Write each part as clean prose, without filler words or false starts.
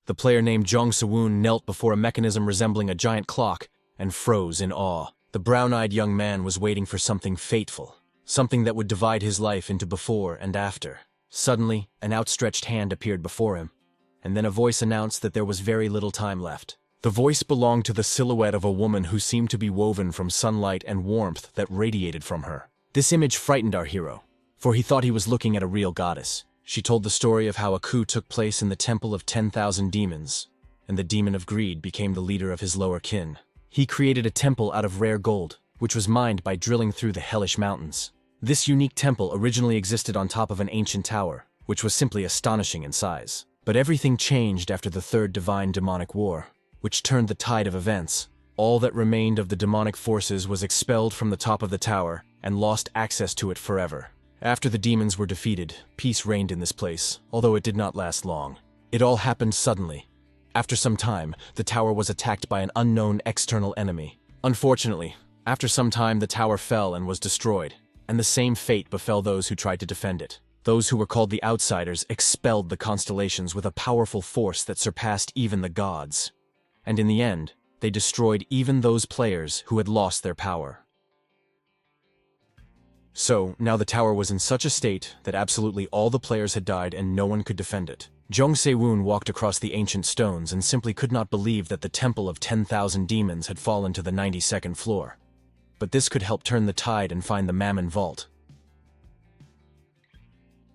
The player named Jong Se-woon knelt before a mechanism resembling a giant clock and froze in awe. The brown-eyed young man was waiting for something fateful, something that would divide his life into before and after. Suddenly, an outstretched hand appeared before him, and then a voice announced that there was very little time left. The voice belonged to the silhouette of a woman who seemed to be woven from sunlight and warmth that radiated from her. This image frightened our hero, for he thought he was looking at a real goddess. She told the story of how a coup took place in the Temple of 10,000 Demons, and the demon of greed became the leader of his lower kin. He created a temple out of rare gold, which was mined by drilling through the hellish mountains. This unique temple originally existed on top of an ancient tower, which was simply astonishing in size. But everything changed after the Third Divine Demonic War, which turned the tide of events. All that remained of the demonic forces was expelled from the top of the tower and lost access to it forever. After the demons were defeated, peace reigned in this place, although it did not last long. It all happened suddenly. After some time, the tower was attacked by an unknown external enemy. Unfortunately, after some time the tower fell and was destroyed, and the same fate befell those who tried to defend it. Those who were called the Outsiders expelled the constellations with a powerful force that surpassed even the gods. And in the end, they destroyed even those players who had lost their power. So, now the tower was in such a state that absolutely all the players had died and no one could defend it. Jong Se-woon walked across the ancient stones and simply could not believe that the Temple of 10,000 Demons had fallen to the 92nd floor. But this could help turn the tide and find the Mammon Vault.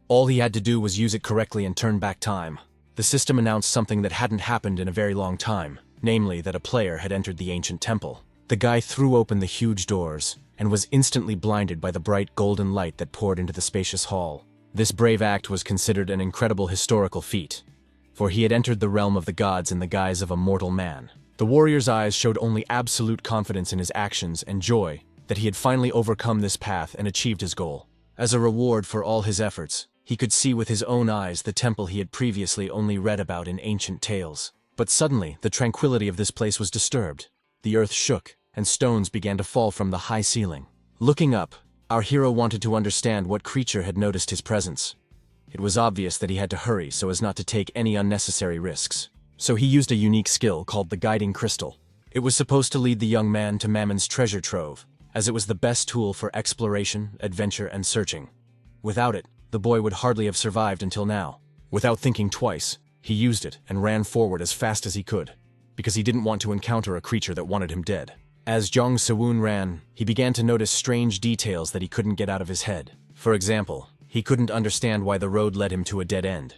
All he had to do was use it correctly and turn back time. The system announced something that hadn't happened in a very long time, namely that a player had entered the ancient temple. The guy threw open the huge doors and was instantly blinded by the bright golden light that poured into the spacious hall. This brave act was considered an incredible historical feat, for he had entered the realm of the gods in the guise of a mortal man. The warrior's eyes showed only absolute confidence in his actions and joy that he had finally overcome this path and achieved his goal. As a reward for all his efforts, he could see with his own eyes the temple he had previously only read about in ancient tales. But suddenly, the tranquility of this place was disturbed. The earth shook, and stones began to fall from the high ceiling. Looking up, our hero wanted to understand what creature had noticed his presence. It was obvious that he had to hurry so as not to take any unnecessary risks. So he used a unique skill called the Guiding Crystal. It was supposed to lead the young man to Mammon's treasure trove, as it was the best tool for exploration, adventure, and searching. Without it, the boy would hardly have survived until now. Without thinking twice, he used it and ran forward as fast as he could, because he didn't want to encounter a creature that wanted him dead. As Jong Se-woon ran, he began to notice strange details that he couldn't get out of his head. For example, he couldn't understand why the road led him to a dead end.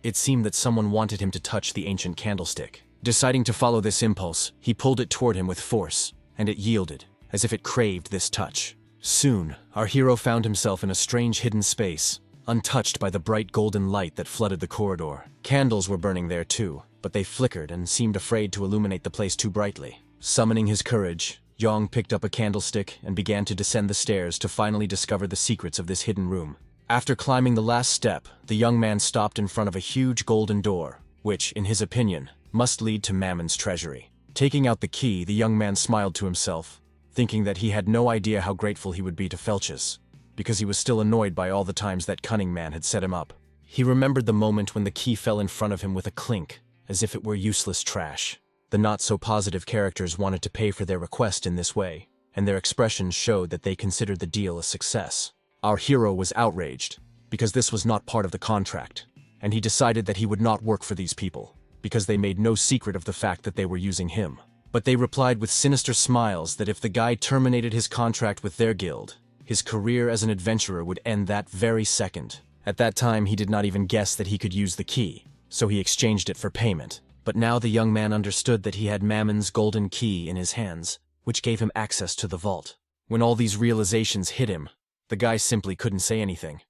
It seemed that someone wanted him to touch the ancient candlestick. Deciding to follow this impulse, he pulled it toward him with force, and it yielded, as if it craved this touch. Soon, our hero found himself in a strange hidden space, untouched by the bright golden light that flooded the corridor. Candles were burning there too, but they flickered and seemed afraid to illuminate the place too brightly. Summoning his courage, Yong picked up a candlestick and began to descend the stairs to finally discover the secrets of this hidden room. After climbing the last step, the young man stopped in front of a huge golden door, which, in his opinion, must lead to Mammon's treasury. Taking out the key, the young man smiled to himself, thinking that he had no idea how grateful he would be to Felchus, because he was still annoyed by all the times that cunning man had set him up. He remembered the moment when the key fell in front of him with a clink, as if it were useless trash. The not-so-positive characters wanted to pay for their request in this way, and their expressions showed that they considered the deal a success. Our hero was outraged, because this was not part of the contract, and he decided that he would not work for these people, because they made no secret of the fact that they were using him. But they replied with sinister smiles that if the guy terminated his contract with their guild, his career as an adventurer would end that very second. At that time, he did not even guess that he could use the key, so he exchanged it for payment. But now the young man understood that he had Mammon's golden key in his hands, which gave him access to the vault. When all these realizations hit him, the guy simply couldn't say anything.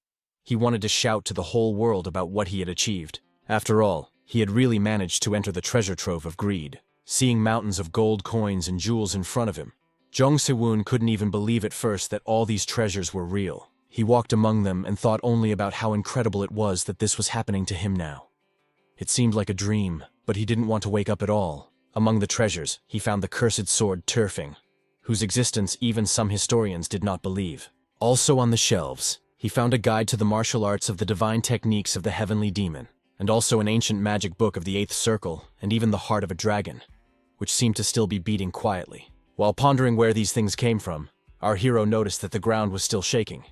He wanted to shout to the whole world about what he had achieved. After all, he had really managed to enter the treasure trove of greed. Seeing mountains of gold coins and jewels in front of him, Jong Se-woon couldn't even believe at first that all these treasures were real. He walked among them and thought only about how incredible it was that this was happening to him now. It seemed like a dream, but he didn't want to wake up at all. Among the treasures, he found the cursed sword Turfing, whose existence even some historians did not believe. Also on the shelves, he found a guide to the martial arts of the divine techniques of the heavenly demon. and also an ancient magic book of the Eighth Circle, and even the heart of a dragon, which seemed to still be beating quietly. While pondering where these things came from, our hero noticed that the ground was still shaking,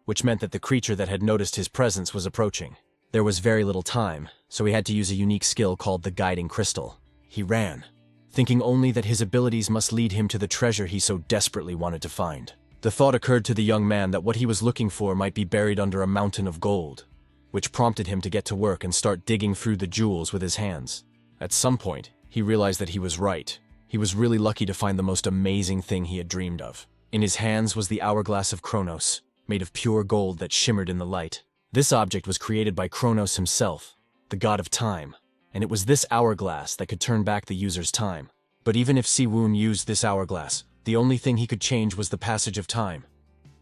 which meant that the creature that had noticed his presence was approaching. There was very little time, so he had to use a unique skill called the Guiding Crystal. He ran, thinking only that his abilities must lead him to the treasure he so desperately wanted to find. The thought occurred to the young man that what he was looking for might be buried under a mountain of gold, which prompted him to get to work and start digging through the jewels with his hands. At some point, he realized that he was right. He was really lucky to find the most amazing thing he had dreamed of. In his hands was the hourglass of Kronos, made of pure gold that shimmered in the light. This object was created by Kronos himself, the god of time, and it was this hourglass that could turn back the user's time. But even if Si-Woon used this hourglass, the only thing he could change was the passage of time.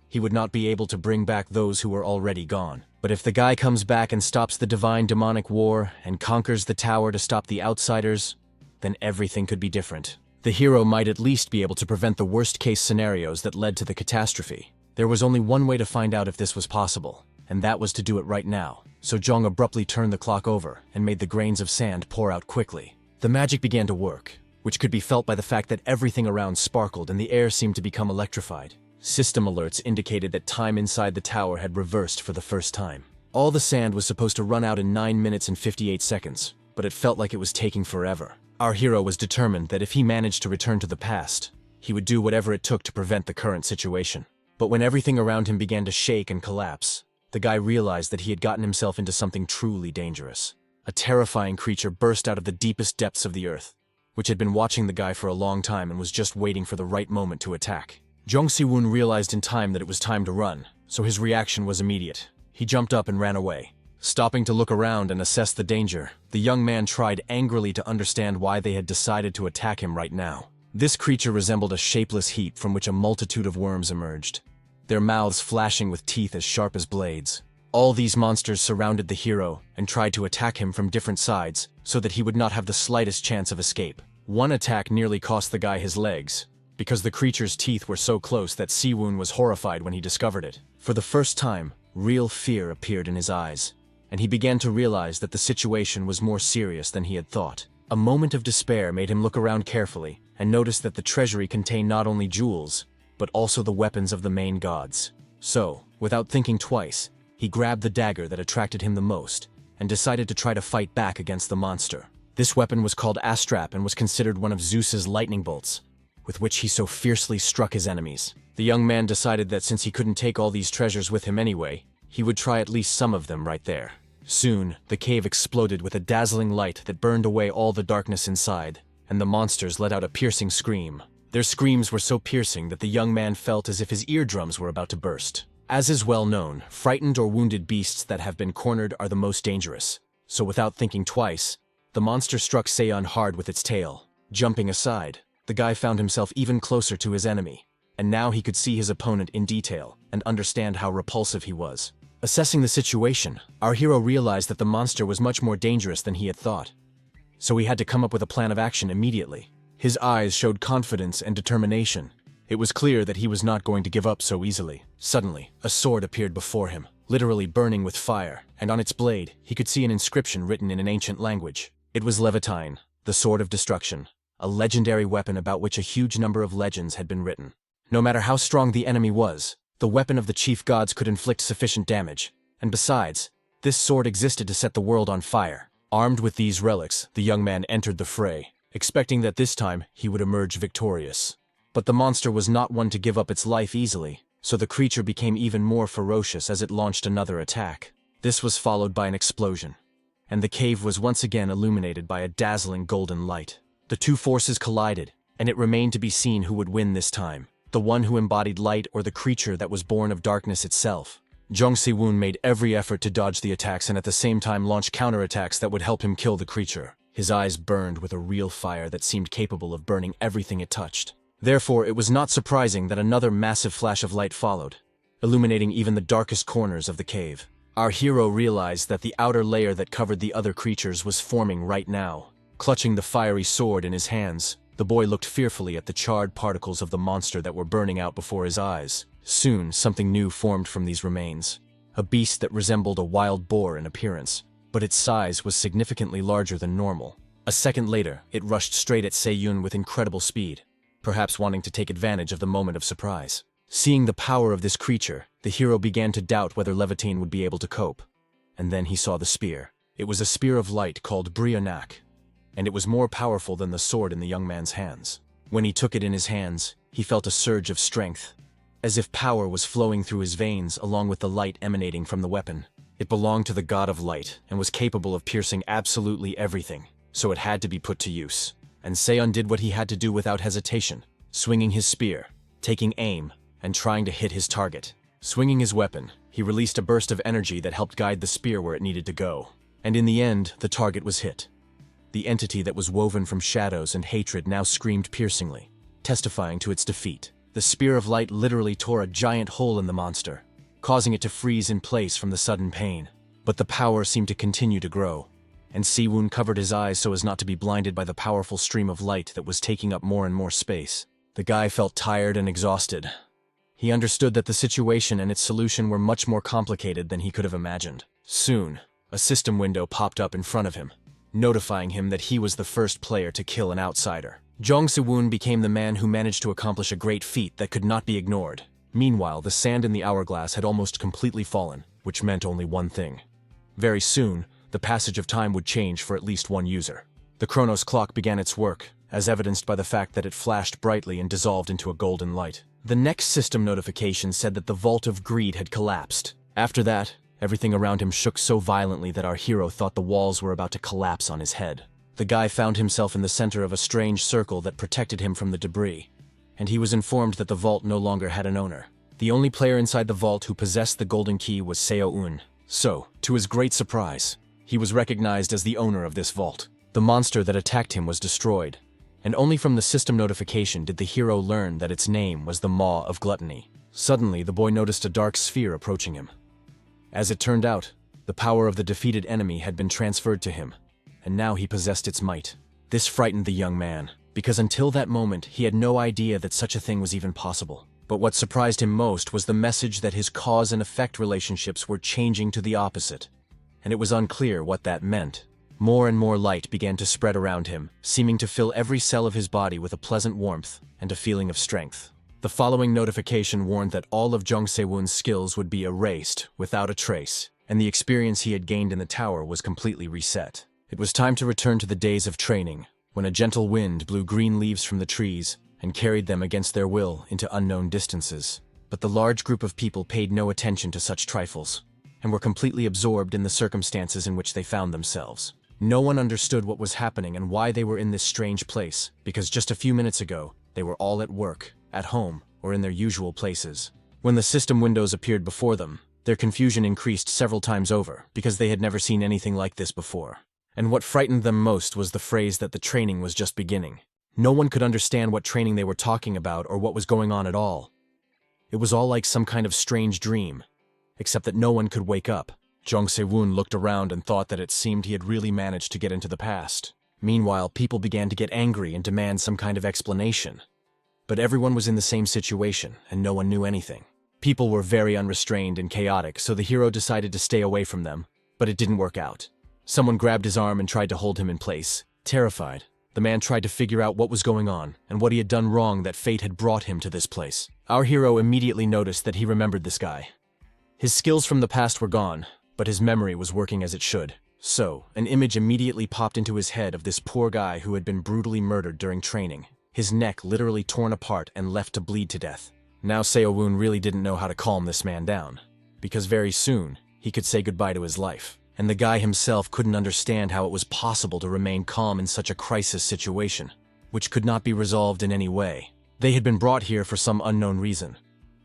He would not be able to bring back those who were already gone. But if the guy comes back and stops the divine demonic war and conquers the tower to stop the outsiders, then everything could be different. The hero might at least be able to prevent the worst-case scenarios that led to the catastrophe. There was only one way to find out if this was possible, and that was to do it right now. So Jong abruptly turned the clock over and made the grains of sand pour out quickly. The magic began to work, which could be felt by the fact that everything around sparkled and the air seemed to become electrified. System alerts indicated that time inside the tower had reversed for the first time. All the sand was supposed to run out in 9 minutes and 58 seconds, but it felt like it was taking forever. Our hero was determined that if he managed to return to the past, he would do whatever it took to prevent the current situation. But when everything around him began to shake and collapse, the guy realized that he had gotten himself into something truly dangerous. A terrifying creature burst out of the deepest depths of the earth, which had been watching the guy for a long time and was just waiting for the right moment to attack. Jong Si-Woon realized in time that it was time to run, so his reaction was immediate. He jumped up and ran away. Stopping to look around and assess the danger, the young man tried angrily to understand why they had decided to attack him right now. This creature resembled a shapeless heap from which a multitude of worms emerged, their mouths flashing with teeth as sharp as blades. All these monsters surrounded the hero and tried to attack him from different sides so that he would not have the slightest chance of escape. One attack nearly cost the guy his legs, because the creature's teeth were so close that Si-Woon was horrified when he discovered it. For the first time, real fear appeared in his eyes, and he began to realize that the situation was more serious than he had thought. A moment of despair made him look around carefully and notice that the treasury contained not only jewels, but also the weapons of the main gods. So, without thinking twice, he grabbed the dagger that attracted him the most and decided to try to fight back against the monster. This weapon was called Astrap and was considered one of Zeus's lightning bolts, with which he so fiercely struck his enemies. The young man decided that since he couldn't take all these treasures with him anyway, he would try at least some of them right there. Soon, the cave exploded with a dazzling light that burned away all the darkness inside, and the monsters let out a piercing scream. Their screams were so piercing that the young man felt as if his eardrums were about to burst. As is well known, frightened or wounded beasts that have been cornered are the most dangerous. So without thinking twice, the monster struck Seon hard with its tail. Jumping aside, the guy found himself even closer to his enemy, and now he could see his opponent in detail and understand how repulsive he was. Assessing the situation, our hero realized that the monster was much more dangerous than he had thought. So he had to come up with a plan of action immediately. His eyes showed confidence and determination. It was clear that he was not going to give up so easily. Suddenly, a sword appeared before him, literally burning with fire, and on its blade, he could see an inscription written in an ancient language. It was Levitine, the Sword of Destruction, a legendary weapon about which a huge number of legends had been written. No matter how strong the enemy was, the weapon of the chief gods could inflict sufficient damage, and besides, this sword existed to set the world on fire. Armed with these relics, the young man entered the fray, expecting that this time he would emerge victorious. But the monster was not one to give up its life easily, so the creature became even more ferocious as it launched another attack. This was followed by an explosion, and the cave was once again illuminated by a dazzling golden light. The two forces collided, and it remained to be seen who would win this time, the one who embodied light or the creature that was born of darkness itself. Jong Si-Woon made every effort to dodge the attacks and at the same time launch counterattacks that would help him kill the creature. His eyes burned with a real fire that seemed capable of burning everything it touched. Therefore, it was not surprising that another massive flash of light followed, illuminating even the darkest corners of the cave. Our hero realized that the outer layer that covered the other creatures was forming right now. Clutching the fiery sword in his hands, the boy looked fearfully at the charred particles of the monster that were burning out before his eyes. Soon, something new formed from these remains. A beast that resembled a wild boar in appearance. but its size was significantly larger than normal. A second later, it rushed straight at Se-yun with incredible speed, perhaps wanting to take advantage of the moment of surprise. Seeing the power of this creature, the hero began to doubt whether Levitine would be able to cope. And then he saw the spear. It was a spear of light called Brionac, and it was more powerful than the sword in the young man's hands. When he took it in his hands, he felt a surge of strength, as if power was flowing through his veins along with the light emanating from the weapon. It belonged to the god of light and was capable of piercing absolutely everything, so it had to be put to use. And Se-yun did what he had to do without hesitation, swinging his spear, taking aim, and trying to hit his target. Swinging his weapon, he released a burst of energy that helped guide the spear where it needed to go. And in the end, the target was hit. The entity that was woven from shadows and hatred now screamed piercingly, testifying to its defeat. The spear of light literally tore a giant hole in the monster, causing it to freeze in place from the sudden pain. But the power seemed to continue to grow, and Si-won covered his eyes so as not to be blinded by the powerful stream of light that was taking up more and more space. The guy felt tired and exhausted. He understood that the situation and its solution were much more complicated than he could have imagined. Soon, a system window popped up in front of him, notifying him that he was the first player to kill an outsider. Jong Se-woon became the man who managed to accomplish a great feat that could not be ignored. Meanwhile, the sand in the hourglass had almost completely fallen, which meant only one thing. Very soon, the passage of time would change for at least one user. The Chronos clock began its work, as evidenced by the fact that it flashed brightly and dissolved into a golden light. The next system notification said that the Vault of Greed had collapsed. After that, everything around him shook so violently that our hero thought the walls were about to collapse on his head. The guy found himself in the center of a strange circle that protected him from the debris, and he was informed that the vault no longer had an owner. The only player inside the vault who possessed the golden key was Seo-un. So, to his great surprise, he was recognized as the owner of this vault. The monster that attacked him was destroyed, and only from the system notification did the hero learn that its name was the Maw of Gluttony. Suddenly, the boy noticed a dark sphere approaching him. As it turned out, the power of the defeated enemy had been transferred to him, and now he possessed its might. This frightened the young man, because until that moment he had no idea that such a thing was even possible. But what surprised him most was the message that his cause and effect relationships were changing to the opposite, and it was unclear what that meant. More and more light began to spread around him, seeming to fill every cell of his body with a pleasant warmth and a feeling of strength. The following notification warned that all of Jong Se-woon's skills would be erased without a trace, and the experience he had gained in the tower was completely reset. It was time to return to the days of training, when a gentle wind blew green leaves from the trees and carried them against their will into unknown distances. But the large group of people paid no attention to such trifles, and were completely absorbed in the circumstances in which they found themselves. No one understood what was happening and why they were in this strange place, because just a few minutes ago, they were all at work, at home, or in their usual places. When the system windows appeared before them, their confusion increased several times over, because they had never seen anything like this before. And what frightened them most was the phrase that the training was just beginning. No one could understand what training they were talking about or what was going on at all. It was all like some kind of strange dream, except that no one could wake up. Jong Se-woon looked around and thought that it seemed he had really managed to get into the past. Meanwhile, people began to get angry and demand some kind of explanation. But everyone was in the same situation, and no one knew anything. People were very unrestrained and chaotic, so the hero decided to stay away from them, but it didn't work out. Someone grabbed his arm and tried to hold him in place. Terrified, the man tried to figure out what was going on and what he had done wrong that fate had brought him to this place. Our hero immediately noticed that he remembered this guy. His skills from the past were gone, but his memory was working as it should. So, an image immediately popped into his head of this poor guy who had been brutally murdered during training, his neck literally torn apart and left to bleed to death. Now Seo-woon really didn't know how to calm this man down, because very soon, he could say goodbye to his life. And the guy himself couldn't understand how it was possible to remain calm in such a crisis situation, which could not be resolved in any way. They had been brought here for some unknown reason,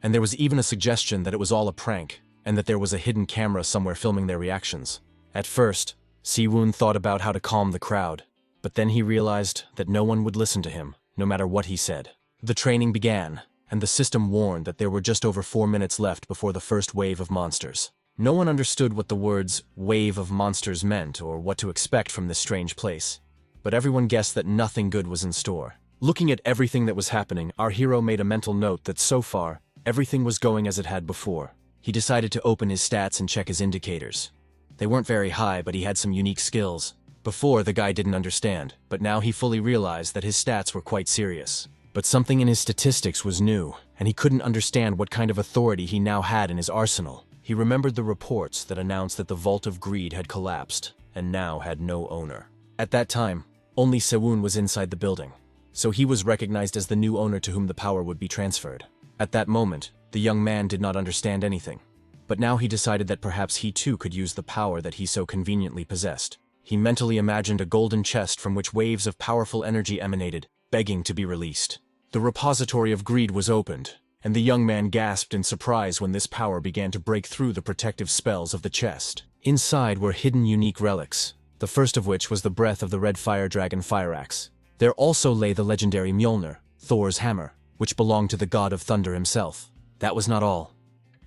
and there was even a suggestion that it was all a prank, and that there was a hidden camera somewhere filming their reactions. At first, Si-woon thought about how to calm the crowd, but then he realized that no one would listen to him, no matter what he said. The training began, and the system warned that there were just over 4 minutes left before the first wave of monsters. No one understood what the words "wave of monsters" meant or what to expect from this strange place, but everyone guessed that nothing good was in store. Looking at everything that was happening, our hero made a mental note that so far, everything was going as it had before. He decided to open his stats and check his indicators. They weren't very high, but he had some unique skills. Before, the guy didn't understand, but now he fully realized that his stats were quite serious. But something in his statistics was new, and he couldn't understand what kind of authority he now had in his arsenal. He remembered the reports that announced that the Vault of Greed had collapsed, and now had no owner. At that time, only Sewun was inside the building, so he was recognized as the new owner to whom the power would be transferred. At that moment, the young man did not understand anything, but now he decided that perhaps he too could use the power that he so conveniently possessed. He mentally imagined a golden chest from which waves of powerful energy emanated, begging to be released. The repository of greed was opened, and the young man gasped in surprise when this power began to break through the protective spells of the chest. Inside were hidden unique relics, the first of which was the breath of the red fire dragon Fire Axe. There also lay the legendary Mjolnir, Thor's hammer, which belonged to the god of thunder himself. That was not all.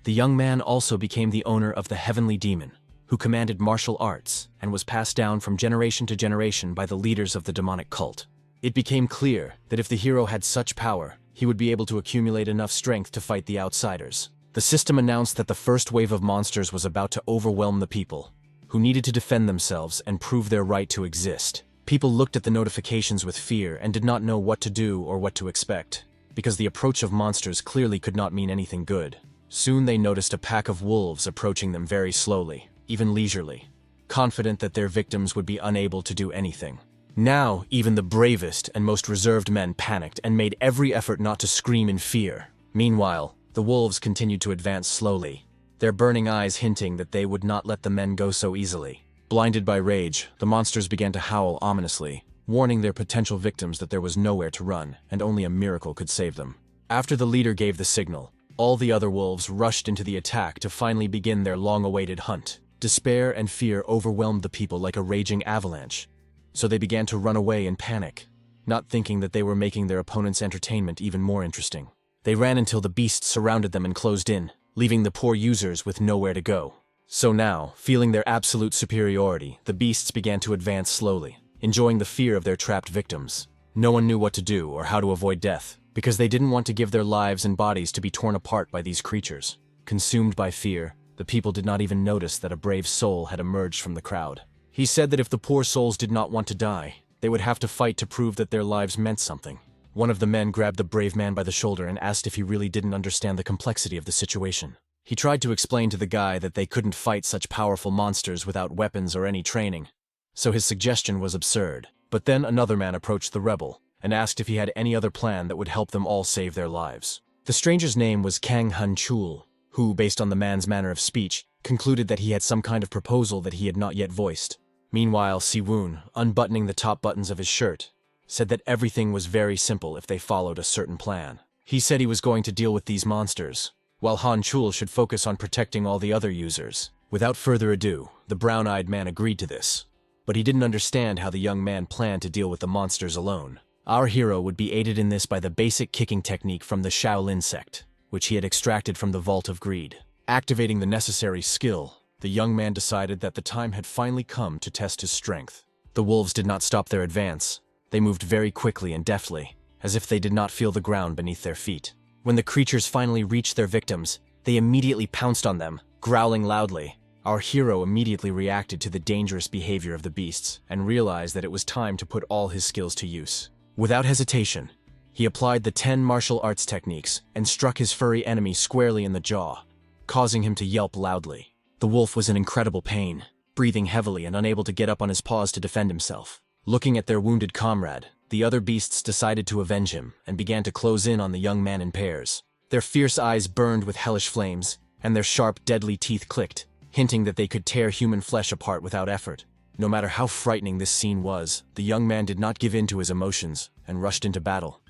The young man also became the owner of the heavenly demon, who commanded martial arts and was passed down from generation to generation by the leaders of the demonic cult. It became clear that if the hero had such power, he would be able to accumulate enough strength to fight the outsiders. The system announced that the first wave of monsters was about to overwhelm the people, who needed to defend themselves and prove their right to exist. People looked at the notifications with fear and did not know what to do or what to expect, because the approach of monsters clearly could not mean anything good. Soon they noticed a pack of wolves approaching them very slowly, even leisurely, confident that their victims would be unable to do anything. Now, even the bravest and most reserved men panicked and made every effort not to scream in fear. Meanwhile, the wolves continued to advance slowly, their burning eyes hinting that they would not let the men go so easily. Blinded by rage, the monsters began to howl ominously, warning their potential victims that there was nowhere to run, and only a miracle could save them. After the leader gave the signal, all the other wolves rushed into the attack to finally begin their long-awaited hunt. Despair and fear overwhelmed the people like a raging avalanche, so they began to run away in panic, not thinking that they were making their opponent's entertainment even more interesting. They ran until the beasts surrounded them and closed in, leaving the poor users with nowhere to go. So now, feeling their absolute superiority, the beasts began to advance slowly, enjoying the fear of their trapped victims. No one knew what to do or how to avoid death, because they didn't want to give their lives and bodies to be torn apart by these creatures. Consumed by fear, the people did not even notice that a brave soul had emerged from the crowd. He said that if the poor souls did not want to die, they would have to fight to prove that their lives meant something. One of the men grabbed the brave man by the shoulder and asked if he really didn't understand the complexity of the situation. He tried to explain to the guy that they couldn't fight such powerful monsters without weapons or any training, so his suggestion was absurd. But then another man approached the rebel and asked if he had any other plan that would help them all save their lives. The stranger's name was Kang Hun Chul, who, based on the man's manner of speech, concluded that he had some kind of proposal that he had not yet voiced. Meanwhile, Siwoon, unbuttoning the top buttons of his shirt, said that everything was very simple if they followed a certain plan. He said he was going to deal with these monsters, while Han Chul should focus on protecting all the other users. Without further ado, the brown-eyed man agreed to this, but he didn't understand how the young man planned to deal with the monsters alone. Our hero would be aided in this by the basic kicking technique from the Shaolin sect, which he had extracted from the Vault of Greed. Activating the necessary skill, the young man decided that the time had finally come to test his strength. The wolves did not stop their advance. They moved very quickly and deftly, as if they did not feel the ground beneath their feet. When the creatures finally reached their victims, they immediately pounced on them, growling loudly. Our hero immediately reacted to the dangerous behavior of the beasts and realized that it was time to put all his skills to use. Without hesitation, he applied the 10 martial arts techniques and struck his furry enemy squarely in the jaw, causing him to yelp loudly. The wolf was in incredible pain, breathing heavily and unable to get up on his paws to defend himself. Looking at their wounded comrade, the other beasts decided to avenge him and began to close in on the young man in pairs. Their fierce eyes burned with hellish flames, and their sharp, deadly teeth clicked, hinting that they could tear human flesh apart without effort. No matter how frightening this scene was, the young man did not give in to his emotions and rushed into battle,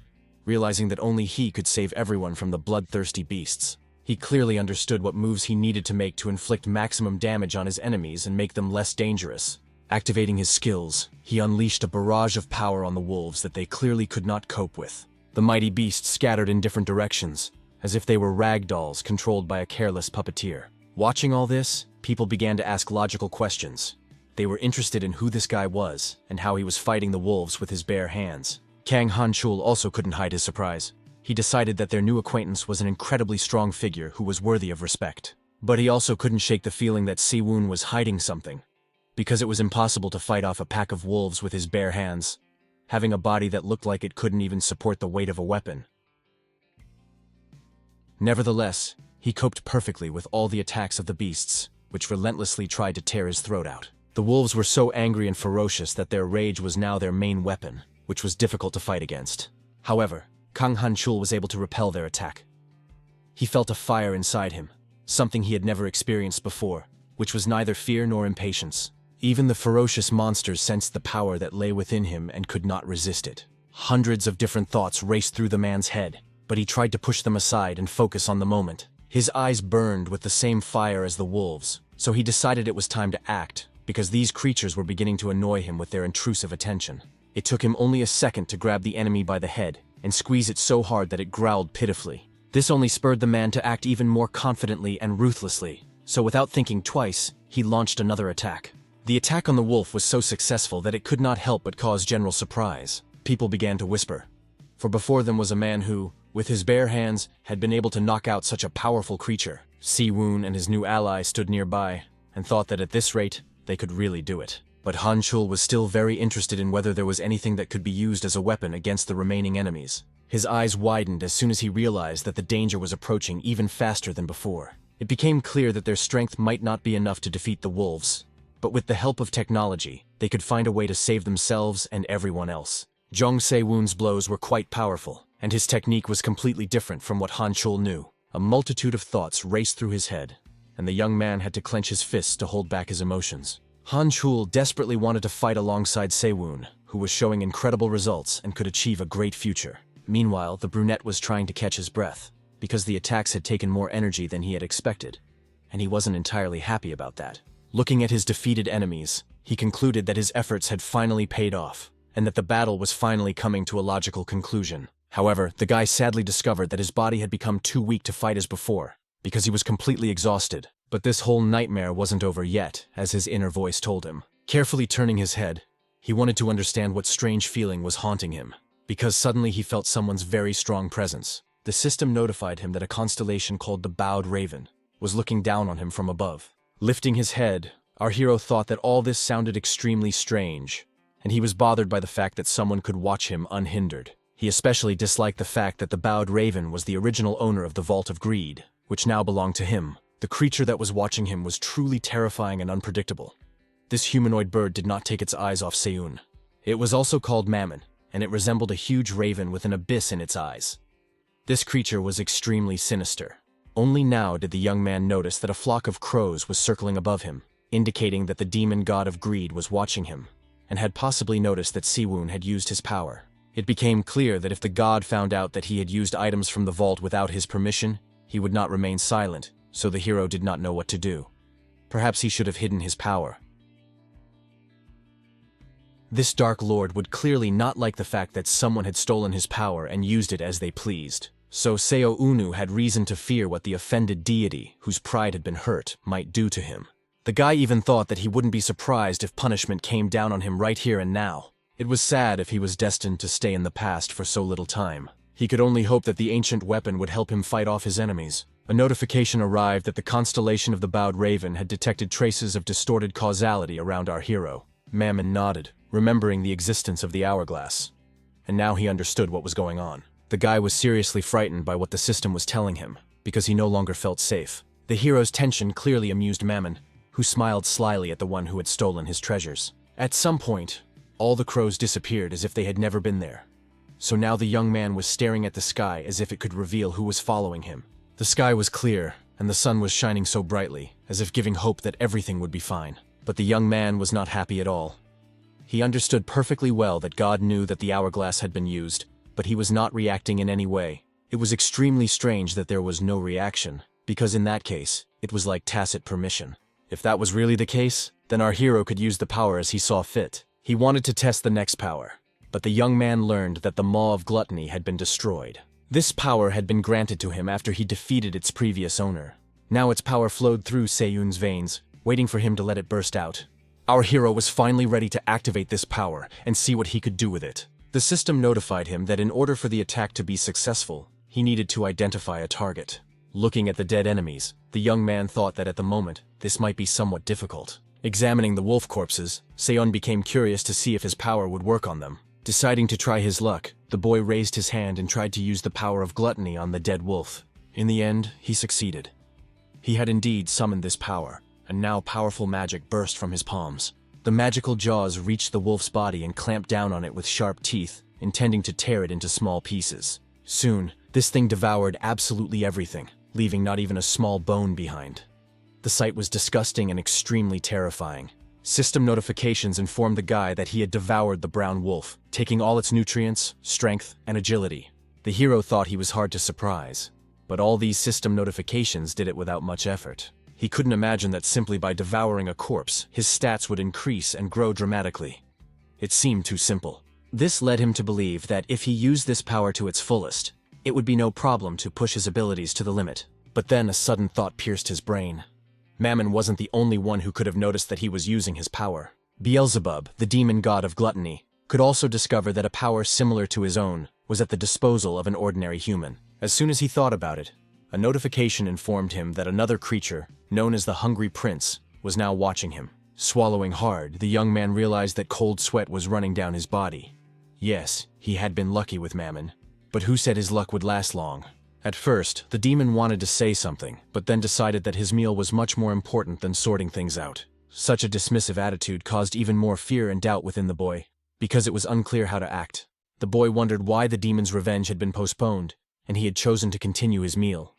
realizing that only he could save everyone from the bloodthirsty beasts. He clearly understood what moves he needed to make to inflict maximum damage on his enemies and make them less dangerous. Activating his skills, he unleashed a barrage of power on the wolves that they clearly could not cope with. The mighty beasts scattered in different directions, as if they were rag dolls controlled by a careless puppeteer. Watching all this, people began to ask logical questions. They were interested in who this guy was and how he was fighting the wolves with his bare hands. Kang Han Chul also couldn't hide his surprise. He decided that their new acquaintance was an incredibly strong figure who was worthy of respect. But he also couldn't shake the feeling that Siwoon was hiding something, because it was impossible to fight off a pack of wolves with his bare hands, having a body that looked like it couldn't even support the weight of a weapon. Nevertheless, he coped perfectly with all the attacks of the beasts, which relentlessly tried to tear his throat out. The wolves were so angry and ferocious that their rage was now their main weapon, which was difficult to fight against. However, Kang Han-chul was able to repel their attack. He felt a fire inside him, something he had never experienced before, which was neither fear nor impatience. Even the ferocious monsters sensed the power that lay within him and could not resist it. Hundreds of different thoughts raced through the man's head, but he tried to push them aside and focus on the moment. His eyes burned with the same fire as the wolves, so he decided it was time to act, because these creatures were beginning to annoy him with their intrusive attention. It took him only a second to grab the enemy by the head and squeeze it so hard that it growled pitifully. This only spurred the man to act even more confidently and ruthlessly, so without thinking twice, he launched another attack. The attack on the wolf was so successful that it could not help but cause general surprise. People began to whisper, for before them was a man who, with his bare hands, had been able to knock out such a powerful creature. Siwoon and his new ally stood nearby and thought that at this rate, they could really do it. But Han-chul was still very interested in whether there was anything that could be used as a weapon against the remaining enemies. His eyes widened as soon as he realized that the danger was approaching even faster than before. It became clear that their strength might not be enough to defeat the wolves, but with the help of technology, they could find a way to save themselves and everyone else. Jong Se-woon's blows were quite powerful, and his technique was completely different from what Han-chul knew. A multitude of thoughts raced through his head, and the young man had to clench his fists to hold back his emotions. Han-chul desperately wanted to fight alongside Se-woon, who was showing incredible results and could achieve a great future. Meanwhile, the brunette was trying to catch his breath, because the attacks had taken more energy than he had expected, and he wasn't entirely happy about that. Looking at his defeated enemies, he concluded that his efforts had finally paid off, and that the battle was finally coming to a logical conclusion. However, the guy sadly discovered that his body had become too weak to fight as before, because he was completely exhausted. But this whole nightmare wasn't over yet, as his inner voice told him. Carefully turning his head, he wanted to understand what strange feeling was haunting him, because suddenly he felt someone's very strong presence. The system notified him that a constellation called the Bowed Raven was looking down on him from above. Lifting his head, our hero thought that all this sounded extremely strange, and he was bothered by the fact that someone could watch him unhindered. He especially disliked the fact that the Bowed Raven was the original owner of the Vault of Greed, which now belonged to him. The creature that was watching him was truly terrifying and unpredictable. This humanoid bird did not take its eyes off Seun. It was also called Mammon, and it resembled a huge raven with an abyss in its eyes. This creature was extremely sinister. Only now did the young man notice that a flock of crows was circling above him, indicating that the demon god of greed was watching him, and had possibly noticed that Siwoon had used his power. It became clear that if the god found out that he had used items from the vault without his permission, he would not remain silent, so the hero did not know what to do. Perhaps he should have hidden his power. This Dark Lord would clearly not like the fact that someone had stolen his power and used it as they pleased. So Seo Unu had reason to fear what the offended deity, whose pride had been hurt, might do to him. The guy even thought that he wouldn't be surprised if punishment came down on him right here and now. It was sad if he was destined to stay in the past for so little time. He could only hope that the ancient weapon would help him fight off his enemies. A notification arrived that the constellation of the Bowed Raven had detected traces of distorted causality around our hero. Mammon nodded, remembering the existence of the hourglass. And now he understood what was going on. The guy was seriously frightened by what the system was telling him, because he no longer felt safe. The hero's tension clearly amused Mammon, who smiled slyly at the one who had stolen his treasures. At some point, all the crows disappeared as if they had never been there. So now the young man was staring at the sky as if it could reveal who was following him. The sky was clear, and the sun was shining so brightly, as if giving hope that everything would be fine. But the young man was not happy at all. He understood perfectly well that God knew that the hourglass had been used, but he was not reacting in any way. It was extremely strange that there was no reaction, because in that case, it was like tacit permission. If that was really the case, then our hero could use the power as he saw fit. He wanted to test the next power, but the young man learned that the Maw of Gluttony had been destroyed. This power had been granted to him after he defeated its previous owner. Now its power flowed through Seun's veins, waiting for him to let it burst out. Our hero was finally ready to activate this power and see what he could do with it. The system notified him that in order for the attack to be successful, he needed to identify a target. Looking at the dead enemies, the young man thought that at the moment, this might be somewhat difficult. Examining the wolf corpses, Seon became curious to see if his power would work on them. Deciding to try his luck, the boy raised his hand and tried to use the power of gluttony on the dead wolf. In the end, he succeeded. He had indeed summoned this power, and now powerful magic burst from his palms. The magical jaws reached the wolf's body and clamped down on it with sharp teeth, intending to tear it into small pieces. Soon, this thing devoured absolutely everything, leaving not even a small bone behind. The sight was disgusting and extremely terrifying. System notifications informed the guy that he had devoured the brown wolf, taking all its nutrients, strength, and agility. The hero thought he was hard to surprise, but all these system notifications did it without much effort. He couldn't imagine that simply by devouring a corpse, his stats would increase and grow dramatically. It seemed too simple. This led him to believe that if he used this power to its fullest, it would be no problem to push his abilities to the limit. But then a sudden thought pierced his brain. Mammon wasn't the only one who could have noticed that he was using his power. Beelzebub, the demon god of gluttony, could also discover that a power similar to his own was at the disposal of an ordinary human. As soon as he thought about it, a notification informed him that another creature, known as the Hungry Prince, was now watching him. Swallowing hard, the young man realized that cold sweat was running down his body. Yes, he had been lucky with Mammon, but who said his luck would last long? At first, the demon wanted to say something, but then decided that his meal was much more important than sorting things out. Such a dismissive attitude caused even more fear and doubt within the boy, because it was unclear how to act. The boy wondered why the demon's revenge had been postponed, and he had chosen to continue his meal.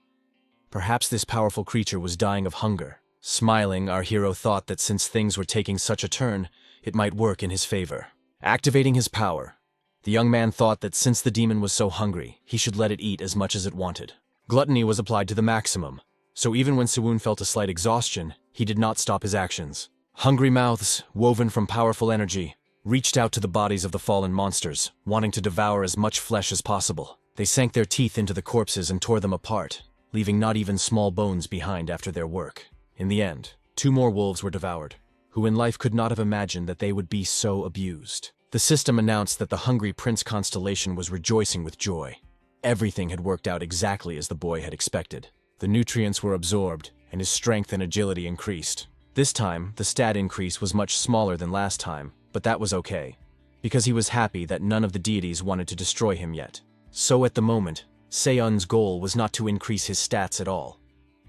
Perhaps this powerful creature was dying of hunger. Smiling, our hero thought that since things were taking such a turn, it might work in his favor. Activating his power, the young man thought that since the demon was so hungry, he should let it eat as much as it wanted. Gluttony was applied to the maximum, so even when Siwoon felt a slight exhaustion, he did not stop his actions. Hungry mouths, woven from powerful energy, reached out to the bodies of the fallen monsters, wanting to devour as much flesh as possible. They sank their teeth into the corpses and tore them apart, leaving not even small bones behind after their work. In the end, 2 more wolves were devoured, who in life could not have imagined that they would be so abused. The system announced that the Hungry Prince constellation was rejoicing with joy. Everything had worked out exactly as the boy had expected. The nutrients were absorbed, and his strength and agility increased. This time, the stat increase was much smaller than last time, but that was okay, because he was happy that none of the deities wanted to destroy him yet. So at the moment, Seon's goal was not to increase his stats at all.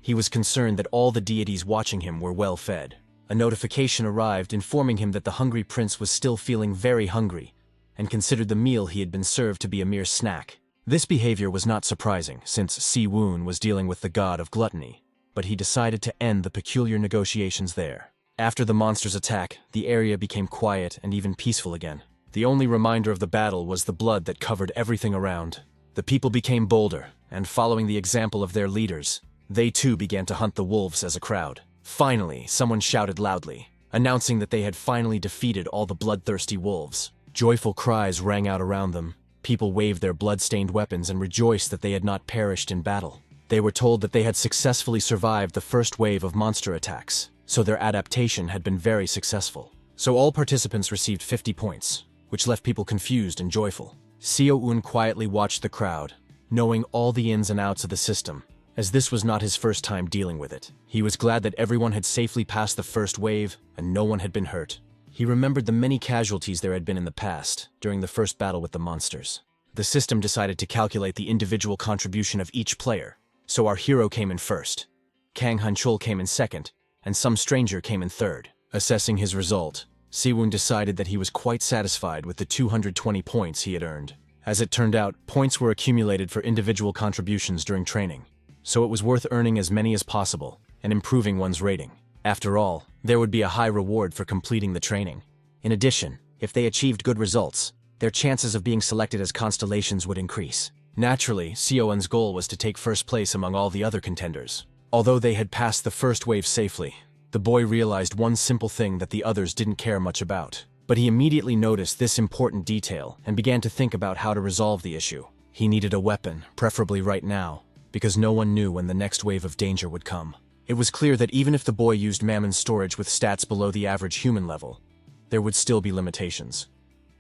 He was concerned that all the deities watching him were well fed. A notification arrived informing him that the Hungry Prince was still feeling very hungry, and considered the meal he had been served to be a mere snack. This behavior was not surprising, since Siwoon was dealing with the god of gluttony, but he decided to end the peculiar negotiations there. After the monster's attack, the area became quiet and even peaceful again. The only reminder of the battle was the blood that covered everything around. The people became bolder, and following the example of their leaders, they too began to hunt the wolves as a crowd. Finally, someone shouted loudly, announcing that they had finally defeated all the bloodthirsty wolves. Joyful cries rang out around them. People waved their blood-stained weapons and rejoiced that they had not perished in battle. They were told that they had successfully survived the first wave of monster attacks, so their adaptation had been very successful. So all participants received 50 points, which left people confused and joyful. Seo-eun quietly watched the crowd, knowing all the ins and outs of the system, as this was not his first time dealing with it. He was glad that everyone had safely passed the first wave and no one had been hurt. He remembered the many casualties there had been in the past, during the first battle with the monsters. The system decided to calculate the individual contribution of each player, so our hero came in first, Kang Han-chul came in second, and some stranger came in third. Assessing his result, Siwoon decided that he was quite satisfied with the 220 points he had earned. As it turned out, points were accumulated for individual contributions during training, so it was worth earning as many as possible and improving one's rating. After all, there would be a high reward for completing the training. In addition, if they achieved good results, their chances of being selected as constellations would increase. Naturally, Seo-eun's goal was to take first place among all the other contenders. Although they had passed the first wave safely, the boy realized one simple thing that the others didn't care much about. But he immediately noticed this important detail and began to think about how to resolve the issue. He needed a weapon, preferably right now, because no one knew when the next wave of danger would come. It was clear that even if the boy used Mammon's storage with stats below the average human level, there would still be limitations.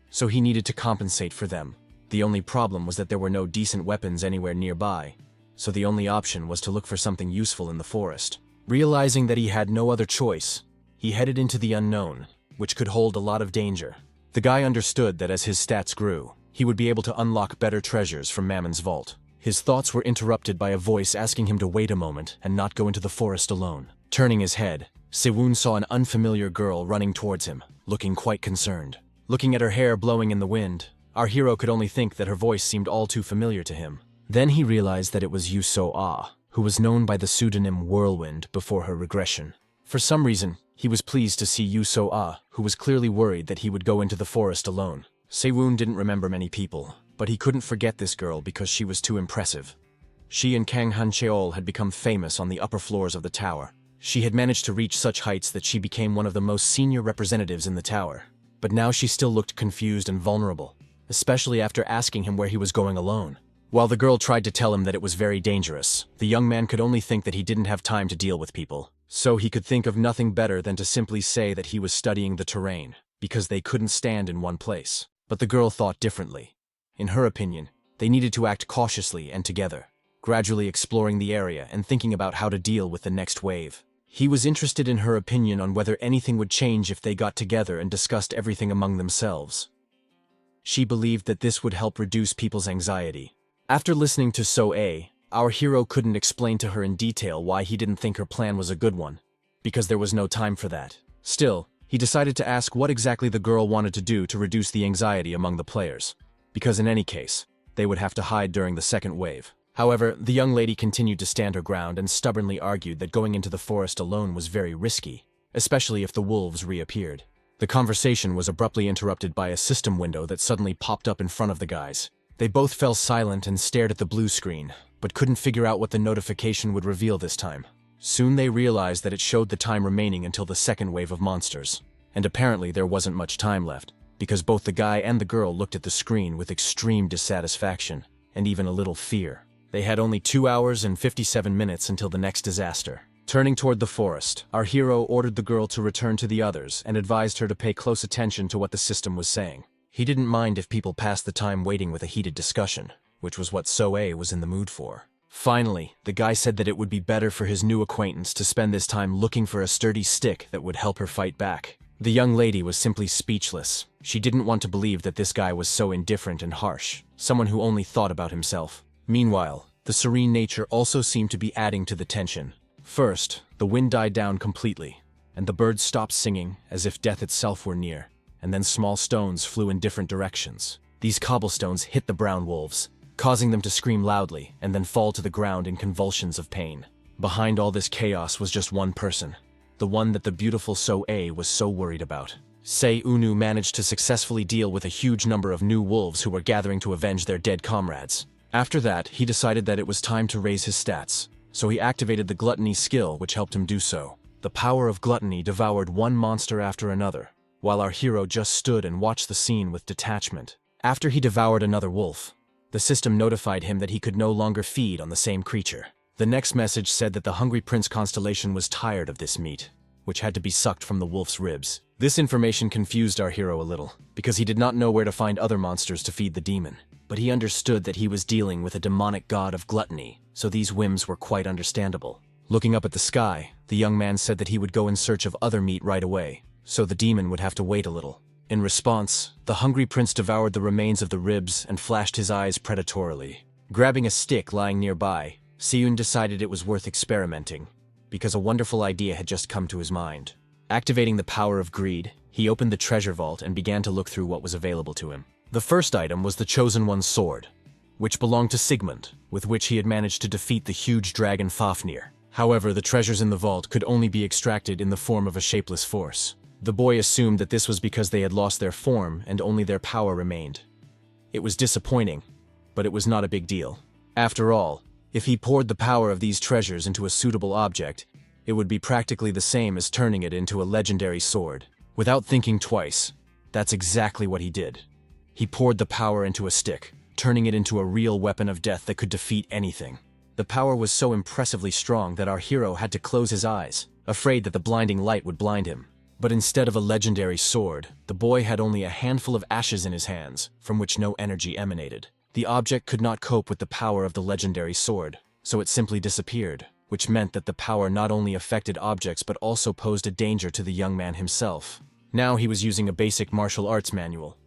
So he needed to compensate for them. The only problem was that there were no decent weapons anywhere nearby, so the only option was to look for something useful in the forest. Realizing that he had no other choice, he headed into the unknown, which could hold a lot of danger. The guy understood that as his stats grew, he would be able to unlock better treasures from Mammon's vault. His thoughts were interrupted by a voice asking him to wait a moment and not go into the forest alone. Turning his head, Sewon saw an unfamiliar girl running towards him, looking quite concerned. Looking at her hair blowing in the wind, our hero could only think that her voice seemed all too familiar to him. Then he realized that it was Yuso-Ah, who was known by the pseudonym Whirlwind before her regression. For some reason, he was pleased to see Yuso-Ah, who was clearly worried that he would go into the forest alone. Sewon didn't remember many people, but he couldn't forget this girl because she was too impressive. She and Kang Han-cheol had become famous on the upper floors of the tower. She had managed to reach such heights that she became one of the most senior representatives in the tower. But now she still looked confused and vulnerable, especially after asking him where he was going alone. While the girl tried to tell him that it was very dangerous, the young man could only think that he didn't have time to deal with people. So he could think of nothing better than to simply say that he was studying the terrain, because they couldn't stand in one place. But the girl thought differently. In her opinion, they needed to act cautiously and together, gradually exploring the area and thinking about how to deal with the next wave. He was interested in her opinion on whether anything would change if they got together and discussed everything among themselves. She believed that this would help reduce people's anxiety. After listening to So-A, our hero couldn't explain to her in detail why he didn't think her plan was a good one, because there was no time for that. Still, he decided to ask what exactly the girl wanted to do to reduce the anxiety among the players, because in any case, they would have to hide during the second wave. However, the young lady continued to stand her ground and stubbornly argued that going into the forest alone was very risky, especially if the wolves reappeared. The conversation was abruptly interrupted by a system window that suddenly popped up in front of the guys. They both fell silent and stared at the blue screen, but couldn't figure out what the notification would reveal this time. Soon they realized that it showed the time remaining until the second wave of monsters. And apparently there wasn't much time left, because both the guy and the girl looked at the screen with extreme dissatisfaction, and even a little fear. They had only 2 hours and 57 minutes until the next disaster. Turning toward the forest, our hero ordered the girl to return to the others and advised her to pay close attention to what the system was saying. He didn't mind if people passed the time waiting with a heated discussion, which was what So-A was in the mood for. Finally, the guy said that it would be better for his new acquaintance to spend this time looking for a sturdy stick that would help her fight back. The young lady was simply speechless. She didn't want to believe that this guy was so indifferent and harsh, someone who only thought about himself. Meanwhile, the serene nature also seemed to be adding to the tension. First, the wind died down completely, and the birds stopped singing as if death itself were near, and then small stones flew in different directions. These cobblestones hit the brown wolves, causing them to scream loudly and then fall to the ground in convulsions of pain. Behind all this chaos was just one person, the one that the beautiful So-A was so worried about. Se-Unu managed to successfully deal with a huge number of new wolves who were gathering to avenge their dead comrades. After that, he decided that it was time to raise his stats, so he activated the gluttony skill, which helped him do so. The power of gluttony devoured one monster after another, while our hero just stood and watched the scene with detachment. After he devoured another wolf, the system notified him that he could no longer feed on the same creature. The next message said that the Hungry Prince constellation was tired of this meat, which had to be sucked from the wolf's ribs. This information confused our hero a little, because he did not know where to find other monsters to feed the demon. But he understood that he was dealing with a demonic god of gluttony, so these whims were quite understandable. Looking up at the sky, the young man said that he would go in search of other meat right away, so the demon would have to wait a little. In response, the Hungry Prince devoured the remains of the ribs and flashed his eyes predatorily. Grabbing a stick lying nearby, Seyun decided it was worth experimenting, because a wonderful idea had just come to his mind. Activating the power of greed, he opened the treasure vault and began to look through what was available to him. The first item was the Chosen One's sword, which belonged to Sigmund, with which he had managed to defeat the huge dragon Fafnir. However, the treasures in the vault could only be extracted in the form of a shapeless force. The boy assumed that this was because they had lost their form and only their power remained. It was disappointing, but it was not a big deal. After all, if he poured the power of these treasures into a suitable object, it would be practically the same as turning it into a legendary sword. Without thinking twice, that's exactly what he did. He poured the power into a stick, turning it into a real weapon of death that could defeat anything. The power was so impressively strong that our hero had to close his eyes, afraid that the blinding light would blind him. But instead of a legendary sword, the boy had only a handful of ashes in his hands, from which no energy emanated. The object could not cope with the power of the legendary sword, so it simply disappeared, which meant that the power not only affected objects but also posed a danger to the young man himself. Now he was using a basic martial arts manual,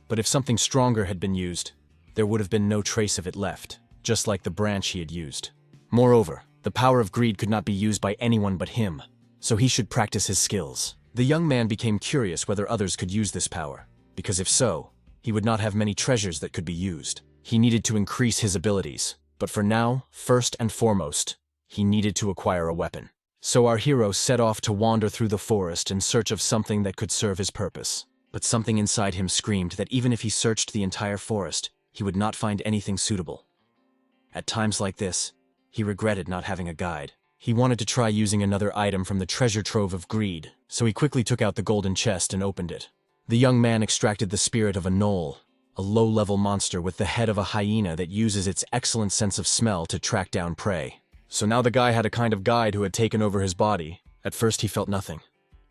but if something stronger had been used, there would have been no trace of it left, just like the branch he had used. Moreover, the power of greed could not be used by anyone but him, so he should practice his skills. The young man became curious whether others could use this power, because if so, he would not have many treasures that could be used. He needed to increase his abilities, but for now, first and foremost, he needed to acquire a weapon. So our hero set off to wander through the forest in search of something that could serve his purpose. But something inside him screamed that even if he searched the entire forest, he would not find anything suitable. At times like this, he regretted not having a guide. He wanted to try using another item from the treasure trove of greed, so he quickly took out the golden chest and opened it. The young man extracted the spirit of a gnoll, a low-level monster with the head of a hyena that uses its excellent sense of smell to track down prey. So now the guy had a kind of guide who had taken over his body. At first he felt nothing.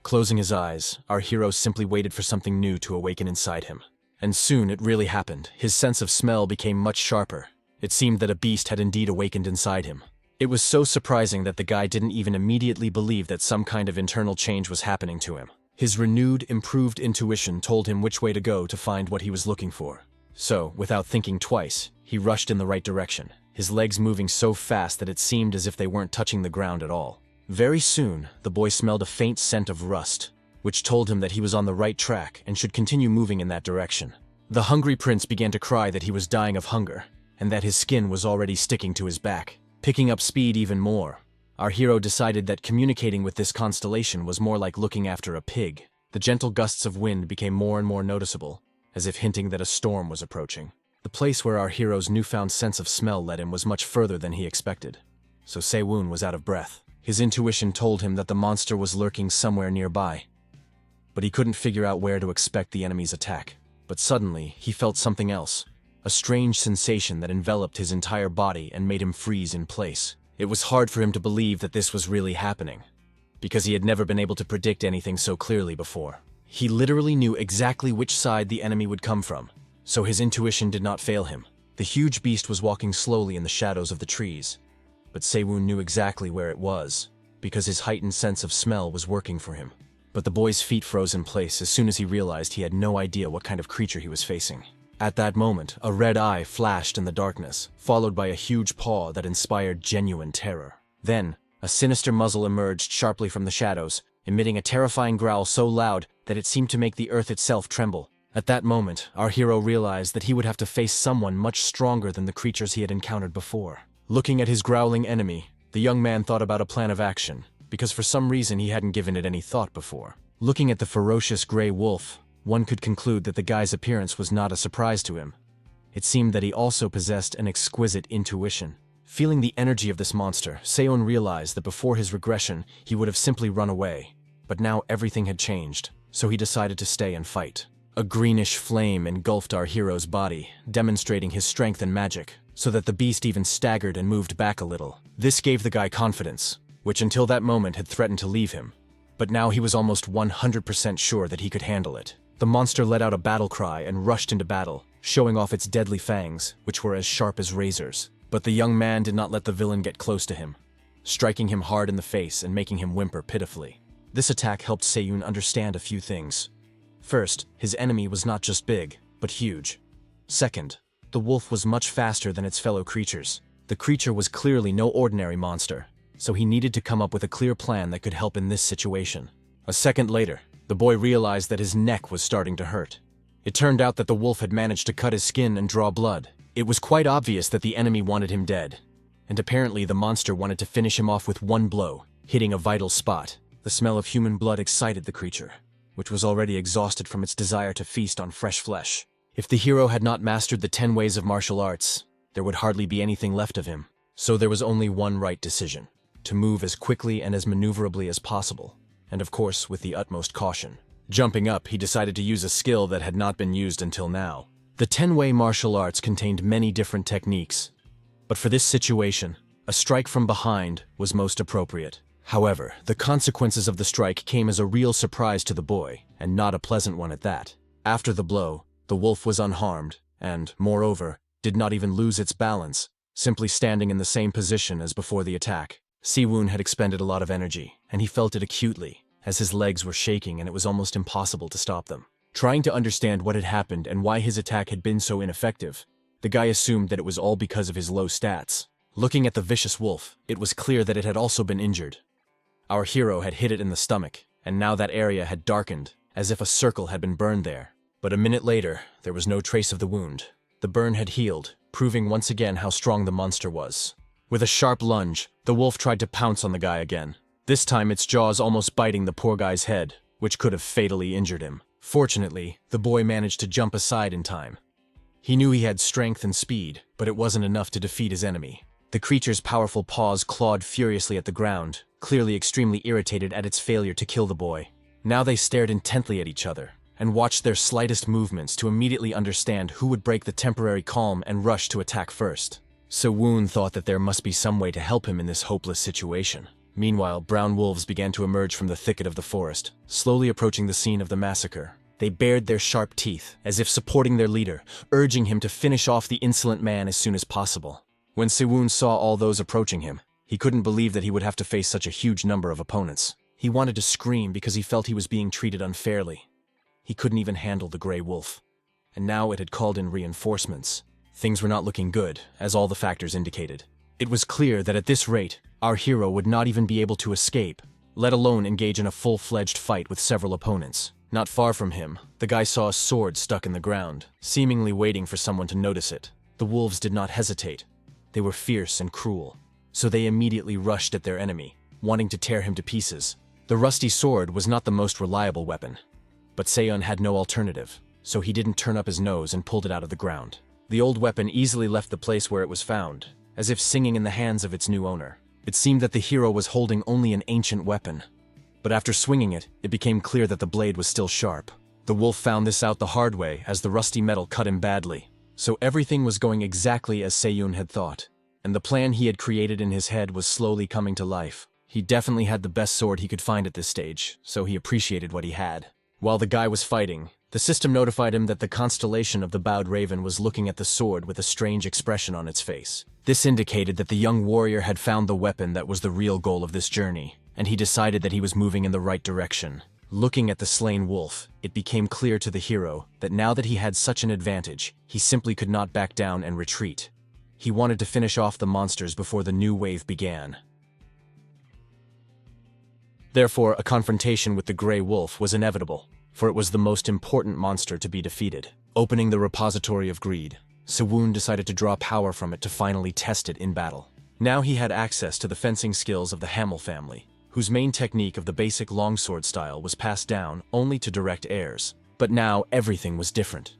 Closing his eyes, our hero simply waited for something new to awaken inside him. And soon it really happened. His sense of smell became much sharper. It seemed that a beast had indeed awakened inside him. It was so surprising that the guy didn't even immediately believe that some kind of internal change was happening to him. His renewed, improved intuition told him which way to go to find what he was looking for. So, without thinking twice, he rushed in the right direction, his legs moving so fast that it seemed as if they weren't touching the ground at all. Very soon, the boy smelled a faint scent of rust, which told him that he was on the right track and should continue moving in that direction. The hungry prince began to cry that he was dying of hunger, and that his skin was already sticking to his back. Picking up speed even more, our hero decided that communicating with this constellation was more like looking after a pig. The gentle gusts of wind became more and more noticeable, as if hinting that a storm was approaching. The place where our hero's newfound sense of smell led him was much further than he expected, so Se-woon was out of breath. His intuition told him that the monster was lurking somewhere nearby, but he couldn't figure out where to expect the enemy's attack. But suddenly, he felt something else, a strange sensation that enveloped his entire body and made him freeze in place. It was hard for him to believe that this was really happening, because he had never been able to predict anything so clearly before. He literally knew exactly which side the enemy would come from, so his intuition did not fail him. The huge beast was walking slowly in the shadows of the trees, but Se-woon knew exactly where it was, because his heightened sense of smell was working for him. But the boy's feet froze in place as soon as he realized he had no idea what kind of creature he was facing. At that moment, a red eye flashed in the darkness, followed by a huge paw that inspired genuine terror. Then, a sinister muzzle emerged sharply from the shadows, emitting a terrifying growl so loud that it seemed to make the earth itself tremble. At that moment, our hero realized that he would have to face someone much stronger than the creatures he had encountered before. Looking at his growling enemy, the young man thought about a plan of action, because for some reason he hadn't given it any thought before. Looking at the ferocious gray wolf, one could conclude that the guy's appearance was not a surprise to him. It seemed that he also possessed an exquisite intuition. Feeling the energy of this monster, Se-woon realized that before his regression, he would have simply run away. But now everything had changed, so he decided to stay and fight. A greenish flame engulfed our hero's body, demonstrating his strength and magic, so that the beast even staggered and moved back a little. This gave the guy confidence, which until that moment had threatened to leave him. But now he was almost 100% sure that he could handle it. The monster let out a battle cry and rushed into battle, showing off its deadly fangs, which were as sharp as razors. But the young man did not let the villain get close to him, striking him hard in the face and making him whimper pitifully. This attack helped Se-woon understand a few things. First, his enemy was not just big, but huge. Second, the wolf was much faster than its fellow creatures. The creature was clearly no ordinary monster, so he needed to come up with a clear plan that could help in this situation. A second later, the boy realized that his neck was starting to hurt. It turned out that the wolf had managed to cut his skin and draw blood. It was quite obvious that the enemy wanted him dead, and apparently the monster wanted to finish him off with one blow, hitting a vital spot. The smell of human blood excited the creature, which was already exhausted from its desire to feast on fresh flesh. If the hero had not mastered the 10 ways of martial arts, there would hardly be anything left of him. So there was only one right decision: to move as quickly and as maneuverably as possible, and of course with the utmost caution. Jumping up, he decided to use a skill that had not been used until now. The 10-way martial arts contained many different techniques, but for this situation, a strike from behind was most appropriate. However, the consequences of the strike came as a real surprise to the boy, and not a pleasant one at that. After the blow, the wolf was unharmed, and, moreover, did not even lose its balance, simply standing in the same position as before the attack. Siwoon had expended a lot of energy, and he felt it acutely, as his legs were shaking and it was almost impossible to stop them. Trying to understand what had happened and why his attack had been so ineffective, the guy assumed that it was all because of his low stats. Looking at the vicious wolf, it was clear that it had also been injured. Our hero had hit it in the stomach, and now that area had darkened, as if a circle had been burned there. But a minute later, there was no trace of the wound. The burn had healed, proving once again how strong the monster was. With a sharp lunge, the wolf tried to pounce on the guy again. This time its jaws almost biting the poor guy's head, which could have fatally injured him. Fortunately, the boy managed to jump aside in time. He knew he had strength and speed, but it wasn't enough to defeat his enemy. The creature's powerful paws clawed furiously at the ground, clearly extremely irritated at its failure to kill the boy. Now they stared intently at each other, and watched their slightest movements to immediately understand who would break the temporary calm and rush to attack first. Siwoon thought that there must be some way to help him in this hopeless situation. Meanwhile, brown wolves began to emerge from the thicket of the forest, slowly approaching the scene of the massacre. They bared their sharp teeth, as if supporting their leader, urging him to finish off the insolent man as soon as possible. When Siwoon saw all those approaching him, he couldn't believe that he would have to face such a huge number of opponents. He wanted to scream because he felt he was being treated unfairly. He couldn't even handle the gray wolf. And now it had called in reinforcements. Things were not looking good, as all the factors indicated. It was clear that at this rate, our hero would not even be able to escape, let alone engage in a full-fledged fight with several opponents. Not far from him, the guy saw a sword stuck in the ground, seemingly waiting for someone to notice it. The wolves did not hesitate. They were fierce and cruel, so they immediately rushed at their enemy, wanting to tear him to pieces. The rusty sword was not the most reliable weapon, but Seon had no alternative, so he didn't turn up his nose and pulled it out of the ground. The old weapon easily left the place where it was found, as if singing in the hands of its new owner. It seemed that the hero was holding only an ancient weapon, but after swinging it, it became clear that the blade was still sharp. The wolf found this out the hard way as the rusty metal cut him badly. So everything was going exactly as Seon had thought, and the plan he had created in his head was slowly coming to life. He definitely had the best sword he could find at this stage, so he appreciated what he had. While the guy was fighting, the system notified him that the constellation of the bowed raven was looking at the sword with a strange expression on its face. This indicated that the young warrior had found the weapon that was the real goal of this journey, and he decided that he was moving in the right direction. Looking at the slain wolf, it became clear to the hero that now that he had such an advantage, he simply could not back down and retreat. He wanted to finish off the monsters before the new wave began. Therefore, a confrontation with the gray wolf was inevitable, for it was the most important monster to be defeated. Opening the repository of greed, Siwoon decided to draw power from it to finally test it in battle. Now he had access to the fencing skills of the Hamel family, whose main technique of the basic longsword style was passed down only to direct heirs. But now everything was different.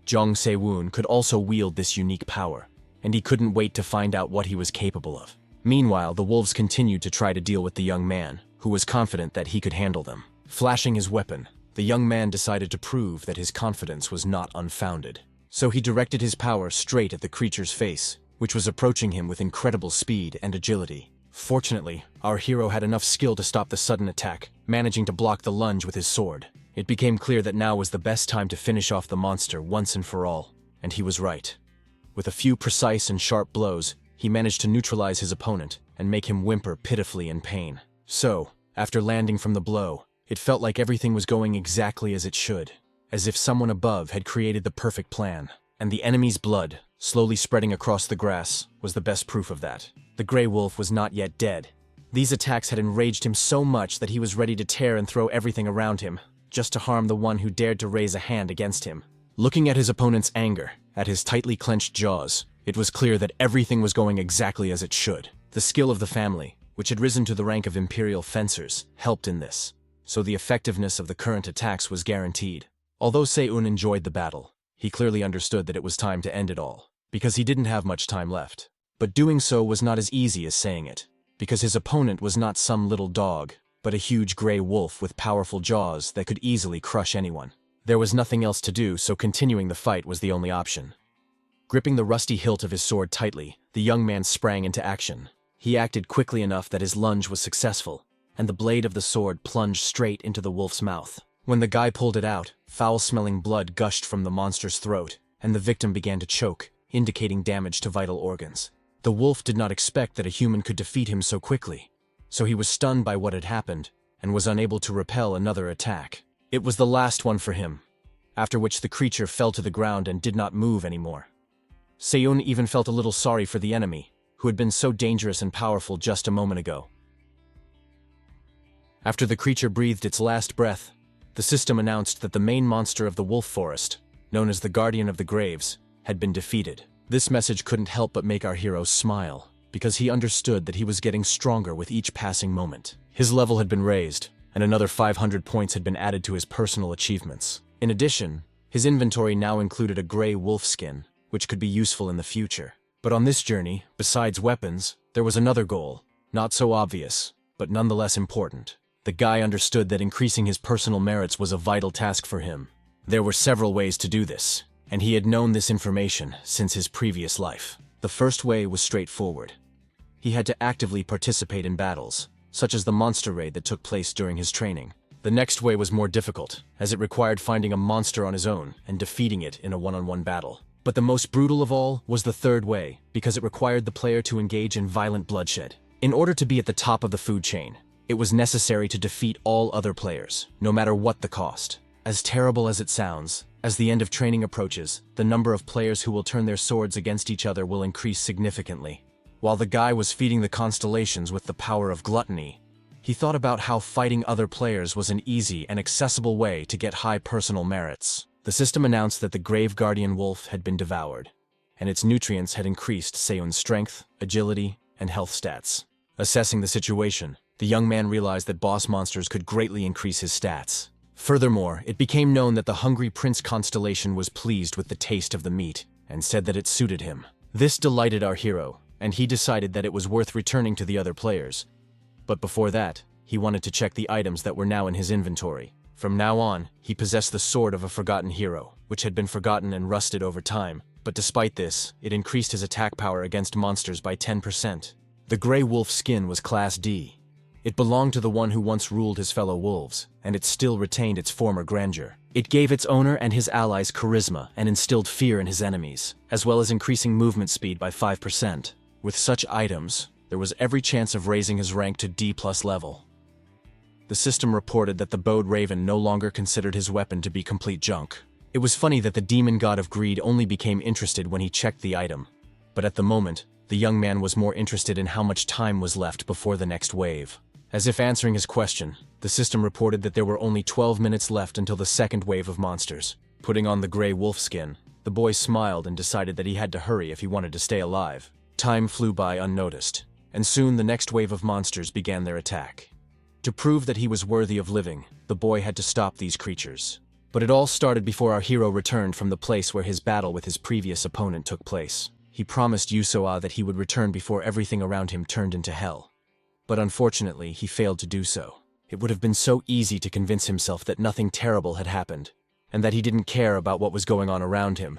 Jong Se-woon could also wield this unique power, and he couldn't wait to find out what he was capable of. Meanwhile, the wolves continued to try to deal with the young man, who was confident that he could handle them. Flashing his weapon, the young man decided to prove that his confidence was not unfounded. So he directed his power straight at the creature's face, which was approaching him with incredible speed and agility. Fortunately, our hero had enough skill to stop the sudden attack, managing to block the lunge with his sword. It became clear that now was the best time to finish off the monster once and for all, and he was right. With a few precise and sharp blows, he managed to neutralize his opponent and make him whimper pitifully in pain. So, after landing from the blow, it felt like everything was going exactly as it should, as if someone above had created the perfect plan. And the enemy's blood, slowly spreading across the grass, was the best proof of that. The gray wolf was not yet dead. These attacks had enraged him so much that he was ready to tear and throw everything around him, just to harm the one who dared to raise a hand against him. Looking at his opponent's anger, at his tightly clenched jaws, it was clear that everything was going exactly as it should. The skill of the family, which had risen to the rank of imperial fencers, helped in this, so the effectiveness of the current attacks was guaranteed. Although Se-un enjoyed the battle, he clearly understood that it was time to end it all, because he didn't have much time left. But doing so was not as easy as saying it, because his opponent was not some little dog, but a huge gray wolf with powerful jaws that could easily crush anyone. There was nothing else to do, so continuing the fight was the only option. Gripping the rusty hilt of his sword tightly, the young man sprang into action. He acted quickly enough that his lunge was successful, and the blade of the sword plunged straight into the wolf's mouth. When the guy pulled it out, foul-smelling blood gushed from the monster's throat, and the victim began to choke, indicating damage to vital organs. The wolf did not expect that a human could defeat him so quickly, so he was stunned by what had happened and was unable to repel another attack. It was the last one for him, after which the creature fell to the ground and did not move anymore. Seyun even felt a little sorry for the enemy, who had been so dangerous and powerful just a moment ago. After the creature breathed its last breath, the system announced that the main monster of the wolf forest, known as the Guardian of the Graves, had been defeated. This message couldn't help but make our hero smile, because he understood that he was getting stronger with each passing moment. His level had been raised, and another 500 points had been added to his personal achievements. In addition, his inventory now included a gray wolf skin, which could be useful in the future. But on this journey, besides weapons, there was another goal, not so obvious, but nonetheless important. The guy understood that increasing his personal merits was a vital task for him. There were several ways to do this, and he had known this information since his previous life. The first way was straightforward. He had to actively participate in battles, such as the monster raid that took place during his training. The next way was more difficult, as it required finding a monster on his own and defeating it in a one-on-one battle. But the most brutal of all was the third way, because it required the player to engage in violent bloodshed. In order to be at the top of the food chain, it was necessary to defeat all other players, no matter what the cost. As terrible as it sounds, as the end of training approaches, the number of players who will turn their swords against each other will increase significantly. While the guy was feeding the constellations with the power of gluttony, he thought about how fighting other players was an easy and accessible way to get high personal merits. The system announced that the Grave Guardian wolf had been devoured, and its nutrients had increased Seyun's strength, agility, and health stats. Assessing the situation, the young man realized that boss monsters could greatly increase his stats. Furthermore, it became known that the Hungry Prince constellation was pleased with the taste of the meat and said that it suited him. This delighted our hero, and he decided that it was worth returning to the other players. But before that, he wanted to check the items that were now in his inventory. From now on, he possessed the sword of a forgotten hero, which had been forgotten and rusted over time, but despite this, it increased his attack power against monsters by 10%. The Grey Wolf skin was Class D. It belonged to the one who once ruled his fellow wolves, and it still retained its former grandeur. It gave its owner and his allies charisma and instilled fear in his enemies, as well as increasing movement speed by 5%. With such items, there was every chance of raising his rank to D+ level. The system reported that the bowed raven no longer considered his weapon to be complete junk. It was funny that the demon god of greed only became interested when he checked the item. But at the moment, the young man was more interested in how much time was left before the next wave. As if answering his question, the system reported that there were only 12 minutes left until the second wave of monsters. Putting on the gray wolf skin, the boy smiled and decided that he had to hurry if he wanted to stay alive. Time flew by unnoticed, and soon the next wave of monsters began their attack. To prove that he was worthy of living, the boy had to stop these creatures. But it all started before our hero returned from the place where his battle with his previous opponent took place. He promised Yusoa that he would return before everything around him turned into hell. But unfortunately, he failed to do so. It would have been so easy to convince himself that nothing terrible had happened, and that he didn't care about what was going on around him.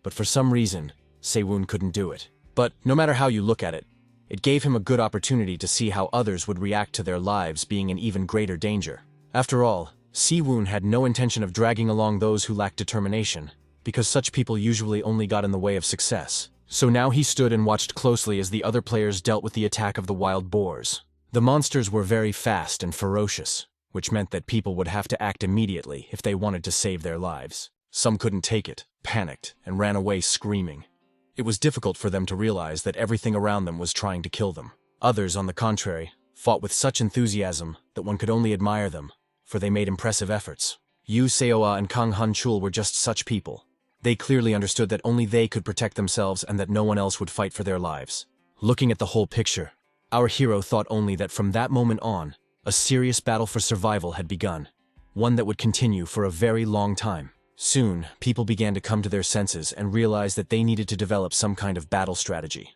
But for some reason, Seyun couldn't do it. But no matter how you look at it, it gave him a good opportunity to see how others would react to their lives being in even greater danger. After all, Seyun had no intention of dragging along those who lacked determination, because such people usually only got in the way of success. So now he stood and watched closely as the other players dealt with the attack of the wild boars. The monsters were very fast and ferocious, which meant that people would have to act immediately if they wanted to save their lives. Some couldn't take it, panicked, and ran away screaming. It was difficult for them to realize that everything around them was trying to kill them. Others, on the contrary, fought with such enthusiasm that one could only admire them, for they made impressive efforts. Yu Seoa and Kang Han-chul were just such people. They clearly understood that only they could protect themselves and that no one else would fight for their lives. Looking at the whole picture, our hero thought only that from that moment on, a serious battle for survival had begun, one that would continue for a very long time. Soon, people began to come to their senses and realize that they needed to develop some kind of battle strategy.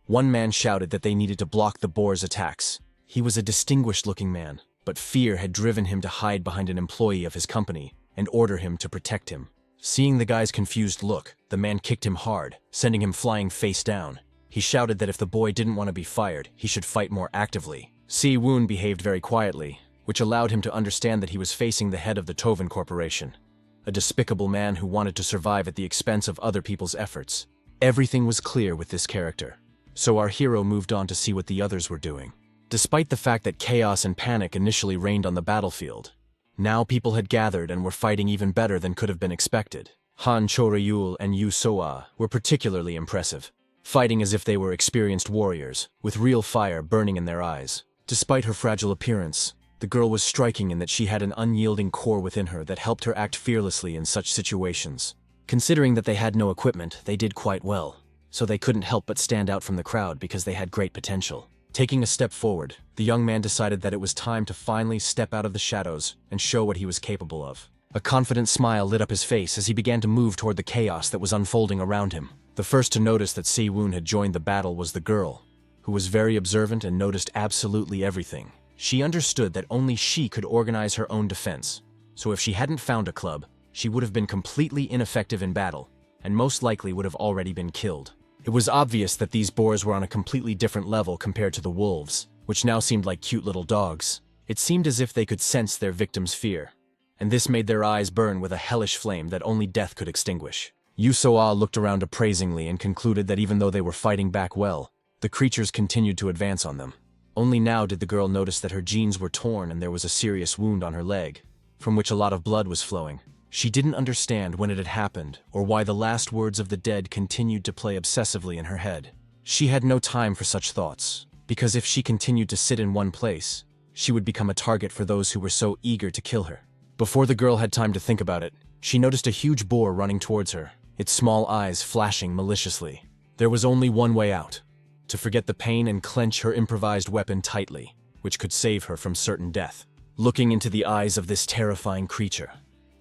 One man shouted that they needed to block the boar's attacks. He was a distinguished-looking man, but fear had driven him to hide behind an employee of his company and order him to protect him. Seeing the guy's confused look, the man kicked him hard, sending him flying face down. He shouted that if the boy didn't want to be fired, he should fight more actively. Si-woon behaved very quietly, which allowed him to understand that he was facing the head of the Toven Corporation, a despicable man who wanted to survive at the expense of other people's efforts. Everything was clear with this character. so our hero moved on to see what the others were doing. Despite the fact that chaos and panic initially reigned on the battlefield, now people had gathered and were fighting even better than could have been expected. Han Choryul and Yu Soa were particularly impressive, fighting as if they were experienced warriors, with real fire burning in their eyes. Despite her fragile appearance, the girl was striking in that she had an unyielding core within her that helped her act fearlessly in such situations. Considering that they had no equipment, they did quite well, so they couldn't help but stand out from the crowd because they had great potential. Taking a step forward, the young man decided that it was time to finally step out of the shadows and show what he was capable of. A confident smile lit up his face as he began to move toward the chaos that was unfolding around him. The first to notice that Si-woon had joined the battle was the girl, who was very observant and noticed absolutely everything. She understood that only she could organize her own defense, so if she hadn't found a club, she would have been completely ineffective in battle, and most likely would have already been killed. It was obvious that these boars were on a completely different level compared to the wolves, which now seemed like cute little dogs. It seemed as if they could sense their victim's fear, and this made their eyes burn with a hellish flame that only death could extinguish. Yu Soa looked around appraisingly and concluded that even though they were fighting back well, the creatures continued to advance on them. Only now did the girl notice that her jeans were torn and there was a serious wound on her leg, from which a lot of blood was flowing. She didn't understand when it had happened or why the last words of the dead continued to play obsessively in her head. She had no time for such thoughts, because if she continued to sit in one place, she would become a target for those who were so eager to kill her. Before the girl had time to think about it, she noticed a huge boar running towards her, its small eyes flashing maliciously. There was only one way out: to forget the pain and clench her improvised weapon tightly, which could save her from certain death. Looking into the eyes of this terrifying creature,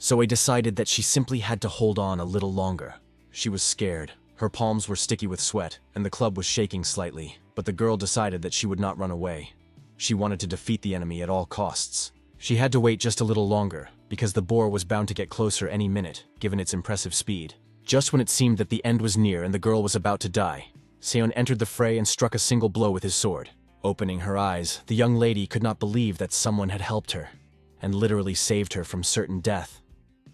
Zoe decided that she simply had to hold on a little longer. She was scared. Her palms were sticky with sweat, and the club was shaking slightly, but the girl decided that she would not run away. She wanted to defeat the enemy at all costs. She had to wait just a little longer, because the boar was bound to get closer any minute, given its impressive speed. Just when it seemed that the end was near and the girl was about to die, Seon entered the fray and struck a single blow with his sword. Opening her eyes, the young lady could not believe that someone had helped her, and literally saved her from certain death.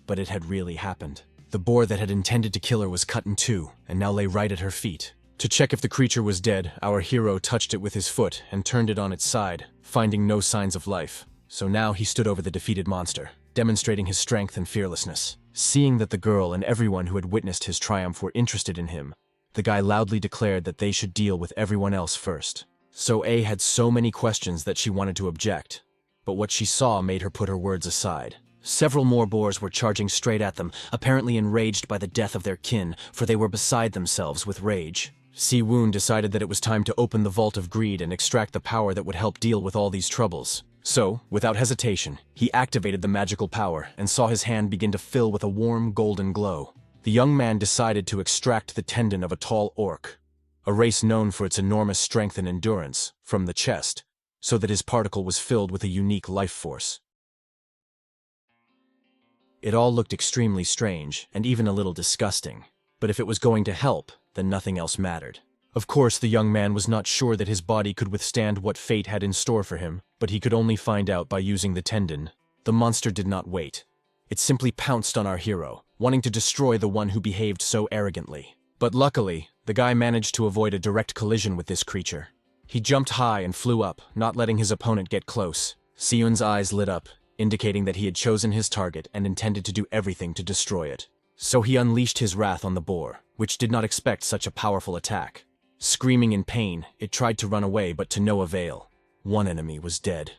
But it had really happened. The boar that had intended to kill her was cut in two, and now lay right at her feet. To check if the creature was dead, our hero touched it with his foot and turned it on its side, finding no signs of life. So now he stood over the defeated monster, demonstrating his strength and fearlessness. Seeing that the girl and everyone who had witnessed his triumph were interested in him, the guy loudly declared that they should deal with everyone else first. So A had so many questions that she wanted to object, but what she saw made her put her words aside. Several more boars were charging straight at them, apparently enraged by the death of their kin, for they were beside themselves with rage. Si-woon decided that it was time to open the vault of greed and extract the power that would help deal with all these troubles. So, without hesitation, he activated the magical power and saw his hand begin to fill with a warm golden glow. The young man decided to extract the tendon of a tall orc, a race known for its enormous strength and endurance, from the chest, so that his particle was filled with a unique life force. It all looked extremely strange and even a little disgusting, but if it was going to help, then nothing else mattered. Of course, the young man was not sure that his body could withstand what fate had in store for him, but he could only find out by using the tendon. The monster did not wait. It simply pounced on our hero, wanting to destroy the one who behaved so arrogantly. But luckily, the guy managed to avoid a direct collision with this creature. He jumped high and flew up, not letting his opponent get close. Seon's eyes lit up, indicating that he had chosen his target and intended to do everything to destroy it. So he unleashed his wrath on the boar, which did not expect such a powerful attack. Screaming in pain, it tried to run away, but to no avail. One enemy was dead.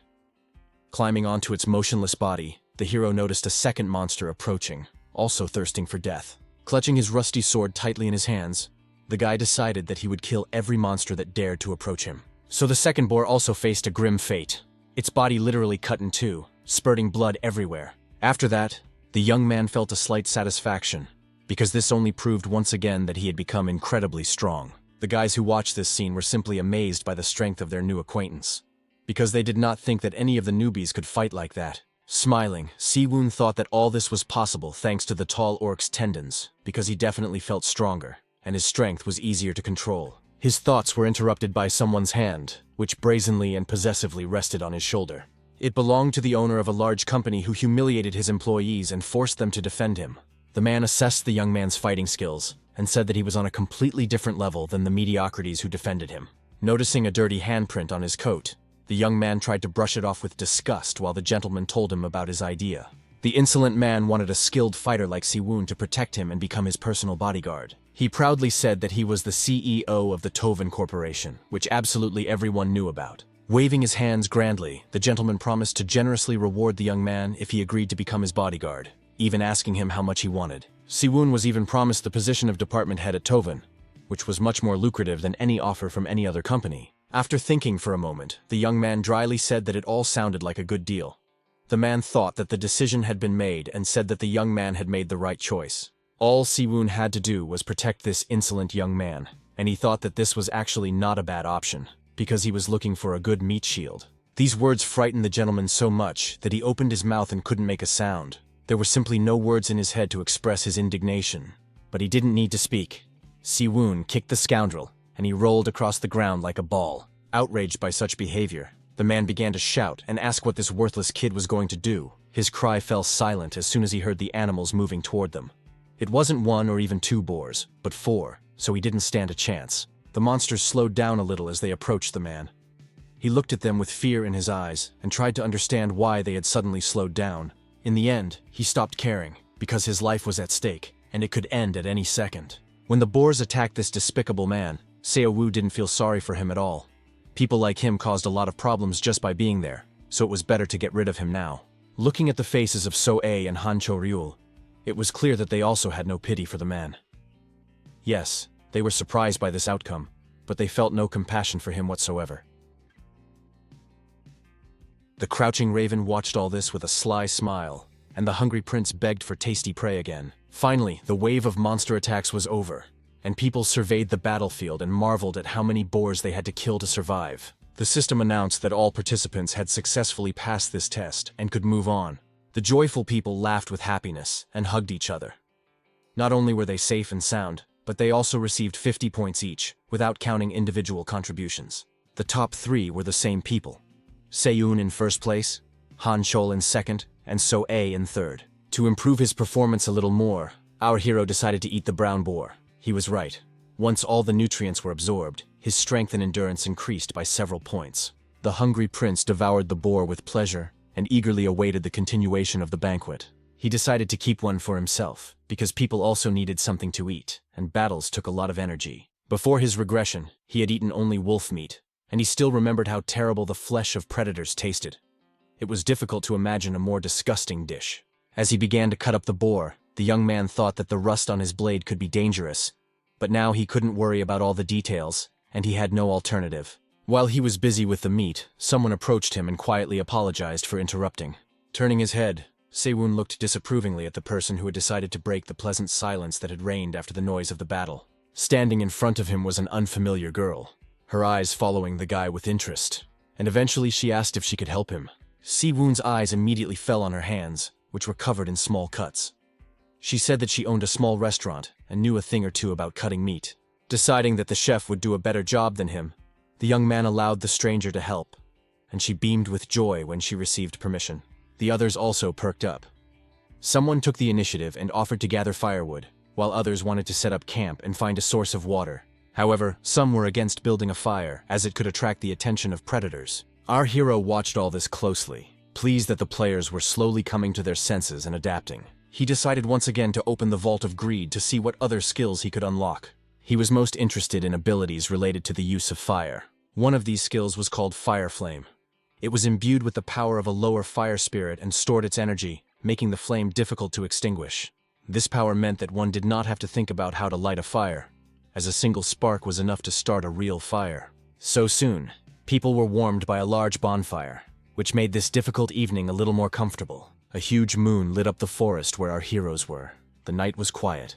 Climbing onto its motionless body, the hero noticed a second monster approaching, also thirsting for death. Clutching his rusty sword tightly in his hands, the guy decided that he would kill every monster that dared to approach him. So the second boar also faced a grim fate. Its body literally cut in two, spurting blood everywhere. After that, the young man felt a slight satisfaction, because this only proved once again that he had become incredibly strong. The guys who watched this scene were simply amazed by the strength of their new acquaintance, because they did not think that any of the newbies could fight like that. Smiling, Si-woon thought that all this was possible thanks to the tall orc's tendons, because he definitely felt stronger, and his strength was easier to control. His thoughts were interrupted by someone's hand, which brazenly and possessively rested on his shoulder. It belonged to the owner of a large company who humiliated his employees and forced them to defend him. The man assessed the young man's fighting skills, and said that he was on a completely different level than the mediocrities who defended him. Noticing a dirty handprint on his coat, the young man tried to brush it off with disgust while the gentleman told him about his idea. The insolent man wanted a skilled fighter like Siwon to protect him and become his personal bodyguard. He proudly said that he was the CEO of the Tovan Corporation, which absolutely everyone knew about. Waving his hands grandly, the gentleman promised to generously reward the young man if he agreed to become his bodyguard, even asking him how much he wanted. Siwon was even promised the position of department head at Tovan, which was much more lucrative than any offer from any other company. After thinking for a moment, the young man dryly said that it all sounded like a good deal. The man thought that the decision had been made and said that the young man had made the right choice. All Siwon had to do was protect this insolent young man, and he thought that this was actually not a bad option, because he was looking for a good meat shield. These words frightened the gentleman so much that he opened his mouth and couldn't make a sound. There were simply no words in his head to express his indignation, but he didn't need to speak. Siwon kicked the scoundrel, and he rolled across the ground like a ball. Outraged by such behavior, the man began to shout and ask what this worthless kid was going to do. His cry fell silent as soon as he heard the animals moving toward them. It wasn't 1 or even 2 boars, but 4, so he didn't stand a chance. The monsters slowed down a little as they approached the man. He looked at them with fear in his eyes and tried to understand why they had suddenly slowed down. In the end, he stopped caring, because his life was at stake, and it could end at any second. When the boars attacked this despicable man, Seo-woo didn't feel sorry for him at all. People like him caused a lot of problems just by being there, so it was better to get rid of him now. Looking at the faces of So-ae and Han Cho-ryul, it was clear that they also had no pity for the man. Yes, they were surprised by this outcome, but they felt no compassion for him whatsoever. The crouching raven watched all this with a sly smile, and the hungry prince begged for tasty prey again. Finally, the wave of monster attacks was over, and people surveyed the battlefield and marveled at how many boars they had to kill to survive. The system announced that all participants had successfully passed this test and could move on. The joyful people laughed with happiness and hugged each other. Not only were they safe and sound, but they also received 50 points each, without counting individual contributions. The top 3 were the same people. Seyun in first place, Han Chol in second, and So-ae in third. To improve his performance a little more, our hero decided to eat the brown boar. He was right. Once all the nutrients were absorbed, his strength and endurance increased by several points. The hungry prince devoured the boar with pleasure and eagerly awaited the continuation of the banquet. He decided to keep one for himself, because people also needed something to eat, and battles took a lot of energy. Before his regression, he had eaten only wolf meat, and he still remembered how terrible the flesh of predators tasted. It was difficult to imagine a more disgusting dish. As he began to cut up the boar, the young man thought that the rust on his blade could be dangerous, but now he couldn't worry about all the details, and he had no alternative. While he was busy with the meat, someone approached him and quietly apologized for interrupting. Turning his head, Sewon looked disapprovingly at the person who had decided to break the pleasant silence that had reigned after the noise of the battle. Standing in front of him was an unfamiliar girl, her eyes following the guy with interest, and eventually she asked if she could help him. Sewon's eyes immediately fell on her hands, which were covered in small cuts. She said that she owned a small restaurant and knew a thing or two about cutting meat. Deciding that the chef would do a better job than him, the young man allowed the stranger to help, and she beamed with joy when she received permission. The others also perked up. Someone took the initiative and offered to gather firewood, while others wanted to set up camp and find a source of water. However, some were against building a fire, as it could attract the attention of predators. Our hero watched all this closely, pleased that the players were slowly coming to their senses and adapting. He decided once again to open the Vault of Greed to see what other skills he could unlock. He was most interested in abilities related to the use of fire. One of these skills was called Fire Flame. It was imbued with the power of a lower fire spirit and stored its energy, making the flame difficult to extinguish. This power meant that one did not have to think about how to light a fire, as a single spark was enough to start a real fire. So soon, people were warmed by a large bonfire, which made this difficult evening a little more comfortable. A huge moon lit up the forest where our heroes were. The night was quiet,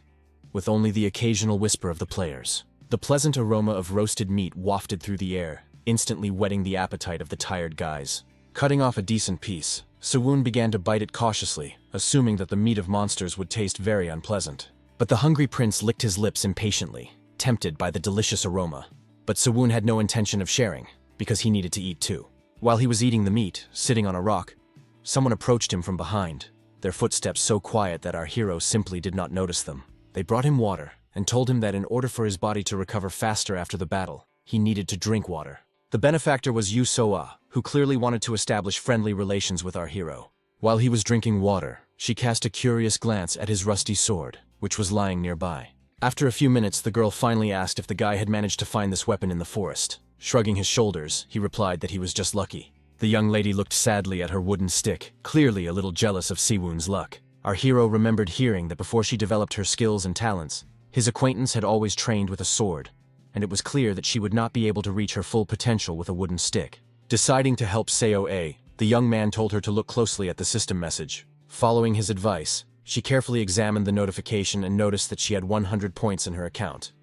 with only the occasional whisper of the players. The pleasant aroma of roasted meat wafted through the air, instantly whetting the appetite of the tired guys. Cutting off a decent piece, Sewon began to bite it cautiously, assuming that the meat of monsters would taste very unpleasant. But the hungry prince licked his lips impatiently, tempted by the delicious aroma. But Sewon had no intention of sharing, because he needed to eat too. While he was eating the meat, sitting on a rock, someone approached him from behind, their footsteps so quiet that our hero simply did not notice them. They brought him water, and told him that in order for his body to recover faster after the battle, he needed to drink water. The benefactor was Yu Soa, who clearly wanted to establish friendly relations with our hero. While he was drinking water, she cast a curious glance at his rusty sword, which was lying nearby. After a few minutes, the girl finally asked if the guy had managed to find this weapon in the forest. Shrugging his shoulders, he replied that he was just lucky. The young lady looked sadly at her wooden stick, clearly a little jealous of Siwon's luck. Our hero remembered hearing that before she developed her skills and talents, his acquaintance had always trained with a sword, and it was clear that she would not be able to reach her full potential with a wooden stick. Deciding to help Seo-A, the young man told her to look closely at the system message. Following his advice, she carefully examined the notification and noticed that she had 100 points in her account.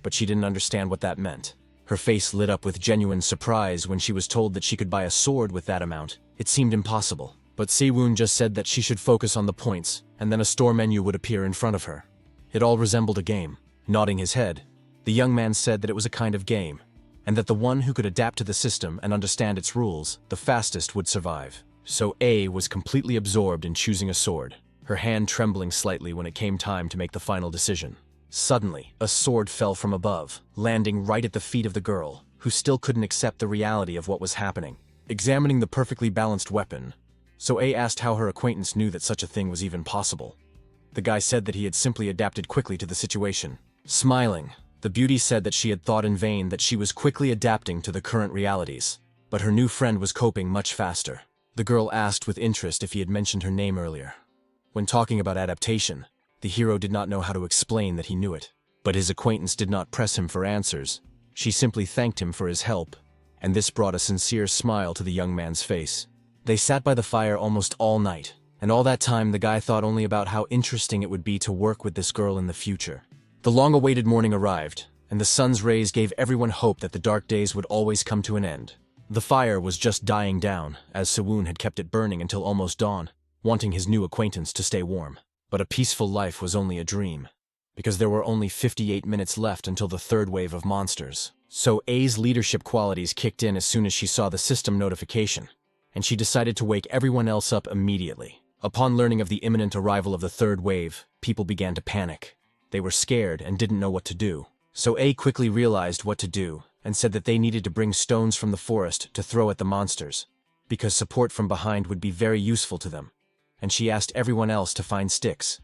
But she didn't understand what that meant. Her face lit up with genuine surprise when she was told that she could buy a sword with that amount. It seemed impossible. But Siwon just said that she should focus on the points, and then a store menu would appear in front of her. It all resembled a game. Nodding his head, the young man said that it was a kind of game, and that the one who could adapt to the system and understand its rules, the fastest would survive. So A was completely absorbed in choosing a sword, her hand trembling slightly when it came time to make the final decision. Suddenly, a sword fell from above, landing right at the feet of the girl, who still couldn't accept the reality of what was happening. Examining the perfectly balanced weapon, So A asked how her acquaintance knew that such a thing was even possible. The guy said that he had simply adapted quickly to the situation. Smiling, the beauty said that she had thought in vain that she was quickly adapting to the current realities, but her new friend was coping much faster. The girl asked with interest if he had mentioned her name earlier. When talking about adaptation, the hero did not know how to explain that he knew it. But his acquaintance did not press him for answers. She simply thanked him for his help, and this brought a sincere smile to the young man's face. They sat by the fire almost all night, and all that time the guy thought only about how interesting it would be to work with this girl in the future. The long-awaited morning arrived, and the sun's rays gave everyone hope that the dark days would always come to an end. The fire was just dying down, as Siwon had kept it burning until almost dawn, wanting his new acquaintance to stay warm. But a peaceful life was only a dream, because there were only 58 minutes left until the third wave of monsters. So A's leadership qualities kicked in as soon as she saw the system notification, and she decided to wake everyone else up immediately. Upon learning of the imminent arrival of the third wave, people began to panic. They were scared and didn't know what to do. So A quickly realized what to do and said that they needed to bring stones from the forest to throw at the monsters, because support from behind would be very useful to them, and she asked everyone else to find sticks.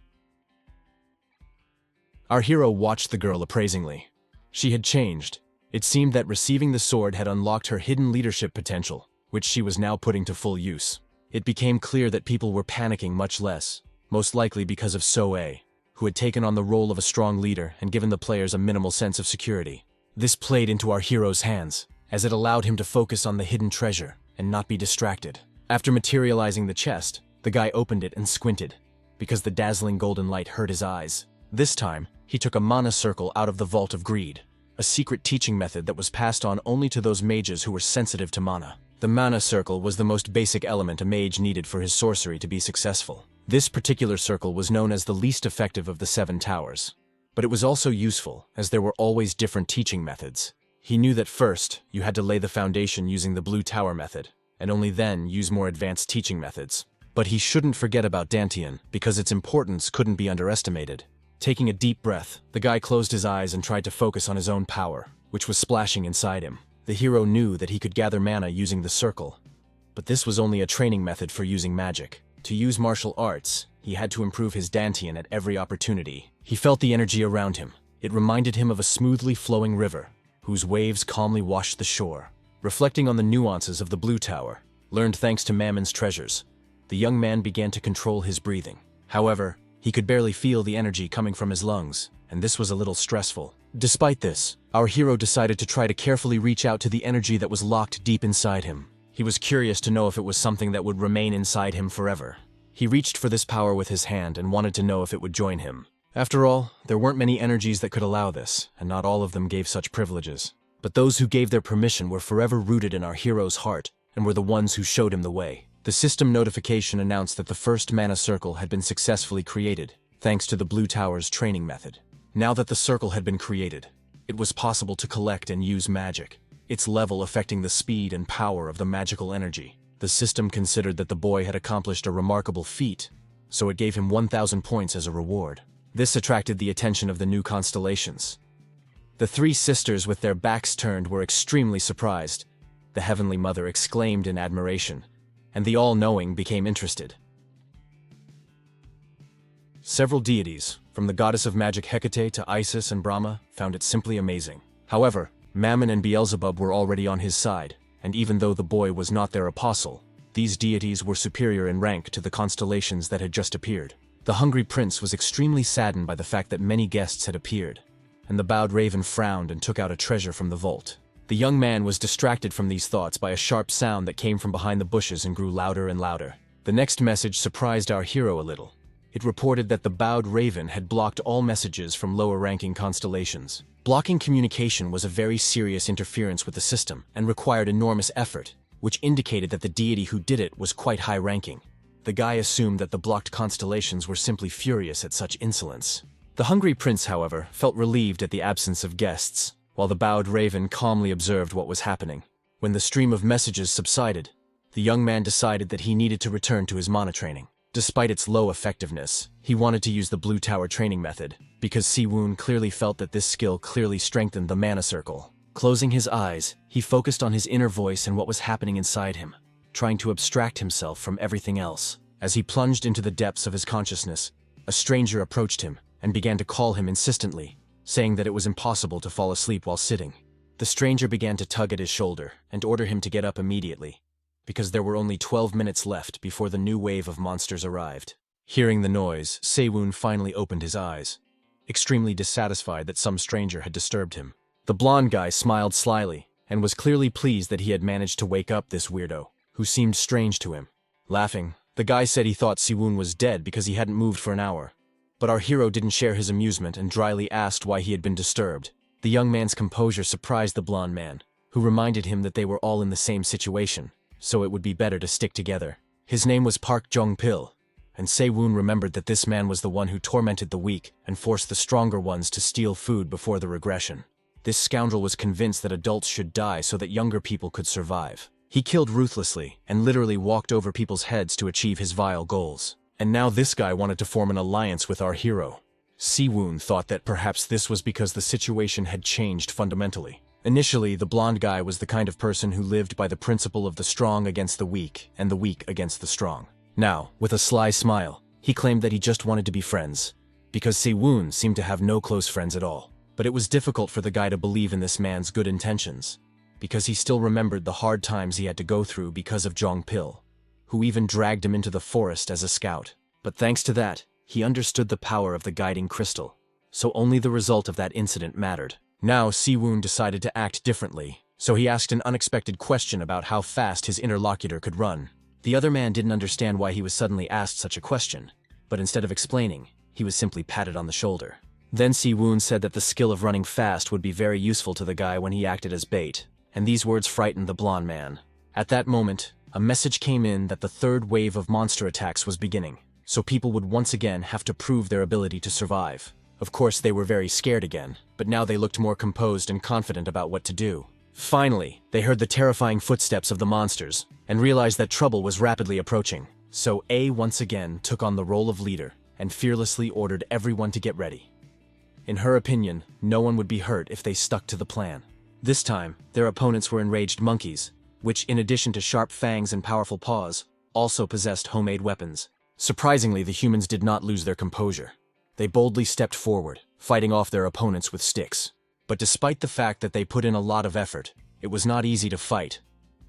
Our hero watched the girl appraisingly. She had changed. It seemed that receiving the sword had unlocked her hidden leadership potential, which she was now putting to full use. It became clear that people were panicking much less, most likely because of So-A, who had taken on the role of a strong leader and given the players a minimal sense of security. This played into our hero's hands, as it allowed him to focus on the hidden treasure and not be distracted. After materializing the chest, the guy opened it and squinted, because the dazzling golden light hurt his eyes. This time, he took a mana circle out of the Vault of Greed, a secret teaching method that was passed on only to those mages who were sensitive to mana. The mana circle was the most basic element a mage needed for his sorcery to be successful. This particular circle was known as the least effective of the 7 towers. But it was also useful, as there were always different teaching methods. He knew that first, you had to lay the foundation using the blue tower method, and only then use more advanced teaching methods. But he shouldn't forget about Dantian, because its importance couldn't be underestimated. Taking a deep breath, the guy closed his eyes and tried to focus on his own power, which was splashing inside him. The hero knew that he could gather mana using the circle, but this was only a training method for using magic. To use martial arts, he had to improve his Dantian at every opportunity. He felt the energy around him. It reminded him of a smoothly flowing river, whose waves calmly washed the shore. Reflecting on the nuances of the blue tower, learned thanks to Mammon's treasures, the young man began to control his breathing. However, he could barely feel the energy coming from his lungs, and this was a little stressful. Despite this, our hero decided to try to carefully reach out to the energy that was locked deep inside him. He was curious to know if it was something that would remain inside him forever. He reached for this power with his hand and wanted to know if it would join him. After all, there weren't many energies that could allow this, and not all of them gave such privileges. But those who gave their permission were forever rooted in our hero's heart, and were the ones who showed him the way. The system notification announced that the first mana circle had been successfully created, thanks to the Blue Tower's training method. Now that the circle had been created, it was possible to collect and use magic, its level affecting the speed and power of the magical energy. The system considered that the boy had accomplished a remarkable feat, so it gave him 1,000 points as a reward. This attracted the attention of the new constellations. The three sisters with their backs turned were extremely surprised. The Heavenly Mother exclaimed in admiration, and the all-knowing became interested. Several deities, from the goddess of magic Hecate to Isis and Brahma, found it simply amazing. However, Mammon and Beelzebub were already on his side, and even though the boy was not their apostle, these deities were superior in rank to the constellations that had just appeared. The hungry prince was extremely saddened by the fact that many guests had appeared, and the bowed raven frowned and took out a treasure from the vault. The young man was distracted from these thoughts by a sharp sound that came from behind the bushes and grew louder and louder. The next message surprised our hero a little. It reported that the bowed raven had blocked all messages from lower-ranking constellations. Blocking communication was a very serious interference with the system and required enormous effort, which indicated that the deity who did it was quite high-ranking. The guy assumed that the blocked constellations were simply furious at such insolence. The hungry prince, however, felt relieved at the absence of guests, while the bowed raven calmly observed what was happening. When the stream of messages subsided, the young man decided that he needed to return to his mana training. Despite its low effectiveness, he wanted to use the Blue Tower training method, because Siwoon clearly felt that this skill clearly strengthened the mana circle. Closing his eyes, he focused on his inner voice and what was happening inside him, trying to abstract himself from everything else. As he plunged into the depths of his consciousness, a stranger approached him and began to call him insistently, saying that it was impossible to fall asleep while sitting. The stranger began to tug at his shoulder and order him to get up immediately, because there were only 12 minutes left before the new wave of monsters arrived. Hearing the noise, Siwoon finally opened his eyes, extremely dissatisfied that some stranger had disturbed him. The blonde guy smiled slyly and was clearly pleased that he had managed to wake up this weirdo, who seemed strange to him. Laughing, the guy said he thought Siwoon was dead because he hadn't moved for an hour. But our hero didn't share his amusement and dryly asked why he had been disturbed. The young man's composure surprised the blonde man, who reminded him that they were all in the same situation, so it would be better to stick together. His name was Park Jong-pil, and Siwoon remembered that this man was the one who tormented the weak and forced the stronger ones to steal food before the regression. This scoundrel was convinced that adults should die so that younger people could survive. He killed ruthlessly and literally walked over people's heads to achieve his vile goals. And now this guy wanted to form an alliance with our hero. Siwoon thought that perhaps this was because the situation had changed fundamentally. Initially, the blonde guy was the kind of person who lived by the principle of the strong against the weak and the weak against the strong. Now, with a sly smile, he claimed that he just wanted to be friends, because Siwoon seemed to have no close friends at all. But it was difficult for the guy to believe in this man's good intentions, because he still remembered the hard times he had to go through because of Jong-pil, who even dragged him into the forest as a scout. But thanks to that, he understood the power of the guiding crystal, so only the result of that incident mattered. Now Siwoon decided to act differently, so he asked an unexpected question about how fast his interlocutor could run. The other man didn't understand why he was suddenly asked such a question, but instead of explaining, he was simply patted on the shoulder. Then Siwoon said that the skill of running fast would be very useful to the guy when he acted as bait, and these words frightened the blonde man. At that moment, a message came in that the third wave of monster attacks was beginning, so people would once again have to prove their ability to survive. Of course, they were very scared again, but now they looked more composed and confident about what to do. Finally, they heard the terrifying footsteps of the monsters and realized that trouble was rapidly approaching. So A once again took on the role of leader and fearlessly ordered everyone to get ready. In her opinion, no one would be hurt if they stuck to the plan. This time, their opponents were enraged monkeys, which, in addition to sharp fangs and powerful paws, also possessed homemade weapons. Surprisingly, the humans did not lose their composure. They boldly stepped forward, fighting off their opponents with sticks. But despite the fact that they put in a lot of effort, it was not easy to fight,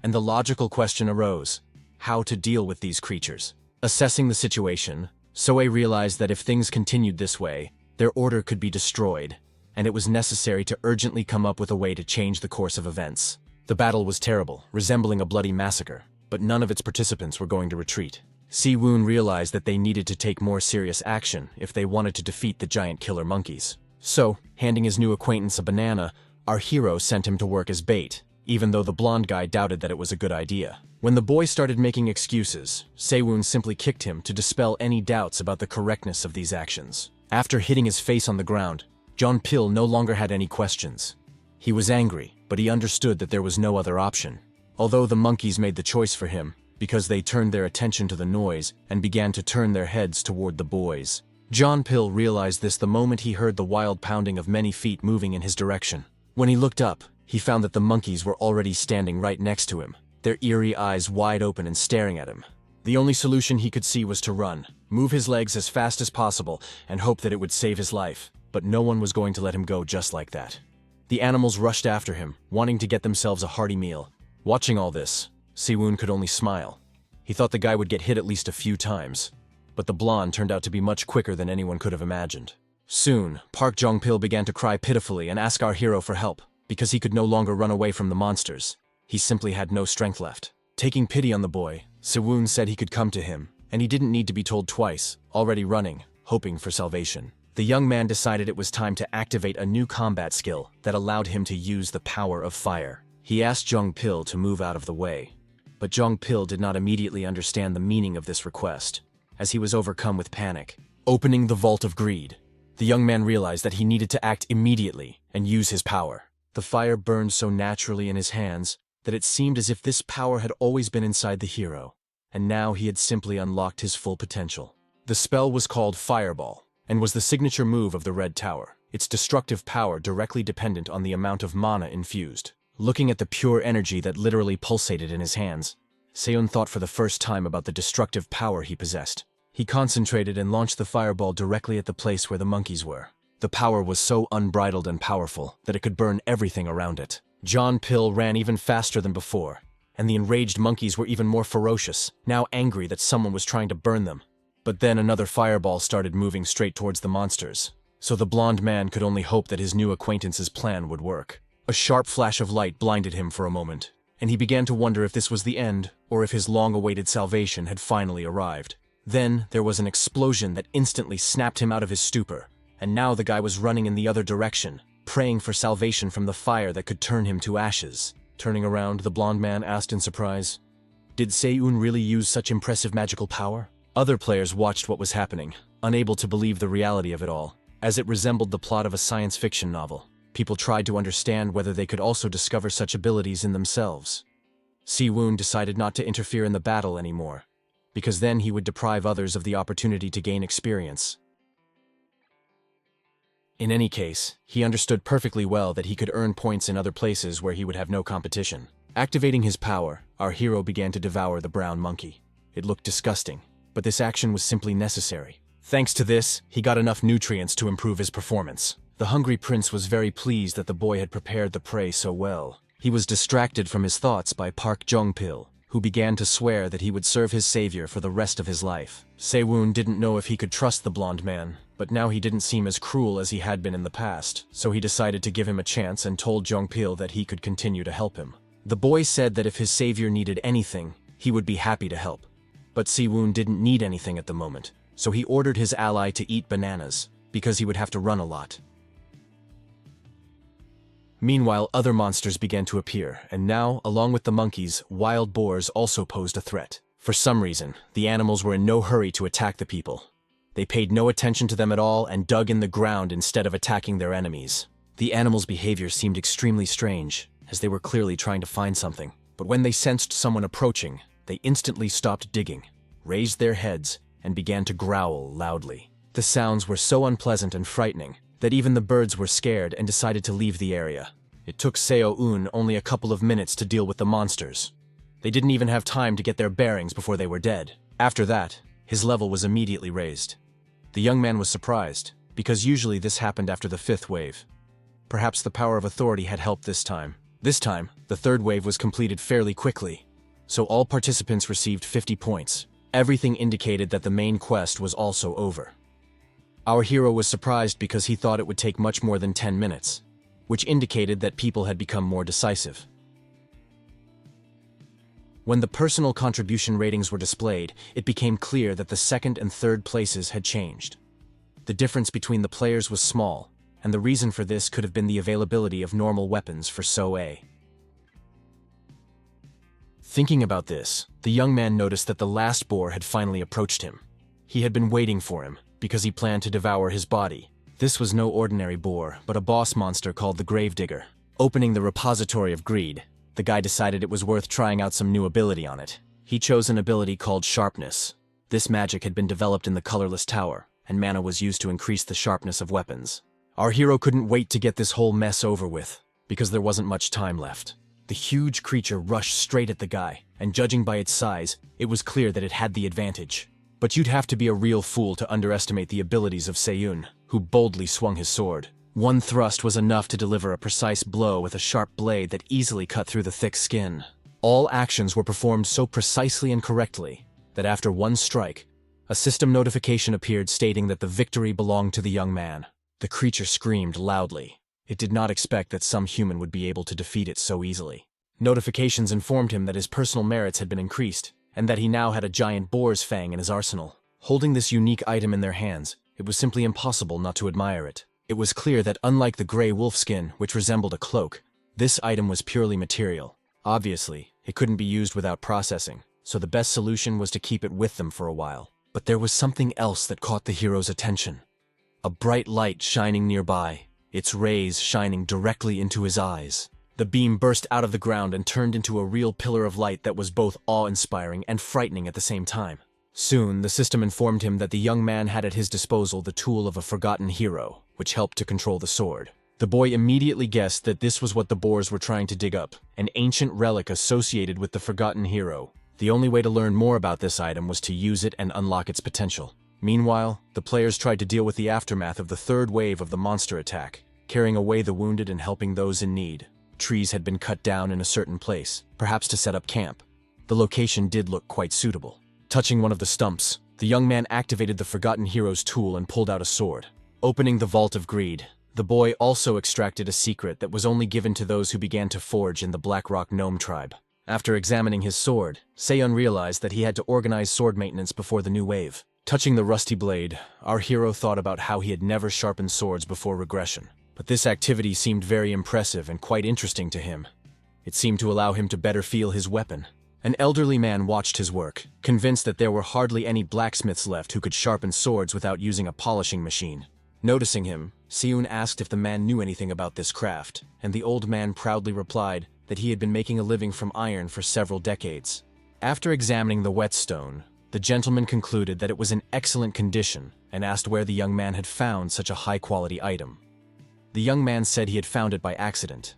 and the logical question arose: how to deal with these creatures? Assessing the situation, Soe realized that if things continued this way, their order could be destroyed, and it was necessary to urgently come up with a way to change the course of events. The battle was terrible, resembling a bloody massacre, but none of its participants were going to retreat. Siwoon realized that they needed to take more serious action if they wanted to defeat the giant killer monkeys. So, handing his new acquaintance a banana, our hero sent him to work as bait, even though the blonde guy doubted that it was a good idea. When the boy started making excuses, Siwoon simply kicked him to dispel any doubts about the correctness of these actions. After hitting his face on the ground, Jong-pil no longer had any questions. He was angry, but he understood that there was no other option. Although the monkeys made the choice for him, because they turned their attention to the noise and began to turn their heads toward the boys. John Pill realized this the moment he heard the wild pounding of many feet moving in his direction. When he looked up, he found that the monkeys were already standing right next to him, their eerie eyes wide open and staring at him. The only solution he could see was to run, move his legs as fast as possible, and hope that it would save his life. But no one was going to let him go just like that. The animals rushed after him, wanting to get themselves a hearty meal. Watching all this, Siwoon could only smile. He thought the guy would get hit at least a few times. But the blonde turned out to be much quicker than anyone could have imagined. Soon, Park Jong-pil began to cry pitifully and ask our hero for help, because he could no longer run away from the monsters. He simply had no strength left. Taking pity on the boy, Siwoon said he could come to him, and he didn't need to be told twice, already running, hoping for salvation. The young man decided it was time to activate a new combat skill that allowed him to use the power of fire. He asked Jong-pil to move out of the way, but Jong-pil did not immediately understand the meaning of this request, as he was overcome with panic. Opening the Vault of Greed, the young man realized that he needed to act immediately and use his power. The fire burned so naturally in his hands that it seemed as if this power had always been inside the hero, and now he had simply unlocked his full potential. The spell was called Fireball, and was the signature move of the Red Tower, its destructive power directly dependent on the amount of mana infused. Looking at the pure energy that literally pulsated in his hands, Seon thought for the first time about the destructive power he possessed. He concentrated and launched the fireball directly at the place where the monkeys were. The power was so unbridled and powerful that it could burn everything around it. John Pill ran even faster than before, and the enraged monkeys were even more ferocious, now angry that someone was trying to burn them. But then another fireball started moving straight towards the monsters, so the blonde man could only hope that his new acquaintance's plan would work. A sharp flash of light blinded him for a moment, and he began to wonder if this was the end, or if his long-awaited salvation had finally arrived. Then there was an explosion that instantly snapped him out of his stupor, and now the guy was running in the other direction, praying for salvation from the fire that could turn him to ashes. Turning around, the blonde man asked in surprise, "Did Seun really use such impressive magical power?" Other players watched what was happening, unable to believe the reality of it all, as it resembled the plot of a science fiction novel. People tried to understand whether they could also discover such abilities in themselves. Siwoon decided not to interfere in the battle anymore, because then he would deprive others of the opportunity to gain experience. In any case, he understood perfectly well that he could earn points in other places where he would have no competition. Activating his power, our hero began to devour the brown monkey. It looked disgusting, but this action was simply necessary. Thanks to this, he got enough nutrients to improve his performance. The hungry prince was very pleased that the boy had prepared the prey so well. He was distracted from his thoughts by Park Jong-pil, who began to swear that he would serve his savior for the rest of his life. Sewoon didn't know if he could trust the blonde man, but now he didn't seem as cruel as he had been in the past, so he decided to give him a chance and told Jong-pil that he could continue to help him. The boy said that if his savior needed anything, he would be happy to help. But Siwoon didn't need anything at the moment, so he ordered his ally to eat bananas, because he would have to run a lot. Meanwhile, other monsters began to appear, and now, along with the monkeys, wild boars also posed a threat. For some reason, the animals were in no hurry to attack the people. They paid no attention to them at all and dug in the ground instead of attacking their enemies. The animals' behavior seemed extremely strange, as they were clearly trying to find something. But when they sensed someone approaching, they instantly stopped digging, raised their heads, and began to growl loudly. The sounds were so unpleasant and frightening that even the birds were scared and decided to leave the area. It took Seo-un only a couple of minutes to deal with the monsters. They didn't even have time to get their bearings before they were dead. After that, his level was immediately raised. The young man was surprised, because usually this happened after the 5th wave. Perhaps the power of authority had helped this time. This time, the 3rd wave was completed fairly quickly, so all participants received 50 points. Everything indicated that the main quest was also over. Our hero was surprised because he thought it would take much more than 10 minutes, which indicated that people had become more decisive. When the personal contribution ratings were displayed, it became clear that the 2nd and 3rd places had changed. The difference between the players was small, and the reason for this could have been the availability of normal weapons for So-A. Thinking about this, the young man noticed that the last boar had finally approached him. He had been waiting for him, because he planned to devour his body. This was no ordinary boar, but a boss monster called the Gravedigger. Opening the repository of greed, the guy decided it was worth trying out some new ability on it. He chose an ability called Sharpness. This magic had been developed in the Colorless Tower, and mana was used to increase the sharpness of weapons. Our hero couldn't wait to get this whole mess over with, because there wasn't much time left. The huge creature rushed straight at the guy, and judging by its size, it was clear that it had the advantage. But you'd have to be a real fool to underestimate the abilities of Seiyun, who boldly swung his sword. One thrust was enough to deliver a precise blow with a sharp blade that easily cut through the thick skin. All actions were performed so precisely and correctly that after one strike, a system notification appeared stating that the victory belonged to the young man. The creature screamed loudly. It did not expect that some human would be able to defeat it so easily. Notifications informed him that his personal merits had been increased, and that he now had a giant boar's fang in his arsenal. Holding this unique item in their hands, it was simply impossible not to admire it. It was clear that unlike the gray wolf skin, which resembled a cloak, this item was purely material. Obviously, it couldn't be used without processing, so the best solution was to keep it with them for a while. But there was something else that caught the hero's attention. A bright light shining nearby, its rays shining directly into his eyes. The beam burst out of the ground and turned into a real pillar of light that was both awe-inspiring and frightening at the same time. Soon, the system informed him that the young man had at his disposal the tool of a forgotten hero, which helped to control the sword. The boy immediately guessed that this was what the boars were trying to dig up, an ancient relic associated with the forgotten hero. The only way to learn more about this item was to use it and unlock its potential. Meanwhile, the players tried to deal with the aftermath of the third wave of the monster attack, carrying away the wounded and helping those in need. Trees had been cut down in a certain place, perhaps to set up camp. The location did look quite suitable. Touching one of the stumps, the young man activated the forgotten hero's tool and pulled out a sword. Opening the Vault of Greed, the boy also extracted a secret that was only given to those who began to forge in the Black Rock Gnome tribe. After examining his sword, Seiyun realized that he had to organize sword maintenance before the new wave. Touching the rusty blade, our hero thought about how he had never sharpened swords before regression. But this activity seemed very impressive and quite interesting to him. It seemed to allow him to better feel his weapon. An elderly man watched his work, convinced that there were hardly any blacksmiths left who could sharpen swords without using a polishing machine. Noticing him, Seiyun asked if the man knew anything about this craft, and the old man proudly replied that he had been making a living from iron for several decades. After examining the whetstone, the gentleman concluded that it was in excellent condition and asked where the young man had found such a high-quality item. The young man said he had found it by accident.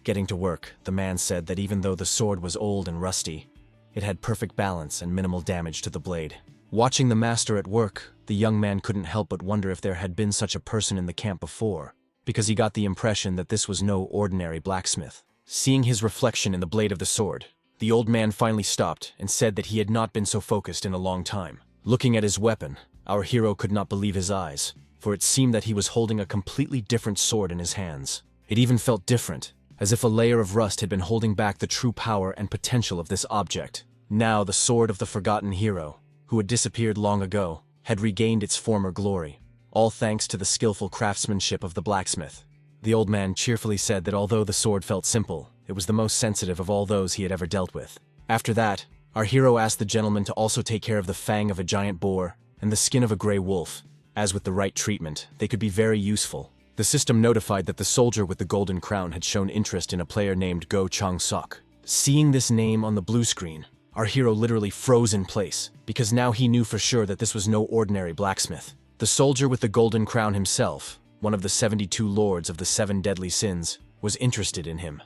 Getting to work, the man said that even though the sword was old and rusty, it had perfect balance and minimal damage to the blade. Watching the master at work, the young man couldn't help but wonder if there had been such a person in the camp before, because he got the impression that this was no ordinary blacksmith. Seeing his reflection in the blade of the sword, the old man finally stopped and said that he had not been so focused in a long time. Looking at his weapon, our hero could not believe his eyes, for it seemed that he was holding a completely different sword in his hands. It even felt different, as if a layer of rust had been holding back the true power and potential of this object. Now the sword of the forgotten hero, who had disappeared long ago, had regained its former glory, all thanks to the skillful craftsmanship of the blacksmith. The old man cheerfully said that although the sword felt simple, it was the most sensitive of all those he had ever dealt with. After that, our hero asked the gentleman to also take care of the fang of a giant boar and the skin of a gray wolf, as with the right treatment, they could be very useful. The system notified that the soldier with the golden crown had shown interest in a player named Go Chang-sok. Seeing this name on the blue screen, our hero literally froze in place, because now he knew for sure that this was no ordinary blacksmith. The soldier with the golden crown himself, one of the 72 lords of the 7 deadly sins, was interested in him.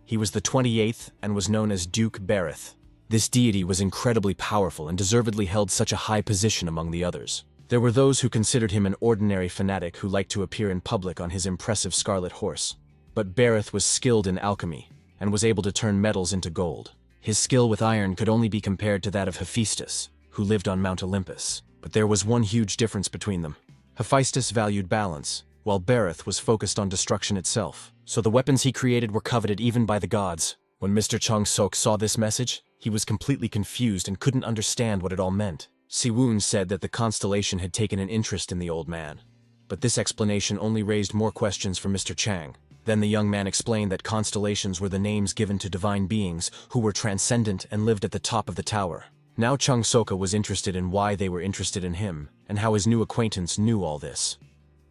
He was the 28th and was known as Duke Bereth. This deity was incredibly powerful and deservedly held such a high position among the others. There were those who considered him an ordinary fanatic who liked to appear in public on his impressive scarlet horse. But Bereth was skilled in alchemy and was able to turn metals into gold. His skill with iron could only be compared to that of Hephaestus, who lived on Mount Olympus. But there was one huge difference between them. Hephaestus valued balance, while Bereth was focused on destruction itself. So the weapons he created were coveted even by the gods. When Mr. Chang-sok saw this message, he was completely confused and couldn't understand what it all meant. Siwoon said that the constellation had taken an interest in the old man. But this explanation only raised more questions for Mr. Chang. Then the young man explained that constellations were the names given to divine beings who were transcendent and lived at the top of the tower. Now Chang-soka was interested in why they were interested in him, and how his new acquaintance knew all this.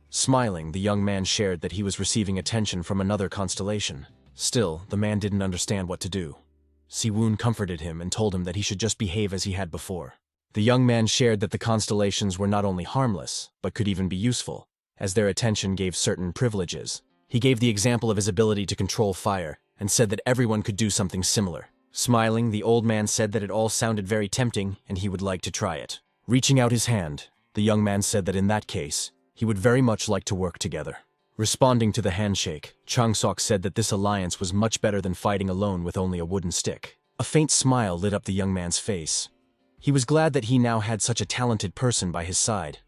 Smiling, the young man shared that he was receiving attention from another constellation. Still, the man didn't understand what to do. Siwoon comforted him and told him that he should just behave as he had before. The young man shared that the constellations were not only harmless, but could even be useful, as their attention gave certain privileges. He gave the example of his ability to control fire, and said that everyone could do something similar. Smiling, the old man said that it all sounded very tempting and he would like to try it. Reaching out his hand, the young man said that in that case, he would very much like to work together. Responding to the handshake, Changsok said that this alliance was much better than fighting alone with only a wooden stick. A faint smile lit up the young man's face. He was glad that he now had such a talented person by his side,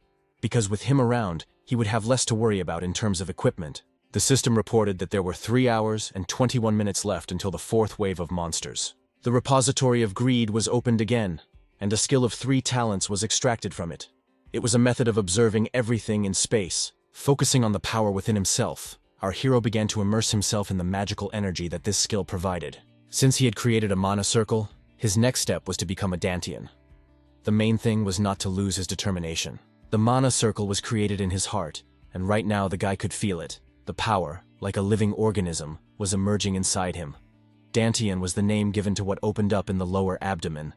because with him around, he would have less to worry about in terms of equipment. The system reported that there were 3 hours and 21 minutes left until the 4th wave of monsters. The repository of greed was opened again, and a skill of 3 talents was extracted from it. It was a method of observing everything in space. Focusing on the power within himself, our hero began to immerse himself in the magical energy that this skill provided. Since he had created a mana circle, his next step was to become a Dantian. The main thing was not to lose his determination. The mana circle was created in his heart, and right now the guy could feel it. The power, like a living organism, was emerging inside him. Dantian was the name given to what opened up in the lower abdomen.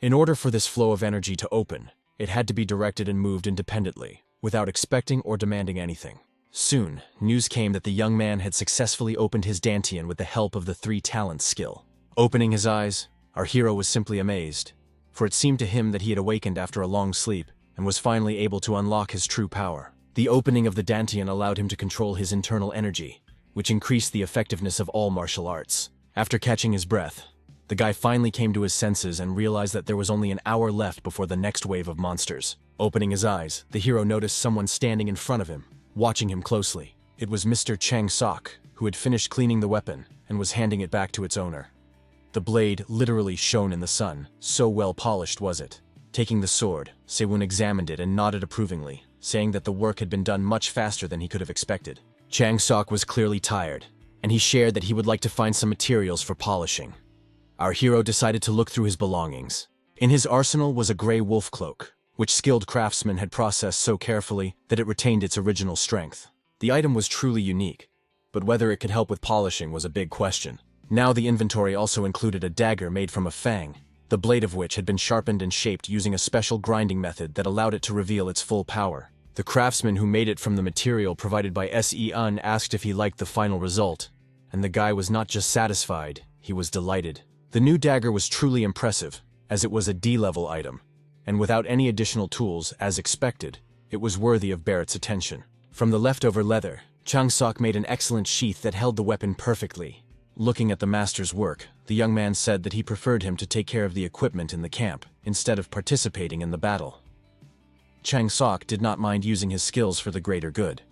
In order for this flow of energy to open, it had to be directed and moved independently, without expecting or demanding anything. Soon, news came that the young man had successfully opened his Dantian with the help of the 3 talents skill. Opening his eyes, our hero was simply amazed, for it seemed to him that he had awakened after a long sleep and was finally able to unlock his true power. The opening of the Dantian allowed him to control his internal energy, which increased the effectiveness of all martial arts. After catching his breath, the guy finally came to his senses and realized that there was only an hour left before the next wave of monsters. Opening his eyes, the hero noticed someone standing in front of him, watching him closely. It was Mr. Changsok, who had finished cleaning the weapon and was handing it back to its owner. The blade literally shone in the sun, so well polished was it. Taking the sword, Sewon examined it and nodded approvingly, saying that the work had been done much faster than he could have expected. Changsok was clearly tired, and he shared that he would like to find some materials for polishing. Our hero decided to look through his belongings. In his arsenal was a gray wolf cloak, which skilled craftsmen had processed so carefully that it retained its original strength. The item was truly unique, but whether it could help with polishing was a big question. Now the inventory also included a dagger made from a fang, the blade of which had been sharpened and shaped using a special grinding method that allowed it to reveal its full power. The craftsman who made it from the material provided by Se-un asked if he liked the final result, and the guy was not just satisfied, he was delighted. The new dagger was truly impressive, as it was a D-level item, and without any additional tools, as expected, it was worthy of Barrett's attention. From the leftover leather, Changsok made an excellent sheath that held the weapon perfectly. Looking at the master's work, the young man said that he preferred him to take care of the equipment in the camp, instead of participating in the battle. Changsok did not mind using his skills for the greater good.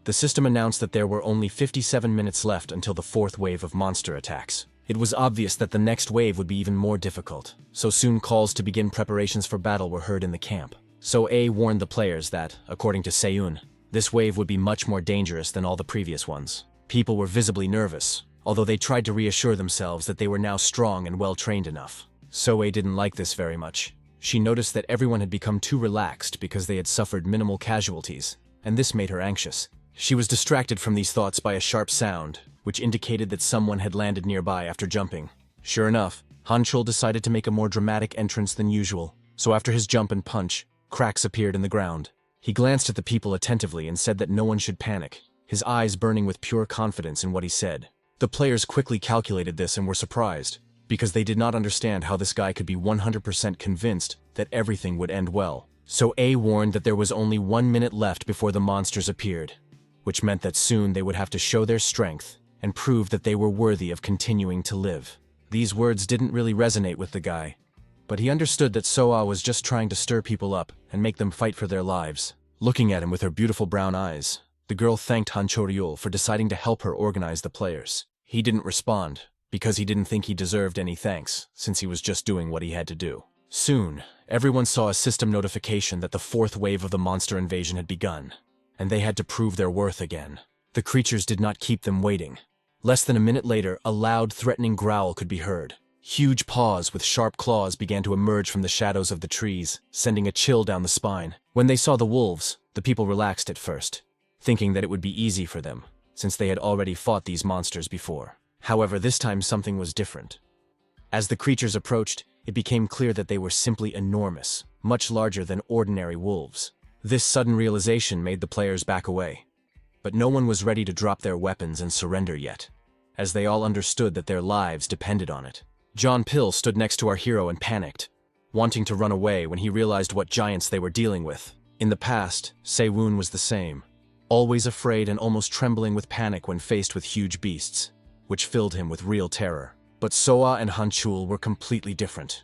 The system announced that there were only 57 minutes left until the 4th wave of monster attacks. It was obvious that the next wave would be even more difficult, so soon calls to begin preparations for battle were heard in the camp. So A warned the players that, according to Seyun, this wave would be much more dangerous than all the previous ones. People were visibly nervous, although they tried to reassure themselves that they were now strong and well-trained enough. Soe didn't like this very much. She noticed that everyone had become too relaxed because they had suffered minimal casualties, and this made her anxious. She was distracted from these thoughts by a sharp sound, which indicated that someone had landed nearby after jumping. Sure enough, Hanchul decided to make a more dramatic entrance than usual, so after his jump and punch, cracks appeared in the ground. He glanced at the people attentively and said that no one should panic, his eyes burning with pure confidence in what he said. The players quickly calculated this and were surprised, because they did not understand how this guy could be 100% convinced that everything would end well. So A warned that there was only 1 minute left before the monsters appeared, which meant that soon they would have to show their strength and prove that they were worthy of continuing to live. These words didn't really resonate with the guy, but he understood that Soa was just trying to stir people up and make them fight for their lives. Looking at him with her beautiful brown eyes, the girl thanked Han Choryul for deciding to help her organize the players. He didn't respond, because he didn't think he deserved any thanks, since he was just doing what he had to do. Soon, everyone saw a system notification that the 4th wave of the monster invasion had begun, and they had to prove their worth again. The creatures did not keep them waiting. Less than a minute later, a loud, threatening growl could be heard. Huge paws with sharp claws began to emerge from the shadows of the trees, sending a chill down the spine. When they saw the wolves, the people relaxed at first, thinking that it would be easy for them, since they had already fought these monsters before. However, this time something was different. As the creatures approached, it became clear that they were simply enormous, much larger than ordinary wolves. This sudden realization made the players back away. But no one was ready to drop their weapons and surrender yet, as they all understood that their lives depended on it. John Pill stood next to our hero and panicked, wanting to run away when he realized what giants they were dealing with. In the past, Se-woon was the same, always afraid and almost trembling with panic when faced with huge beasts, which filled him with real terror. But Soa and Han-chul were completely different.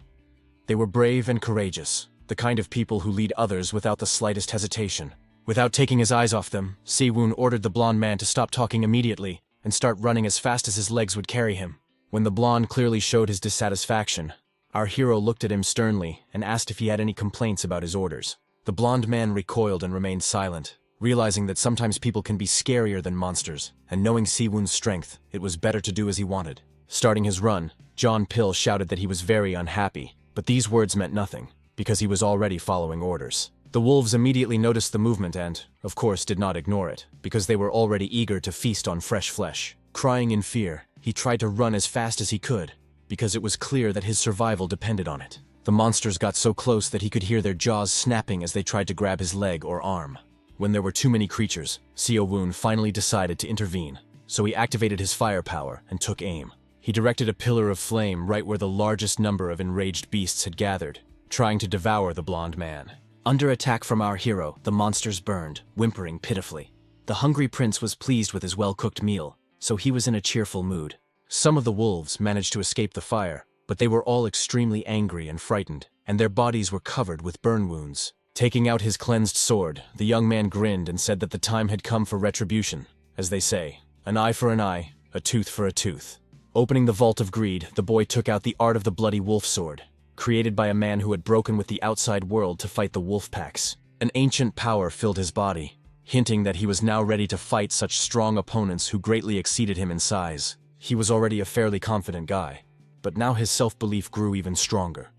They were brave and courageous, the kind of people who lead others without the slightest hesitation. Without taking his eyes off them, Se-woon ordered the blonde man to stop talking immediately and start running as fast as his legs would carry him. When the blonde clearly showed his dissatisfaction, our hero looked at him sternly and asked if he had any complaints about his orders. The blonde man recoiled and remained silent, realizing that sometimes people can be scarier than monsters, and knowing Se-woon's strength, it was better to do as he wanted. Starting his run, John Pill shouted that he was very unhappy, but these words meant nothing, because he was already following orders. The wolves immediately noticed the movement and, of course, did not ignore it, because they were already eager to feast on fresh flesh. Crying in fear, he tried to run as fast as he could, because it was clear that his survival depended on it. The monsters got so close that he could hear their jaws snapping as they tried to grab his leg or arm. When there were too many creatures, Se-woon finally decided to intervene, so he activated his firepower and took aim. He directed a pillar of flame right where the largest number of enraged beasts had gathered, trying to devour the blonde man. Under attack from our hero, the monsters burned, whimpering pitifully. The hungry prince was pleased with his well-cooked meal, so he was in a cheerful mood. Some of the wolves managed to escape the fire, but they were all extremely angry and frightened, and their bodies were covered with burn wounds. Taking out his cleansed sword, the young man grinned and said that the time had come for retribution. As they say, an eye for an eye, a tooth for a tooth. Opening the vault of greed, the boy took out the art of the bloody wolf sword, created by a man who had broken with the outside world to fight the wolf packs. An ancient power filled his body, hinting that he was now ready to fight such strong opponents who greatly exceeded him in size. He was already a fairly confident guy, but now his self-belief grew even stronger,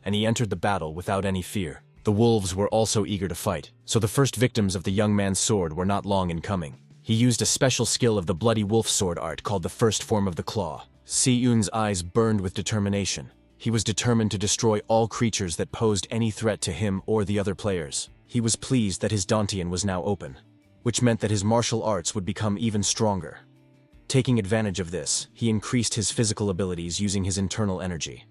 and he entered the battle without any fear. The wolves were also eager to fight, so the first victims of the young man's sword were not long in coming. He used a special skill of the bloody wolf sword art called the first form of the claw. Se-woon's eyes burned with determination. He was determined to destroy all creatures that posed any threat to him or the other players. He was pleased that his Dantian was now open, which meant that his martial arts would become even stronger. Taking advantage of this, he increased his physical abilities using his internal energy.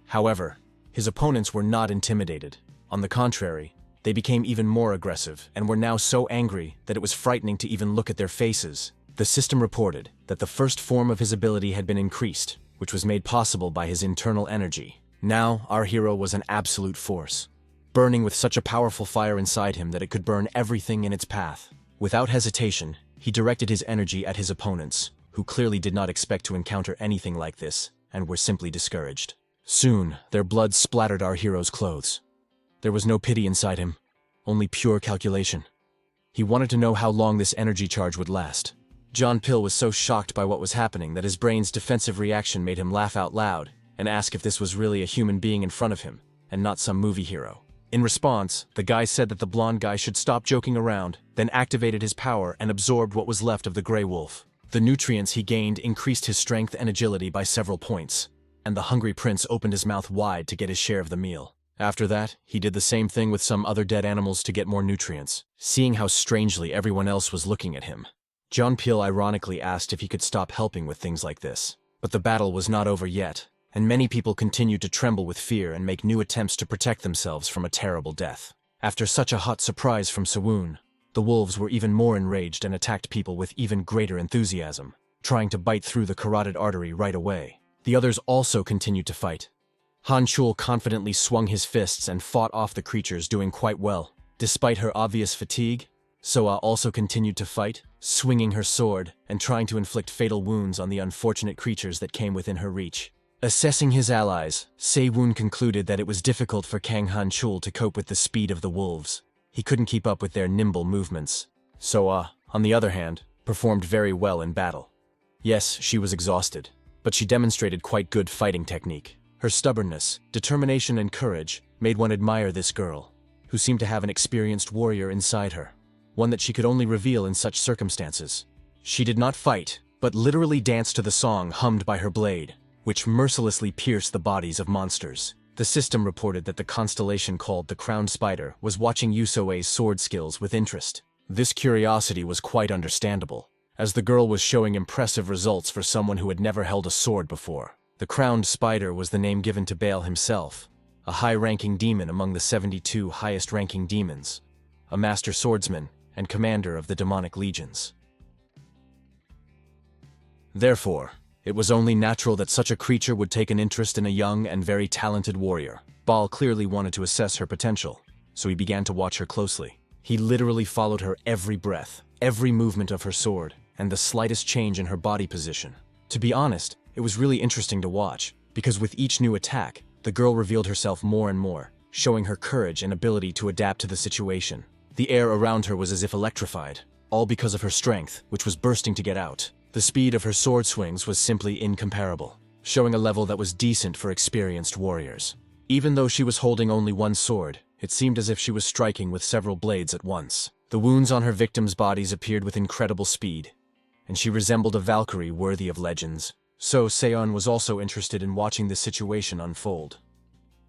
However, his opponents were not intimidated. On the contrary, they became even more aggressive and were now so angry that it was frightening to even look at their faces. The system reported that the first form of his ability had been increased, which was made possible by his internal energy. Now, our hero was an absolute force, burning with such a powerful fire inside him that it could burn everything in its path. Without hesitation, he directed his energy at his opponents, who clearly did not expect to encounter anything like this, and were simply discouraged. Soon, their blood splattered our hero's clothes. There was no pity inside him, only pure calculation. He wanted to know how long this energy charge would last. John Pill was so shocked by what was happening that his brain's defensive reaction made him laugh out loud and ask if this was really a human being in front of him, and not some movie hero. In response, the guy said that the blonde guy should stop joking around, then activated his power and absorbed what was left of the gray wolf. The nutrients he gained increased his strength and agility by several points, and the hungry prince opened his mouth wide to get his share of the meal. After that, he did the same thing with some other dead animals to get more nutrients. Seeing how strangely everyone else was looking at him, John Peel ironically asked if he could stop helping with things like this. But the battle was not over yet, and many people continued to tremble with fear and make new attempts to protect themselves from a terrible death. After such a hot surprise from Se-woon, the wolves were even more enraged and attacked people with even greater enthusiasm, trying to bite through the carotid artery right away. The others also continued to fight. Han-chul confidently swung his fists and fought off the creatures, doing quite well. Despite her obvious fatigue, Soa also continued to fight, swinging her sword and trying to inflict fatal wounds on the unfortunate creatures that came within her reach. Assessing his allies, Se-woon concluded that it was difficult for Kang Han-chul to cope with the speed of the wolves. He couldn't keep up with their nimble movements. Soa, on the other hand, performed very well in battle. Yes, she was exhausted, but she demonstrated quite good fighting technique. Her stubbornness, determination, and courage made one admire this girl, who seemed to have an experienced warrior inside her, one that she could only reveal in such circumstances. She did not fight, but literally danced to the song hummed by her blade, which mercilessly pierced the bodies of monsters. The system reported that the constellation called the Crowned Spider was watching Yusoe's sword skills with interest. This curiosity was quite understandable, as the girl was showing impressive results for someone who had never held a sword before. The Crowned Spider was the name given to Baal himself, a high-ranking demon among the 72 highest-ranking demons, a master swordsman and commander of the demonic legions. Therefore, it was only natural that such a creature would take an interest in a young and very talented warrior. Baal clearly wanted to assess her potential, so he began to watch her closely. He literally followed her every breath, every movement of her sword, and the slightest change in her body position. To be honest, it was really interesting to watch, because with each new attack, the girl revealed herself more and more, showing her courage and ability to adapt to the situation. The air around her was as if electrified, all because of her strength, which was bursting to get out. The speed of her sword swings was simply incomparable, showing a level that was decent for experienced warriors. Even though she was holding only one sword, it seemed as if she was striking with several blades at once. The wounds on her victims' bodies appeared with incredible speed, and she resembled a Valkyrie worthy of legends. So Seon was also interested in watching this situation unfold.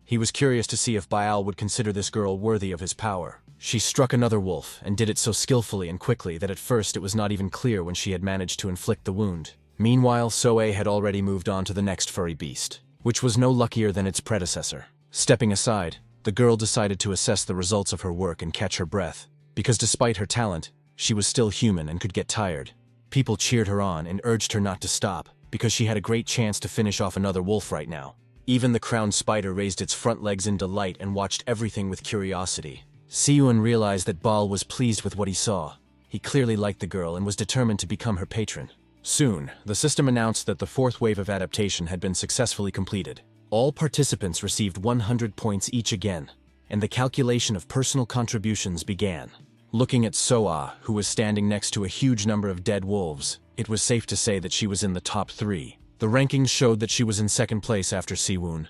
He was curious to see if Baal would consider this girl worthy of his power. She struck another wolf, and did it so skillfully and quickly that at first it was not even clear when she had managed to inflict the wound. Meanwhile, Soe had already moved on to the next furry beast, which was no luckier than its predecessor. Stepping aside, the girl decided to assess the results of her work and catch her breath, because despite her talent, she was still human and could get tired. People cheered her on and urged her not to stop, because she had a great chance to finish off another wolf right now. Even the Crowned Spider raised its front legs in delight and watched everything with curiosity. Siyun realized that Baal was pleased with what he saw. He clearly liked the girl and was determined to become her patron. Soon, the system announced that the fourth wave of adaptation had been successfully completed. All participants received 100 points each again, and the calculation of personal contributions began. Looking at Soa, who was standing next to a huge number of dead wolves, it was safe to say that she was in the top 3. The rankings showed that she was in second place after Siwon,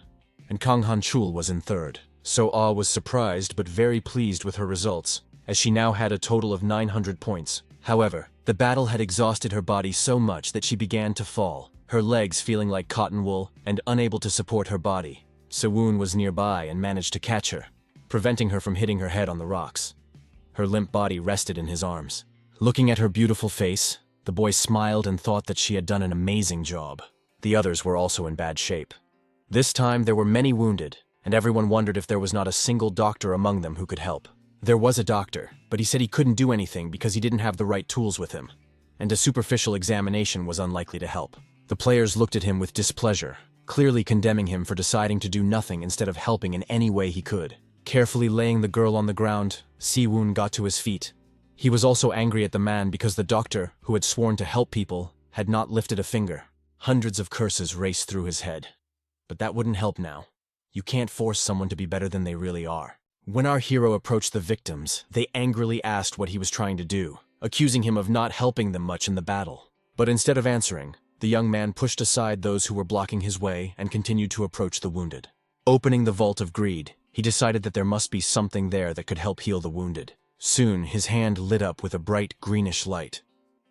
and Kang Han-chul was in third. So-ah was surprised but very pleased with her results, as she now had a total of 900 points. However, the battle had exhausted her body so much that she began to fall, her legs feeling like cotton wool and unable to support her body. Siwon was nearby and managed to catch her, preventing her from hitting her head on the rocks. Her limp body rested in his arms. Looking at her beautiful face, the boy smiled and thought that she had done an amazing job. The others were also in bad shape. This time there were many wounded, and everyone wondered if there was not a single doctor among them who could help. There was a doctor, but he said he couldn't do anything because he didn't have the right tools with him, and a superficial examination was unlikely to help. The players looked at him with displeasure, clearly condemning him for deciding to do nothing instead of helping in any way he could. Carefully laying the girl on the ground, Siwon got to his feet. He was also angry at the man because the doctor, who had sworn to help people, had not lifted a finger. Hundreds of curses raced through his head. But that wouldn't help now. You can't force someone to be better than they really are. When our hero approached the victims, they angrily asked what he was trying to do, accusing him of not helping them much in the battle. But instead of answering, the young man pushed aside those who were blocking his way and continued to approach the wounded. Opening the Vault of Greed, he decided that there must be something there that could help heal the wounded. Soon, his hand lit up with a bright greenish light.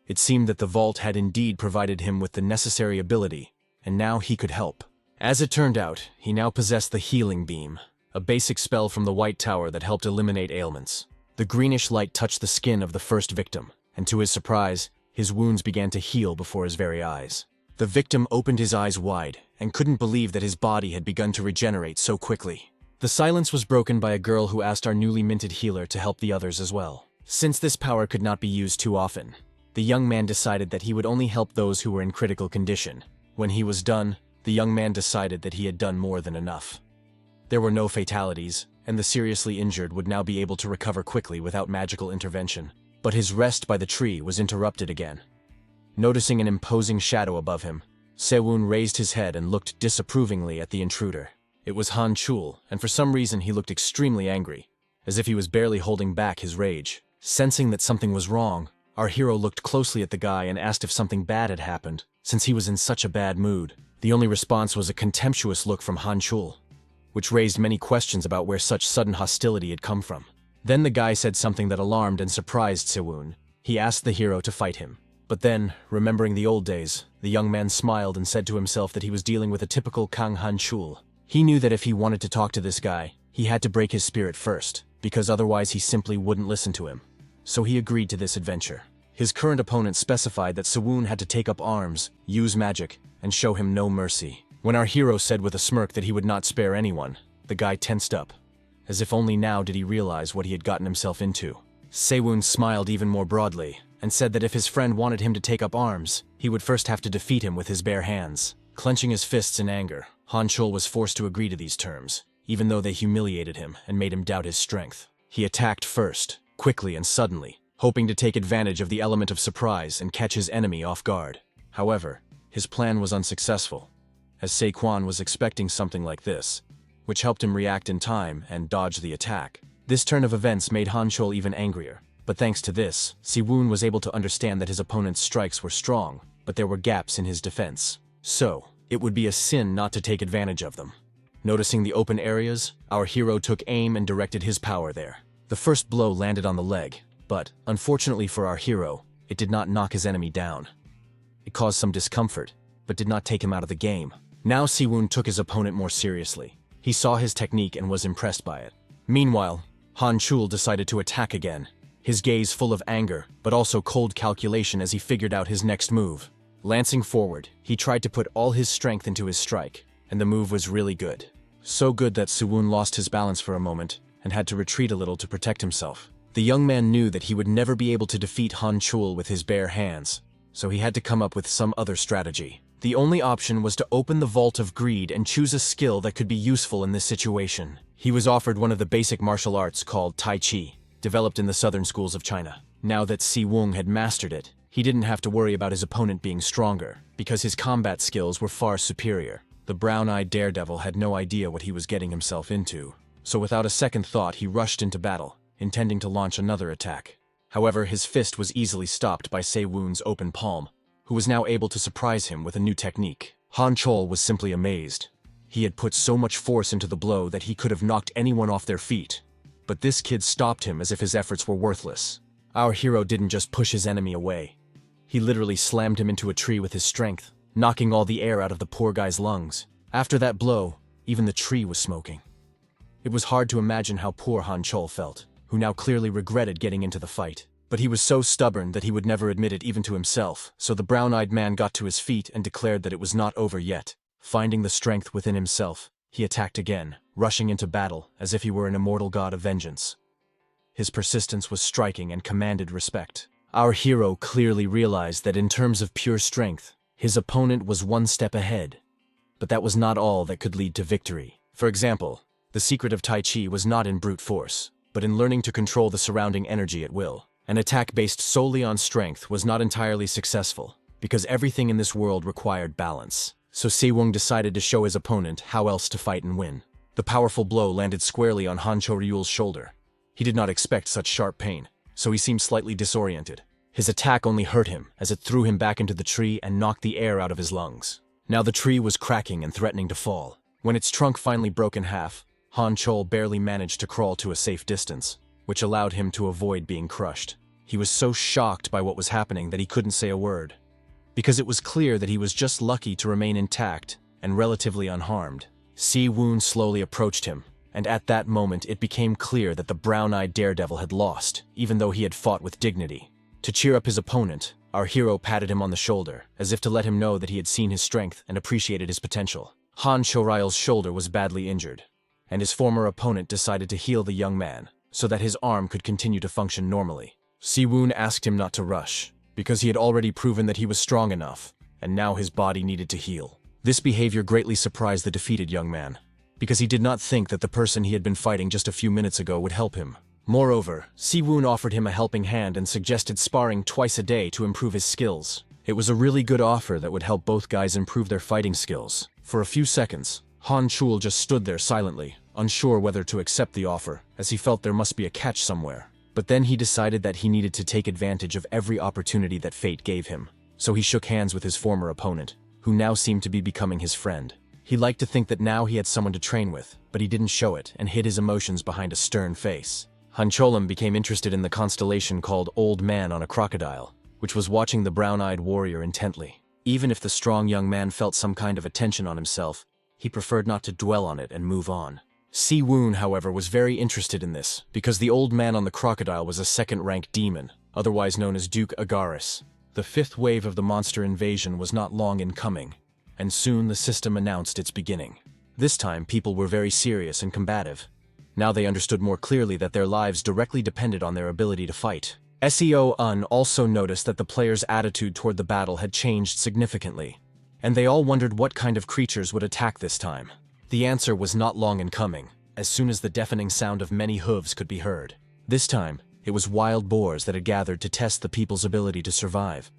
It seemed that the vault had indeed provided him with the necessary ability, and now he could help. As it turned out, he now possessed the Healing Beam, a basic spell from the White Tower that helped eliminate ailments. The greenish light touched the skin of the first victim, and to his surprise, his wounds began to heal before his very eyes. The victim opened his eyes wide, and couldn't believe that his body had begun to regenerate so quickly. The silence was broken by a girl who asked our newly minted healer to help the others as well. Since this power could not be used too often, the young man decided that he would only help those who were in critical condition. When he was done, the young man decided that he had done more than enough. There were no fatalities, and the seriously injured would now be able to recover quickly without magical intervention. But his rest by the tree was interrupted again. Noticing an imposing shadow above him, Sewon raised his head and looked disapprovingly at the intruder. It was Han-chul, and for some reason he looked extremely angry, as if he was barely holding back his rage. Sensing that something was wrong, our hero looked closely at the guy and asked if something bad had happened, since he was in such a bad mood. The only response was a contemptuous look from Han-chul, which raised many questions about where such sudden hostility had come from. Then the guy said something that alarmed and surprised Sewon. He asked the hero to fight him. But then, remembering the old days, the young man smiled and said to himself that he was dealing with a typical Kang Han Chul. He knew that if he wanted to talk to this guy, he had to break his spirit first, because otherwise he simply wouldn't listen to him. So he agreed to this adventure. His current opponent specified that Siwoon had to take up arms, use magic, and show him no mercy. When our hero said with a smirk that he would not spare anyone, the guy tensed up, as if only now did he realize what he had gotten himself into. Siwoon smiled even more broadly, and said that if his friend wanted him to take up arms, he would first have to defeat him with his bare hands. Clenching his fists in anger, Han Chul was forced to agree to these terms, even though they humiliated him and made him doubt his strength. He attacked first, quickly and suddenly, hoping to take advantage of the element of surprise and catch his enemy off guard. However, his plan was unsuccessful, as Saquon was expecting something like this, which helped him react in time and dodge the attack. This turn of events made Han Chul even angrier, but thanks to this, Siwoon was able to understand that his opponent's strikes were strong, but there were gaps in his defense. So, it would be a sin not to take advantage of them. Noticing the open areas, our hero took aim and directed his power there. The first blow landed on the leg, but, unfortunately for our hero, it did not knock his enemy down. It caused some discomfort, but did not take him out of the game. Now Siwoon took his opponent more seriously. He saw his technique and was impressed by it. Meanwhile, Han Chul decided to attack again, his gaze full of anger, but also cold calculation as he figured out his next move. Lancing forward, he tried to put all his strength into his strike, and the move was really good. So good that Siwoon lost his balance for a moment and had to retreat a little to protect himself. The young man knew that he would never be able to defeat Han Chul with his bare hands, so he had to come up with some other strategy. The only option was to open the Vault of Greed and choose a skill that could be useful in this situation. He was offered one of the basic martial arts called Tai Chi, developed in the southern schools of China. Now that Siwoon had mastered it, he didn't have to worry about his opponent being stronger, because his combat skills were far superior. The brown-eyed daredevil had no idea what he was getting himself into, so without a second thought he rushed into battle, intending to launch another attack. However, his fist was easily stopped by Siwoon's open palm, who was now able to surprise him with a new technique. Han Chul was simply amazed. He had put so much force into the blow that he could have knocked anyone off their feet. But this kid stopped him as if his efforts were worthless. Our hero didn't just push his enemy away. He literally slammed him into a tree with his strength, knocking all the air out of the poor guy's lungs. After that blow, even the tree was smoking. It was hard to imagine how poor Han Chul felt, who now clearly regretted getting into the fight. But he was so stubborn that he would never admit it even to himself, so the brown-eyed man got to his feet and declared that it was not over yet. Finding the strength within himself, he attacked again, rushing into battle as if he were an immortal god of vengeance. His persistence was striking and commanded respect. Our hero clearly realized that in terms of pure strength, his opponent was one step ahead. But that was not all that could lead to victory. For example, the secret of Tai Chi was not in brute force, but in learning to control the surrounding energy at will. An attack based solely on strength was not entirely successful, because everything in this world required balance. So Siwoon decided to show his opponent how else to fight and win. The powerful blow landed squarely on Han Choryul's shoulder. He did not expect such sharp pain, so he seemed slightly disoriented. His attack only hurt him, as it threw him back into the tree and knocked the air out of his lungs. Now the tree was cracking and threatening to fall. When its trunk finally broke in half, Han Chul barely managed to crawl to a safe distance, which allowed him to avoid being crushed. He was so shocked by what was happening that he couldn't say a word, because it was clear that he was just lucky to remain intact and relatively unharmed. Siwoon slowly approached him, and at that moment it became clear that the brown-eyed daredevil had lost, even though he had fought with dignity. To cheer up his opponent, our hero patted him on the shoulder, as if to let him know that he had seen his strength and appreciated his potential. Han Choryul's shoulder was badly injured, and his former opponent decided to heal the young man, so that his arm could continue to function normally. Siwoon asked him not to rush, because he had already proven that he was strong enough, and now his body needed to heal. This behavior greatly surprised the defeated young man, because he did not think that the person he had been fighting just a few minutes ago would help him. Moreover, Siwoon offered him a helping hand and suggested sparring twice a day to improve his skills. It was a really good offer that would help both guys improve their fighting skills. For a few seconds, Han Chul just stood there silently, unsure whether to accept the offer, as he felt there must be a catch somewhere. But then he decided that he needed to take advantage of every opportunity that fate gave him. So he shook hands with his former opponent, who now seemed to be becoming his friend. He liked to think that now he had someone to train with, but he didn't show it and hid his emotions behind a stern face. Han Cholam became interested in the constellation called Old Man on a Crocodile. which was watching the brown-eyed warrior intently. Even if the strong young man felt some kind of attention on himself, he preferred not to dwell on it and move on. Si-woon, however, was very interested in this, because the old man on the crocodile was a second-rank demon, otherwise known as Duke Agaris. The fifth wave of the monster invasion was not long in coming, and soon the system announced its beginning. This time, people were very serious and combative. Now they understood more clearly that their lives directly depended on their ability to fight. Seo-un also noticed that the players' attitude toward the battle had changed significantly, and they all wondered what kind of creatures would attack this time. The answer was not long in coming, as soon as the deafening sound of many hooves could be heard. This time, it was wild boars that had gathered to test the people's ability to survive.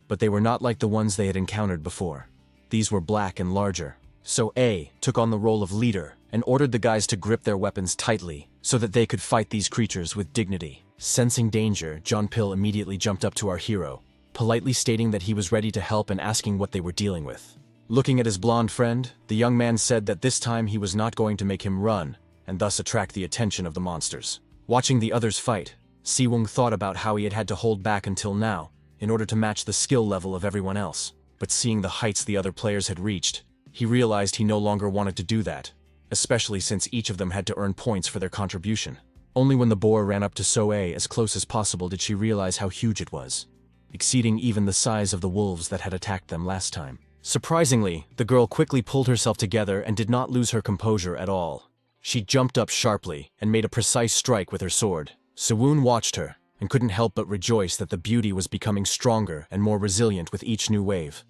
But they were not like the ones they had encountered before. These were black and larger. So A took on the role of leader and ordered the guys to grip their weapons tightly so that they could fight these creatures with dignity. Sensing danger, Jeonpil immediately jumped up to our hero, politely stating that he was ready to help and asking what they were dealing with. Looking at his blonde friend, the young man said that this time he was not going to make him run and thus attract the attention of the monsters. Watching the others fight, Si-woon thought about how he had had to hold back until now in order to match the skill level of everyone else. But seeing the heights the other players had reached, he realized he no longer wanted to do that, especially since each of them had to earn points for their contribution. Only when the boar ran up to So-ae as close as possible did she realize how huge it was, exceeding even the size of the wolves that had attacked them last time. Surprisingly, the girl quickly pulled herself together and did not lose her composure at all. She jumped up sharply and made a precise strike with her sword. Si-woon watched her and couldn't help but rejoice that the beauty was becoming stronger and more resilient with each new wave.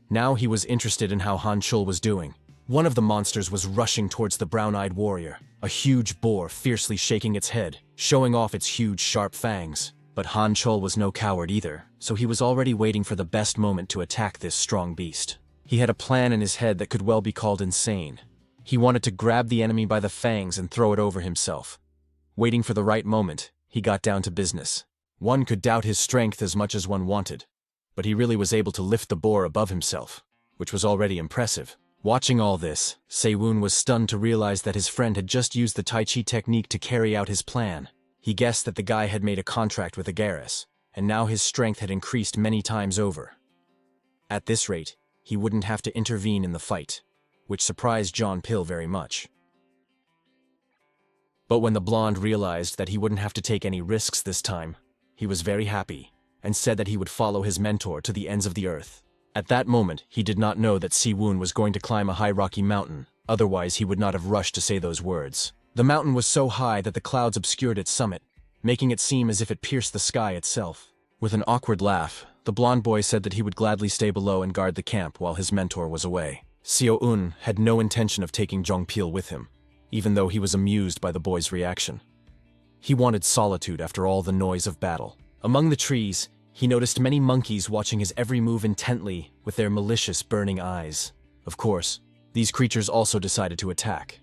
Now he was interested in how Han Chul was doing. One of the monsters was rushing towards the brown-eyed warrior, a huge boar fiercely shaking its head, showing off its huge sharp fangs. But Han Chul was no coward either, so he was already waiting for the best moment to attack this strong beast. He had a plan in his head that could well be called insane. He wanted to grab the enemy by the fangs and throw it over himself. Waiting for the right moment, he got down to business. One could doubt his strength as much as one wanted, but he really was able to lift the boar above himself, which was already impressive. Watching all this, Si-woon was stunned to realize that his friend had just used the Tai Chi technique to carry out his plan. He guessed that the guy had made a contract with Agaris, and now his strength had increased many times over. At this rate, he wouldn't have to intervene in the fight, which surprised Jeonpil very much. But when the blonde realized that he wouldn't have to take any risks this time, he was very happy, and said that he would follow his mentor to the ends of the earth. At that moment, he did not know that Si-woon was going to climb a high rocky mountain, otherwise he would not have rushed to say those words. The mountain was so high that the clouds obscured its summit, making it seem as if it pierced the sky itself. With an awkward laugh, the blonde boy said that he would gladly stay below and guard the camp while his mentor was away. Seo-un had no intention of taking Jeonpil with him, even though he was amused by the boy's reaction. He wanted solitude after all the noise of battle. Among the trees, he noticed many monkeys watching his every move intently with their malicious, burning eyes. Of course, these creatures also decided to attack.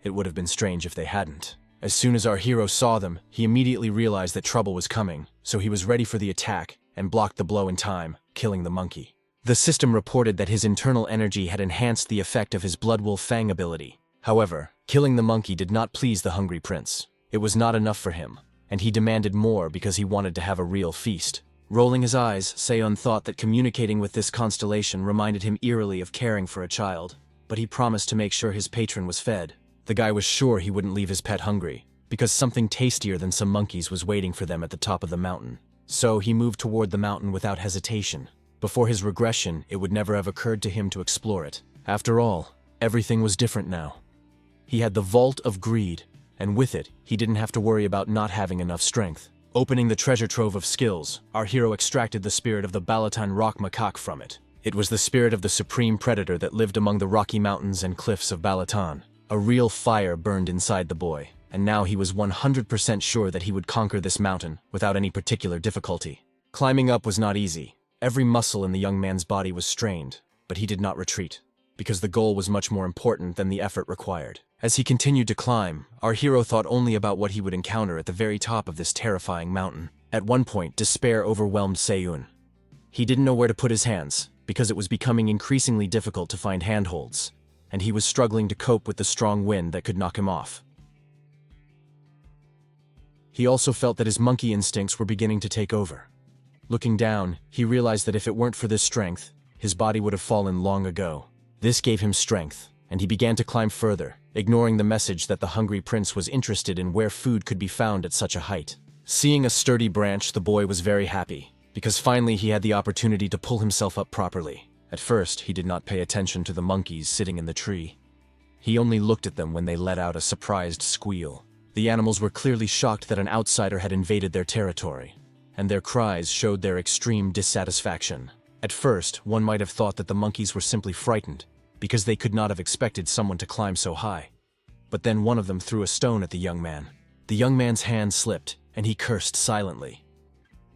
It would have been strange if they hadn't. As soon as our hero saw them, he immediately realized that trouble was coming, so he was ready for the attack and blocked the blow in time, killing the monkey. The system reported that his internal energy had enhanced the effect of his Blood Wolf Fang ability. However, killing the monkey did not please the hungry prince. It was not enough for him, and he demanded more because he wanted to have a real feast. Rolling his eyes, Seon thought that communicating with this constellation reminded him eerily of caring for a child, but he promised to make sure his patron was fed. The guy was sure he wouldn't leave his pet hungry, because something tastier than some monkeys was waiting for them at the top of the mountain. So he moved toward the mountain without hesitation. Before his regression, it would never have occurred to him to explore it. After all, everything was different now. He had the Vault of Greed, and with it, he didn't have to worry about not having enough strength. Opening the treasure trove of skills, our hero extracted the spirit of the Balaton rock macaque from it. It was the spirit of the supreme predator that lived among the rocky mountains and cliffs of Balaton. A real fire burned inside the boy, and now he was 100% sure that he would conquer this mountain without any particular difficulty. Climbing up was not easy. Every muscle in the young man's body was strained, but he did not retreat, because the goal was much more important than the effort required. As he continued to climb, our hero thought only about what he would encounter at the very top of this terrifying mountain. At one point, despair overwhelmed Seon. He didn't know where to put his hands, because it was becoming increasingly difficult to find handholds, and he was struggling to cope with the strong wind that could knock him off. He also felt that his monkey instincts were beginning to take over. Looking down, he realized that if it weren't for this strength, his body would have fallen long ago. This gave him strength, and he began to climb further, ignoring the message that the hungry prince was interested in where food could be found at such a height. Seeing a sturdy branch, the boy was very happy, because finally he had the opportunity to pull himself up properly. At first, he did not pay attention to the monkeys sitting in the tree. He only looked at them when they let out a surprised squeal. The animals were clearly shocked that an outsider had invaded their territory, and their cries showed their extreme dissatisfaction. At first, one might have thought that the monkeys were simply frightened, because they could not have expected someone to climb so high. But then one of them threw a stone at the young man. The young man's hand slipped, and he cursed silently.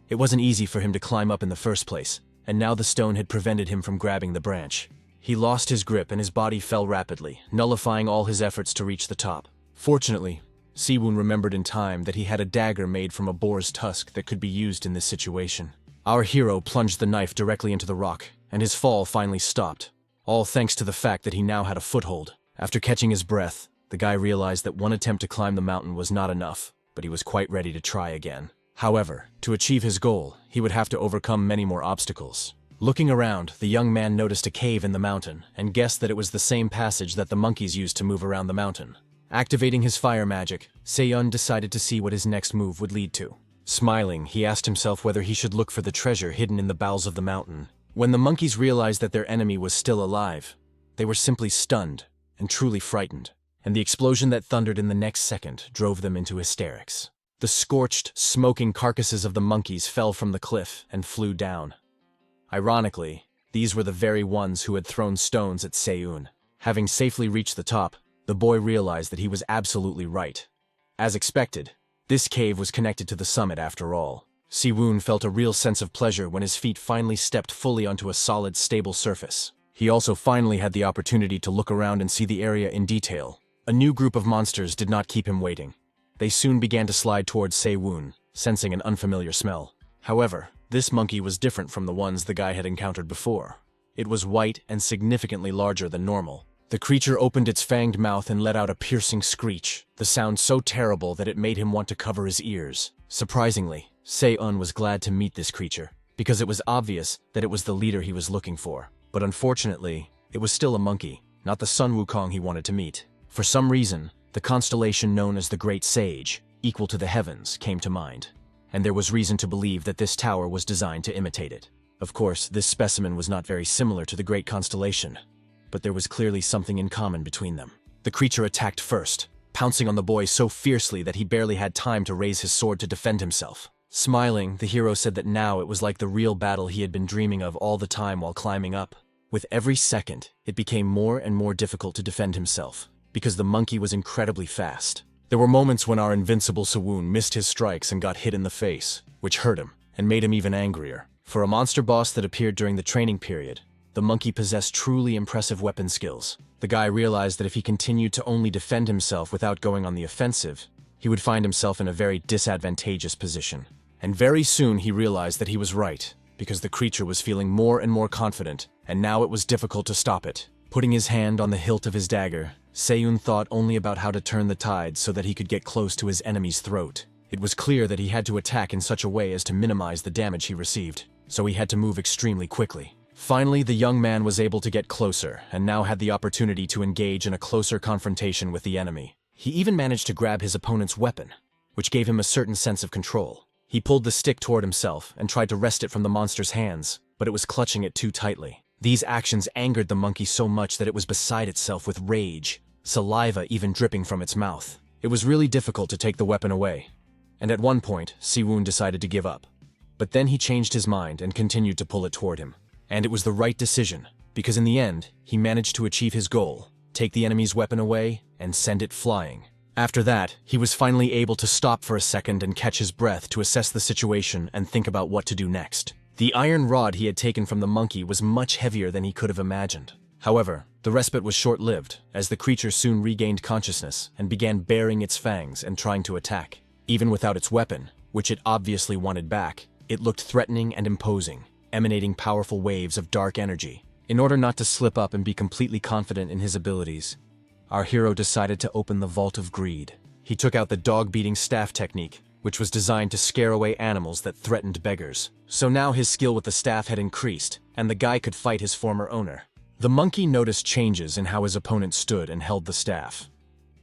It wasn't easy for him to climb up in the first place, and now the stone had prevented him from grabbing the branch. He lost his grip and his body fell rapidly, nullifying all his efforts to reach the top. Fortunately, Siwoon remembered in time that he had a dagger made from a boar's tusk that could be used in this situation. Our hero plunged the knife directly into the rock, and his fall finally stopped, all thanks to the fact that he now had a foothold. After catching his breath, the guy realized that one attempt to climb the mountain was not enough, but he was quite ready to try again. However, to achieve his goal, he would have to overcome many more obstacles. Looking around, the young man noticed a cave in the mountain and guessed that it was the same passage that the monkeys used to move around the mountain. Activating his fire magic, Seiyun decided to see what his next move would lead to. Smiling, he asked himself whether he should look for the treasure hidden in the bowels of the mountain. When the monkeys realized that their enemy was still alive, they were simply stunned and truly frightened, and the explosion that thundered in the next second drove them into hysterics. The scorched, smoking carcasses of the monkeys fell from the cliff and flew down. Ironically, these were the very ones who had thrown stones at Seiyun. Having safely reached the top, the boy realized that he was absolutely right. As expected, this cave was connected to the summit after all. Siwoon felt a real sense of pleasure when his feet finally stepped fully onto a solid, stable surface. He also finally had the opportunity to look around and see the area in detail. A new group of monsters did not keep him waiting. They soon began to slide towards Siwoon, sensing an unfamiliar smell. However, this monkey was different from the ones the guy had encountered before. It was white and significantly larger than normal. The creature opened its fanged mouth and let out a piercing screech, the sound so terrible that it made him want to cover his ears. Surprisingly, Seiyun was glad to meet this creature, because it was obvious that it was the leader he was looking for. But unfortunately, it was still a monkey, not the Sun Wukong he wanted to meet. For some reason, the constellation known as the Great Sage, equal to the heavens, came to mind, and there was reason to believe that this tower was designed to imitate it. Of course, this specimen was not very similar to the Great Constellation, but there was clearly something in common between them. The creature attacked first, pouncing on the boy so fiercely that he barely had time to raise his sword to defend himself. Smiling, the hero said that now it was like the real battle he had been dreaming of all the time while climbing up. With every second, it became more and more difficult to defend himself, because the monkey was incredibly fast. There were moments when our invincible Siwoon missed his strikes and got hit in the face, which hurt him, and made him even angrier. For a monster boss that appeared during the training period, the monkey possessed truly impressive weapon skills. The guy realized that if he continued to only defend himself without going on the offensive, he would find himself in a very disadvantageous position. And very soon he realized that he was right, because the creature was feeling more and more confident, and now it was difficult to stop it. Putting his hand on the hilt of his dagger, Seiyun thought only about how to turn the tide so that he could get close to his enemy's throat. It was clear that he had to attack in such a way as to minimize the damage he received, so he had to move extremely quickly. Finally, the young man was able to get closer, and now had the opportunity to engage in a closer confrontation with the enemy. He even managed to grab his opponent's weapon, which gave him a certain sense of control. He pulled the stick toward himself and tried to wrest it from the monster's hands, but it was clutching it too tightly. These actions angered the monkey so much that it was beside itself with rage, saliva even dripping from its mouth. It was really difficult to take the weapon away, and at one point, Siwoon decided to give up. But then he changed his mind and continued to pull it toward him. And it was the right decision, because in the end, he managed to achieve his goal, take the enemy's weapon away, and send it flying. After that, he was finally able to stop for a second and catch his breath to assess the situation and think about what to do next. The iron rod he had taken from the monkey was much heavier than he could have imagined. However, the respite was short-lived, as the creature soon regained consciousness and began baring its fangs and trying to attack. Even without its weapon, which it obviously wanted back, it looked threatening and imposing, emanating powerful waves of dark energy. In order not to slip up and be completely confident in his abilities, our hero decided to open the Vault of Greed. He took out the dog-beating staff technique which was designed to scare away animals that threatened beggars. So now his skill with the staff had increased, and the guy could fight his former owner. The monkey noticed changes in how his opponent stood and held the staff.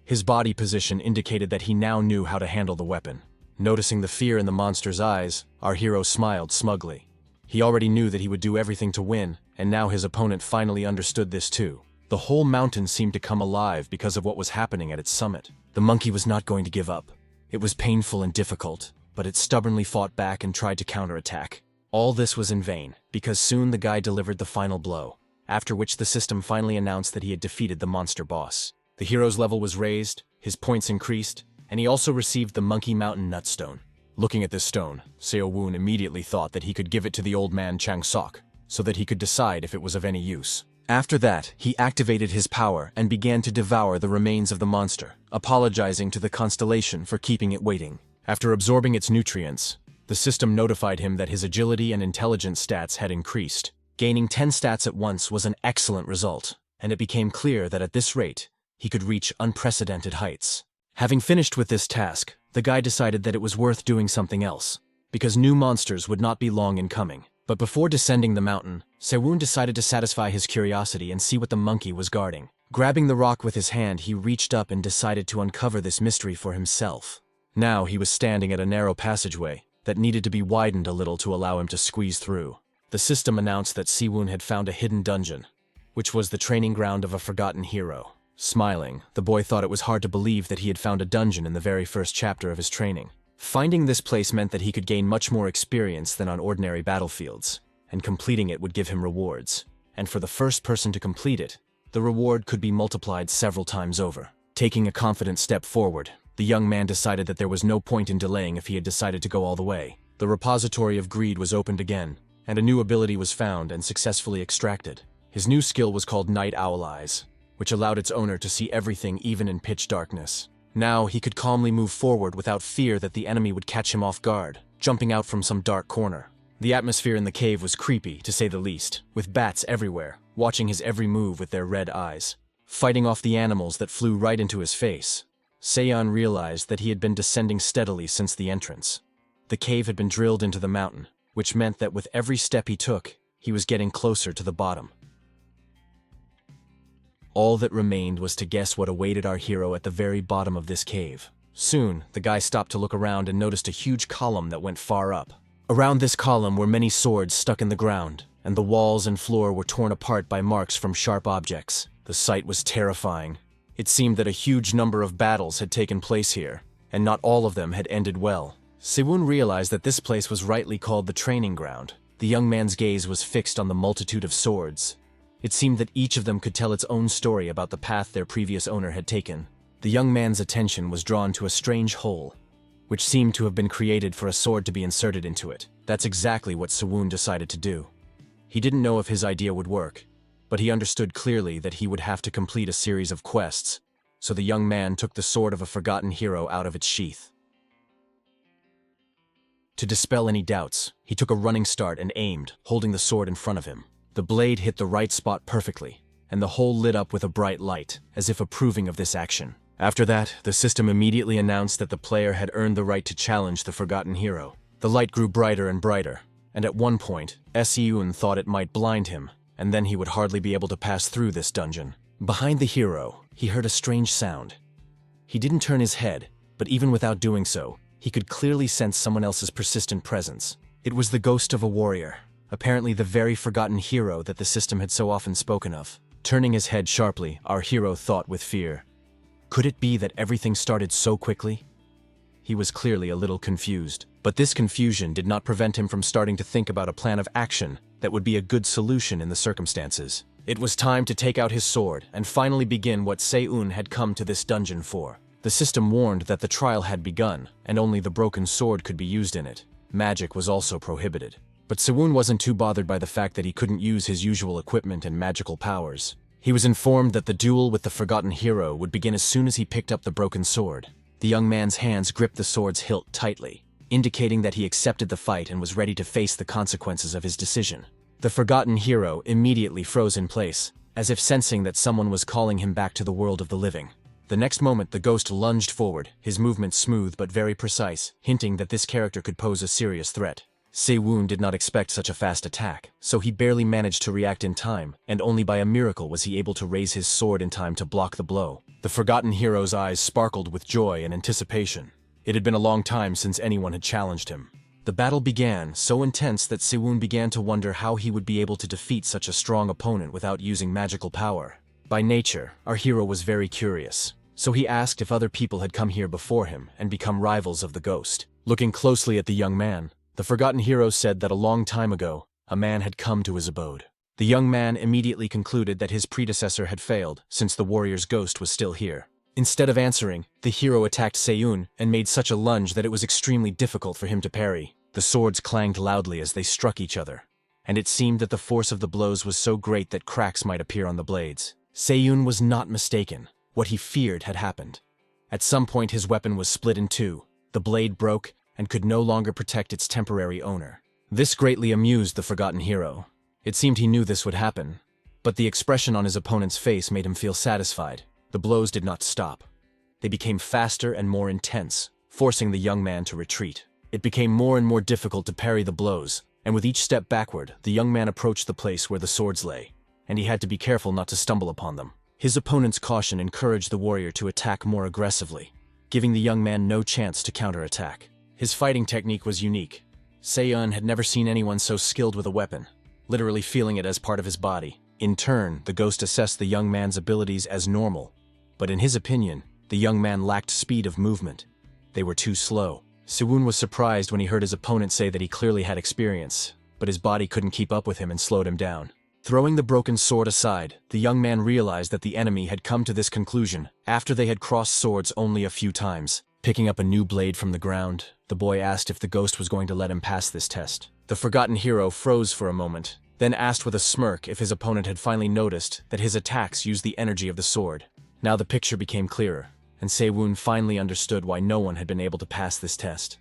His body position indicated that he now knew how to handle the weapon. Noticing the fear in the monster's eyes, our hero smiled smugly. He already knew that he would do everything to win, and now his opponent finally understood this too. The whole mountain seemed to come alive because of what was happening at its summit. The monkey was not going to give up. It was painful and difficult, but it stubbornly fought back and tried to counterattack. All this was in vain, because soon the guy delivered the final blow, after which the system finally announced that he had defeated the monster boss. The hero's level was raised, his points increased, and he also received the Monkey Mountain Nutstone. Looking at this stone, Seo-woon immediately thought that he could give it to the old man Chang-sok, so that he could decide if it was of any use. After that, he activated his power and began to devour the remains of the monster, apologizing to the constellation for keeping it waiting. After absorbing its nutrients, the system notified him that his agility and intelligence stats had increased. Gaining 10 stats at once was an excellent result, and it became clear that at this rate, he could reach unprecedented heights. Having finished with this task, the guy decided that it was worth doing something else, because new monsters would not be long in coming. But before descending the mountain, Seo-woon decided to satisfy his curiosity and see what the monkey was guarding. Grabbing the rock with his hand, he reached up and decided to uncover this mystery for himself. Now he was standing at a narrow passageway that needed to be widened a little to allow him to squeeze through. The system announced that Seo-woon had found a hidden dungeon, which was the training ground of a forgotten hero. Smiling, the boy thought it was hard to believe that he had found a dungeon in the very first chapter of his training. Finding this place meant that he could gain much more experience than on ordinary battlefields, and completing it would give him rewards. And for the first person to complete it, the reward could be multiplied several times over. Taking a confident step forward, the young man decided that there was no point in delaying if he had decided to go all the way. The repository of greed was opened again, and a new ability was found and successfully extracted. His new skill was called Night Owl Eyes, which allowed its owner to see everything even in pitch darkness. Now he could calmly move forward without fear that the enemy would catch him off guard, jumping out from some dark corner. The atmosphere in the cave was creepy, to say the least, with bats everywhere, watching his every move with their red eyes. Fighting off the animals that flew right into his face, Seon realized that he had been descending steadily since the entrance. The cave had been drilled into the mountain, which meant that with every step he took, he was getting closer to the bottom. All that remained was to guess what awaited our hero at the very bottom of this cave. Soon, the guy stopped to look around and noticed a huge column that went far up. Around this column were many swords stuck in the ground, and the walls and floor were torn apart by marks from sharp objects. The sight was terrifying. It seemed that a huge number of battles had taken place here, and not all of them had ended well. Seo-woon realized that this place was rightly called the training ground. The young man's gaze was fixed on the multitude of swords. It seemed that each of them could tell its own story about the path their previous owner had taken. The young man's attention was drawn to a strange hole, which seemed to have been created for a sword to be inserted into it. That's exactly what Seo-woon decided to do. He didn't know if his idea would work, but he understood clearly that he would have to complete a series of quests, so the young man took the sword of a forgotten hero out of its sheath. To dispel any doubts, he took a running start and aimed, holding the sword in front of him. The blade hit the right spot perfectly, and the hole lit up with a bright light, as if approving of this action. After that, the system immediately announced that the player had earned the right to challenge the forgotten hero. The light grew brighter and brighter, and at one point, Seo-woon thought it might blind him, and then he would hardly be able to pass through this dungeon. Behind the hero, he heard a strange sound. He didn't turn his head, but even without doing so, he could clearly sense someone else's persistent presence. It was the ghost of a warrior, apparently the very forgotten hero that the system had so often spoken of. Turning his head sharply, our hero thought with fear. Could it be that everything started so quickly? He was clearly a little confused, but this confusion did not prevent him from starting to think about a plan of action that would be a good solution in the circumstances. It was time to take out his sword and finally begin what Seo-woon had come to this dungeon for. The system warned that the trial had begun, and only the broken sword could be used in it. Magic was also prohibited. But Seo-woon wasn't too bothered by the fact that he couldn't use his usual equipment and magical powers. He was informed that the duel with the forgotten hero would begin as soon as he picked up the broken sword. The young man's hands gripped the sword's hilt tightly, indicating that he accepted the fight and was ready to face the consequences of his decision. The forgotten hero immediately froze in place, as if sensing that someone was calling him back to the world of the living. The next moment the ghost lunged forward, his movements smooth but very precise, hinting that this character could pose a serious threat. Se-woon did not expect such a fast attack, so he barely managed to react in time, and only by a miracle was he able to raise his sword in time to block the blow. The forgotten hero's eyes sparkled with joy and anticipation. It had been a long time since anyone had challenged him. The battle began, so intense that Se-woon began to wonder how he would be able to defeat such a strong opponent without using magical power. By nature, our hero was very curious, so he asked if other people had come here before him and become rivals of the ghost. Looking closely at the young man, the forgotten hero said that a long time ago, a man had come to his abode. The young man immediately concluded that his predecessor had failed, since the warrior's ghost was still here. Instead of answering, the hero attacked Se-woon and made such a lunge that it was extremely difficult for him to parry. The swords clanged loudly as they struck each other, and it seemed that the force of the blows was so great that cracks might appear on the blades. Se-woon was not mistaken. What he feared had happened. At some point his weapon was split in two, the blade broke, and could no longer protect its temporary owner. This greatly amused the forgotten hero. It seemed he knew this would happen, but the expression on his opponent's face made him feel satisfied. The blows did not stop. They became faster and more intense, forcing the young man to retreat. It became more and more difficult to parry the blows, and with each step backward, the young man approached the place where the swords lay, and he had to be careful not to stumble upon them. His opponent's caution encouraged the warrior to attack more aggressively, giving the young man no chance to counterattack. His fighting technique was unique. Se-woon had never seen anyone so skilled with a weapon, literally feeling it as part of his body. In turn, the ghost assessed the young man's abilities as normal, but in his opinion, the young man lacked speed of movement. They were too slow. Se-woon was surprised when he heard his opponent say that he clearly had experience, but his body couldn't keep up with him and slowed him down. Throwing the broken sword aside, the young man realized that the enemy had come to this conclusion after they had crossed swords only a few times. Picking up a new blade from the ground, the boy asked if the ghost was going to let him pass this test. The forgotten hero froze for a moment, then asked with a smirk if his opponent had finally noticed that his attacks used the energy of the sword. Now the picture became clearer, and Se-woon finally understood why no one had been able to pass this test.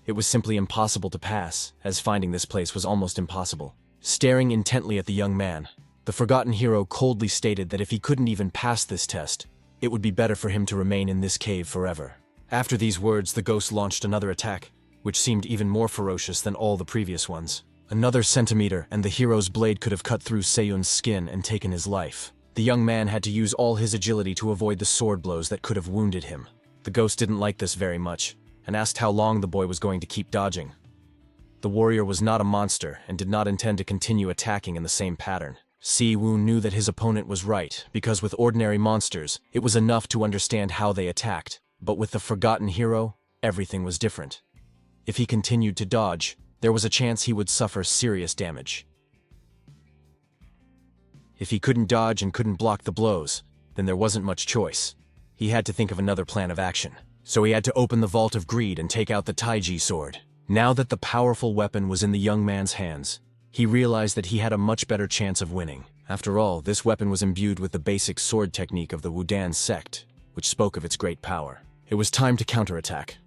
It was simply impossible to pass, as finding this place was almost impossible. Staring intently at the young man, the forgotten hero coldly stated that if he couldn't even pass this test, it would be better for him to remain in this cave forever. After these words, the ghost launched another attack, which seemed even more ferocious than all the previous ones. Another centimeter, and the hero's blade could have cut through Se-woon's skin and taken his life. The young man had to use all his agility to avoid the sword blows that could have wounded him. The ghost didn't like this very much, and asked how long the boy was going to keep dodging. The warrior was not a monster and did not intend to continue attacking in the same pattern. Se-woon knew that his opponent was right, because with ordinary monsters, it was enough to understand how they attacked. But with the forgotten hero, everything was different. If he continued to dodge, there was a chance he would suffer serious damage. If he couldn't dodge and couldn't block the blows, then there wasn't much choice. He had to think of another plan of action. So he had to open the Vault of Greed and take out the Taiji sword. Now that the powerful weapon was in the young man's hands, he realized that he had a much better chance of winning. After all, this weapon was imbued with the basic sword technique of the Wudan sect, which spoke of its great power. It was time to counterattack.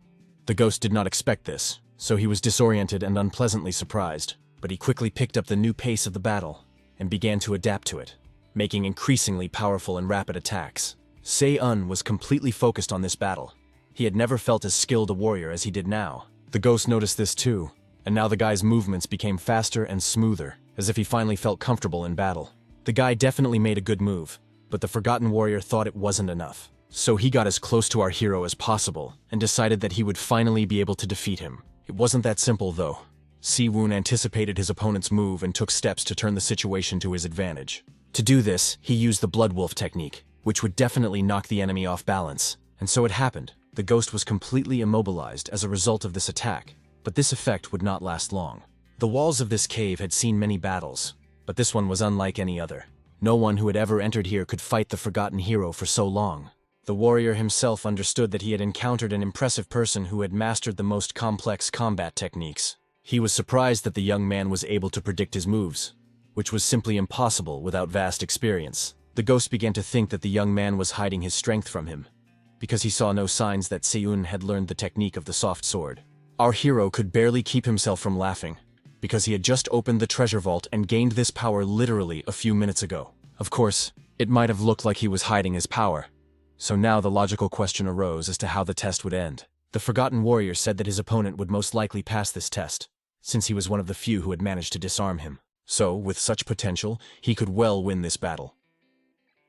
The ghost did not expect this, so he was disoriented and unpleasantly surprised, but he quickly picked up the new pace of the battle and began to adapt to it, making increasingly powerful and rapid attacks. Se-woon was completely focused on this battle. He had never felt as skilled a warrior as he did now. The ghost noticed this too, and now the guy's movements became faster and smoother, as if he finally felt comfortable in battle. The guy definitely made a good move, but the forgotten warrior thought it wasn't enough. So he got as close to our hero as possible, and decided that he would finally be able to defeat him. It wasn't that simple though. Se-woon anticipated his opponent's move and took steps to turn the situation to his advantage. To do this, he used the Blood Wolf technique, which would definitely knock the enemy off balance. And so it happened. The ghost was completely immobilized as a result of this attack, but this effect would not last long. The walls of this cave had seen many battles, but this one was unlike any other. No one who had ever entered here could fight the forgotten hero for so long. The warrior himself understood that he had encountered an impressive person who had mastered the most complex combat techniques. He was surprised that the young man was able to predict his moves, which was simply impossible without vast experience. The ghost began to think that the young man was hiding his strength from him, because he saw no signs that Se-woon had learned the technique of the soft sword. Our hero could barely keep himself from laughing, because he had just opened the treasure vault and gained this power literally a few minutes ago. Of course, it might have looked like he was hiding his power, So now the logical question arose as to how the test would end. The Forgotten Warrior said that his opponent would most likely pass this test, since he was one of the few who had managed to disarm him. So, with such potential, he could well win this battle.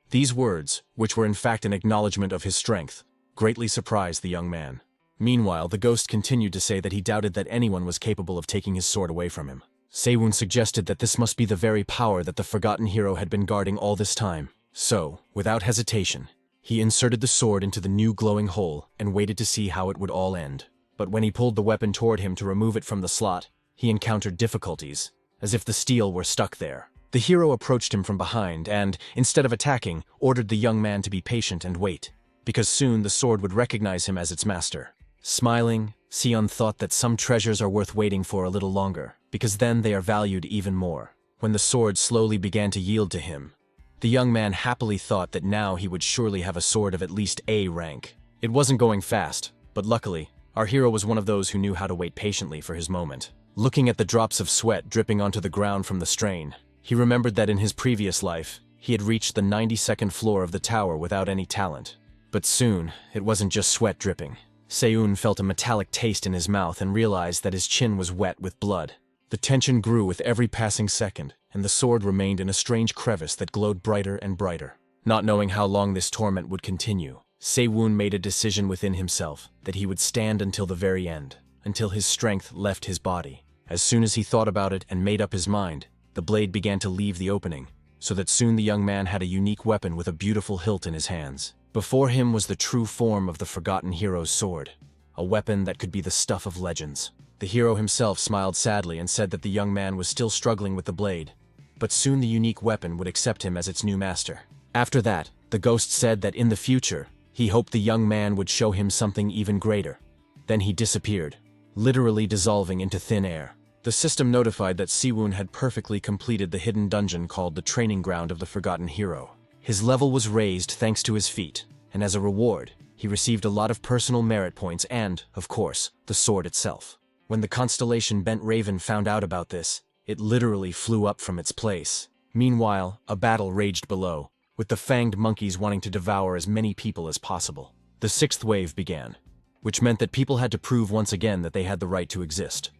These words, which were in fact an acknowledgement of his strength, greatly surprised the young man. Meanwhile, the ghost continued to say that he doubted that anyone was capable of taking his sword away from him. Sewon suggested that this must be the very power that the forgotten hero had been guarding all this time. So, without hesitation, he inserted the sword into the new glowing hole and waited to see how it would all end. But when he pulled the weapon toward him to remove it from the slot, he encountered difficulties, as if the steel were stuck there. The hero approached him from behind and, instead of attacking, ordered the young man to be patient and wait, because soon the sword would recognize him as its master. Smiling, Sion thought that some treasures are worth waiting for a little longer, because then they are valued even more. When the sword slowly began to yield to him, the young man happily thought that now he would surely have a sword of at least A rank. It wasn't going fast, but luckily, our hero was one of those who knew how to wait patiently for his moment. Looking at the drops of sweat dripping onto the ground from the strain, he remembered that in his previous life, he had reached the 92nd floor of the tower without any talent. But soon, it wasn't just sweat dripping. Sewon felt a metallic taste in his mouth and realized that his chin was wet with blood. The tension grew with every passing second, and the sword remained in a strange crevice that glowed brighter and brighter. Not knowing how long this torment would continue, Sewon made a decision within himself that he would stand until the very end, until his strength left his body. As soon as he thought about it and made up his mind, the blade began to leave the opening, so that soon the young man had a unique weapon with a beautiful hilt in his hands. Before him was the true form of the forgotten hero's sword, a weapon that could be the stuff of legends. The hero himself smiled sadly and said that the young man was still struggling with the blade, but soon the unique weapon would accept him as its new master. After that, the ghost said that in the future, he hoped the young man would show him something even greater. Then he disappeared, literally dissolving into thin air. The system notified that Sewon had perfectly completed the hidden dungeon called the Training Ground of the Forgotten Hero. His level was raised thanks to his feat, and as a reward, he received a lot of personal merit points and, of course, the sword itself. When the constellation Bent Raven found out about this, it literally flew up from its place. Meanwhile, a battle raged below, with the fanged monkeys wanting to devour as many people as possible. The sixth wave began, which meant that people had to prove once again that they had the right to exist.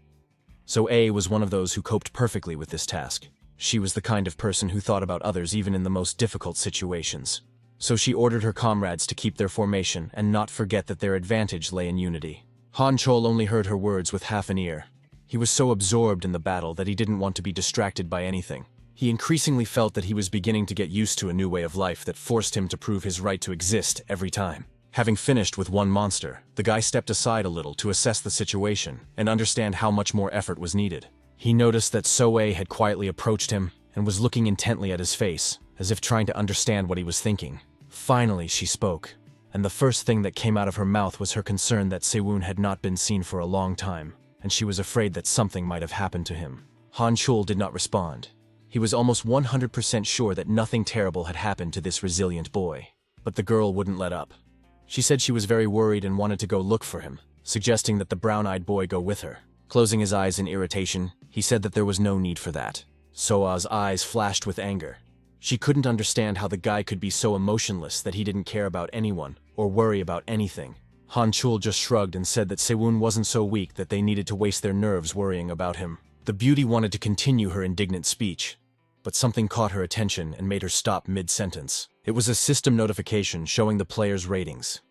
So A was one of those who coped perfectly with this task. She was the kind of person who thought about others even in the most difficult situations. So she ordered her comrades to keep their formation and not forget that their advantage lay in unity. Han Chol only heard her words with half an ear. He was so absorbed in the battle that he didn't want to be distracted by anything. He increasingly felt that he was beginning to get used to a new way of life that forced him to prove his right to exist every time. Having finished with one monster, the guy stepped aside a little to assess the situation and understand how much more effort was needed. He noticed that Soe had quietly approached him and was looking intently at his face, as if trying to understand what he was thinking. Finally, she spoke, and the first thing that came out of her mouth was her concern that Sewon had not been seen for a long time, and she was afraid that something might have happened to him. Han Chul did not respond. He was almost 100% sure that nothing terrible had happened to this resilient boy. But the girl wouldn't let up. She said she was very worried and wanted to go look for him, suggesting that the brown-eyed boy go with her. Closing his eyes in irritation, he said that there was no need for that. Soa's eyes flashed with anger. She couldn't understand how the guy could be so emotionless that he didn't care about anyone or worry about anything. Han Chul just shrugged and said that Sewon wasn't so weak that they needed to waste their nerves worrying about him. The beauty wanted to continue her indignant speech, but something caught her attention and made her stop mid-sentence. It was a system notification showing the players' ratings.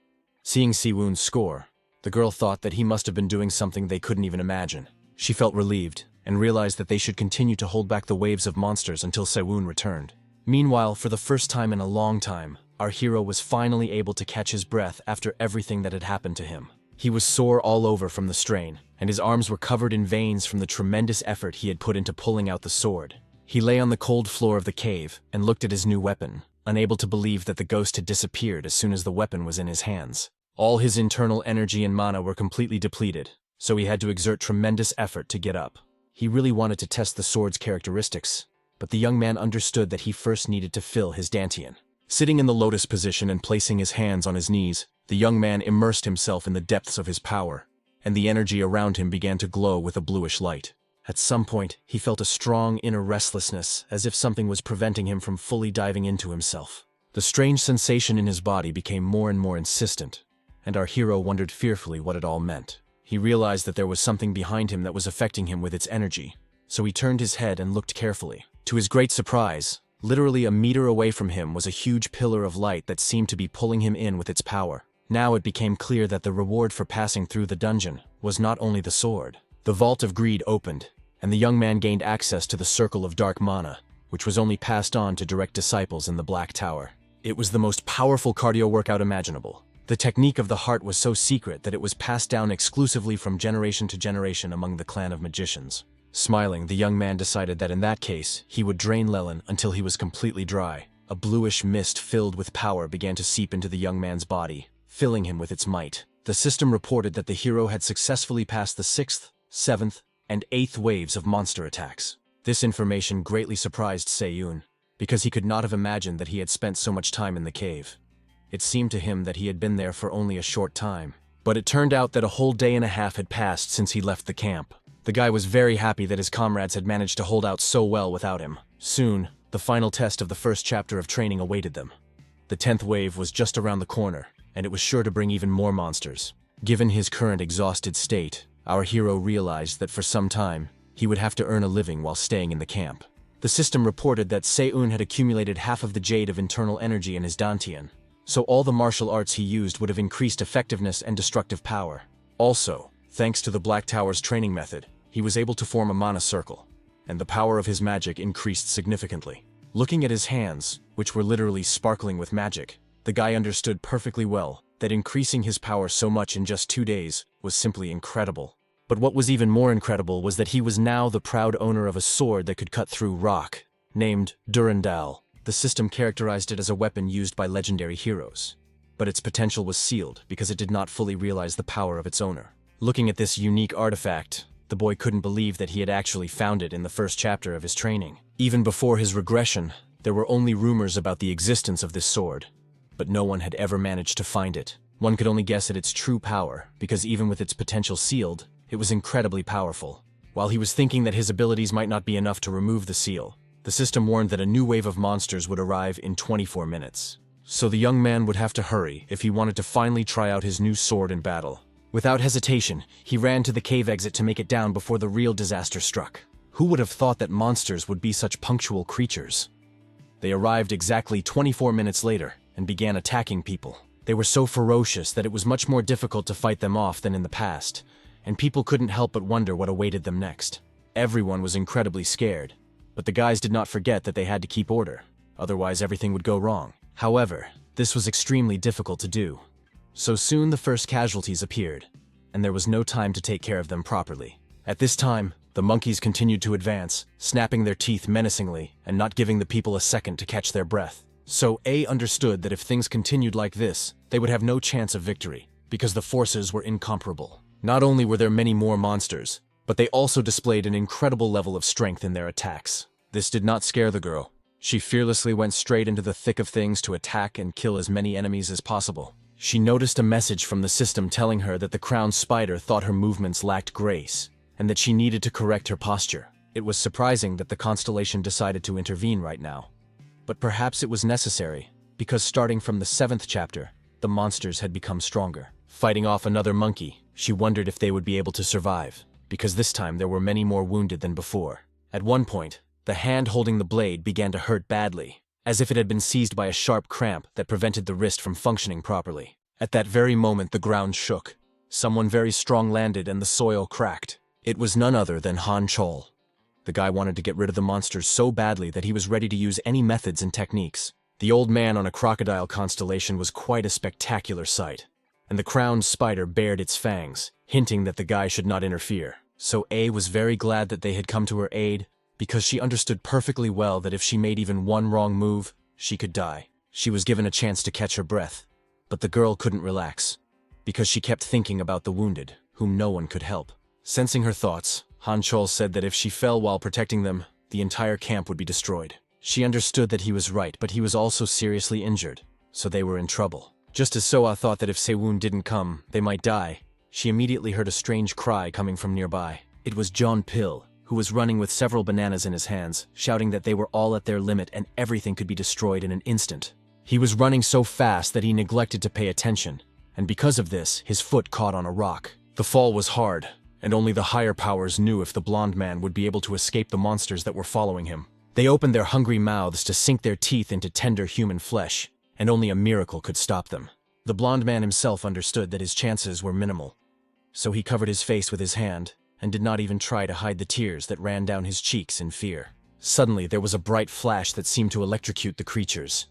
Seeing Sewon's score, the girl thought that he must have been doing something they couldn't even imagine. She felt relieved and realized that they should continue to hold back the waves of monsters until Sewon returned. Meanwhile, for the first time in a long time, our hero was finally able to catch his breath after everything that had happened to him. He was sore all over from the strain, and his arms were covered in veins from the tremendous effort he had put into pulling out the sword. He lay on the cold floor of the cave and looked at his new weapon, unable to believe that the ghost had disappeared as soon as the weapon was in his hands. All his internal energy and mana were completely depleted, so he had to exert tremendous effort to get up. He really wanted to test the sword's characteristics, but the young man understood that he first needed to fill his dantian. Sitting in the lotus position and placing his hands on his knees, the young man immersed himself in the depths of his power, and the energy around him began to glow with a bluish light. At some point, he felt a strong inner restlessness, as if something was preventing him from fully diving into himself. The strange sensation in his body became more and more insistent, and our hero wondered fearfully what it all meant. He realized that there was something behind him that was affecting him with its energy, so he turned his head and looked carefully. To his great surprise, literally a meter away from him was a huge pillar of light that seemed to be pulling him in with its power. Now it became clear that the reward for passing through the dungeon was not only the sword. The vault of greed opened, and the young man gained access to the circle of dark mana, which was only passed on to direct disciples in the Black Tower. It was the most powerful cardio workout imaginable. The technique of the heart was so secret that it was passed down exclusively from generation to generation among the clan of magicians. Smiling, the young man decided that in that case, he would drain Lelin until he was completely dry. A bluish mist filled with power began to seep into the young man's body, filling him with its might. The system reported that the hero had successfully passed the 6th, 7th, and 8th waves of monster attacks. This information greatly surprised Se-yoon, because he could not have imagined that he had spent so much time in the cave. It seemed to him that he had been there for only a short time. But it turned out that a whole day and a half had passed since he left the camp. The guy was very happy that his comrades had managed to hold out so well without him. Soon, the final test of the first chapter of training awaited them. The 10th wave was just around the corner, and it was sure to bring even more monsters. Given his current exhausted state, our hero realized that for some time, he would have to earn a living while staying in the camp. The system reported that Se-yoon had accumulated half of the jade of internal energy in his dantian, so all the martial arts he used would have increased effectiveness and destructive power. Also, thanks to the Black Tower's training method, he was able to form a mana circle, and the power of his magic increased significantly. Looking at his hands, which were literally sparkling with magic, the guy understood perfectly well that increasing his power so much in just 2 days was simply incredible. But what was even more incredible was that he was now the proud owner of a sword that could cut through rock, named Durandal. The system characterized it as a weapon used by legendary heroes, but its potential was sealed because it did not fully realize the power of its owner. Looking at this unique artifact, the boy couldn't believe that he had actually found it in the first chapter of his training. Even before his regression, there were only rumors about the existence of this sword, but no one had ever managed to find it. One could only guess at its true power, because even with its potential sealed, it was incredibly powerful. While he was thinking that his abilities might not be enough to remove the seal, the system warned that a new wave of monsters would arrive in 24 minutes. So the young man would have to hurry if he wanted to finally try out his new sword in battle. Without hesitation, he ran to the cave exit to make it down before the real disaster struck. Who would have thought that monsters would be such punctual creatures? They arrived exactly 24 minutes later and began attacking people. They were so ferocious that it was much more difficult to fight them off than in the past, and people couldn't help but wonder what awaited them next. Everyone was incredibly scared, but the guys did not forget that they had to keep order, otherwise everything would go wrong. However, this was extremely difficult to do. So soon the first casualties appeared, and there was no time to take care of them properly. At this time, the monkeys continued to advance, snapping their teeth menacingly and not giving the people a second to catch their breath. So A understood that if things continued like this, they would have no chance of victory, because the forces were incomparable. Not only were there many more monsters, but they also displayed an incredible level of strength in their attacks. This did not scare the girl. She fearlessly went straight into the thick of things to attack and kill as many enemies as possible. She noticed a message from the system telling her that the crowned spider thought her movements lacked grace, and that she needed to correct her posture. It was surprising that the constellation decided to intervene right now. But perhaps it was necessary, because starting from the 7th chapter, the monsters had become stronger. Fighting off another monkey, she wondered if they would be able to survive, because this time there were many more wounded than before. At one point, the hand holding the blade began to hurt badly, as if it had been seized by a sharp cramp that prevented the wrist from functioning properly. At that very moment the ground shook. Someone very strong landed and the soil cracked. It was none other than Han Chol. The guy wanted to get rid of the monsters so badly that he was ready to use any methods and techniques. The old man on a crocodile constellation was quite a spectacular sight, and the crowned spider bared its fangs, hinting that the guy should not interfere. So A was very glad that they had come to her aid, because she understood perfectly well that if she made even one wrong move, she could die. She was given a chance to catch her breath, but the girl couldn't relax, because she kept thinking about the wounded, whom no one could help. Sensing her thoughts, Han Chol said that if she fell while protecting them, the entire camp would be destroyed. She understood that he was right, but he was also seriously injured, so they were in trouble. Just as Soa thought that if Se-yoon didn't come, they might die, she immediately heard a strange cry coming from nearby. It was John Pill, who was running with several bananas in his hands, shouting that they were all at their limit and everything could be destroyed in an instant. He was running so fast that he neglected to pay attention, and because of this, his foot caught on a rock. The fall was hard, and only the higher powers knew if the blonde man would be able to escape the monsters that were following him. They opened their hungry mouths to sink their teeth into tender human flesh, and only a miracle could stop them. The blonde man himself understood that his chances were minimal, so he covered his face with his hand and did not even try to hide the tears that ran down his cheeks in fear. Suddenly, there was a bright flash that seemed to electrocute the creatures.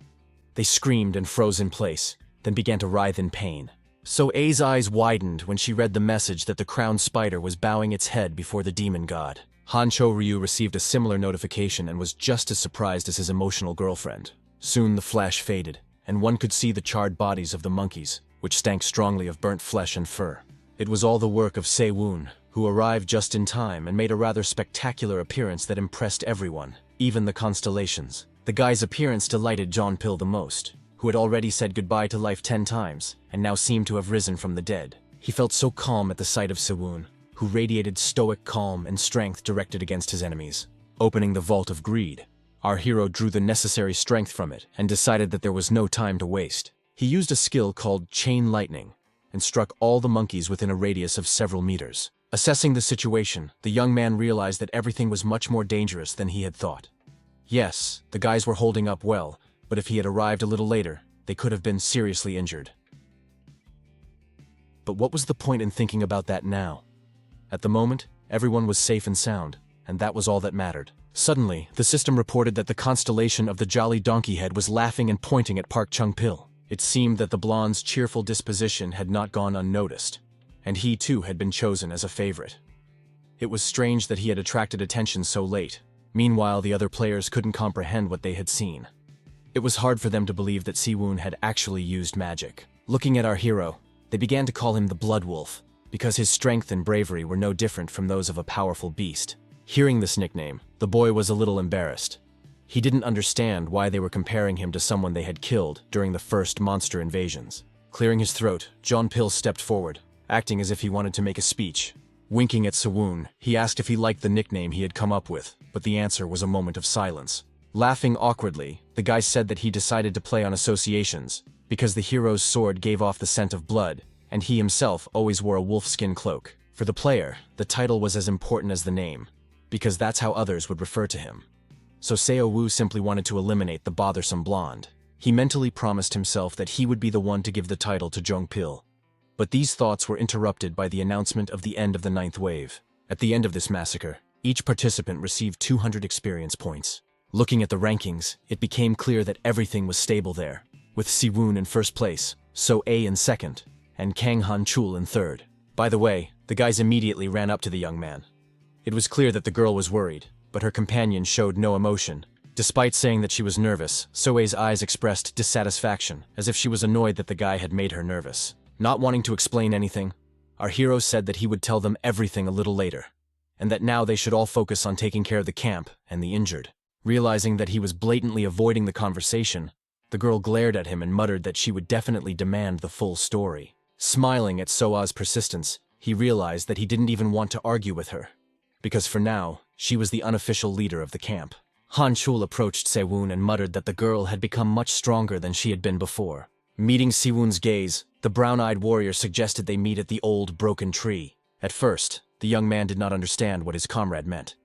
They screamed and froze in place, then began to writhe in pain. So A's eyes widened when she read the message that the crowned spider was bowing its head before the demon god. Hancho Ryu received a similar notification and was just as surprised as his emotional girlfriend. Soon the flash faded, and one could see the charred bodies of the monkeys, which stank strongly of burnt flesh and fur. It was all the work of Se-woon, who arrived just in time and made a rather spectacular appearance that impressed everyone, even the constellations. The guy's appearance delighted Jeon-pil the most, who had already said goodbye to life 10 times, and now seemed to have risen from the dead. He felt so calm at the sight of Se-woon, who radiated stoic calm and strength directed against his enemies. Opening the Vault of Greed, our hero drew the necessary strength from it and decided that there was no time to waste. He used a skill called Chain Lightning and struck all the monkeys within a radius of several meters. Assessing the situation, the young man realized that everything was much more dangerous than he had thought. Yes, the guys were holding up well, but if he had arrived a little later, they could have been seriously injured. But what was the point in thinking about that now? At the moment, everyone was safe and sound, and that was all that mattered. Suddenly, the system reported that the constellation of the Jolly Donkey Head was laughing and pointing at Park Chung-pil. It seemed that the blonde's cheerful disposition had not gone unnoticed, and he too had been chosen as a favorite. It was strange that he had attracted attention so late. Meanwhile, the other players couldn't comprehend what they had seen. It was hard for them to believe that Si-woon had actually used magic. Looking at our hero, they began to call him the Blood Wolf, because his strength and bravery were no different from those of a powerful beast. Hearing this nickname, the boy was a little embarrassed. He didn't understand why they were comparing him to someone they had killed during the first monster invasions. Clearing his throat, Jeon-pil stepped forward, acting as if he wanted to make a speech. Winking at Se-woon, he asked if he liked the nickname he had come up with, but the answer was a moment of silence. Laughing awkwardly, the guy said that he decided to play on associations, because the hero's sword gave off the scent of blood, and he himself always wore a wolfskin cloak. For the player, the title was as important as the name, because that's how others would refer to him. So Seo-woo simply wanted to eliminate the bothersome blonde. He mentally promised himself that he would be the one to give the title to Jeon-pil. But these thoughts were interrupted by the announcement of the end of the 9th wave. At the end of this massacre, each participant received 200 experience points. Looking at the rankings, it became clear that everything was stable there, with Si-woon in first place, So-a in second, and Kang Han-chul in third. By the way, the guys immediately ran up to the young man. It was clear that the girl was worried, but her companion showed no emotion. Despite saying that she was nervous, So-a's eyes expressed dissatisfaction, as if she was annoyed that the guy had made her nervous. Not wanting to explain anything, our hero said that he would tell them everything a little later, and that now they should all focus on taking care of the camp and the injured. Realizing that he was blatantly avoiding the conversation, the girl glared at him and muttered that she would definitely demand the full story. Smiling at So-a's persistence, he realized that he didn't even want to argue with her, because for now, she was the unofficial leader of the camp. Han-chul approached Se-woon and muttered that the girl had become much stronger than she had been before. Meeting Si-woon's gaze, the brown-eyed warrior suggested they meet at the old broken tree. At first, the young man did not understand what his comrade meant.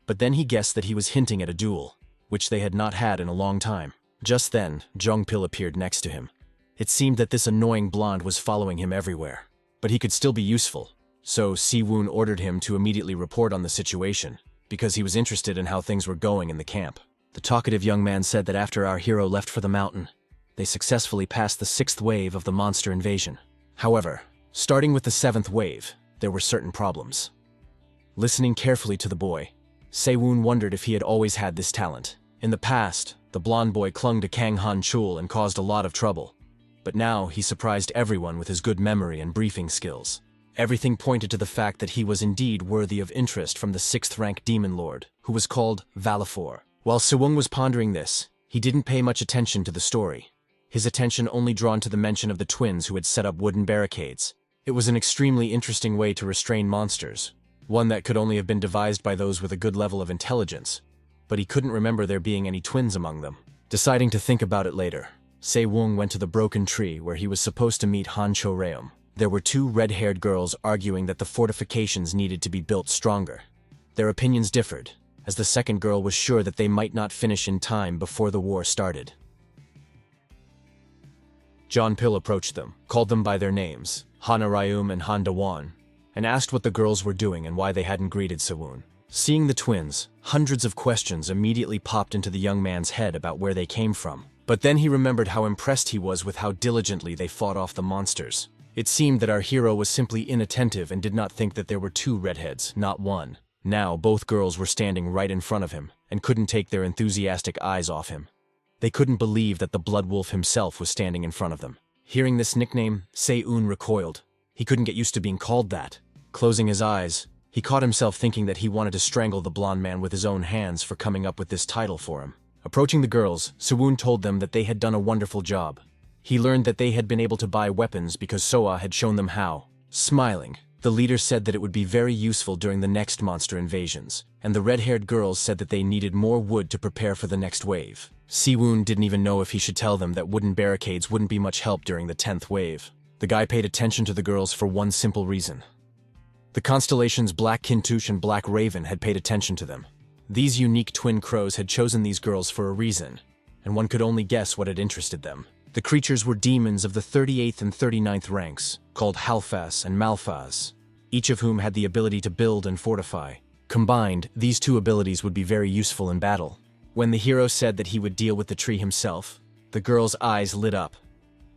But then he guessed that he was hinting at a duel, which they had not had in a long time. Just then, Jeon-pil appeared next to him. It seemed that this annoying blonde was following him everywhere. But he could still be useful, so Si-woon ordered him to immediately report on the situation, because he was interested in how things were going in the camp. The talkative young man said that after our hero left for the mountain, they successfully passed the 6th wave of the monster invasion. However, starting with the 7th wave, there were certain problems. Listening carefully to the boy, Se-woon wondered if he had always had this talent. In the past, the blonde boy clung to Kang Han-chul and caused a lot of trouble. But now he surprised everyone with his good memory and briefing skills. Everything pointed to the fact that he was indeed worthy of interest from the 6th-rank demon lord, who was called Valifor. While Se-woon was pondering this, he didn't pay much attention to the story. His attention only drawn to the mention of the twins who had set up wooden barricades. It was an extremely interesting way to restrain monsters, one that could only have been devised by those with a good level of intelligence, but he couldn't remember there being any twins among them. Deciding to think about it later, Se-woong went to the broken tree where he was supposed to meet Han Cho-reum. There were two red-haired girls arguing that the fortifications needed to be built stronger. Their opinions differed, as the second girl was sure that they might not finish in time before the war started. John Pil approached them, called them by their names, Hanarayum and Han Da-won, and asked what the girls were doing and why they hadn't greeted Se-woon. Seeing the twins, hundreds of questions immediately popped into the young man's head about where they came from. But then he remembered how impressed he was with how diligently they fought off the monsters. It seemed that our hero was simply inattentive and did not think that there were two redheads, not one. Now both girls were standing right in front of him and couldn't take their enthusiastic eyes off him. They couldn't believe that the Blood Wolf himself was standing in front of them. Hearing this nickname, Se-woon recoiled. He couldn't get used to being called that. Closing his eyes, he caught himself thinking that he wanted to strangle the blonde man with his own hands for coming up with this title for him. Approaching the girls, Se-woon told them that they had done a wonderful job. He learned that they had been able to buy weapons because Soa had shown them how. Smiling, the leader said that it would be very useful during the next monster invasions, and the red-haired girls said that they needed more wood to prepare for the next wave. Se-woon didn't even know if he should tell them that wooden barricades wouldn't be much help during the 10th wave. The guy paid attention to the girls for one simple reason. The constellations Black Kintush and Black Raven had paid attention to them. These unique twin crows had chosen these girls for a reason, and one could only guess what had interested them. The creatures were demons of the 38th and 39th ranks, called Halfas and Malfas, each of whom had the ability to build and fortify. Combined, these two abilities would be very useful in battle. When the hero said that he would deal with the tree himself, the girls' eyes lit up,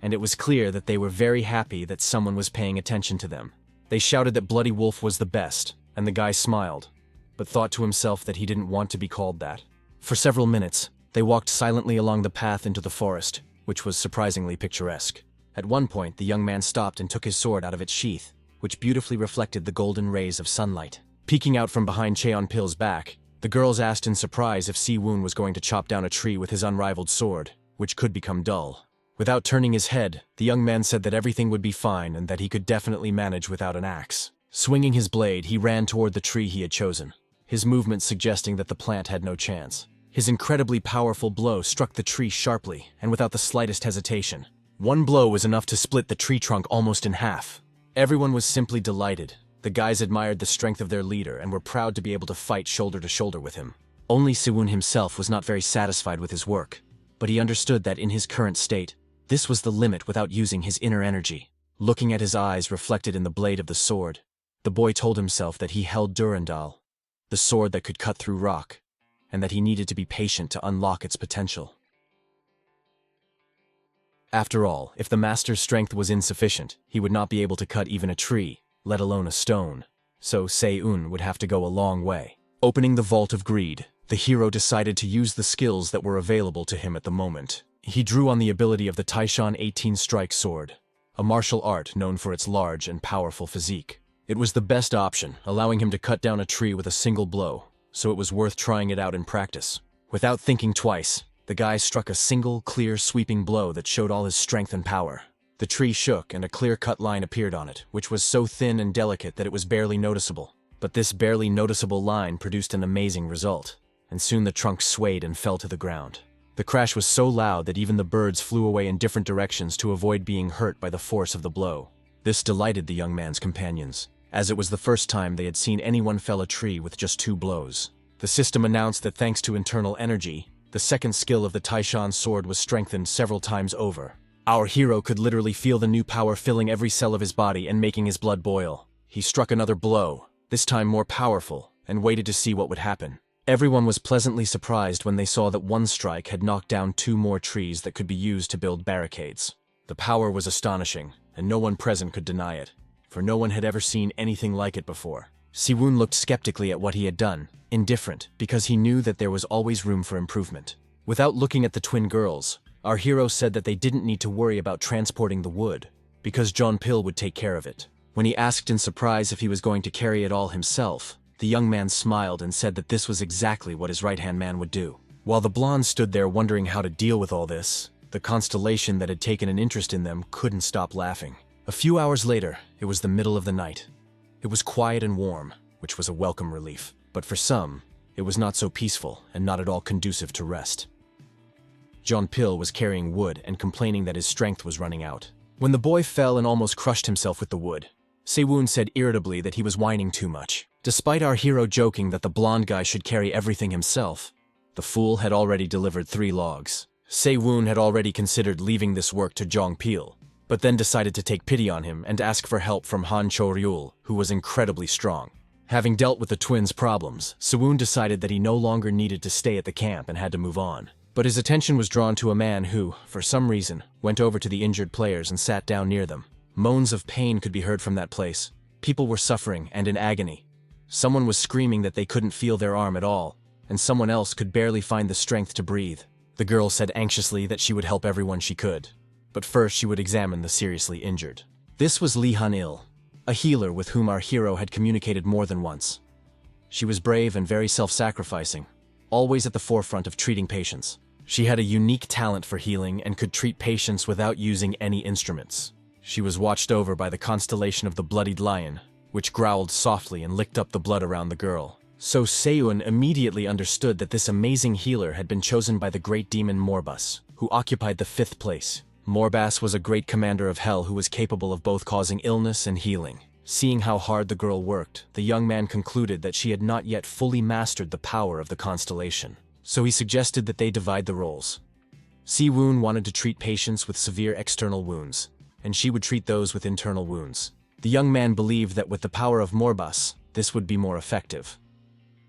and it was clear that they were very happy that someone was paying attention to them. They shouted that Bloody Wolf was the best, and the guy smiled, but thought to himself that he didn't want to be called that. For several minutes, they walked silently along the path into the forest, which was surprisingly picturesque. At one point, the young man stopped and took his sword out of its sheath, which beautifully reflected the golden rays of sunlight. Peeking out from behind Cheon-pil's back, the girls asked in surprise if Se-woon was going to chop down a tree with his unrivaled sword, which could become dull. Without turning his head, the young man said that everything would be fine and that he could definitely manage without an axe. Swinging his blade, he ran toward the tree he had chosen, his movement suggesting that the plant had no chance. His incredibly powerful blow struck the tree sharply and without the slightest hesitation. One blow was enough to split the tree trunk almost in half. Everyone was simply delighted. The guys admired the strength of their leader and were proud to be able to fight shoulder to shoulder with him. Only Se-woon himself was not very satisfied with his work, but he understood that in his current state, this was the limit without using his inner energy. Looking at his eyes reflected in the blade of the sword, the boy told himself that he held Durandal, the sword that could cut through rock, and that he needed to be patient to unlock its potential. After all, if the master's strength was insufficient, he would not be able to cut even a tree, let alone a stone. So Se-woon would have to go a long way. Opening the Vault of Greed, the hero decided to use the skills that were available to him at the moment. He drew on the ability of the Taishan 18 Strike Sword, a martial art known for its large and powerful physique. It was the best option, allowing him to cut down a tree with a single blow, so it was worth trying it out in practice. Without thinking twice, the guy struck a single, clear, sweeping blow that showed all his strength and power. The tree shook and a clear-cut line appeared on it, which was so thin and delicate that it was barely noticeable. But this barely noticeable line produced an amazing result, and soon the trunk swayed and fell to the ground. The crash was so loud that even the birds flew away in different directions to avoid being hurt by the force of the blow. This delighted the young man's companions, as it was the first time they had seen anyone fell a tree with just 2 blows. The system announced that thanks to internal energy, the second skill of the Taishan sword was strengthened several times over. Our hero could literally feel the new power filling every cell of his body and making his blood boil. He struck another blow, this time more powerful, and waited to see what would happen. Everyone was pleasantly surprised when they saw that one strike had knocked down 2 more trees that could be used to build barricades. The power was astonishing, and no one present could deny it, for no one had ever seen anything like it before. Se-woon looked skeptically at what he had done, indifferent, because he knew that there was always room for improvement. Without looking at the twin girls, our hero said that they didn't need to worry about transporting the wood, because John Pil would take care of it. When he asked in surprise if he was going to carry it all himself, the young man smiled and said that this was exactly what his right-hand man would do. While the blonde stood there wondering how to deal with all this, the constellation that had taken an interest in them couldn't stop laughing. A few hours later, it was the middle of the night. It was quiet and warm, which was a welcome relief, but for some, it was not so peaceful and not at all conducive to rest. Jean-Pil was carrying wood and complaining that his strength was running out. When the boy fell and almost crushed himself with the wood, Sewon said irritably that he was whining too much. Despite our hero joking that the blonde guy should carry everything himself, the fool had already delivered 3 logs. Sewon had already considered leaving this work to Jean-Pil, but then decided to take pity on him and ask for help from Han Cho-ryul, who was incredibly strong. Having dealt with the twins' problems, Sewon decided that he no longer needed to stay at the camp and had to move on. But his attention was drawn to a man who, for some reason, went over to the injured players and sat down near them. Moans of pain could be heard from that place. People were suffering and in agony. Someone was screaming that they couldn't feel their arm at all, and someone else could barely find the strength to breathe. The girl said anxiously that she would help everyone she could, but first she would examine the seriously injured. This was Lee Han-il, a healer with whom our hero had communicated more than once. She was brave and very self-sacrificing, always at the forefront of treating patients. She had a unique talent for healing and could treat patients without using any instruments. She was watched over by the constellation of the bloodied lion, which growled softly and licked up the blood around the girl. So Sewon immediately understood that this amazing healer had been chosen by the great demon Morbas, who occupied the 5th place. Morbas was a great commander of hell who was capable of both causing illness and healing. Seeing how hard the girl worked, the young man concluded that she had not yet fully mastered the power of the constellation. So he suggested that they divide the roles. Sewon wanted to treat patients with severe external wounds, and she would treat those with internal wounds. The young man believed that with the power of Morbas, this would be more effective.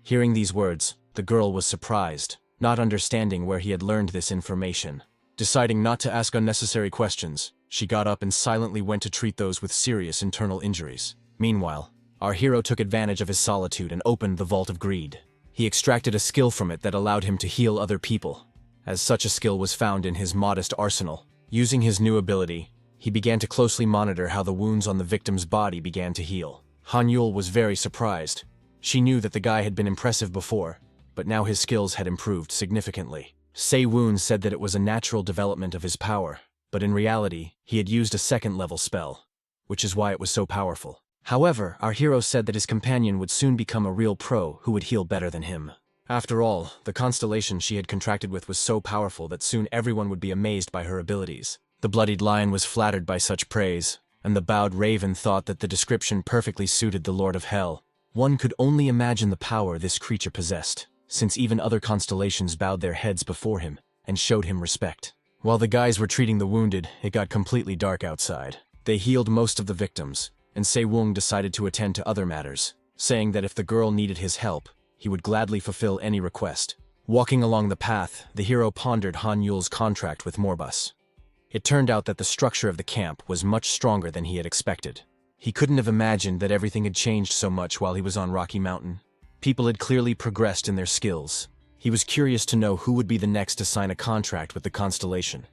Hearing these words, the girl was surprised, not understanding where he had learned this information. Deciding not to ask unnecessary questions, she got up and silently went to treat those with serious internal injuries. Meanwhile, our hero took advantage of his solitude and opened the Vault of Greed. He extracted a skill from it that allowed him to heal other people, as such a skill was found in his modest arsenal. Using his new ability, he began to closely monitor how the wounds on the victim's body began to heal. Han-yul was very surprised. She knew that the guy had been impressive before, but now his skills had improved significantly. Sewon said that it was a natural development of his power, but in reality, he had used a 2nd-level spell, which is why it was so powerful. However, our hero said that his companion would soon become a real pro who would heal better than him. After all, the constellation she had contracted with was so powerful that soon everyone would be amazed by her abilities. The bloodied lion was flattered by such praise, and the bowed raven thought that the description perfectly suited the Lord of Hell. One could only imagine the power this creature possessed, since even other constellations bowed their heads before him and showed him respect. While the guys were treating the wounded, it got completely dark outside. They healed most of the victims, and Sewon decided to attend to other matters, saying that if the girl needed his help, he would gladly fulfill any request. Walking along the path, the hero pondered Han-yul's contract with Morbas. It turned out that the structure of the camp was much stronger than he had expected. He couldn't have imagined that everything had changed so much while he was on Rocky Mountain. People had clearly progressed in their skills. He was curious to know who would be the next to sign a contract with the constellation.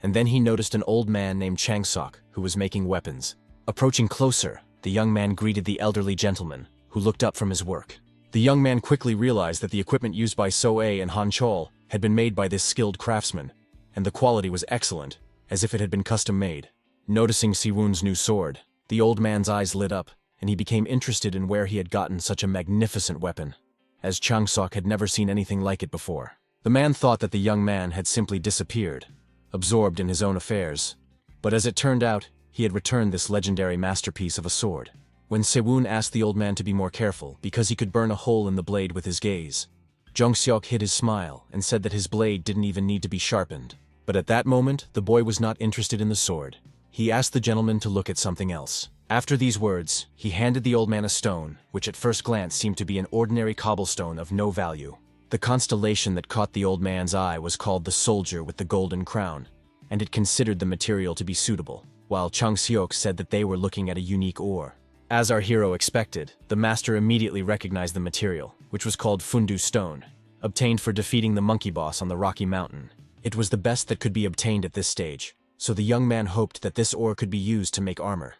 And then he noticed an old man named Changsok, who was making weapons. Approaching closer, the young man greeted the elderly gentleman, who looked up from his work. The young man quickly realized that the equipment used by So-ae and Han Chol had been made by this skilled craftsman, and the quality was excellent, as if it had been custom-made. Noticing Sewon's new sword, the old man's eyes lit up, and he became interested in where he had gotten such a magnificent weapon, as Changsok had never seen anything like it before. The man thought that the young man had simply disappeared, absorbed in his own affairs, but as it turned out, he had returned this legendary masterpiece of a sword. When Sewon asked the old man to be more careful because he could burn a hole in the blade with his gaze, Jungseok hid his smile and said that his blade didn't even need to be sharpened. But at that moment, the boy was not interested in the sword. He asked the gentleman to look at something else. After these words, he handed the old man a stone, which at first glance seemed to be an ordinary cobblestone of no value. The constellation that caught the old man's eye was called the Soldier with the Golden Crown, and it considered the material to be suitable, while Changseok said that they were looking at a unique ore. As our hero expected, the master immediately recognized the material, which was called Fundu Stone, obtained for defeating the monkey boss on the Rocky Mountain. It was the best that could be obtained at this stage, so the young man hoped that this ore could be used to make armor.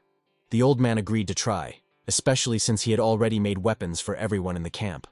The old man agreed to try, especially since he had already made weapons for everyone in the camp.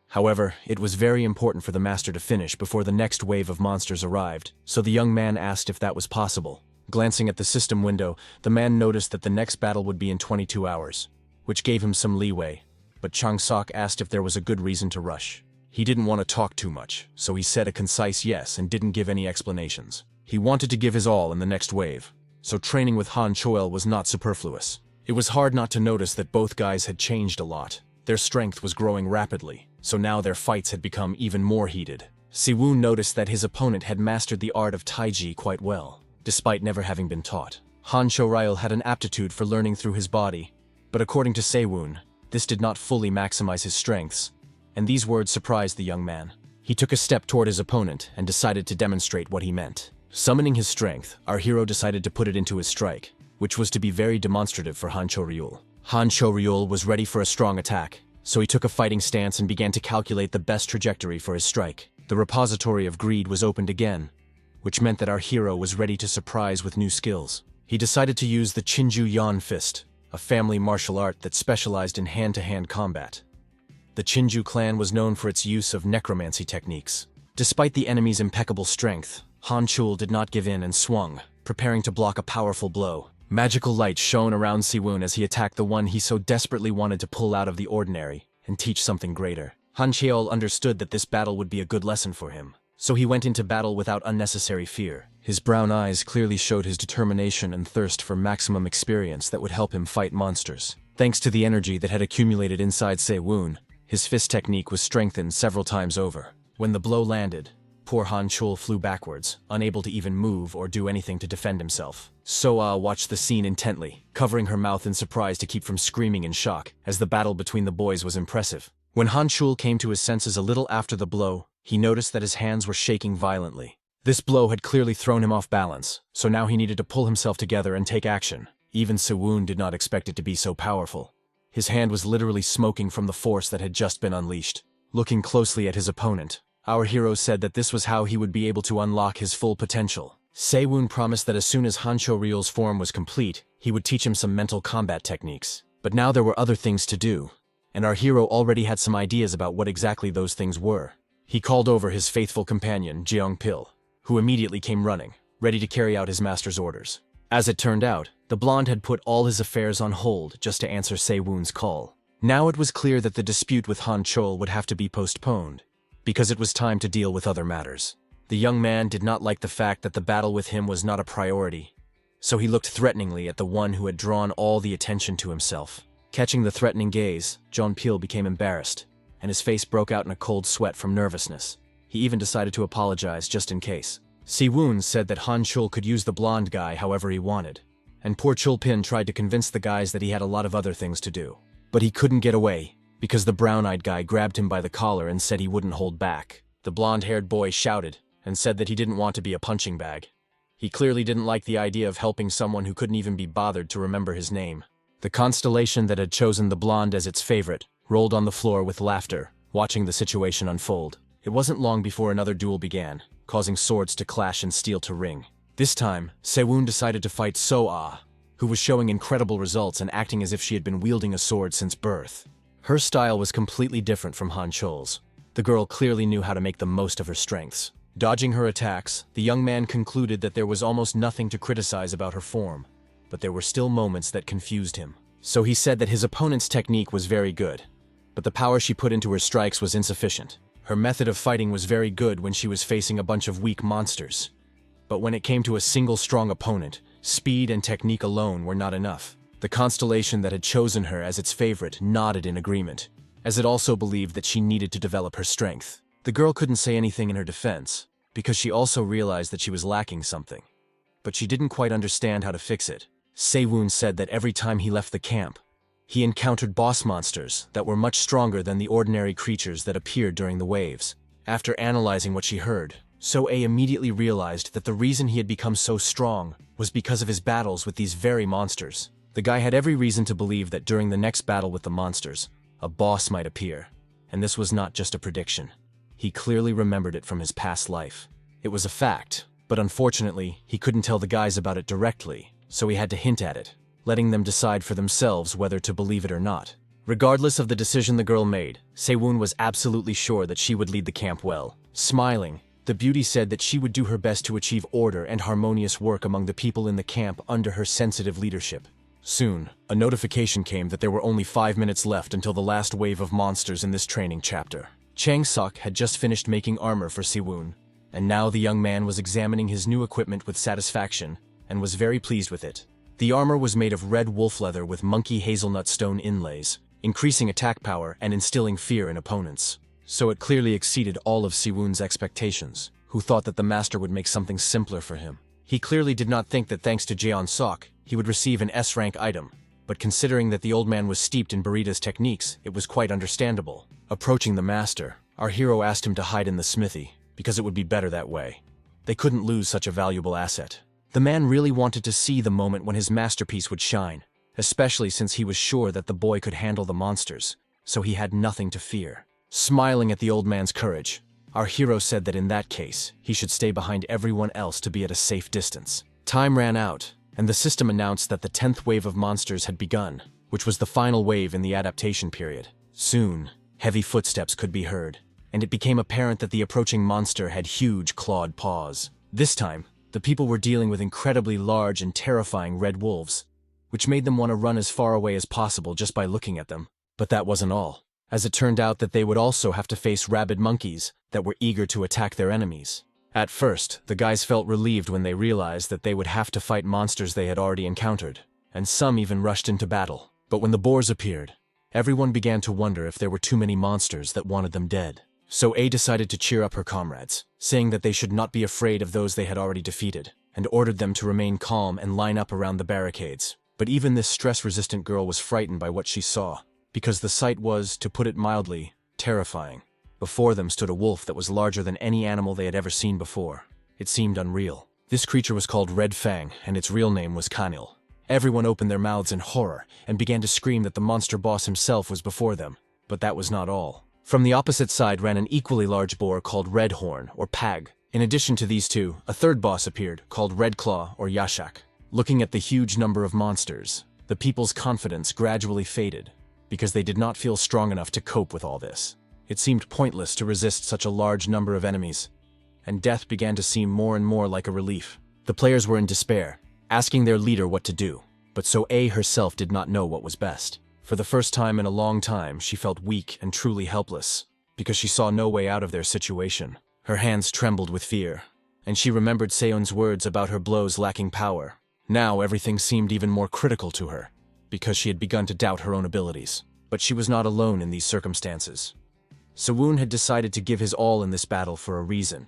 However, it was very important for the master to finish before the next wave of monsters arrived, so the young man asked if that was possible. Glancing at the system window, the man noticed that the next battle would be in 22 hours, which gave him some leeway, but Changsok asked if there was a good reason to rush. He didn't want to talk too much, so he said a concise yes and didn't give any explanations. He wanted to give his all in the next wave, so training with Han Choel was not superfluous. It was hard not to notice that both guys had changed a lot. Their strength was growing rapidly, so now their fights had become even more heated. Siwoo noticed that his opponent had mastered the art of Taiji quite well, despite never having been taught. Han Choel had an aptitude for learning through his body, but according to Siwoo, this did not fully maximize his strengths, and these words surprised the young man. He took a step toward his opponent and decided to demonstrate what he meant. Summoning his strength, our hero decided to put it into his strike, which was to be very demonstrative for Han Choel. Han Choel was ready for a strong attack, so he took a fighting stance and began to calculate the best trajectory for his strike. The repository of greed was opened again, which meant that our hero was ready to surprise with new skills. He decided to use the Chinju Yan Fist, a family martial art that specialized in hand-to-hand combat. The Chinju clan was known for its use of necromancy techniques. Despite the enemy's impeccable strength, Han Choel did not give in and swung, preparing to block a powerful blow. Magical light shone around Siwoo as he attacked the one he so desperately wanted to pull out of the ordinary and teach something greater. Han Choel understood that this battle would be a good lesson for him, so he went into battle without unnecessary fear. His brown eyes clearly showed his determination and thirst for maximum experience that would help him fight monsters. Thanks to the energy that had accumulated inside Siwoo, his fist technique was strengthened several times over. When the blow landed, poor Han Choel flew backwards, unable to even move or do anything to defend himself. Soa watched the scene intently, covering her mouth in surprise to keep from screaming in shock, as the battle between the boys was impressive. When Han Choel came to his senses a little after the blow, he noticed that his hands were shaking violently. This blow had clearly thrown him off balance, so now he needed to pull himself together and take action. Even Siwoo did not expect it to be so powerful. His hand was literally smoking from the force that had just been unleashed. Looking closely at his opponent, our hero said that this was how he would be able to unlock his full potential. Siwoo promised that as soon as Han Choel's form was complete, he would teach him some mental combat techniques. But now there were other things to do, and our hero already had some ideas about what exactly those things were. He called over his faithful companion, Jeong Pil, who immediately came running, ready to carry out his master's orders. As it turned out, the blonde had put all his affairs on hold just to answer Siwoo's call. Now it was clear that the dispute with Han Choel would have to be postponed, because it was time to deal with other matters. The young man did not like the fact that the battle with him was not a priority, so he looked threateningly at the one who had drawn all the attention to himself. Catching the threatening gaze, Jeong Pil became embarrassed, and his face broke out in a cold sweat from nervousness. He even decided to apologize just in case. Siwoo said that Han Choel could use the blonde guy however he wanted, and poor Chulpin tried to convince the guys that he had a lot of other things to do. But he couldn't get away, because the brown-eyed guy grabbed him by the collar and said he wouldn't hold back. The blonde-haired boy shouted and said that he didn't want to be a punching bag. He clearly didn't like the idea of helping someone who couldn't even be bothered to remember his name. The constellation that had chosen the blonde as its favorite rolled on the floor with laughter, watching the situation unfold. It wasn't long before another duel began, causing swords to clash and steel to ring. This time, Siwoo decided to fight So-Ah, who was showing incredible results and acting as if she had been wielding a sword since birth. Her style was completely different from Han Choel's. The girl clearly knew how to make the most of her strengths. Dodging her attacks, the young man concluded that there was almost nothing to criticize about her form, but there were still moments that confused him. So he said that his opponent's technique was very good, but the power she put into her strikes was insufficient. Her method of fighting was very good when she was facing a bunch of weak monsters, but when it came to a single strong opponent, speed and technique alone were not enough. The constellation that had chosen her as its favorite nodded in agreement, as it also believed that she needed to develop her strength. The girl couldn't say anything in her defense, because she also realized that she was lacking something, but she didn't quite understand how to fix it. Siwoo said that every time he left the camp, he encountered boss monsters that were much stronger than the ordinary creatures that appeared during the waves. After analyzing what she heard, So-A immediately realized that the reason he had become so strong was because of his battles with these very monsters. The guy had every reason to believe that during the next battle with the monsters, a boss might appear, and this was not just a prediction. He clearly remembered it from his past life. It was a fact, but unfortunately, he couldn't tell the guys about it directly, so he had to hint at it, letting them decide for themselves whether to believe it or not. Regardless of the decision the girl made, Siwoo was absolutely sure that she would lead the camp well. Smiling, the beauty said that she would do her best to achieve order and harmonious work among the people in the camp under her sensitive leadership. Soon, a notification came that there were only 5 minutes left until the last wave of monsters in this training chapter. Chang Sok had just finished making armor for Siwoon, and now the young man was examining his new equipment with satisfaction and was very pleased with it. The armor was made of red wolf leather with monkey hazelnut stone inlays, increasing attack power and instilling fear in opponents. So it clearly exceeded all of Siwoon's expectations, who thought that the master would make something simpler for him. He clearly did not think that thanks to Jeon Sok, he would receive an S-rank item, but considering that the old man was steeped in Burita's techniques, it was quite understandable. Approaching the master, our hero asked him to hide in the smithy, because it would be better that way. They couldn't lose such a valuable asset. The man really wanted to see the moment when his masterpiece would shine, especially since he was sure that the boy could handle the monsters, so he had nothing to fear. Smiling at the old man's courage, our hero said that in that case, he should stay behind everyone else to be at a safe distance. Time ran out, and the system announced that the 10th wave of monsters had begun, which was the final wave in the adaptation period. Soon, heavy footsteps could be heard, and it became apparent that the approaching monster had huge clawed paws. This time, the people were dealing with incredibly large and terrifying red wolves, which made them want to run as far away as possible just by looking at them. But that wasn't all, as it turned out that they would also have to face rabid monkeys that were eager to attack their enemies. At first, the guys felt relieved when they realized that they would have to fight monsters they had already encountered, and some even rushed into battle. But when the boars appeared, everyone began to wonder if there were too many monsters that wanted them dead. So A decided to cheer up her comrades, saying that they should not be afraid of those they had already defeated, and ordered them to remain calm and line up around the barricades. But even this stress-resistant girl was frightened by what she saw, because the sight was, to put it mildly, terrifying. Before them stood a wolf that was larger than any animal they had ever seen before. It seemed unreal. This creature was called Red Fang, and its real name was Kanil. Everyone opened their mouths in horror and began to scream that the monster boss himself was before them. But that was not all. From the opposite side ran an equally large boar called Red Horn, or Pag. In addition to these two, a third boss appeared, called Red Claw, or Yashak. Looking at the huge number of monsters, the people's confidence gradually faded, because they did not feel strong enough to cope with all this. It seemed pointless to resist such a large number of enemies, and death began to seem more and more like a relief. The players were in despair, asking their leader what to do, but so A herself did not know what was best. For the first time in a long time, she felt weak and truly helpless, because she saw no way out of their situation. Her hands trembled with fear, and she remembered Seon's words about her blows lacking power. Now everything seemed even more critical to her, because she had begun to doubt her own abilities. But she was not alone in these circumstances. Siwoon had decided to give his all in this battle for a reason.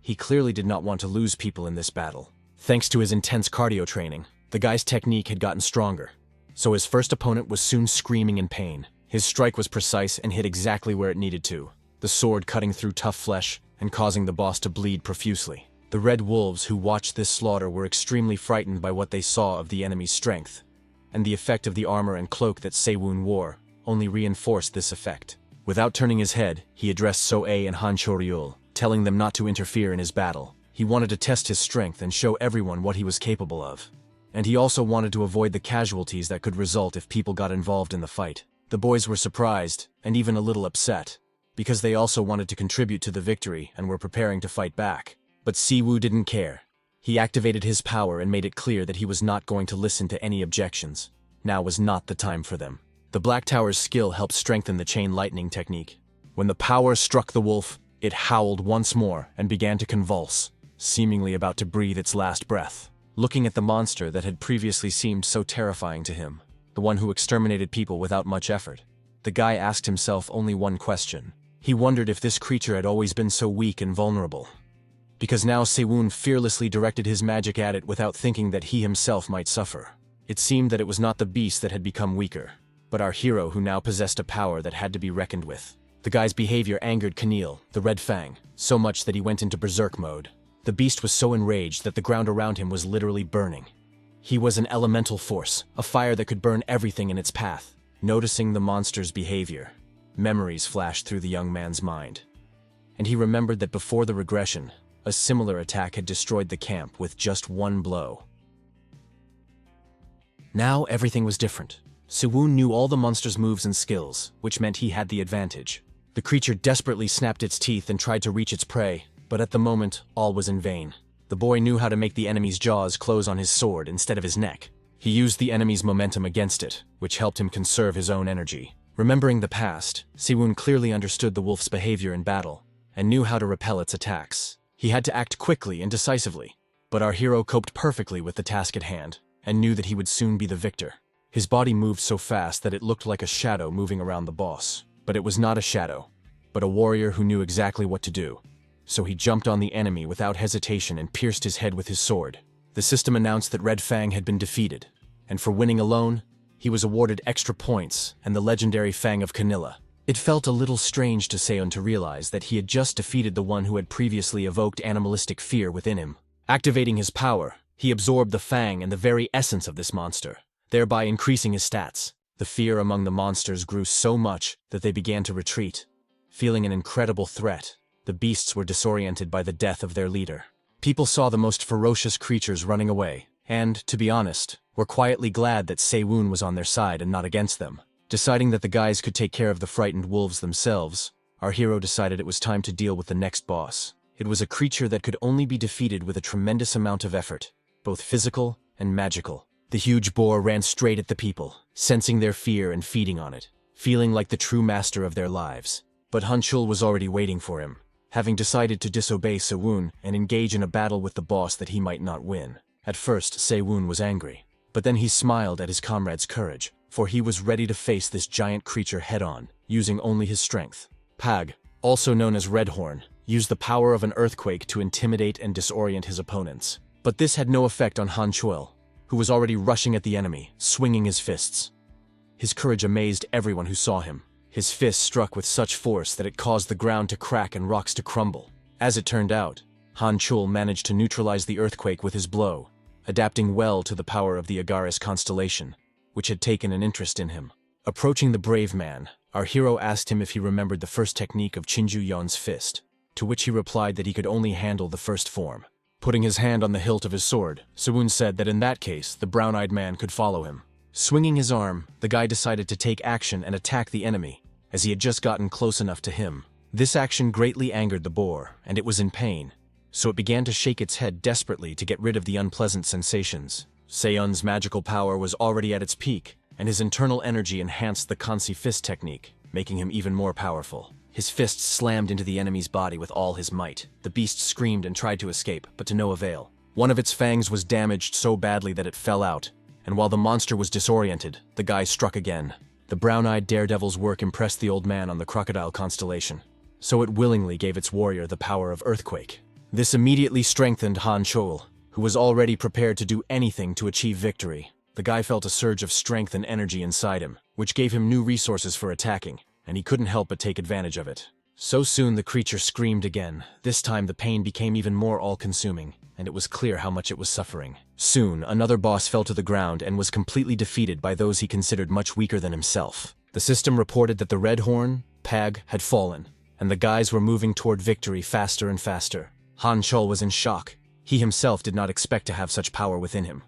He clearly did not want to lose people in this battle. Thanks to his intense cardio training, the guy's technique had gotten stronger, so his first opponent was soon screaming in pain. His strike was precise and hit exactly where it needed to, the sword cutting through tough flesh and causing the boss to bleed profusely. The red wolves who watched this slaughter were extremely frightened by what they saw of the enemy's strength, and the effect of the armor and cloak that Siwoon wore only reinforced this effect. Without turning his head, he addressed So-A and Han Choryul, telling them not to interfere in his battle. He wanted to test his strength and show everyone what he was capable of. And he also wanted to avoid the casualties that could result if people got involved in the fight. The boys were surprised, and even a little upset, because they also wanted to contribute to the victory and were preparing to fight back. But Siwoo didn't care. He activated his power and made it clear that he was not going to listen to any objections. Now was not the time for them. The Black Tower's skill helped strengthen the chain lightning technique. When the power struck the wolf, it howled once more and began to convulse, seemingly about to breathe its last breath. Looking at the monster that had previously seemed so terrifying to him, the one who exterminated people without much effort, the guy asked himself only one question. He wondered if this creature had always been so weak and vulnerable, because now Siwoon fearlessly directed his magic at it without thinking that he himself might suffer. It seemed that it was not the beast that had become weaker, but our hero who now possessed a power that had to be reckoned with. The guy's behavior angered Kanil, the Red Fang, so much that he went into berserk mode. The beast was so enraged that the ground around him was literally burning. He was an elemental force, a fire that could burn everything in its path. Noticing the monster's behavior, memories flashed through the young man's mind, and he remembered that before the regression, a similar attack had destroyed the camp with just one blow. Now everything was different. Siwoon knew all the monster's moves and skills, which meant he had the advantage. The creature desperately snapped its teeth and tried to reach its prey, but at the moment, all was in vain. The boy knew how to make the enemy's jaws close on his sword instead of his neck. He used the enemy's momentum against it, which helped him conserve his own energy. Remembering the past, Siwon clearly understood the wolf's behavior in battle, and knew how to repel its attacks. He had to act quickly and decisively, but our hero coped perfectly with the task at hand, and knew that he would soon be the victor. His body moved so fast that it looked like a shadow moving around the boss. But it was not a shadow, but a warrior who knew exactly what to do. So he jumped on the enemy without hesitation and pierced his head with his sword. The system announced that Red Fang had been defeated, and for winning alone, he was awarded extra points and the legendary Fang of Canilla. It felt a little strange to Seon to realize that he had just defeated the one who had previously evoked animalistic fear within him. Activating his power, he absorbed the Fang and the very essence of this monster, thereby increasing his stats. The fear among the monsters grew so much that they began to retreat. Feeling an incredible threat, the beasts were disoriented by the death of their leader. People saw the most ferocious creatures running away, and, to be honest, were quietly glad that Sewon was on their side and not against them. Deciding that the guys could take care of the frightened wolves themselves, our hero decided it was time to deal with the next boss. It was a creature that could only be defeated with a tremendous amount of effort, both physical and magical. The huge boar ran straight at the people, sensing their fear and feeding on it, feeling like the true master of their lives. But Hanchul was already waiting for him, having decided to disobey Sewon and engage in a battle with the boss that he might not win. At first, Sewon was angry, but then he smiled at his comrade's courage, for he was ready to face this giant creature head-on, using only his strength. Pag, also known as Redhorn, used the power of an earthquake to intimidate and disorient his opponents. But this had no effect on Hanchul, who was already rushing at the enemy, swinging his fists. His courage amazed everyone who saw him. His fist struck with such force that it caused the ground to crack and rocks to crumble. As it turned out, Hanchul managed to neutralize the earthquake with his blow, adapting well to the power of the Agaris constellation, which had taken an interest in him. Approaching the brave man, our hero asked him if he remembered the first technique of Chinju Yon's fist, to which he replied that he could only handle the first form. Putting his hand on the hilt of his sword, Sewon said that in that case, the brown-eyed man could follow him. Swinging his arm, the guy decided to take action and attack the enemy, as he had just gotten close enough to him. This action greatly angered the boar, and it was in pain, so it began to shake its head desperately to get rid of the unpleasant sensations. Seon's magical power was already at its peak, and his internal energy enhanced the Kansi fist technique, making him even more powerful. His fists slammed into the enemy's body with all his might. The beast screamed and tried to escape, but to no avail. One of its fangs was damaged so badly that it fell out, and while the monster was disoriented, the guy struck again. The brown-eyed daredevil's work impressed the old man on the crocodile constellation, so it willingly gave its warrior the power of earthquake. This immediately strengthened Hanchul, who was already prepared to do anything to achieve victory. The guy felt a surge of strength and energy inside him, which gave him new resources for attacking, and he couldn't help but take advantage of it. So soon the creature screamed again. This time the pain became even more all-consuming, and it was clear how much it was suffering. Soon, another boss fell to the ground and was completely defeated by those he considered much weaker than himself. The system reported that the Red Horn, Pag, had fallen, and the guys were moving toward victory faster and faster. Hanchul was in shock. He himself did not expect to have such power within him.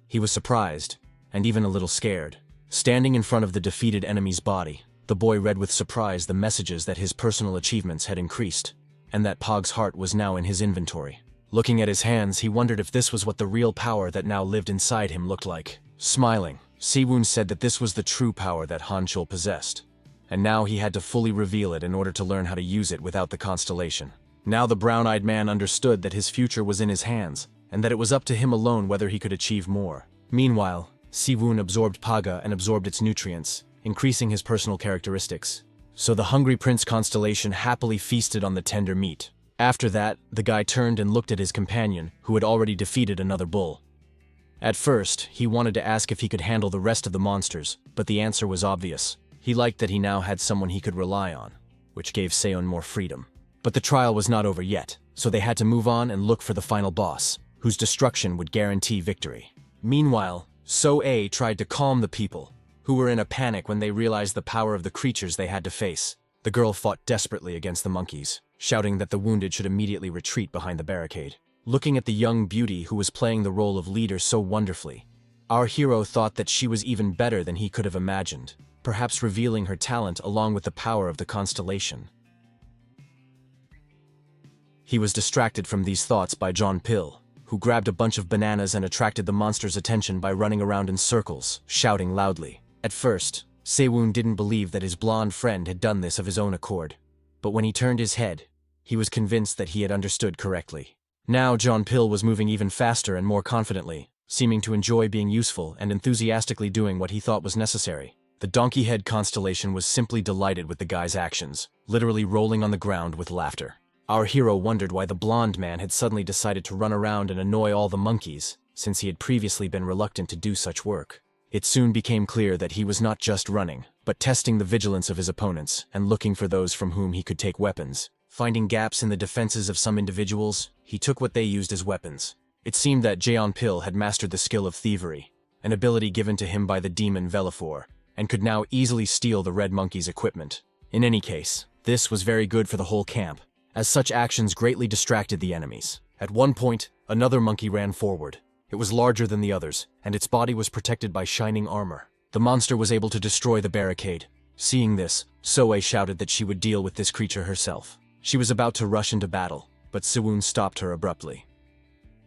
He was surprised, and even a little scared. Standing in front of the defeated enemy's body, the boy read with surprise the messages that his personal achievements had increased, and that Pog's heart was now in his inventory. Looking at his hands, he wondered if this was what the real power that now lived inside him looked like. Smiling, Siwon said that this was the true power that Hanchul possessed, and now he had to fully reveal it in order to learn how to use it without the constellation. Now the brown-eyed man understood that his future was in his hands, and that it was up to him alone whether he could achieve more. Meanwhile, Siwon absorbed Paga and absorbed its nutrients, increasing his personal characteristics. So the Hungry Prince constellation happily feasted on the tender meat. After that, the guy turned and looked at his companion, who had already defeated another bull. At first, he wanted to ask if he could handle the rest of the monsters, but the answer was obvious. He liked that he now had someone he could rely on, which gave Seon more freedom. But the trial was not over yet, so they had to move on and look for the final boss, whose destruction would guarantee victory. Meanwhile, So-A tried to calm the people, who were in a panic when they realized the power of the creatures they had to face. The girl fought desperately against the monkeys, shouting that the wounded should immediately retreat behind the barricade. Looking at the young beauty who was playing the role of leader so wonderfully, our hero thought that she was even better than he could have imagined, perhaps revealing her talent along with the power of the constellation. He was distracted from these thoughts by John Pill, who grabbed a bunch of bananas and attracted the monster's attention by running around in circles, shouting loudly. At first, Sewon didn't believe that his blonde friend had done this of his own accord. But when he turned his head, he was convinced that he had understood correctly. Now John Pill was moving even faster and more confidently, seeming to enjoy being useful and enthusiastically doing what he thought was necessary. The donkey head constellation was simply delighted with the guy's actions, literally rolling on the ground with laughter. Our hero wondered why the blonde man had suddenly decided to run around and annoy all the monkeys, since he had previously been reluctant to do such work. It soon became clear that he was not just running, but testing the vigilance of his opponents and looking for those from whom he could take weapons. Finding gaps in the defenses of some individuals, he took what they used as weapons. It seemed that Jeon Pil had mastered the skill of thievery, an ability given to him by the demon Velafor, and could now easily steal the Red Monkey's equipment. In any case, this was very good for the whole camp, as such actions greatly distracted the enemies. At one point, another monkey ran forward. It was larger than the others, and its body was protected by shining armor. The monster was able to destroy the barricade. Seeing this, Soe shouted that she would deal with this creature herself. She was about to rush into battle, but Sewon stopped her abruptly.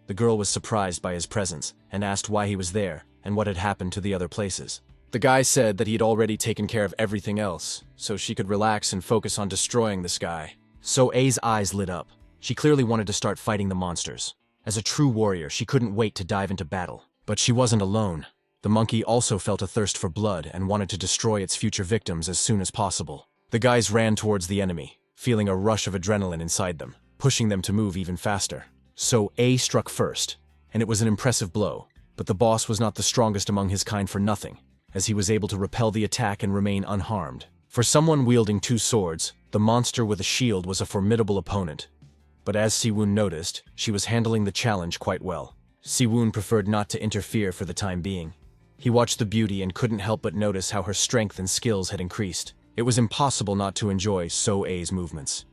The girl was surprised by his presence and asked why he was there and what had happened to the other places. The guy said that he had already taken care of everything else, so she could relax and focus on destroying this guy. Soe's eyes lit up. She clearly wanted to start fighting the monsters. As a true warrior, she couldn't wait to dive into battle. But she wasn't alone. The monkey also felt a thirst for blood and wanted to destroy its future victims as soon as possible. The guys ran towards the enemy, feeling a rush of adrenaline inside them, pushing them to move even faster. Soe struck first, and it was an impressive blow, but the boss was not the strongest among his kind for nothing, as he was able to repel the attack and remain unharmed. For someone wielding two swords, the monster with a shield was a formidable opponent. But as Sewon noticed, she was handling the challenge quite well. Sewon preferred not to interfere for the time being. He watched the beauty and couldn't help but notice how her strength and skills had increased. It was impossible not to enjoy Soe's movements.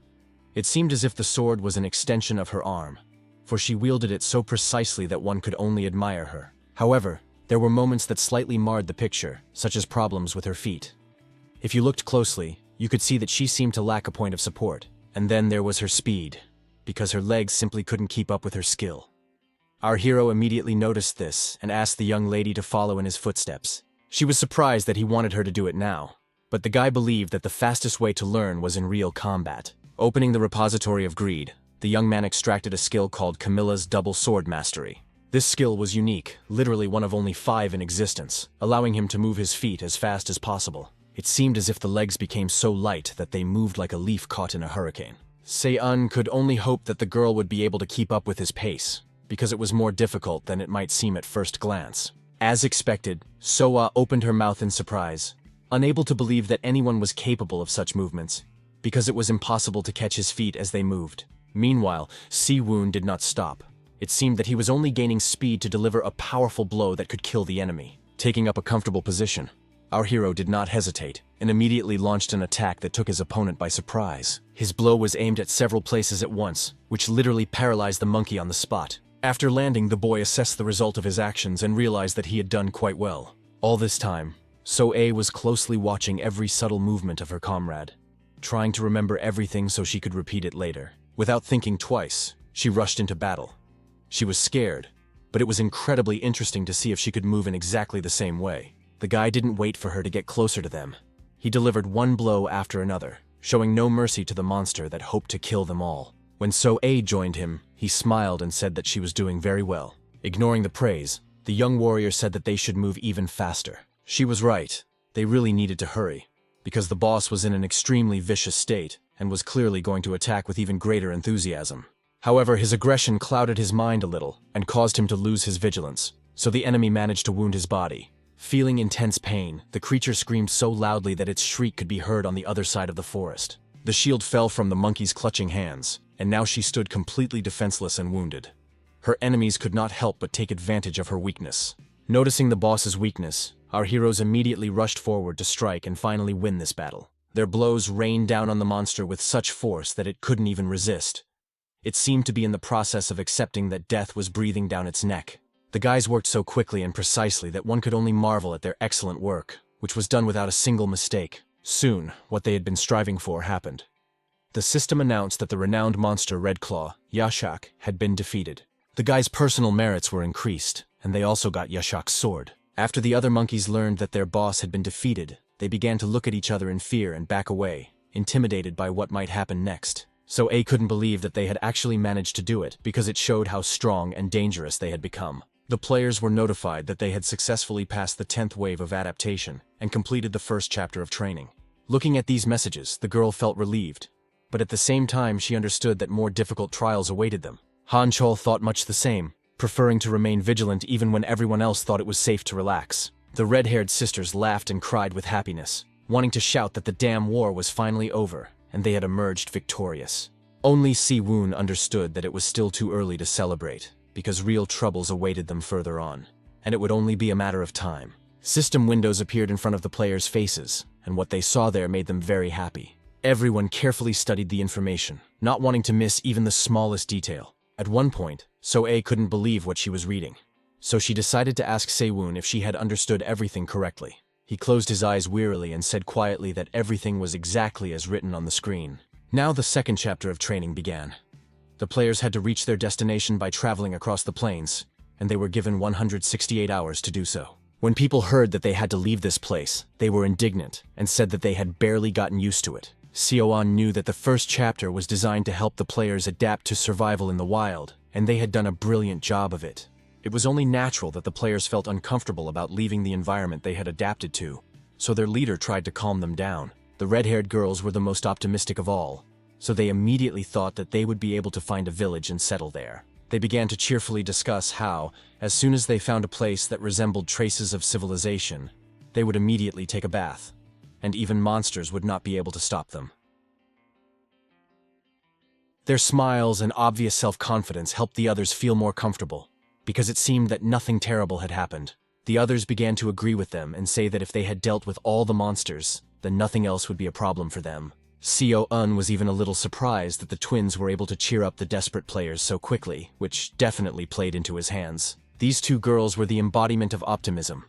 It seemed as if the sword was an extension of her arm, for she wielded it so precisely that one could only admire her. However, there were moments that slightly marred the picture, such as problems with her feet. If you looked closely, you could see that she seemed to lack a point of support. And then there was her speed, because her legs simply couldn't keep up with her skill. Our hero immediately noticed this and asked the young lady to follow in his footsteps. She was surprised that he wanted her to do it now, but the guy believed that the fastest way to learn was in real combat. Opening the repository of greed, the young man extracted a skill called Camilla's Double Sword Mastery. This skill was unique, literally one of only 5 in existence, allowing him to move his feet as fast as possible. It seemed as if the legs became so light that they moved like a leaf caught in a hurricane. Seo could only hope that the girl would be able to keep up with his pace, because it was more difficult than it might seem at first glance. As expected, Soa opened her mouth in surprise, unable to believe that anyone was capable of such movements, because it was impossible to catch his feet as they moved. Meanwhile, Sewon did not stop. It seemed that he was only gaining speed to deliver a powerful blow that could kill the enemy. Taking up a comfortable position, our hero did not hesitate and immediately launched an attack that took his opponent by surprise. His blow was aimed at several places at once, which literally paralyzed the monkey on the spot. After landing, the boy assessed the result of his actions and realized that he had done quite well. All this time, Soe was closely watching every subtle movement of her comrade, trying to remember everything so she could repeat it later. Without thinking twice, she rushed into battle. She was scared, but it was incredibly interesting to see if she could move in exactly the same way. The guy didn't wait for her to get closer to them. He delivered one blow after another, showing no mercy to the monster that hoped to kill them all. When Soe joined him, he smiled and said that she was doing very well. Ignoring the praise, the young warrior said that they should move even faster. She was right. They really needed to hurry, because the boss was in an extremely vicious state and was clearly going to attack with even greater enthusiasm. However, his aggression clouded his mind a little and caused him to lose his vigilance, so the enemy managed to wound his body. Feeling intense pain, the creature screamed so loudly that its shriek could be heard on the other side of the forest. The shield fell from the monkey's clutching hands, and now she stood completely defenseless and wounded. Her enemies could not help but take advantage of her weakness. Noticing the boss's weakness, our heroes immediately rushed forward to strike and finally win this battle. Their blows rained down on the monster with such force that it couldn't even resist. It seemed to be in the process of accepting that death was breathing down its neck. The guys worked so quickly and precisely that one could only marvel at their excellent work, which was done without a single mistake. Soon, what they had been striving for happened. The system announced that the renowned monster Red Claw, Yashak, had been defeated. The guys' personal merits were increased, and they also got Yashak's sword. After the other monkeys learned that their boss had been defeated, They began to look at each other in fear and back away, intimidated by what might happen next. So A couldn't believe that they had actually managed to do it because it showed how strong and dangerous they had become. The players were notified that they had successfully passed the 10th wave of adaptation and completed the first chapter of training. Looking at these messages, the girl felt relieved, but at the same time she understood that more difficult trials awaited them. Han Chol thought much the same, preferring to remain vigilant even when everyone else thought it was safe to relax. The red-haired sisters laughed and cried with happiness, wanting to shout that the damn war was finally over and they had emerged victorious. Only Si-woon understood that it was still too early to celebrate, because real troubles awaited them further on, and it would only be a matter of time. System windows appeared in front of the players' faces, and what they saw there made them very happy. Everyone carefully studied the information, not wanting to miss even the smallest detail. At one point, So-ae couldn't believe what she was reading, so she decided to ask Se-woon if she had understood everything correctly. He closed his eyes wearily and said quietly that everything was exactly as written on the screen. Now the second chapter of training began. The players had to reach their destination by traveling across the plains, and they were given 168 hours to do so. When people heard that they had to leave this place, they were indignant and said that they had barely gotten used to it. Seo-an knew that the first chapter was designed to help the players adapt to survival in the wild, and they had done a brilliant job of it. It was only natural that the players felt uncomfortable about leaving the environment they had adapted to, so their leader tried to calm them down. The red-haired girls were the most optimistic of all, so they immediately thought that they would be able to find a village and settle there. They began to cheerfully discuss how, as soon as they found a place that resembled traces of civilization, they would immediately take a bath, and even monsters would not be able to stop them. Their smiles and obvious self-confidence helped the others feel more comfortable, because it seemed that nothing terrible had happened. The others began to agree with them and say that if they had dealt with all the monsters, then nothing else would be a problem for them. Seo-un was even a little surprised that the twins were able to cheer up the desperate players so quickly, which definitely played into his hands. These two girls were the embodiment of optimism.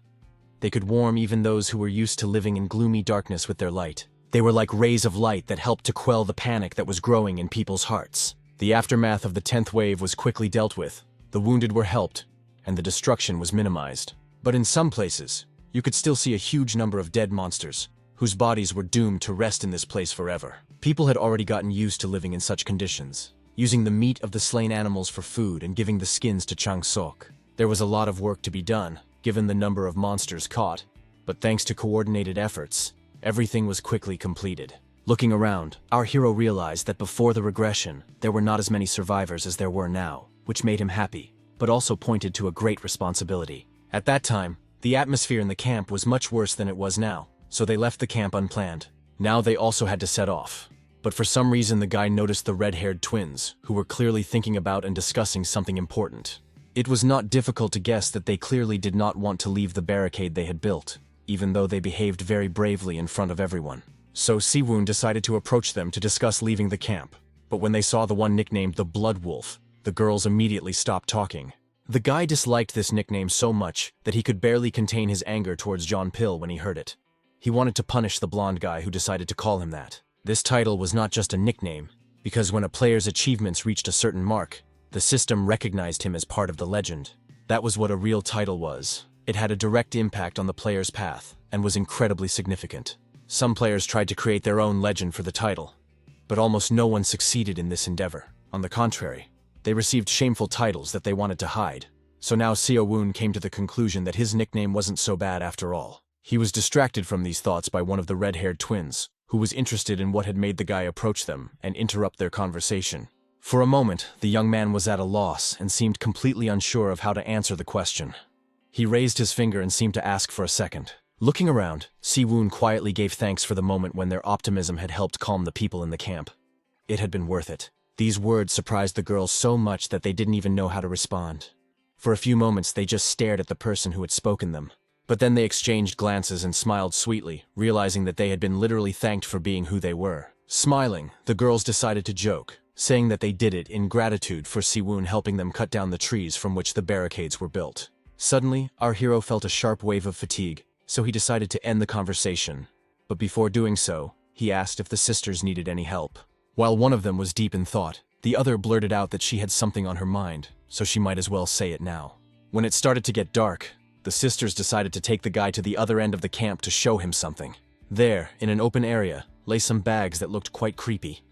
They could warm even those who were used to living in gloomy darkness with their light. They were like rays of light that helped to quell the panic that was growing in people's hearts. The aftermath of the 10th wave was quickly dealt with. The wounded were helped, and the destruction was minimized. But in some places, you could still see a huge number of dead monsters, whose bodies were doomed to rest in this place forever. People had already gotten used to living in such conditions, using the meat of the slain animals for food and giving the skins to Changsok. There was a lot of work to be done, given the number of monsters caught, but thanks to coordinated efforts, everything was quickly completed. Looking around, our hero realized that before the regression, there were not as many survivors as there were now, which made him happy, but also pointed to a great responsibility. At that time, the atmosphere in the camp was much worse than it was now, so they left the camp unplanned. Now they also had to set off. But for some reason the guy noticed the red-haired twins, who were clearly thinking about and discussing something important. It was not difficult to guess that they clearly did not want to leave the barricade they had built, even though they behaved very bravely in front of everyone. So Si-woon decided to approach them to discuss leaving the camp. But when they saw the one nicknamed the Blood Wolf, the girls immediately stopped talking. The guy disliked this nickname so much that he could barely contain his anger towards John Pill when he heard it. He wanted to punish the blonde guy who decided to call him that. This title was not just a nickname, because when a player's achievements reached a certain mark, the system recognized him as part of the legend. That was what a real title was. It had a direct impact on the player's path, and was incredibly significant. Some players tried to create their own legend for the title, but almost no one succeeded in this endeavor. On the contrary, they received shameful titles that they wanted to hide. So now Seo-woon came to the conclusion that his nickname wasn't so bad after all. He was distracted from these thoughts by one of the red-haired twins, who was interested in what had made the guy approach them and interrupt their conversation. For a moment, the young man was at a loss and seemed completely unsure of how to answer the question. He raised his finger and seemed to ask for a second. Looking around, Si-woon quietly gave thanks for the moment when their optimism had helped calm the people in the camp. It had been worth it. These words surprised the girls so much that they didn't even know how to respond. For a few moments they just stared at the person who had spoken them. But then they exchanged glances and smiled sweetly, realizing that they had been literally thanked for being who they were. Smiling, the girls decided to joke, saying that they did it in gratitude for Si-woon helping them cut down the trees from which the barricades were built. Suddenly, our hero felt a sharp wave of fatigue, so he decided to end the conversation. But before doing so, he asked if the sisters needed any help. While one of them was deep in thought, the other blurted out that she had something on her mind, so she might as well say it now. When it started to get dark, the sisters decided to take the guy to the other end of the camp to show him something. There, in an open area, lay some bags that looked quite creepy.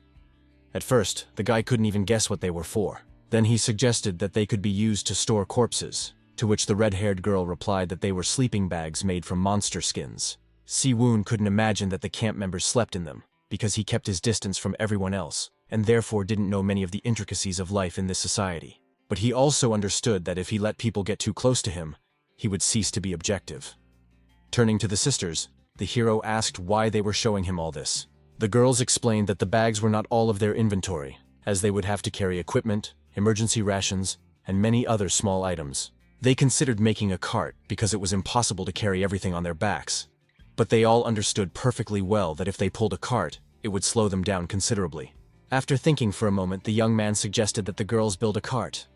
At first, the guy couldn't even guess what they were for. Then he suggested that they could be used to store corpses, to which the red-haired girl replied that they were sleeping bags made from monster skins. Si-woon couldn't imagine that the camp members slept in them, because he kept his distance from everyone else, and therefore didn't know many of the intricacies of life in this society. But he also understood that if he let people get too close to him, he would cease to be objective. Turning to the sisters, the hero asked why they were showing him all this. The girls explained that the bags were not all of their inventory, as they would have to carry equipment, emergency rations, and many other small items. They considered making a cart because it was impossible to carry everything on their backs. But they all understood perfectly well that if they pulled a cart, it would slow them down considerably. After thinking for a moment, the young man suggested that the girls build a cart.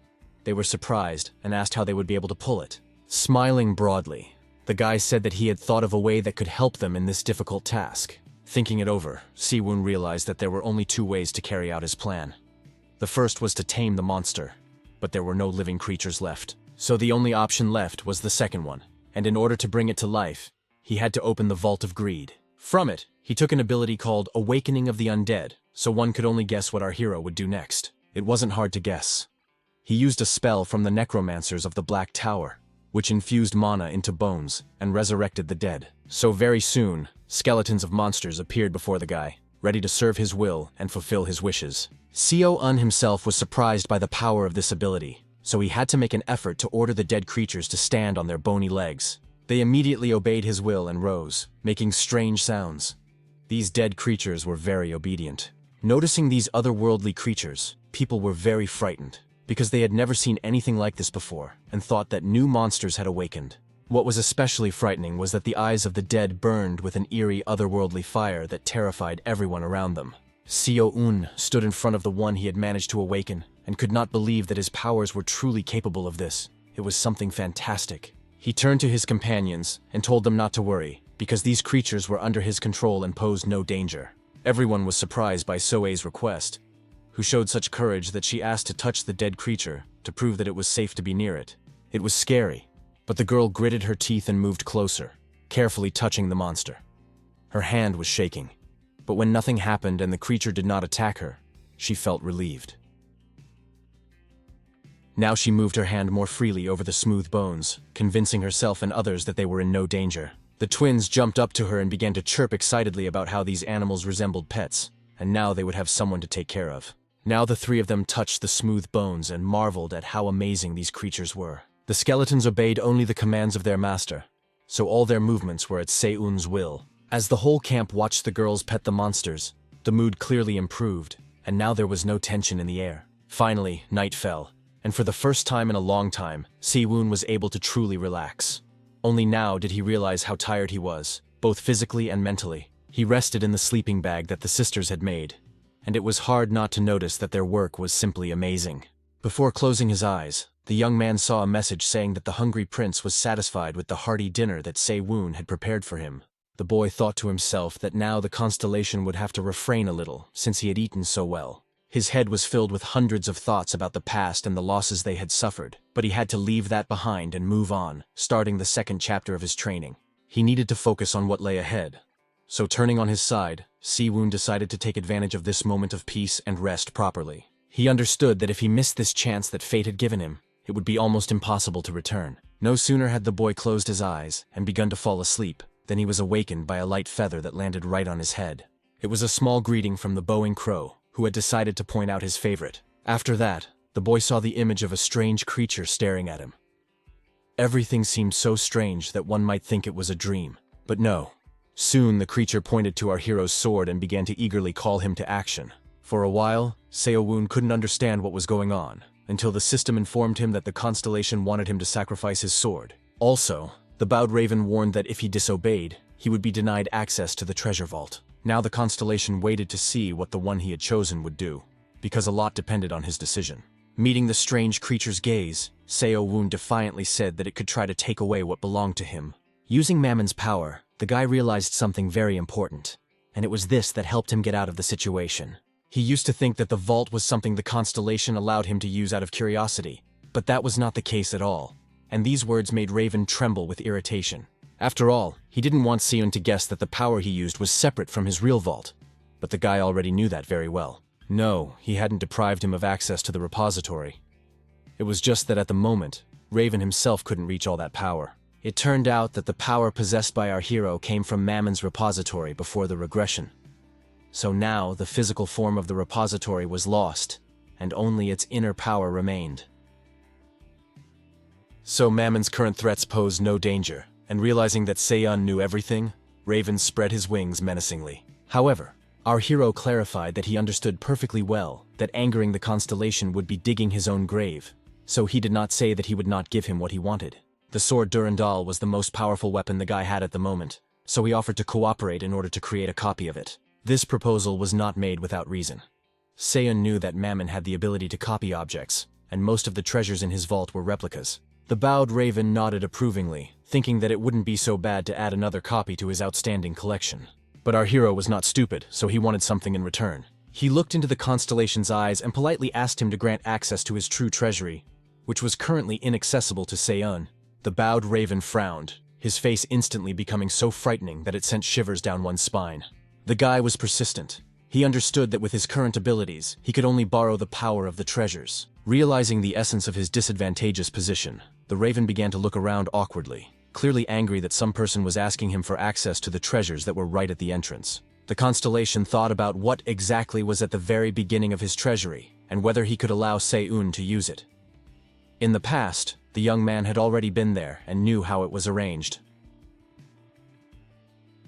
They were surprised and asked how they would be able to pull it. Smiling broadly, the guy said that he had thought of a way that could help them in this difficult task. Thinking it over, Si-woon realized that there were only two ways to carry out his plan. The first was to tame the monster, but there were no living creatures left. So the only option left was the second one, and in order to bring it to life, he had to open the Vault of Greed. From it, he took an ability called Awakening of the Undead, so one could only guess what our hero would do next. It wasn't hard to guess. He used a spell from the necromancers of the Black Tower, which infused mana into bones and resurrected the dead. So very soon, skeletons of monsters appeared before the guy, ready to serve his will and fulfill his wishes. Seo-un himself was surprised by the power of this ability, so he had to make an effort to order the dead creatures to stand on their bony legs. They immediately obeyed his will and rose, making strange sounds. These dead creatures were very obedient. Noticing these otherworldly creatures, people were very frightened, because they had never seen anything like this before, and thought that new monsters had awakened. What was especially frightening was that the eyes of the dead burned with an eerie otherworldly fire that terrified everyone around them. Seo-un stood in front of the one he had managed to awaken, and could not believe that his powers were truly capable of this. It was something fantastic. He turned to his companions and told them not to worry, because these creatures were under his control and posed no danger. Everyone was surprised by Soei's request, who showed such courage that she asked to touch the dead creature to prove that it was safe to be near it. It was scary, but the girl gritted her teeth and moved closer, carefully touching the monster. Her hand was shaking, but when nothing happened and the creature did not attack her, she felt relieved. Now she moved her hand more freely over the smooth bones, convincing herself and others that they were in no danger. The twins jumped up to her and began to chirp excitedly about how these animals resembled pets, and now they would have someone to take care of. Now the three of them touched the smooth bones and marveled at how amazing these creatures were. The skeletons obeyed only the commands of their master, so all their movements were at Se-un's will. As the whole camp watched the girls pet the monsters, the mood clearly improved, and now there was no tension in the air. Finally, night fell, and for the first time in a long time, Si-woon was able to truly relax. Only now did he realize how tired he was, both physically and mentally. He rested in the sleeping bag that the sisters had made, and it was hard not to notice that their work was simply amazing. Before closing his eyes, the young man saw a message saying that the hungry prince was satisfied with the hearty dinner that Se-woon had prepared for him. The boy thought to himself that now the constellation would have to refrain a little, since he had eaten so well. His head was filled with hundreds of thoughts about the past and the losses they had suffered, but he had to leave that behind and move on, starting the second chapter of his training. He needed to focus on what lay ahead. So turning on his side, Si-woon decided to take advantage of this moment of peace and rest properly. He understood that if he missed this chance that fate had given him, it would be almost impossible to return. No sooner had the boy closed his eyes and begun to fall asleep, than he was awakened by a light feather that landed right on his head. It was a small greeting from the bowing crow, who had decided to point out his favorite. After that, the boy saw the image of a strange creature staring at him. Everything seemed so strange that one might think it was a dream. But no. Soon the creature pointed to our hero's sword and began to eagerly call him to action. For a while, Seo-woon couldn't understand what was going on, until the system informed him that the constellation wanted him to sacrifice his sword. Also, the bowed raven warned that if he disobeyed, he would be denied access to the treasure vault. Now the constellation waited to see what the one he had chosen would do, because a lot depended on his decision. Meeting the strange creature's gaze, Seo-woon defiantly said that it could try to take away what belonged to him. Using Mammon's power, the guy realized something very important, and it was this that helped him get out of the situation. He used to think that the vault was something the constellation allowed him to use out of curiosity, but that was not the case at all, and these words made Raven tremble with irritation. After all, he didn't want Seon to guess that the power he used was separate from his real vault. But the guy already knew that very well. No, he hadn't deprived him of access to the repository. It was just that at the moment, Raven himself couldn't reach all that power. It turned out that the power possessed by our hero came from Mammon's repository before the regression. So now the physical form of the repository was lost, and only its inner power remained. So Mammon's current threats posed no danger, and realizing that Seon knew everything, Raven spread his wings menacingly. However, our hero clarified that he understood perfectly well that angering the constellation would be digging his own grave, so he did not say that he would not give him what he wanted. The sword Durandal was the most powerful weapon the guy had at the moment, so he offered to cooperate in order to create a copy of it. This proposal was not made without reason. Seon knew that Mammon had the ability to copy objects, and most of the treasures in his vault were replicas. The bowed Raven nodded approvingly, thinking that it wouldn't be so bad to add another copy to his outstanding collection. But our hero was not stupid, so he wanted something in return. He looked into the constellation's eyes and politely asked him to grant access to his true treasury, which was currently inaccessible to Seon. The bowed Raven frowned, his face instantly becoming so frightening that it sent shivers down one's spine. The guy was persistent. He understood that with his current abilities, he could only borrow the power of the treasures. Realizing the essence of his disadvantageous position, the Raven began to look around awkwardly, clearly angry that some person was asking him for access to the treasures that were right at the entrance. The constellation thought about what exactly was at the very beginning of his treasury, and whether he could allow Seon to use it. In the past, the young man had already been there and knew how it was arranged.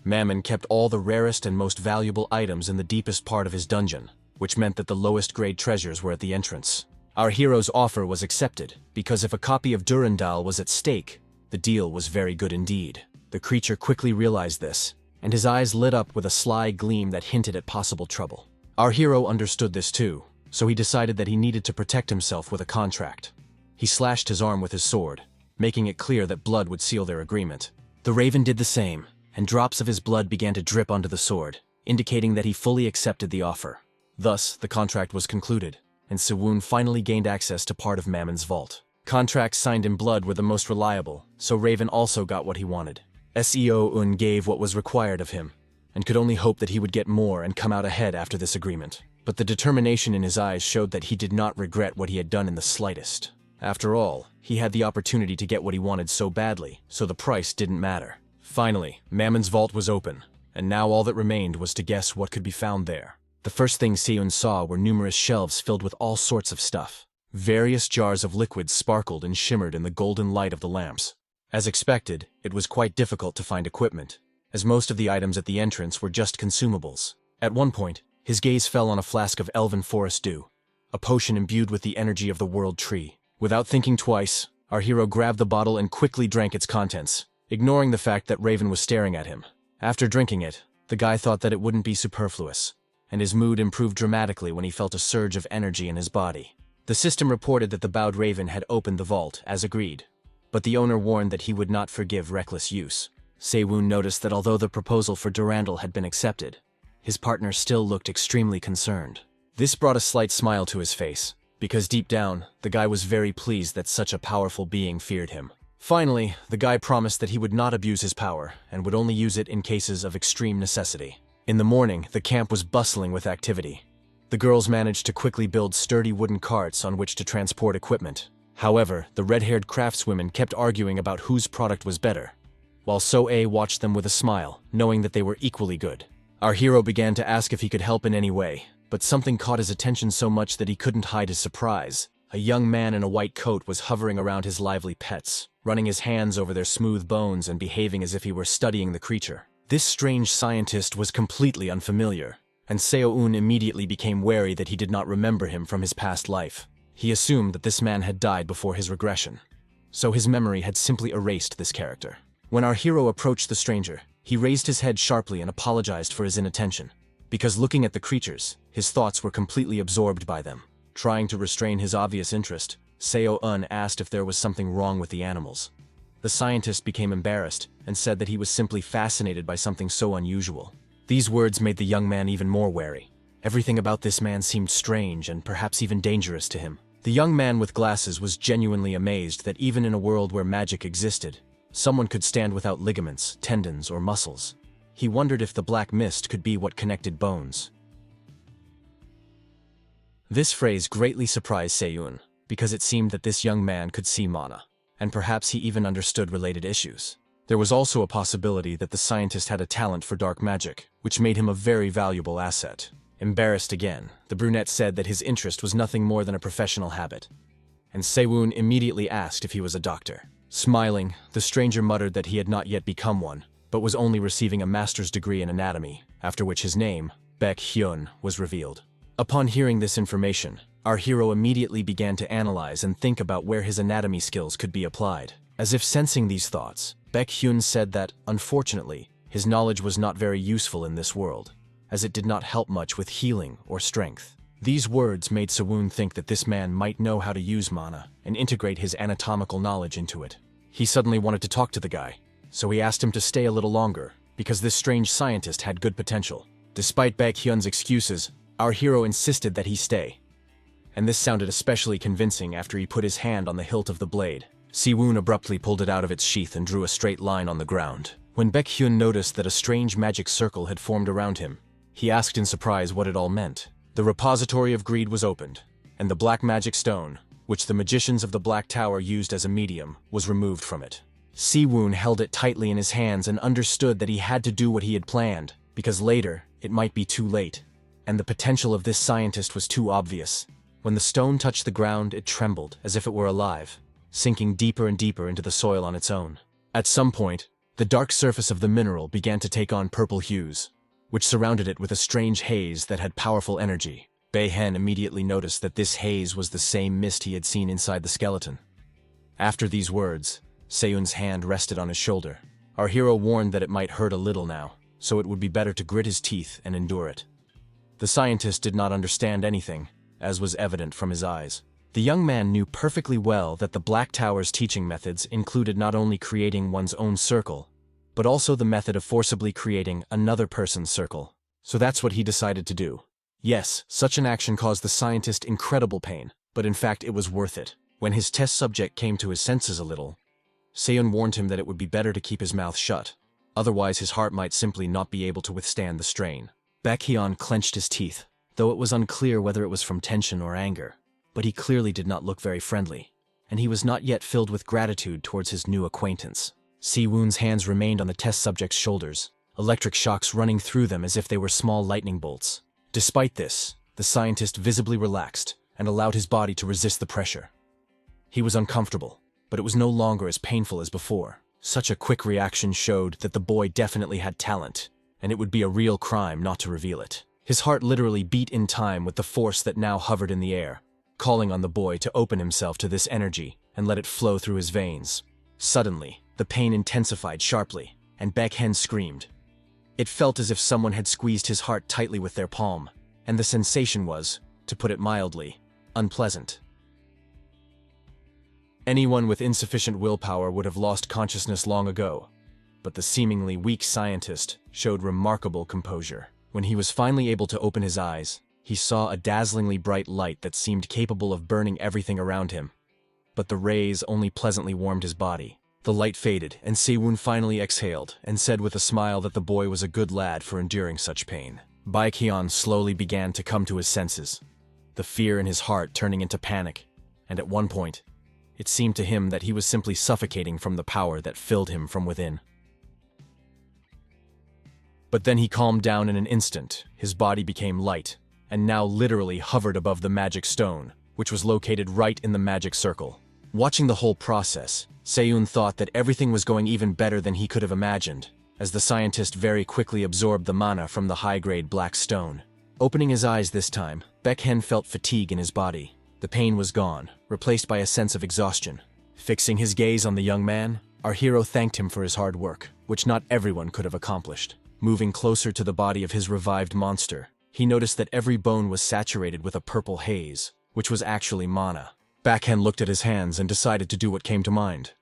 Mammon kept all the rarest and most valuable items in the deepest part of his dungeon, which meant that the lowest grade treasures were at the entrance. Our hero's offer was accepted, because if a copy of Durandal was at stake, the deal was very good indeed. The creature quickly realized this, and his eyes lit up with a sly gleam that hinted at possible trouble. Our hero understood this too, so he decided that he needed to protect himself with a contract. He slashed his arm with his sword, making it clear that blood would seal their agreement. The Raven did the same, and drops of his blood began to drip onto the sword, indicating that he fully accepted the offer. Thus, the contract was concluded, and Seon finally gained access to part of Mammon's vault. Contracts signed in blood were the most reliable, so Raven also got what he wanted. Seon gave what was required of him, and could only hope that he would get more and come out ahead after this agreement. But the determination in his eyes showed that he did not regret what he had done in the slightest. After all, he had the opportunity to get what he wanted so badly, so the price didn't matter. Finally, Mammon's vault was open, and now all that remained was to guess what could be found there. The first thing Seon saw were numerous shelves filled with all sorts of stuff. Various jars of liquid sparkled and shimmered in the golden light of the lamps. As expected, it was quite difficult to find equipment, as most of the items at the entrance were just consumables. At one point, his gaze fell on a flask of elven forest dew, a potion imbued with the energy of the world tree. Without thinking twice, our hero grabbed the bottle and quickly drank its contents, ignoring the fact that Raven was staring at him. After drinking it, the guy thought that it wouldn't be superfluous, and his mood improved dramatically when he felt a surge of energy in his body. The system reported that the bowed Raven had opened the vault, as agreed, but the owner warned that he would not forgive reckless use. Seon noticed that although the proposal for Durandal had been accepted, his partner still looked extremely concerned. This brought a slight smile to his face, because deep down, the guy was very pleased that such a powerful being feared him. Finally, the guy promised that he would not abuse his power, and would only use it in cases of extreme necessity. In the morning, the camp was bustling with activity. The girls managed to quickly build sturdy wooden carts on which to transport equipment. However, the red-haired craftswomen kept arguing about whose product was better, while So-A watched them with a smile, knowing that they were equally good. Our hero began to ask if he could help in any way, but something caught his attention so much that he couldn't hide his surprise. A young man in a white coat was hovering around his lively pets, running his hands over their smooth bones and behaving as if he were studying the creature. This strange scientist was completely unfamiliar, and Seon immediately became wary that he did not remember him from his past life. He assumed that this man had died before his regression, so his memory had simply erased this character. When our hero approached the stranger, he raised his head sharply and apologized for his inattention, because looking at the creatures, his thoughts were completely absorbed by them. Trying to restrain his obvious interest, Seon asked if there was something wrong with the animals. The scientist became embarrassed and said that he was simply fascinated by something so unusual. These words made the young man even more wary. Everything about this man seemed strange and perhaps even dangerous to him. The young man with glasses was genuinely amazed that even in a world where magic existed, Someone could stand without ligaments, tendons, or muscles. He wondered if the black mist could be what connected bones. This phrase greatly surprised Seyun, because it seemed that this young man could see mana, and perhaps he even understood related issues. There was also a possibility that the scientist had a talent for dark magic, which made him a very valuable asset. Embarrassed again, the brunette said that his interest was nothing more than a professional habit, and Seyun immediately asked if he was a doctor. Smiling, the stranger muttered that he had not yet become one, but was only receiving a master's degree in anatomy, after which his name, Baek Hyun, was revealed. Upon hearing this information, our hero immediately began to analyze and think about where his anatomy skills could be applied. As if sensing these thoughts, Baek Hyun said that, unfortunately, his knowledge was not very useful in this world, as it did not help much with healing or strength. These words made Sewon think that this man might know how to use mana and integrate his anatomical knowledge into it. He suddenly wanted to talk to the guy, so he asked him to stay a little longer, because this strange scientist had good potential. Despite Baek Hyun's excuses, our hero insisted that he stay. And this sounded especially convincing after he put his hand on the hilt of the blade. Siwoon abruptly pulled it out of its sheath and drew a straight line on the ground. When Baek Hyun noticed that a strange magic circle had formed around him, he asked in surprise what it all meant. The repository of greed was opened, and the black magic stone, which the magicians of the Black Tower used as a medium, was removed from it. Siwoon held it tightly in his hands and understood that he had to do what he had planned, because later, it might be too late, and the potential of this scientist was too obvious. When the stone touched the ground, it trembled as if it were alive, sinking deeper and deeper into the soil on its own. At some point, the dark surface of the mineral began to take on purple hues, which surrounded it with a strange haze that had powerful energy. Bae Hen immediately noticed that this haze was the same mist he had seen inside the skeleton. After these words, Seyun's hand rested on his shoulder. Our hero warned that it might hurt a little now, so it would be better to grit his teeth and endure it. The scientist did not understand anything, as was evident from his eyes. The young man knew perfectly well that the Black Tower's teaching methods included not only creating one's own circle, but also the method of forcibly creating another person's circle. So that's what he decided to do. Yes, such an action caused the scientist incredible pain, but in fact it was worth it. When his test subject came to his senses a little, Seyun warned him that it would be better to keep his mouth shut, otherwise his heart might simply not be able to withstand the strain. Baek Hyun clenched his teeth, though it was unclear whether it was from tension or anger, but he clearly did not look very friendly, and he was not yet filled with gratitude towards his new acquaintance. Siwoon's hands remained on the test subject's shoulders, electric shocks running through them as if they were small lightning bolts. Despite this, the scientist visibly relaxed and allowed his body to resist the pressure. He was uncomfortable, but it was no longer as painful as before. Such a quick reaction showed that the boy definitely had talent, and it would be a real crime not to reveal it. His heart literally beat in time with the force that now hovered in the air, calling on the boy to open himself to this energy and let it flow through his veins. Suddenly, the pain intensified sharply, and Baek Hen screamed. It felt as if someone had squeezed his heart tightly with their palm, and the sensation was, to put it mildly, unpleasant. Anyone with insufficient willpower would have lost consciousness long ago, but the seemingly weak scientist showed remarkable composure. When he was finally able to open his eyes, he saw a dazzlingly bright light that seemed capable of burning everything around him, but the rays only pleasantly warmed his body. The light faded, and Siwoon finally exhaled and said with a smile that the boy was a good lad for enduring such pain. Baek Hyun slowly began to come to his senses, the fear in his heart turning into panic, and at one point, it seemed to him that he was simply suffocating from the power that filled him from within. But then he calmed down in an instant, his body became light, and now literally hovered above the magic stone, which was located right in the magic circle. Watching the whole process, Seyun thought that everything was going even better than he could have imagined, as the scientist very quickly absorbed the mana from the high-grade black stone. Opening his eyes this time, Baek Hen felt fatigue in his body. The pain was gone, replaced by a sense of exhaustion. Fixing his gaze on the young man, our hero thanked him for his hard work, which not everyone could have accomplished. Moving closer to the body of his revived monster, he noticed that every bone was saturated with a purple haze, which was actually mana. Baek Hen looked at his hands and decided to do what came to mind.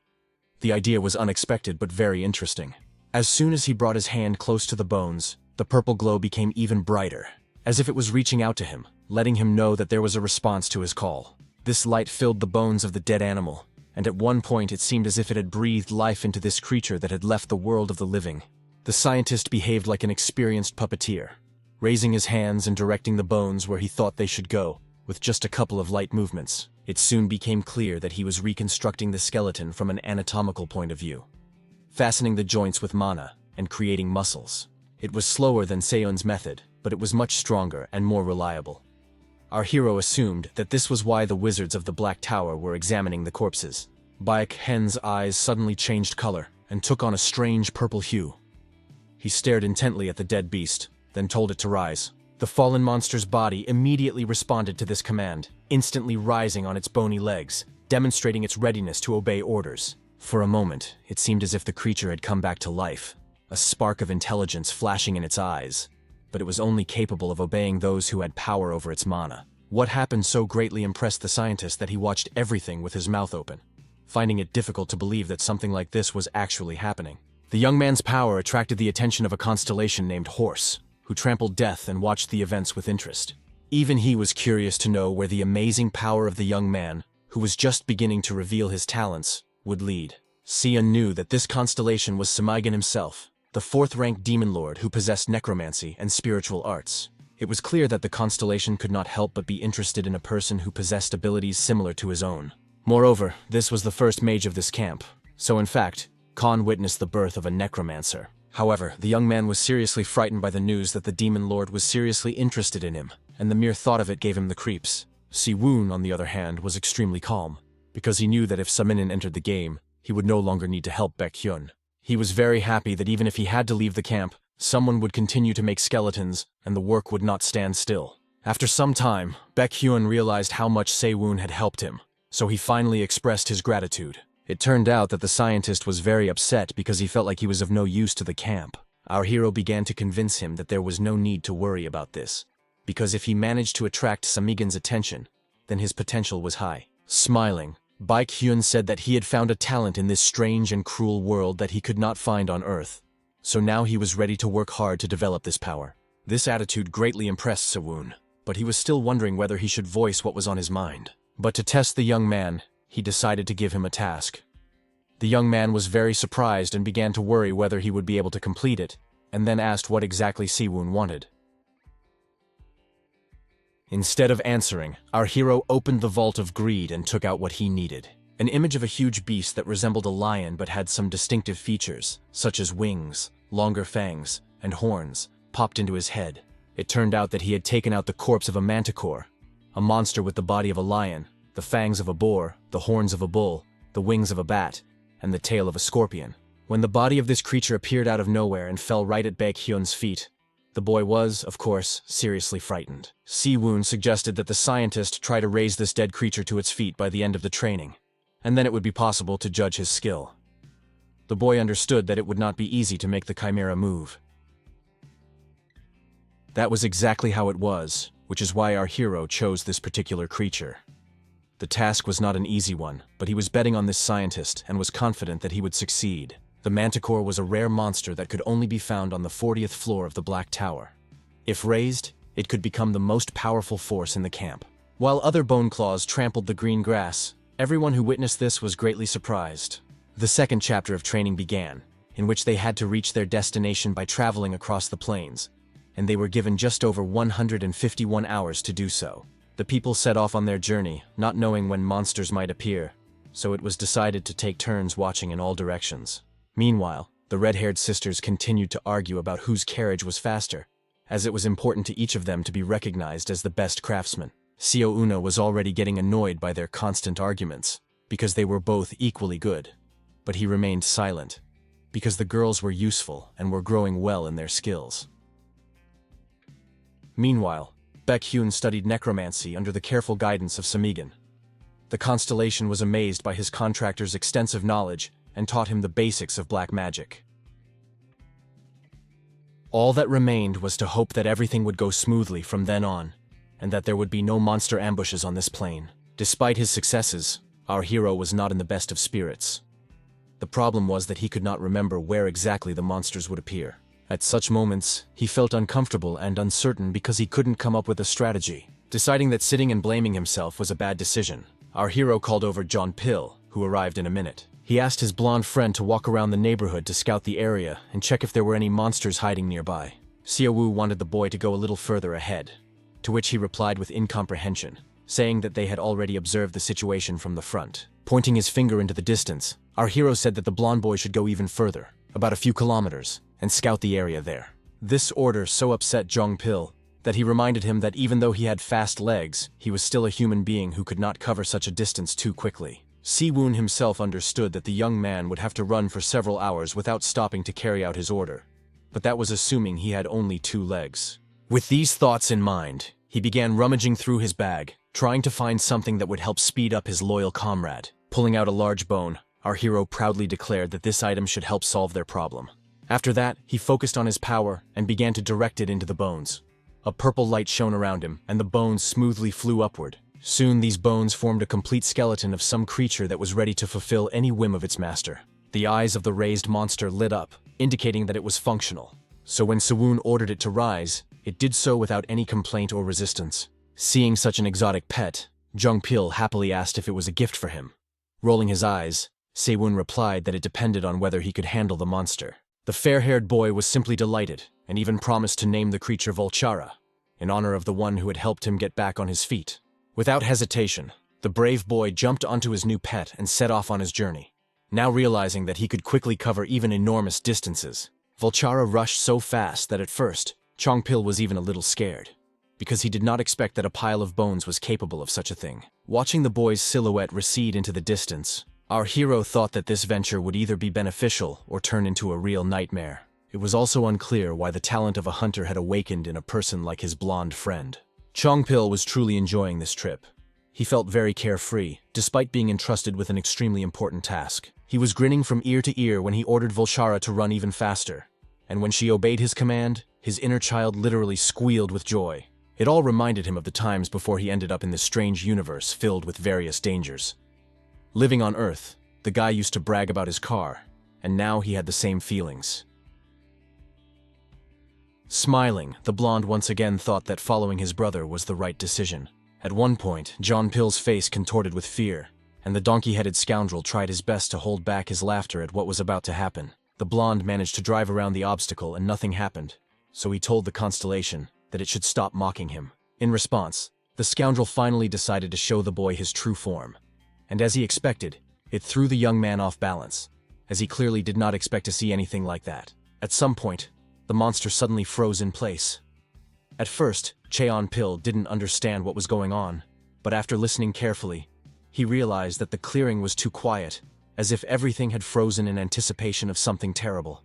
The idea was unexpected but very interesting. As soon as he brought his hand close to the bones, the purple glow became even brighter, as if it was reaching out to him, letting him know that there was a response to his call. This light filled the bones of the dead animal, and at one point it seemed as if it had breathed life into this creature that had left the world of the living. The scientist behaved like an experienced puppeteer, raising his hands and directing the bones where he thought they should go, with just a couple of light movements. It soon became clear that he was reconstructing the skeleton from an anatomical point of view, fastening the joints with mana and creating muscles. It was slower than Seon's method, but it was much stronger and more reliable. Our hero assumed that this was why the wizards of the Black Tower were examining the corpses. Baek Hen's eyes suddenly changed color and took on a strange purple hue. He stared intently at the dead beast, then told it to rise. The fallen monster's body immediately responded to this command, instantly rising on its bony legs, demonstrating its readiness to obey orders. For a moment, it seemed as if the creature had come back to life, a spark of intelligence flashing in its eyes, but it was only capable of obeying those who had power over its mana. What happened so greatly impressed the scientist that he watched everything with his mouth open, finding it difficult to believe that something like this was actually happening. The young man's power attracted the attention of a constellation named Horse, who trampled death and watched the events with interest. Even he was curious to know where the amazing power of the young man, who was just beginning to reveal his talents, would lead. Sion knew that this constellation was Samigan himself, the fourth-ranked demon lord who possessed necromancy and spiritual arts. It was clear that the constellation could not help but be interested in a person who possessed abilities similar to his own. Moreover, this was the first mage of this camp, so in fact, Khan witnessed the birth of a necromancer. However, the young man was seriously frightened by the news that the demon lord was seriously interested in him, and the mere thought of it gave him the creeps. Si-woon, on the other hand, was extremely calm, because he knew that if Saminin entered the game, he would no longer need to help Baek-hyun. He was very happy that even if he had to leave the camp, someone would continue to make skeletons, and the work would not stand still. After some time, Baek-hyun realized how much Se-woon had helped him, so he finally expressed his gratitude. It turned out that the scientist was very upset because he felt like he was of no use to the camp. Our hero began to convince him that there was no need to worry about this, because if he managed to attract Samigan's attention, then his potential was high. Smiling, Baek-hyun said that he had found a talent in this strange and cruel world that he could not find on Earth, so now he was ready to work hard to develop this power. This attitude greatly impressed Se-woon, but he was still wondering whether he should voice what was on his mind. But to test the young man, he decided to give him a task. The young man was very surprised and began to worry whether he would be able to complete it, and then asked what exactly Si-woon wanted. Instead of answering, our hero opened the vault of greed and took out what he needed. An image of a huge beast that resembled a lion but had some distinctive features, such as wings, longer fangs, and horns, popped into his head. It turned out that he had taken out the corpse of a manticore, a monster with the body of a lion, the fangs of a boar, the horns of a bull, the wings of a bat, and the tail of a scorpion. When the body of this creature appeared out of nowhere and fell right at Baek-hyun's feet, the boy was, of course, seriously frightened. Si-woon suggested that the scientist try to raise this dead creature to its feet by the end of the training, and then it would be possible to judge his skill. The boy understood that it would not be easy to make the chimera move. That was exactly how it was, which is why our hero chose this particular creature. The task was not an easy one, but he was betting on this scientist and was confident that he would succeed. The manticore was a rare monster that could only be found on the 40th floor of the Black Tower. If raised, it could become the most powerful force in the camp. While other bone claws trampled the green grass, everyone who witnessed this was greatly surprised. The second chapter of training began, in which they had to reach their destination by traveling across the plains, and they were given just over 151 hours to do so. The people set off on their journey, not knowing when monsters might appear, so it was decided to take turns watching in all directions. Meanwhile, the red-haired sisters continued to argue about whose carriage was faster, as it was important to each of them to be recognized as the best craftsman. Seo Una was already getting annoyed by their constant arguments, because they were both equally good. But he remained silent, because the girls were useful and were growing well in their skills. Meanwhile, Baek-hyun studied necromancy under the careful guidance of Samigan. The constellation was amazed by his contractor's extensive knowledge and taught him the basics of black magic. All that remained was to hope that everything would go smoothly from then on, and that there would be no monster ambushes on this plane. Despite his successes, our hero was not in the best of spirits. The problem was that he could not remember where exactly the monsters would appear. At such moments, he felt uncomfortable and uncertain because he couldn't come up with a strategy. Deciding that sitting and blaming himself was a bad decision, our hero called over John Pill, who arrived in a minute. He asked his blonde friend to walk around the neighborhood to scout the area and check if there were any monsters hiding nearby. Xiaowu wanted the boy to go a little further ahead, to which he replied with incomprehension, saying that they had already observed the situation from the front. Pointing his finger into the distance, our hero said that the blonde boy should go even further, about a few kilometers, and scout the area there. This order so upset Zhang Pil that he reminded him that even though he had fast legs, he was still a human being who could not cover such a distance too quickly. Siwoon himself understood that the young man would have to run for several hours without stopping to carry out his order, but that was assuming he had only 2 legs. With these thoughts in mind, he began rummaging through his bag, trying to find something that would help speed up his loyal comrade. Pulling out a large bone, our hero proudly declared that this item should help solve their problem. After that, he focused on his power and began to direct it into the bones. A purple light shone around him, and the bones smoothly flew upward. Soon these bones formed a complete skeleton of some creature that was ready to fulfill any whim of its master. The eyes of the raised monster lit up, indicating that it was functional. So when Siwoon ordered it to rise, it did so without any complaint or resistance. Seeing such an exotic pet, Zhang Pil happily asked if it was a gift for him. Rolling his eyes, Siwoon replied that it depended on whether he could handle the monster. The fair-haired boy was simply delighted, and even promised to name the creature Volchara, in honor of the one who had helped him get back on his feet. Without hesitation, the brave boy jumped onto his new pet and set off on his journey. Now realizing that he could quickly cover even enormous distances, Volchara rushed so fast that at first, Zhang Pil was even a little scared, because he did not expect that a pile of bones was capable of such a thing. Watching the boy's silhouette recede into the distance, our hero thought that this venture would either be beneficial or turn into a real nightmare. It was also unclear why the talent of a hunter had awakened in a person like his blonde friend. Zhang Pil was truly enjoying this trip. He felt very carefree, despite being entrusted with an extremely important task. He was grinning from ear to ear when he ordered Volchara to run even faster, and when she obeyed his command, his inner child literally squealed with joy. It all reminded him of the times before he ended up in this strange universe filled with various dangers. Living on Earth, the guy used to brag about his car, and now he had the same feelings. Smiling, the blonde once again thought that following his brother was the right decision. At one point, Zhang Pil's face contorted with fear, and the donkey-headed scoundrel tried his best to hold back his laughter at what was about to happen. The blonde managed to drive around the obstacle and nothing happened, so he told the constellation that it should stop mocking him. In response, the scoundrel finally decided to show the boy his true form, and as he expected, it threw the young man off balance, as he clearly did not expect to see anything like that. At some point, the monster suddenly froze in place. At first, Cheon Pil didn't understand what was going on, but after listening carefully, he realized that the clearing was too quiet, as if everything had frozen in anticipation of something terrible.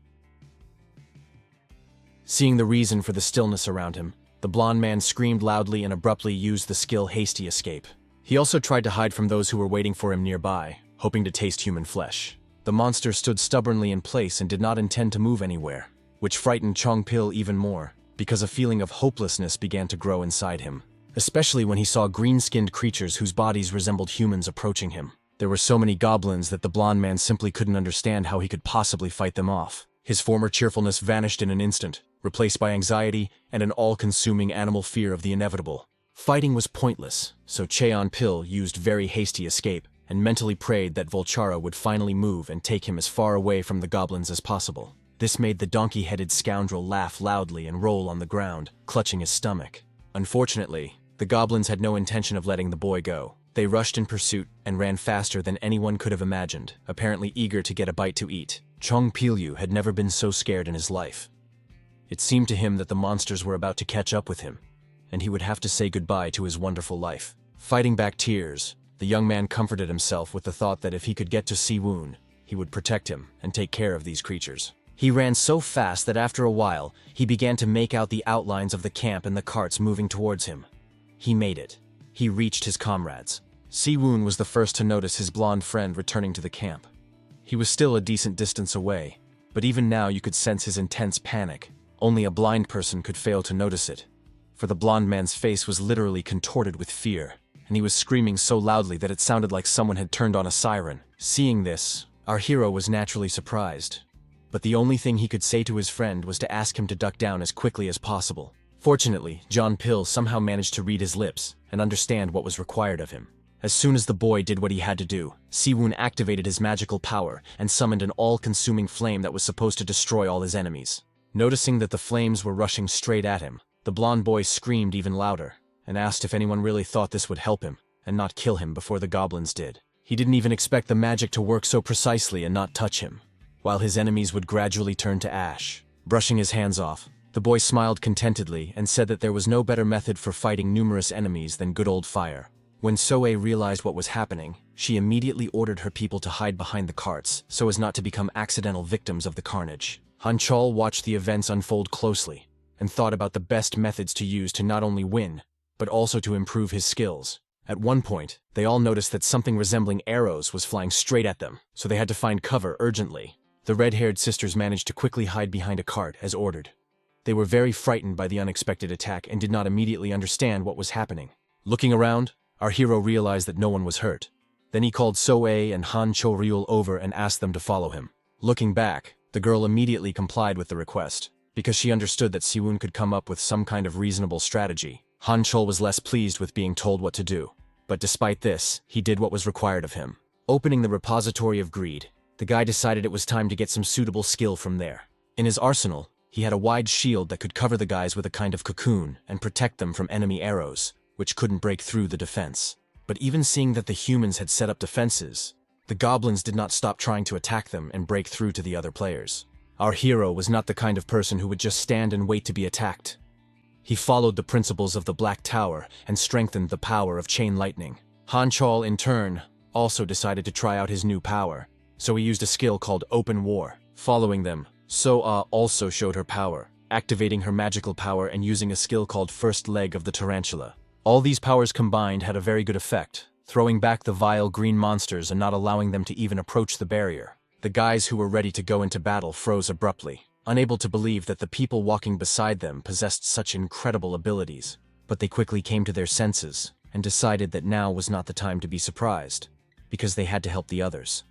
Seeing the reason for the stillness around him, the blonde man screamed loudly and abruptly used the skill Hasty Escape. He also tried to hide from those who were waiting for him nearby, hoping to taste human flesh. The monster stood stubbornly in place and did not intend to move anywhere, which frightened Zhang Pil even more, because a feeling of hopelessness began to grow inside him, especially when he saw green-skinned creatures whose bodies resembled humans approaching him. There were so many goblins that the blonde man simply couldn't understand how he could possibly fight them off. His former cheerfulness vanished in an instant, replaced by anxiety and an all-consuming animal fear of the inevitable. Fighting was pointless, so Cheon Pil used very hasty escape and mentally prayed that Volchara would finally move and take him as far away from the goblins as possible. This made the donkey-headed scoundrel laugh loudly and roll on the ground, clutching his stomach. Unfortunately, the goblins had no intention of letting the boy go. They rushed in pursuit and ran faster than anyone could have imagined, apparently eager to get a bite to eat. Zhang Pilyu had never been so scared in his life. It seemed to him that the monsters were about to catch up with him, and he would have to say goodbye to his wonderful life. Fighting back tears, the young man comforted himself with the thought that if he could get to Siwoon, he would protect him and take care of these creatures. He ran so fast that after a while, he began to make out the outlines of the camp and the carts moving towards him. He made it. He reached his comrades. Siwoon was the first to notice his blonde friend returning to the camp. He was still a decent distance away, but even now you could sense his intense panic. Only a blind person could fail to notice it, for the blonde man's face was literally contorted with fear, and he was screaming so loudly that it sounded like someone had turned on a siren. Seeing this, our hero was naturally surprised, but the only thing he could say to his friend was to ask him to duck down as quickly as possible. Fortunately, Zhang Pil somehow managed to read his lips and understand what was required of him. As soon as the boy did what he had to do, Siwoon activated his magical power and summoned an all-consuming flame that was supposed to destroy all his enemies. Noticing that the flames were rushing straight at him, the blonde boy screamed even louder and asked if anyone really thought this would help him and not kill him before the goblins did. He didn't even expect the magic to work so precisely and not touch him, while his enemies would gradually turn to ash. Brushing his hands off, the boy smiled contentedly and said that there was no better method for fighting numerous enemies than good old fire. When Soe realized what was happening, she immediately ordered her people to hide behind the carts so as not to become accidental victims of the carnage. Han Chol watched the events unfold closely and thought about the best methods to use to not only win, but also to improve his skills. At one point, they all noticed that something resembling arrows was flying straight at them, so they had to find cover urgently. The red-haired sisters managed to quickly hide behind a cart as ordered. They were very frightened by the unexpected attack and did not immediately understand what was happening. Looking around, our hero realized that no one was hurt. Then he called Soe and Han Cho-ryul over and asked them to follow him. Looking back, the girl immediately complied with the request, because she understood that Siwoon could come up with some kind of reasonable strategy. Han Chol was less pleased with being told what to do, but despite this, he did what was required of him. Opening the repository of greed, the guy decided it was time to get some suitable skill from there. In his arsenal, he had a wide shield that could cover the guys with a kind of cocoon and protect them from enemy arrows, which couldn't break through the defense. But even seeing that the humans had set up defenses, the goblins did not stop trying to attack them and break through to the other players. Our hero was not the kind of person who would just stand and wait to be attacked. He followed the principles of the Black Tower and strengthened the power of chain lightning. Han Chol, in turn, also decided to try out his new power, so he used a skill called Open War. Following them, So-ah also showed her power, activating her magical power and using a skill called First Leg of the Tarantula. All these powers combined had a very good effect, throwing back the vile green monsters and not allowing them to even approach the barrier. The guys who were ready to go into battle froze abruptly, unable to believe that the people walking beside them possessed such incredible abilities. But they quickly came to their senses and decided that now was not the time to be surprised, because they had to help the others.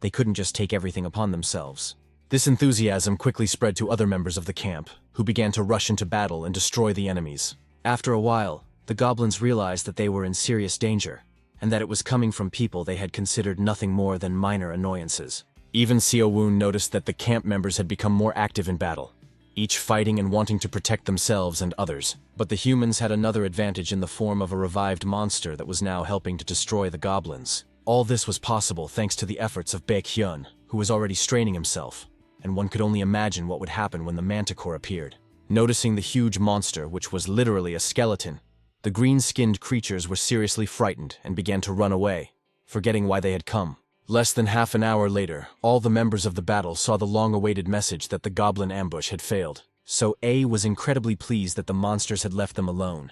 They couldn't just take everything upon themselves. This enthusiasm quickly spread to other members of the camp, who began to rush into battle and destroy the enemies. After a while, the goblins realized that they were in serious danger, and that it was coming from people they had considered nothing more than minor annoyances. Even Seo-woon noticed that the camp members had become more active in battle, each fighting and wanting to protect themselves and others. But the humans had another advantage in the form of a revived monster that was now helping to destroy the goblins. All this was possible thanks to the efforts of Baek-hyun, who was already straining himself, and one could only imagine what would happen when the manticore appeared. Noticing the huge monster, which was literally a skeleton, the green-skinned creatures were seriously frightened and began to run away, forgetting why they had come. Less than half an hour later, all the members of the battle saw the long-awaited message that the goblin ambush had failed. So A was incredibly pleased that the monsters had left them alone.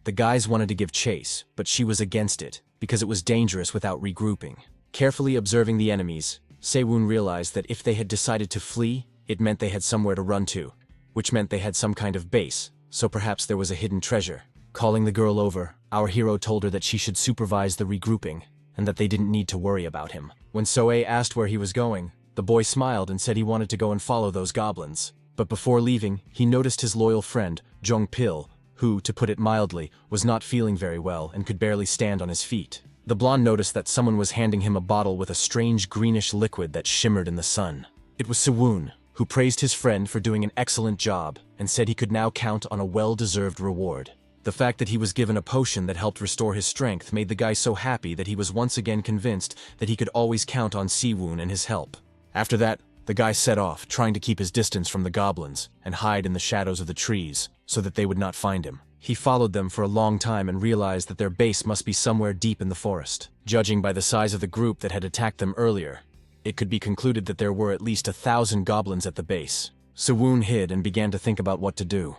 The guys wanted to give chase, but she was against it, because it was dangerous without regrouping. Carefully observing the enemies, Seo-woon realized that if they had decided to flee, it meant they had somewhere to run to, which meant they had some kind of base, so perhaps there was a hidden treasure. Calling the girl over, our hero told her that she should supervise the regrouping, and that they didn't need to worry about him. When Soe asked where he was going, the boy smiled and said he wanted to go and follow those goblins. But before leaving, he noticed his loyal friend, Jong Pil, who, to put it mildly, was not feeling very well and could barely stand on his feet. The blonde noticed that someone was handing him a bottle with a strange greenish liquid that shimmered in the sun. It was Seo-woon, who praised his friend for doing an excellent job and said he could now count on a well-deserved reward. The fact that he was given a potion that helped restore his strength made the guy so happy that he was once again convinced that he could always count on Seo-woon and his help. After that, the guy set off, trying to keep his distance from the goblins and hide in the shadows of the trees so that they would not find him. He followed them for a long time and realized that their base must be somewhere deep in the forest. Judging by the size of the group that had attacked them earlier, it could be concluded that there were at least 1,000 goblins at the base. Seo-woon hid and began to think about what to do.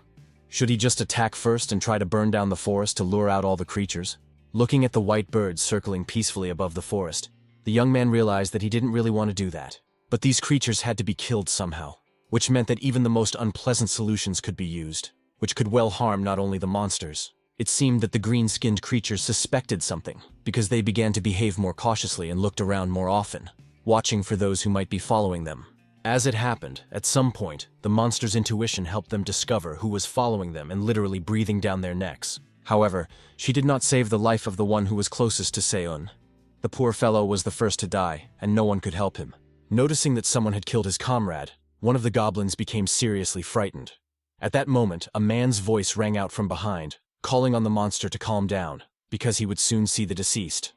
Should he just attack first and try to burn down the forest to lure out all the creatures? Looking at the white birds circling peacefully above the forest, the young man realized that he didn't really want to do that. But these creatures had to be killed somehow, which meant that even the most unpleasant solutions could be used, which could well harm not only the monsters. It seemed that the green-skinned creatures suspected something, because they began to behave more cautiously and looked around more often, watching for those who might be following them. As it happened, at some point, the monster's intuition helped them discover who was following them and literally breathing down their necks. However, she did not save the life of the one who was closest to Seon. The poor fellow was the first to die, and no one could help him. Noticing that someone had killed his comrade, one of the goblins became seriously frightened. At that moment, a man's voice rang out from behind, calling on the monster to calm down, because he would soon see the deceased.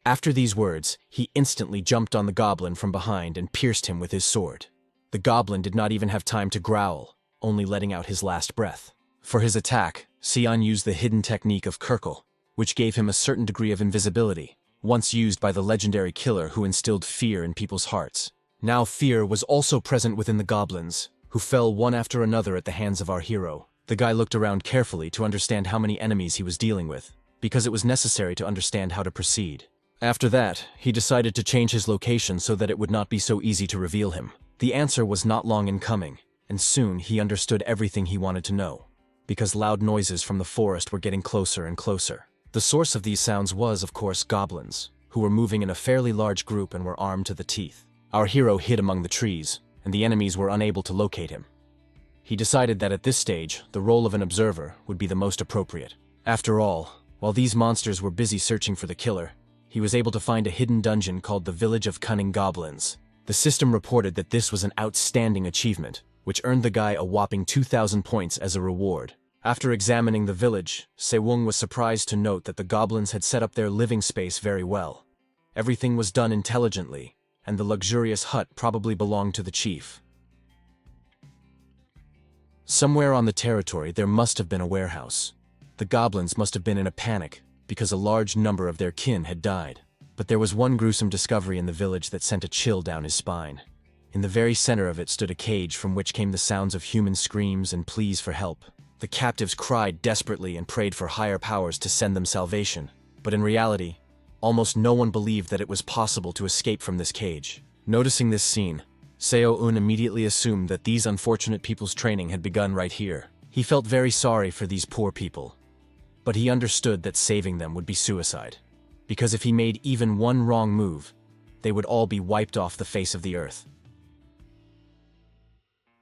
After these words, he instantly jumped on the goblin from behind and pierced him with his sword. The goblin did not even have time to growl, only letting out his last breath. For his attack, Seon used the hidden technique of Kirkle, which gave him a certain degree of invisibility, once used by the legendary killer who instilled fear in people's hearts. Now fear was also present within the goblins, who fell one after another at the hands of our hero. The guy looked around carefully to understand how many enemies he was dealing with, because it was necessary to understand how to proceed. After that, he decided to change his location so that it would not be so easy to reveal him. The answer was not long in coming, and soon he understood everything he wanted to know, because loud noises from the forest were getting closer and closer. The source of these sounds was, of course, goblins, who were moving in a fairly large group and were armed to the teeth. Our hero hid among the trees, and the enemies were unable to locate him. He decided that at this stage, the role of an observer would be the most appropriate. After all, while these monsters were busy searching for the killer, he was able to find a hidden dungeon called the Village of Cunning Goblins. The system reported that this was an outstanding achievement, which earned the guy a whopping 2,000 points as a reward. After examining the village, Sewung was surprised to note that the goblins had set up their living space very well. Everything was done intelligently, and the luxurious hut probably belonged to the chief. Somewhere on the territory there must have been a warehouse. The goblins must have been in a panic, because a large number of their kin had died. But there was one gruesome discovery in the village that sent a chill down his spine. In the very center of it stood a cage from which came the sounds of human screams and pleas for help. The captives cried desperately and prayed for higher powers to send them salvation. But in reality, almost no one believed that it was possible to escape from this cage. Noticing this scene, Seo-un immediately assumed that these unfortunate people's training had begun right here. He felt very sorry for these poor people, but he understood that saving them would be suicide, because if he made even one wrong move, they would all be wiped off the face of the earth.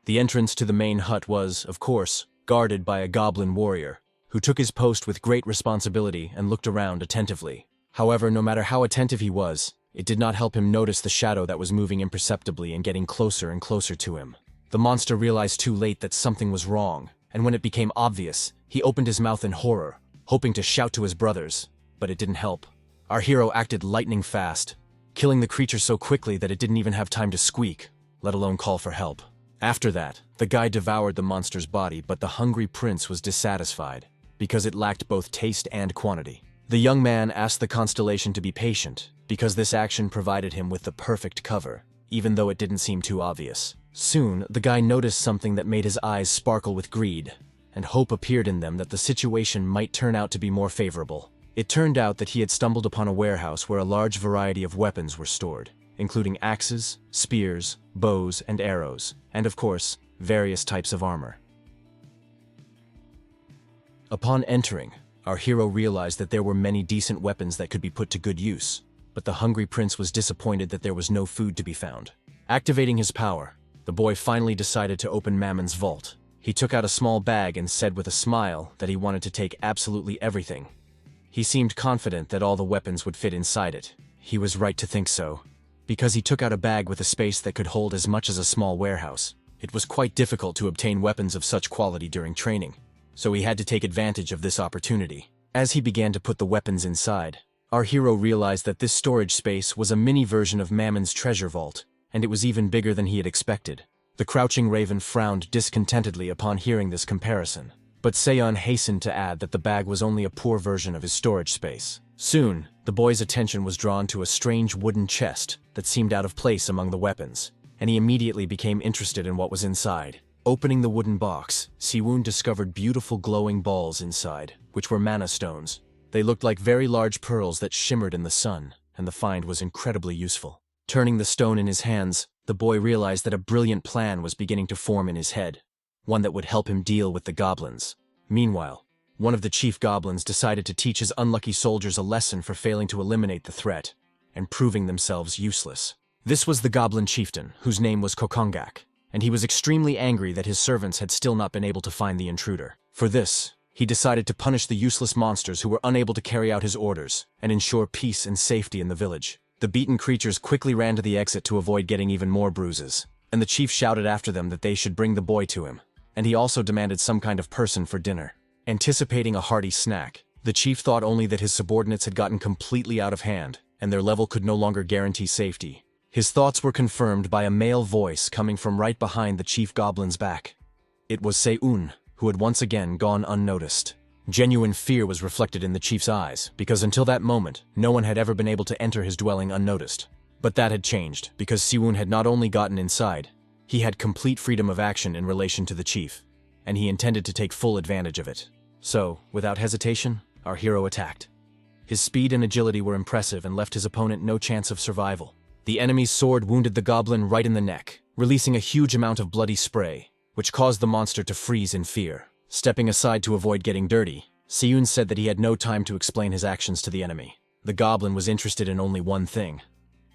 The entrance to the main hut was, of course, guarded by a goblin warrior, who took his post with great responsibility and looked around attentively. However, no matter how attentive he was, it did not help him notice the shadow that was moving imperceptibly and getting closer and closer to him. The monster realized too late that something was wrong, and when it became obvious, he opened his mouth in horror, hoping to shout to his brothers, but it didn't help. Our hero acted lightning fast, killing the creature so quickly that it didn't even have time to squeak, let alone call for help. After that, the guy devoured the monster's body, but the hungry prince was dissatisfied, because it lacked both taste and quantity. The young man asked the constellation to be patient, because this action provided him with the perfect cover, even though it didn't seem too obvious. Soon, the guy noticed something that made his eyes sparkle with greed, and hope appeared in them that the situation might turn out to be more favorable. It turned out that he had stumbled upon a warehouse where a large variety of weapons were stored, including axes, spears, bows, and arrows, and of course, various types of armor. Upon entering, our hero realized that there were many decent weapons that could be put to good use, but the hungry prince was disappointed that there was no food to be found. Activating his power, the boy finally decided to open Mammon's vault. He took out a small bag and said with a smile that he wanted to take absolutely everything. He seemed confident that all the weapons would fit inside it. He was right to think so, because he took out a bag with a space that could hold as much as a small warehouse. It was quite difficult to obtain weapons of such quality during training, so he had to take advantage of this opportunity. As he began to put the weapons inside, our hero realized that this storage space was a mini version of Mammon's treasure vault, and it was even bigger than he had expected. The crouching raven frowned discontentedly upon hearing this comparison, but Seon hastened to add that the bag was only a poor version of his storage space. Soon, the boy's attention was drawn to a strange wooden chest that seemed out of place among the weapons, and he immediately became interested in what was inside. Opening the wooden box, Siwoon discovered beautiful glowing balls inside, which were mana stones. They looked like very large pearls that shimmered in the sun, and the find was incredibly useful. Turning the stone in his hands, the boy realized that a brilliant plan was beginning to form in his head, one that would help him deal with the goblins. Meanwhile, one of the chief goblins decided to teach his unlucky soldiers a lesson for failing to eliminate the threat and proving themselves useless. This was the goblin chieftain, whose name was Kokongak, and he was extremely angry that his servants had still not been able to find the intruder. For this, He decided to punish the useless monsters who were unable to carry out his orders and ensure peace and safety in the village. The beaten creatures quickly ran to the exit to avoid getting even more bruises, and the chief shouted after them that they should bring the boy to him, and he also demanded some kind of person for dinner. Anticipating a hearty snack, the chief thought only that his subordinates had gotten completely out of hand, and their level could no longer guarantee safety. His thoughts were confirmed by a male voice coming from right behind the chief goblin's back. It was Se-un, who had once again gone unnoticed. Genuine fear was reflected in the chief's eyes, because until that moment, no one had ever been able to enter his dwelling unnoticed. But that had changed, because Se-un had not only gotten inside, he had complete freedom of action in relation to the chief, and he intended to take full advantage of it. So, without hesitation, our hero attacked. His speed and agility were impressive and left his opponent no chance of survival. The enemy's sword wounded the goblin right in the neck, releasing a huge amount of bloody spray, which caused the monster to freeze in fear. Stepping aside to avoid getting dirty, Se-un said that he had no time to explain his actions to the enemy. The goblin was interested in only one thing: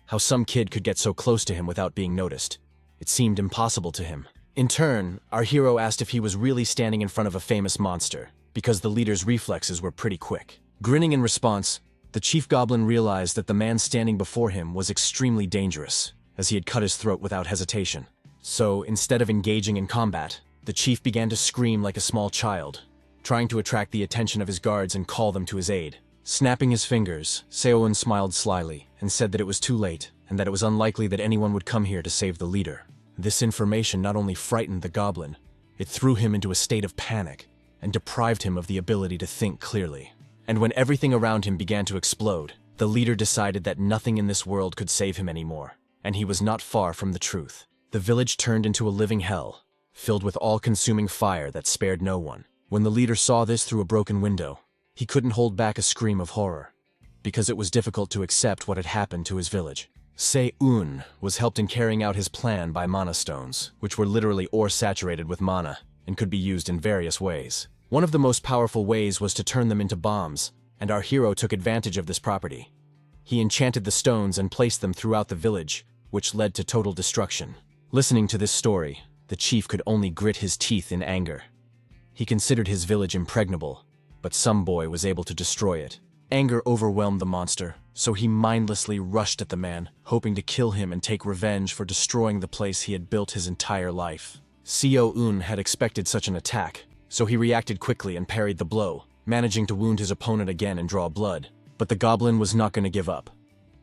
how some kid could get so close to him without being noticed. It seemed impossible to him. In turn, our hero asked if he was really standing in front of a famous monster, because the leader's reflexes were pretty quick. Grinning in response, the chief goblin realized that the man standing before him was extremely dangerous, as he had cut his throat without hesitation. So, instead of engaging in combat, the chief began to scream like a small child, trying to attract the attention of his guards and call them to his aid. Snapping his fingers, Se-un smiled slyly and said that it was too late and that it was unlikely that anyone would come here to save the leader. This information not only frightened the goblin, it threw him into a state of panic and deprived him of the ability to think clearly. And when everything around him began to explode, the leader decided that nothing in this world could save him anymore, and he was not far from the truth. The village turned into a living hell, filled with all-consuming fire that spared no one. When the leader saw this through a broken window, he couldn't hold back a scream of horror, because it was difficult to accept what had happened to his village. Se-un was helped in carrying out his plan by mana stones, which were literally ore saturated with mana, and could be used in various ways. One of the most powerful ways was to turn them into bombs, and our hero took advantage of this property. He enchanted the stones and placed them throughout the village, which led to total destruction. Listening to this story, the chief could only grit his teeth in anger. He considered his village impregnable, but some boy was able to destroy it. Anger overwhelmed the monster, so he mindlessly rushed at the man, hoping to kill him and take revenge for destroying the place he had built his entire life. Se-un had expected such an attack, so he reacted quickly and parried the blow, managing to wound his opponent again and draw blood. But the goblin was not going to give up.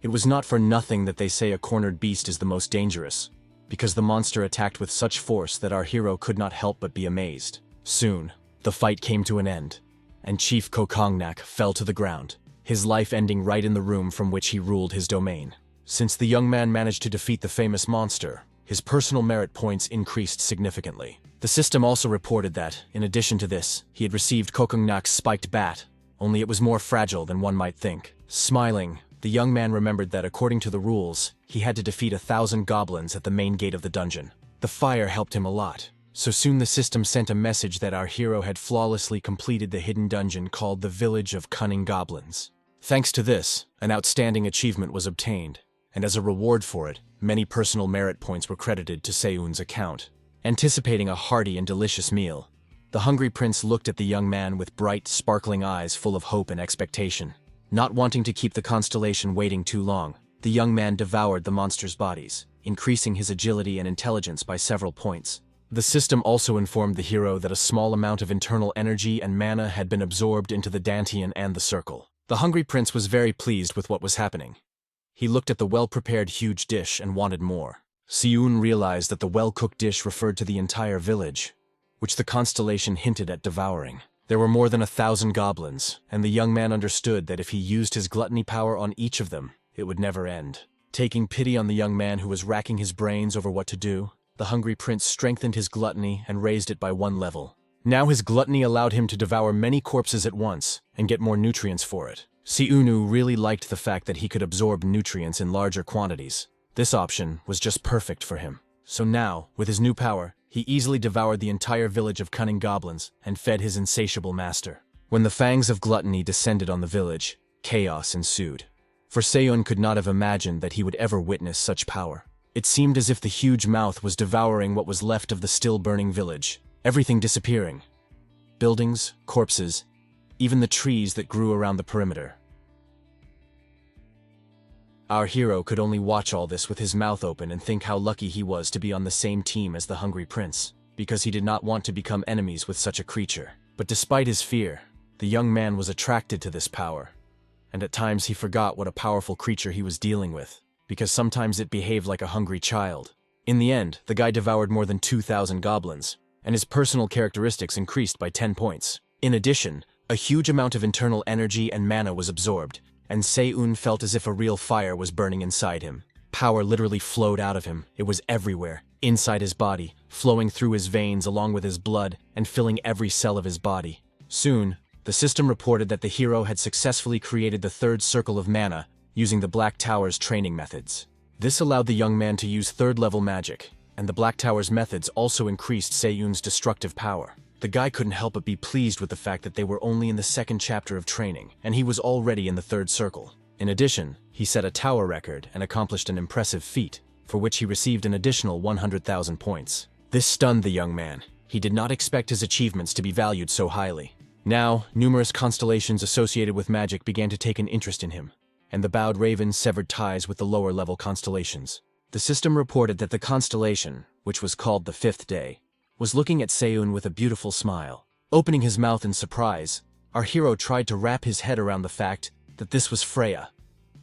It was not for nothing that they say a cornered beast is the most dangerous, because the monster attacked with such force that our hero could not help but be amazed. Soon, the fight came to an end, and Chief Kokongnak fell to the ground, his life ending right in the room from which he ruled his domain. Since the young man managed to defeat the famous monster, his personal merit points increased significantly. The system also reported that, in addition to this, he had received Kokongnak's spiked bat, only it was more fragile than one might think. Smiling, the young man remembered that according to the rules, he had to defeat 1,000 goblins at the main gate of the dungeon. The fire helped him a lot, so soon the system sent a message that our hero had flawlessly completed the hidden dungeon called the Village of Cunning Goblins. Thanks to this, an outstanding achievement was obtained, and as a reward for it, many personal merit points were credited to Se-un's account. Anticipating a hearty and delicious meal, the hungry prince looked at the young man with bright, sparkling eyes full of hope and expectation. Not wanting to keep the constellation waiting too long, the young man devoured the monster's bodies, increasing his agility and intelligence by several points. The system also informed the hero that a small amount of internal energy and mana had been absorbed into the Dantian and the circle. The hungry prince was very pleased with what was happening. He looked at the well-prepared huge dish and wanted more. Se-un realized that the well-cooked dish referred to the entire village, which the constellation hinted at devouring. There were more than 1,000 goblins, and the young man understood that if he used his gluttony power on each of them, it would never end. Taking pity on the young man who was racking his brains over what to do, the hungry prince strengthened his gluttony and raised it by 1 level. Now his gluttony allowed him to devour many corpses at once and get more nutrients for it. Se-un really liked the fact that he could absorb nutrients in larger quantities. This option was just perfect for him. So now, with his new power, he easily devoured the entire village of cunning goblins and fed his insatiable master. When the fangs of gluttony descended on the village, chaos ensued. For Se-un could not have imagined that he would ever witness such power. It seemed as if the huge mouth was devouring what was left of the still-burning village, everything disappearing. buildings, corpses, even the trees that grew around the perimeter. Our hero could only watch all this with his mouth open and think how lucky he was to be on the same team as the Hungry Prince, because he did not want to become enemies with such a creature. But despite his fear, the young man was attracted to this power, and at times he forgot what a powerful creature he was dealing with, because sometimes it behaved like a hungry child. In the end, the guy devoured more than 2,000 goblins, and his personal characteristics increased by 10 points. In addition, a huge amount of internal energy and mana was absorbed, and Se-un felt as if a real fire was burning inside him. Power literally flowed out of him. It was everywhere, inside his body, flowing through his veins along with his blood and filling every cell of his body. Soon, the system reported that the hero had successfully created the third circle of mana using the Black Tower's training methods. This allowed the young man to use third-level magic, and the Black Tower's methods also increased Se-un's destructive power. The guy couldn't help but be pleased with the fact that they were only in the second chapter of training, and he was already in the third circle. In addition, he set a tower record and accomplished an impressive feat, for which he received an additional 100,000 points. This stunned the young man. He did not expect his achievements to be valued so highly. Now, numerous constellations associated with magic began to take an interest in him, and the bowed raven severed ties with the lower-level constellations. The system reported that the constellation, which was called the Fifth Day, was looking at Se-un with a beautiful smile. Opening his mouth in surprise, our hero tried to wrap his head around the fact that this was Freya,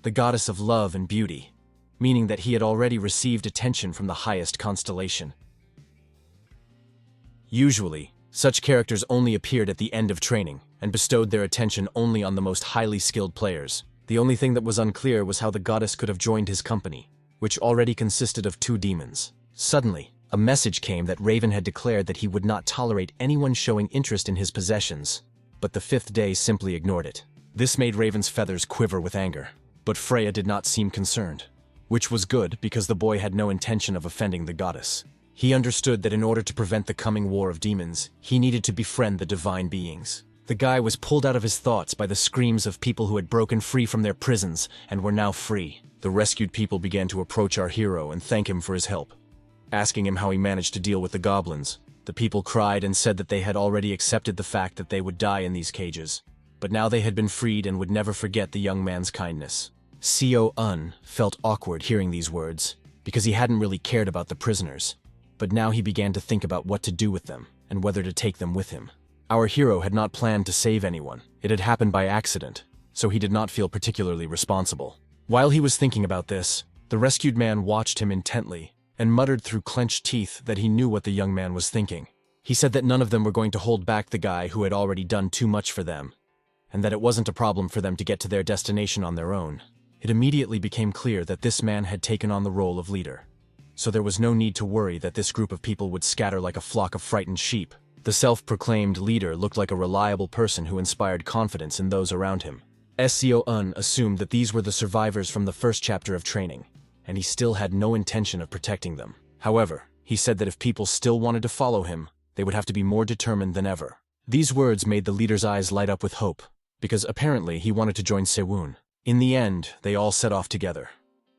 the goddess of love and beauty, meaning that he had already received attention from the highest constellation. Usually, such characters only appeared at the end of training and bestowed their attention only on the most highly skilled players. The only thing that was unclear was how the goddess could have joined his company, which already consisted of 2 demons. Suddenly, a message came that Raven had declared that he would not tolerate anyone showing interest in his possessions, but the Fifth Day simply ignored it. This made Raven's feathers quiver with anger, but Freya did not seem concerned, which was good because the boy had no intention of offending the goddess. He understood that in order to prevent the coming war of demons, he needed to befriend the divine beings. The guy was pulled out of his thoughts by the screams of people who had broken free from their prisons and were now free. The rescued people began to approach our hero and thank him for his help, asking him how he managed to deal with the goblins. The people cried and said that they had already accepted the fact that they would die in these cages, but now they had been freed and would never forget the young man's kindness. Se-un felt awkward hearing these words, because he hadn't really cared about the prisoners, but now he began to think about what to do with them and whether to take them with him. Our hero had not planned to save anyone. It had happened by accident, so he did not feel particularly responsible. While he was thinking about this, the rescued man watched him intently and muttered through clenched teeth that he knew what the young man was thinking. He said that none of them were going to hold back the guy who had already done too much for them, and that it wasn't a problem for them to get to their destination on their own. It immediately became clear that this man had taken on the role of leader, so there was no need to worry that this group of people would scatter like a flock of frightened sheep. The self-proclaimed leader looked like a reliable person who inspired confidence in those around him. Se-un assumed that these were the survivors from the first chapter of training, and he still had no intention of protecting them. However, he said that if people still wanted to follow him, they would have to be more determined than ever. These words made the leader's eyes light up with hope, because apparently he wanted to join Se-un. In the end, they all set off together.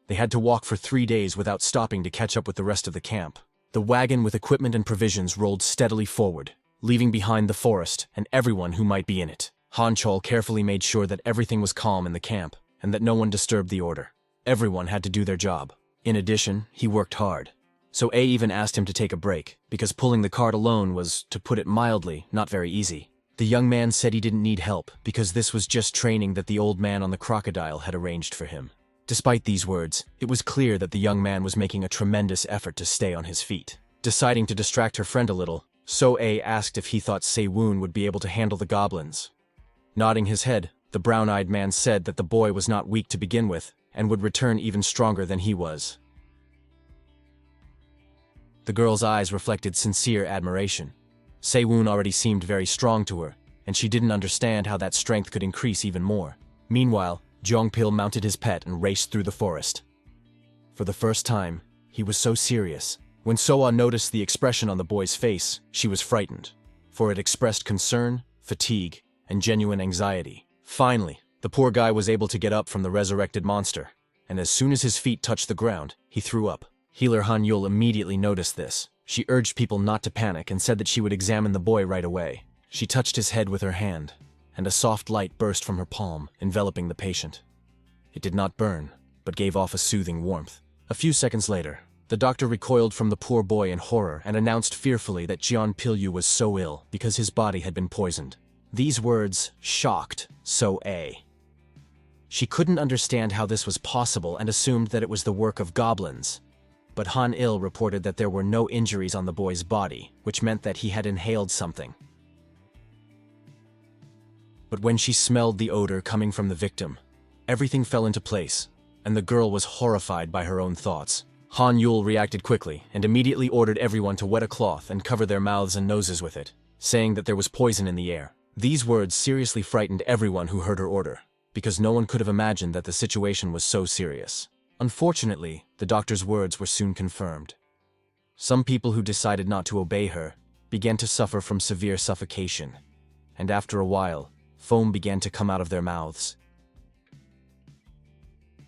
They had to walk for 3 days without stopping to catch up with the rest of the camp. The wagon with equipment and provisions rolled steadily forward, leaving behind the forest and everyone who might be in it. Han Chol carefully made sure that everything was calm in the camp and that no one disturbed the order. Everyone had to do their job. In addition, he worked hard. So A even asked him to take a break, because pulling the cart alone was, to put it mildly, not very easy. The young man said he didn't need help because this was just training that the old man on the crocodile had arranged for him. Despite these words, it was clear that the young man was making a tremendous effort to stay on his feet. Deciding to distract her friend a little, So A asked if he thought Se-un would be able to handle the goblins. Nodding his head, the brown-eyed man said that the boy was not weak to begin with and would return even stronger than he was. The girl's eyes reflected sincere admiration. Se-un already seemed very strong to her, and she didn't understand how that strength could increase even more. Meanwhile, Jongpil mounted his pet and raced through the forest. For the first time, he was so serious. When Soa noticed the expression on the boy's face, she was frightened, for it expressed concern, fatigue, and genuine anxiety. Finally, the poor guy was able to get up from the resurrected monster, and as soon as his feet touched the ground, he threw up. Healer Han Yul immediately noticed this. She urged people not to panic and said that she would examine the boy right away. She touched his head with her hand, and a soft light burst from her palm, enveloping the patient. It did not burn, but gave off a soothing warmth. A few seconds later, the doctor recoiled from the poor boy in horror and announced fearfully that Jeon Pilyu was so ill because his body had been poisoned. These words shocked So-A. She couldn't understand how this was possible and assumed that it was the work of goblins. But Han-il reported that there were no injuries on the boy's body, which meant that he had inhaled something. But when she smelled the odor coming from the victim, everything fell into place, and the girl was horrified by her own thoughts. Han-yul reacted quickly and immediately ordered everyone to wet a cloth and cover their mouths and noses with it, saying that there was poison in the air. These words seriously frightened everyone who heard her order, because no one could have imagined that the situation was so serious. Unfortunately, the doctor's words were soon confirmed. Some people who decided not to obey her began to suffer from severe suffocation, and after a while, foam began to come out of their mouths.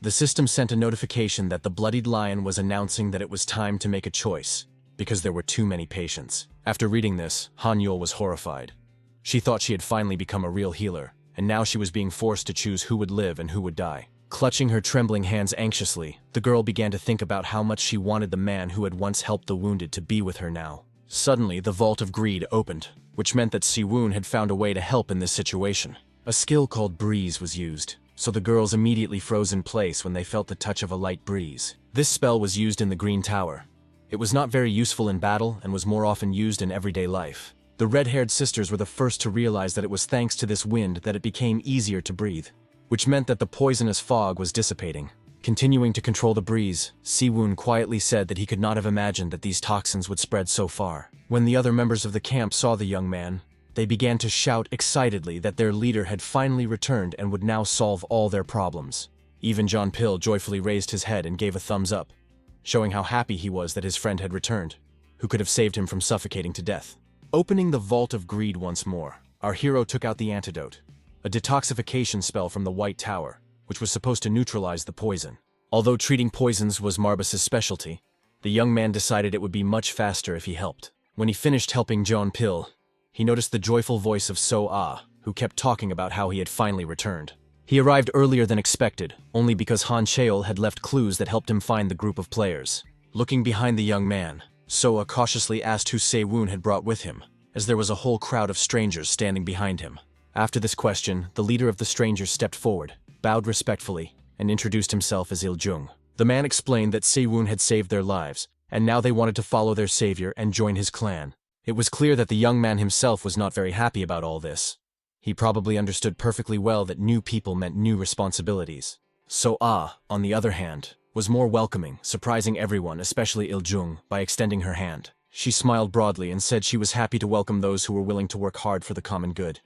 The system sent a notification that the bloodied lion was announcing that it was time to make a choice, because there were too many patients. After reading this, Han-yul was horrified. She thought she had finally become a real healer, and now she was being forced to choose who would live and who would die. Clutching her trembling hands anxiously, the girl began to think about how much she wanted the man who had once helped the wounded to be with her now. Suddenly, the Vault of Greed opened, which meant that Si-woon had found a way to help in this situation. A skill called Breeze was used, so the girls immediately froze in place when they felt the touch of a light breeze. This spell was used in the Green Tower. It was not very useful in battle and was more often used in everyday life. The red-haired sisters were the first to realize that it was thanks to this wind that it became easier to breathe, which meant that the poisonous fog was dissipating. Continuing to control the breeze, Si-woon quietly said that he could not have imagined that these toxins would spread so far. When the other members of the camp saw the young man, they began to shout excitedly that their leader had finally returned and would now solve all their problems. Even Jeon Pil joyfully raised his head and gave a thumbs up, showing how happy he was that his friend had returned, who could have saved him from suffocating to death. Opening the Vault of Greed once more, our hero took out the antidote, a detoxification spell from the White Tower, which was supposed to neutralize the poison. Although treating poisons was Marbus's specialty, the young man decided it would be much faster if he helped. When he finished helping Jeon Pil, he noticed the joyful voice of So-Ah, who kept talking about how he had finally returned. He arrived earlier than expected, only because Han Cheol had left clues that helped him find the group of players. Looking behind the young man, So-Ah cautiously asked who Se-woon had brought with him, as there was a whole crowd of strangers standing behind him. After this question, the leader of the strangers stepped forward, bowed respectfully, and introduced himself as Il-jung. The man explained that Se-woon had saved their lives, and now they wanted to follow their savior and join his clan. It was clear that the young man himself was not very happy about all this. He probably understood perfectly well that new people meant new responsibilities. So-Ah, on the other hand, was more welcoming, surprising everyone, especially Il-jung, by extending her hand. She smiled broadly and said she was happy to welcome those who were willing to work hard for the common good,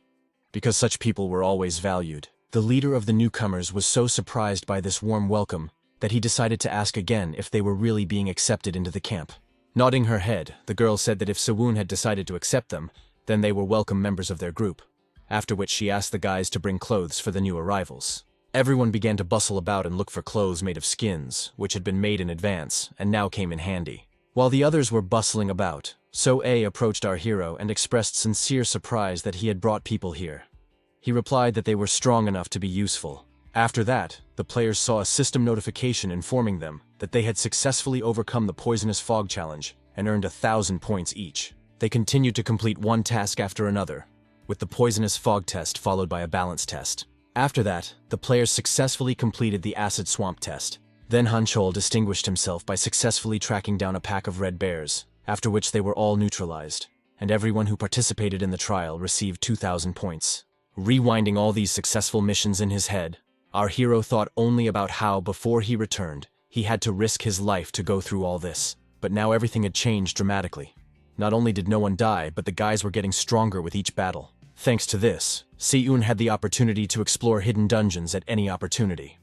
because such people were always valued. The leader of the newcomers was so surprised by this warm welcome that he decided to ask again if they were really being accepted into the camp. Nodding her head, the girl said that if Se-woon had decided to accept them, then they were welcome members of their group, after which she asked the guys to bring clothes for the new arrivals. Everyone began to bustle about and look for clothes made of skins, which had been made in advance and now came in handy. While the others were bustling about, So-A approached our hero and expressed sincere surprise that he had brought people here. He replied that they were strong enough to be useful. After that, the players saw a system notification informing them that they had successfully overcome the poisonous fog challenge and earned 1,000 points each. They continued to complete one task after another, with the poisonous fog test followed by a balance test. After that, the players successfully completed the acid swamp test. Then Han Cheol distinguished himself by successfully tracking down a pack of red bears, after which they were all neutralized, and everyone who participated in the trial received 2,000 points. Rewinding all these successful missions in his head, our hero thought only about how, before he returned, he had to risk his life to go through all this. But now everything had changed dramatically. Not only did no one die, but the guys were getting stronger with each battle. Thanks to this, Si-woon had the opportunity to explore hidden dungeons at any opportunity.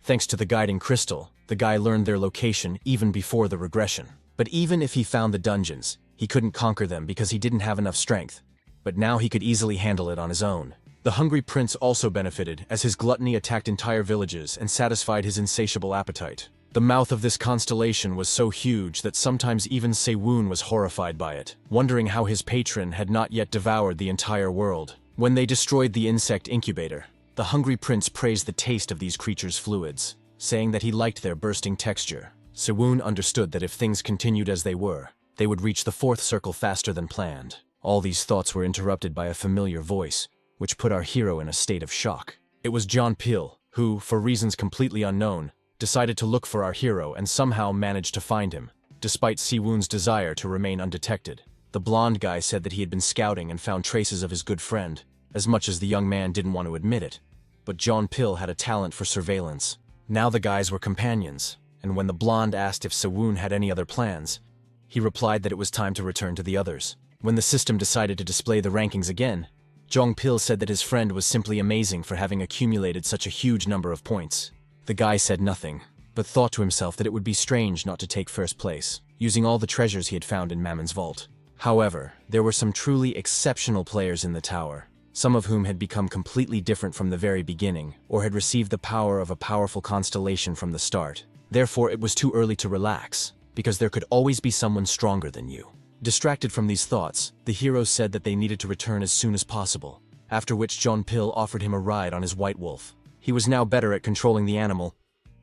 Thanks to the guiding crystal, the guy learned their location even before the regression. But even if he found the dungeons, he couldn't conquer them because he didn't have enough strength. But now he could easily handle it on his own. The hungry prince also benefited, as his gluttony attacked entire villages and satisfied his insatiable appetite. The mouth of this constellation was so huge that sometimes even Sewon was horrified by it, wondering how his patron had not yet devoured the entire world. When they destroyed the insect incubator, the hungry prince praised the taste of these creatures' fluids, saying that he liked their bursting texture. Sewon understood that if things continued as they were, they would reach the fourth circle faster than planned. All these thoughts were interrupted by a familiar voice, which put our hero in a state of shock. It was John Pil, who, for reasons completely unknown, decided to look for our hero and somehow managed to find him, despite Sewon's desire to remain undetected. The blonde guy said that he had been scouting and found traces of his good friend, as much as the young man didn't want to admit it. But John Pil had a talent for surveillance. Now the guys were companions, and when the blonde asked if Sewon had any other plans, he replied that it was time to return to the others. When the system decided to display the rankings again, Jong Pil said that his friend was simply amazing for having accumulated such a huge number of points. The guy said nothing, but thought to himself that it would be strange not to take first place, using all the treasures he had found in Mammon's vault. However, there were some truly exceptional players in the tower, some of whom had become completely different from the very beginning, or had received the power of a powerful constellation from the start. Therefore, it was too early to relax, because there could always be someone stronger than you. Distracted from these thoughts, the hero said that they needed to return as soon as possible, after which John Pil offered him a ride on his white wolf. He was now better at controlling the animal,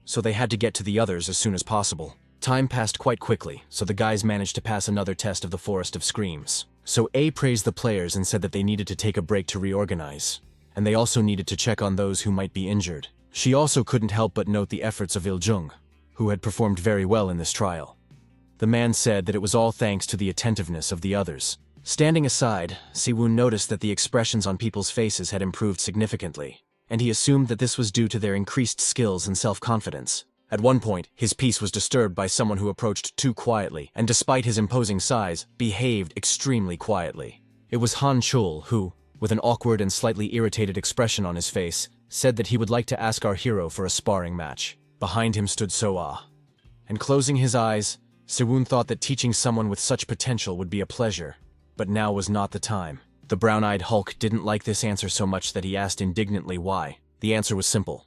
so they had to get to the others as soon as possible. Time passed quite quickly, so the guys managed to pass another test of the Forest of Screams. So A praised the players and said that they needed to take a break to reorganize, and they also needed to check on those who might be injured. She also couldn't help but note the efforts of Il-jung, who had performed very well in this trial. The man said that it was all thanks to the attentiveness of the others. Standing aside, Sewon noticed that the expressions on people's faces had improved significantly, and he assumed that this was due to their increased skills and self-confidence. At one point, his peace was disturbed by someone who approached too quietly, and despite his imposing size, behaved extremely quietly. It was Han Chul who, with an awkward and slightly irritated expression on his face, said that he would like to ask our hero for a sparring match. Behind him stood Soa. And closing his eyes, Sewon thought that teaching someone with such potential would be a pleasure, but now was not the time. The brown-eyed Hulk didn't like this answer so much that he asked indignantly why. The answer was simple.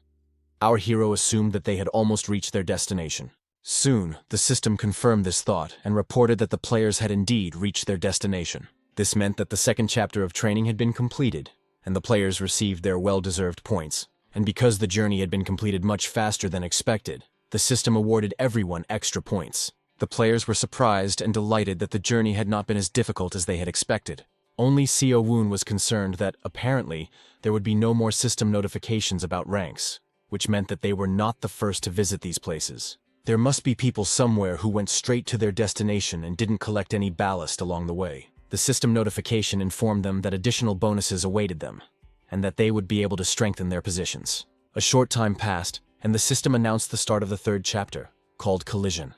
Our hero assumed that they had almost reached their destination. Soon, the system confirmed this thought and reported that the players had indeed reached their destination. This meant that the second chapter of training had been completed, and the players received their well-deserved points. And because the journey had been completed much faster than expected, the system awarded everyone extra points. The players were surprised and delighted that the journey had not been as difficult as they had expected. Only Seo Woon was concerned that, apparently, there would be no more system notifications about ranks, which meant that they were not the first to visit these places. There must be people somewhere who went straight to their destination and didn't collect any ballast along the way. The system notification informed them that additional bonuses awaited them, and that they would be able to strengthen their positions. A short time passed, and the system announced the start of the third chapter, called Collision.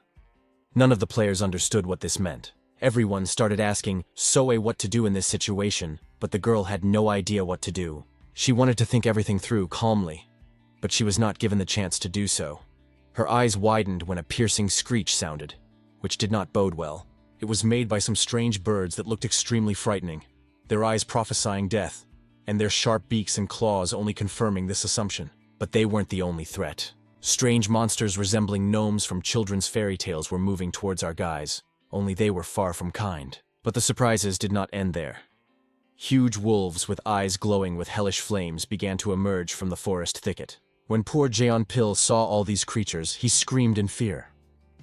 None of the players understood what this meant. Everyone started asking Soe what to do in this situation, but the girl had no idea what to do. She wanted to think everything through calmly, but she was not given the chance to do so. Her eyes widened when a piercing screech sounded, which did not bode well. It was made by some strange birds that looked extremely frightening, their eyes prophesying death, and their sharp beaks and claws only confirming this assumption. But they weren't the only threat. Strange monsters resembling gnomes from children's fairy tales were moving towards our guys, only they were far from kind. But the surprises did not end there. Huge wolves with eyes glowing with hellish flames began to emerge from the forest thicket. When poor Jeon Pil saw all these creatures, he screamed in fear.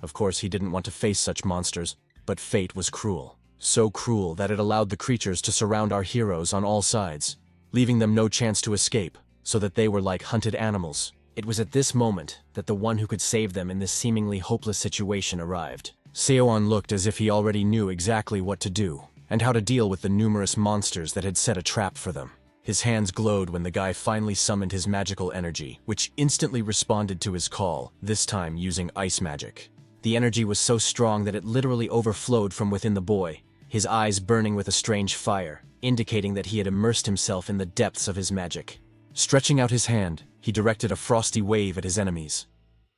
Of course, he didn't want to face such monsters, but fate was cruel. So cruel that it allowed the creatures to surround our heroes on all sides, leaving them no chance to escape, so that they were like hunted animals. It was at this moment that the one who could save them in this seemingly hopeless situation arrived. Seoan looked as if he already knew exactly what to do, and how to deal with the numerous monsters that had set a trap for them. His hands glowed when the guy finally summoned his magical energy, which instantly responded to his call, this time using ice magic. The energy was so strong that it literally overflowed from within the boy, his eyes burning with a strange fire, indicating that he had immersed himself in the depths of his magic. Stretching out his hand, he directed a frosty wave at his enemies.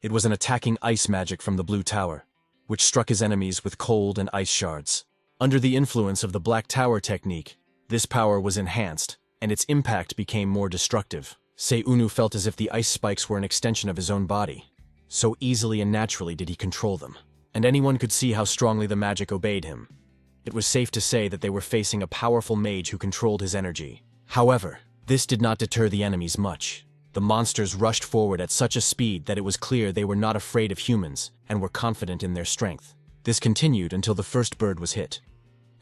It was an attacking ice magic from the blue tower, which struck his enemies with cold and ice shards. Under the influence of the Black Tower technique, this power was enhanced, and its impact became more destructive. Seunu felt as if the ice spikes were an extension of his own body. So easily and naturally did he control them. And anyone could see how strongly the magic obeyed him. It was safe to say that they were facing a powerful mage who controlled his energy. However, this did not deter the enemies much. The monsters rushed forward at such a speed that it was clear they were not afraid of humans and were confident in their strength. This continued until the first bird was hit.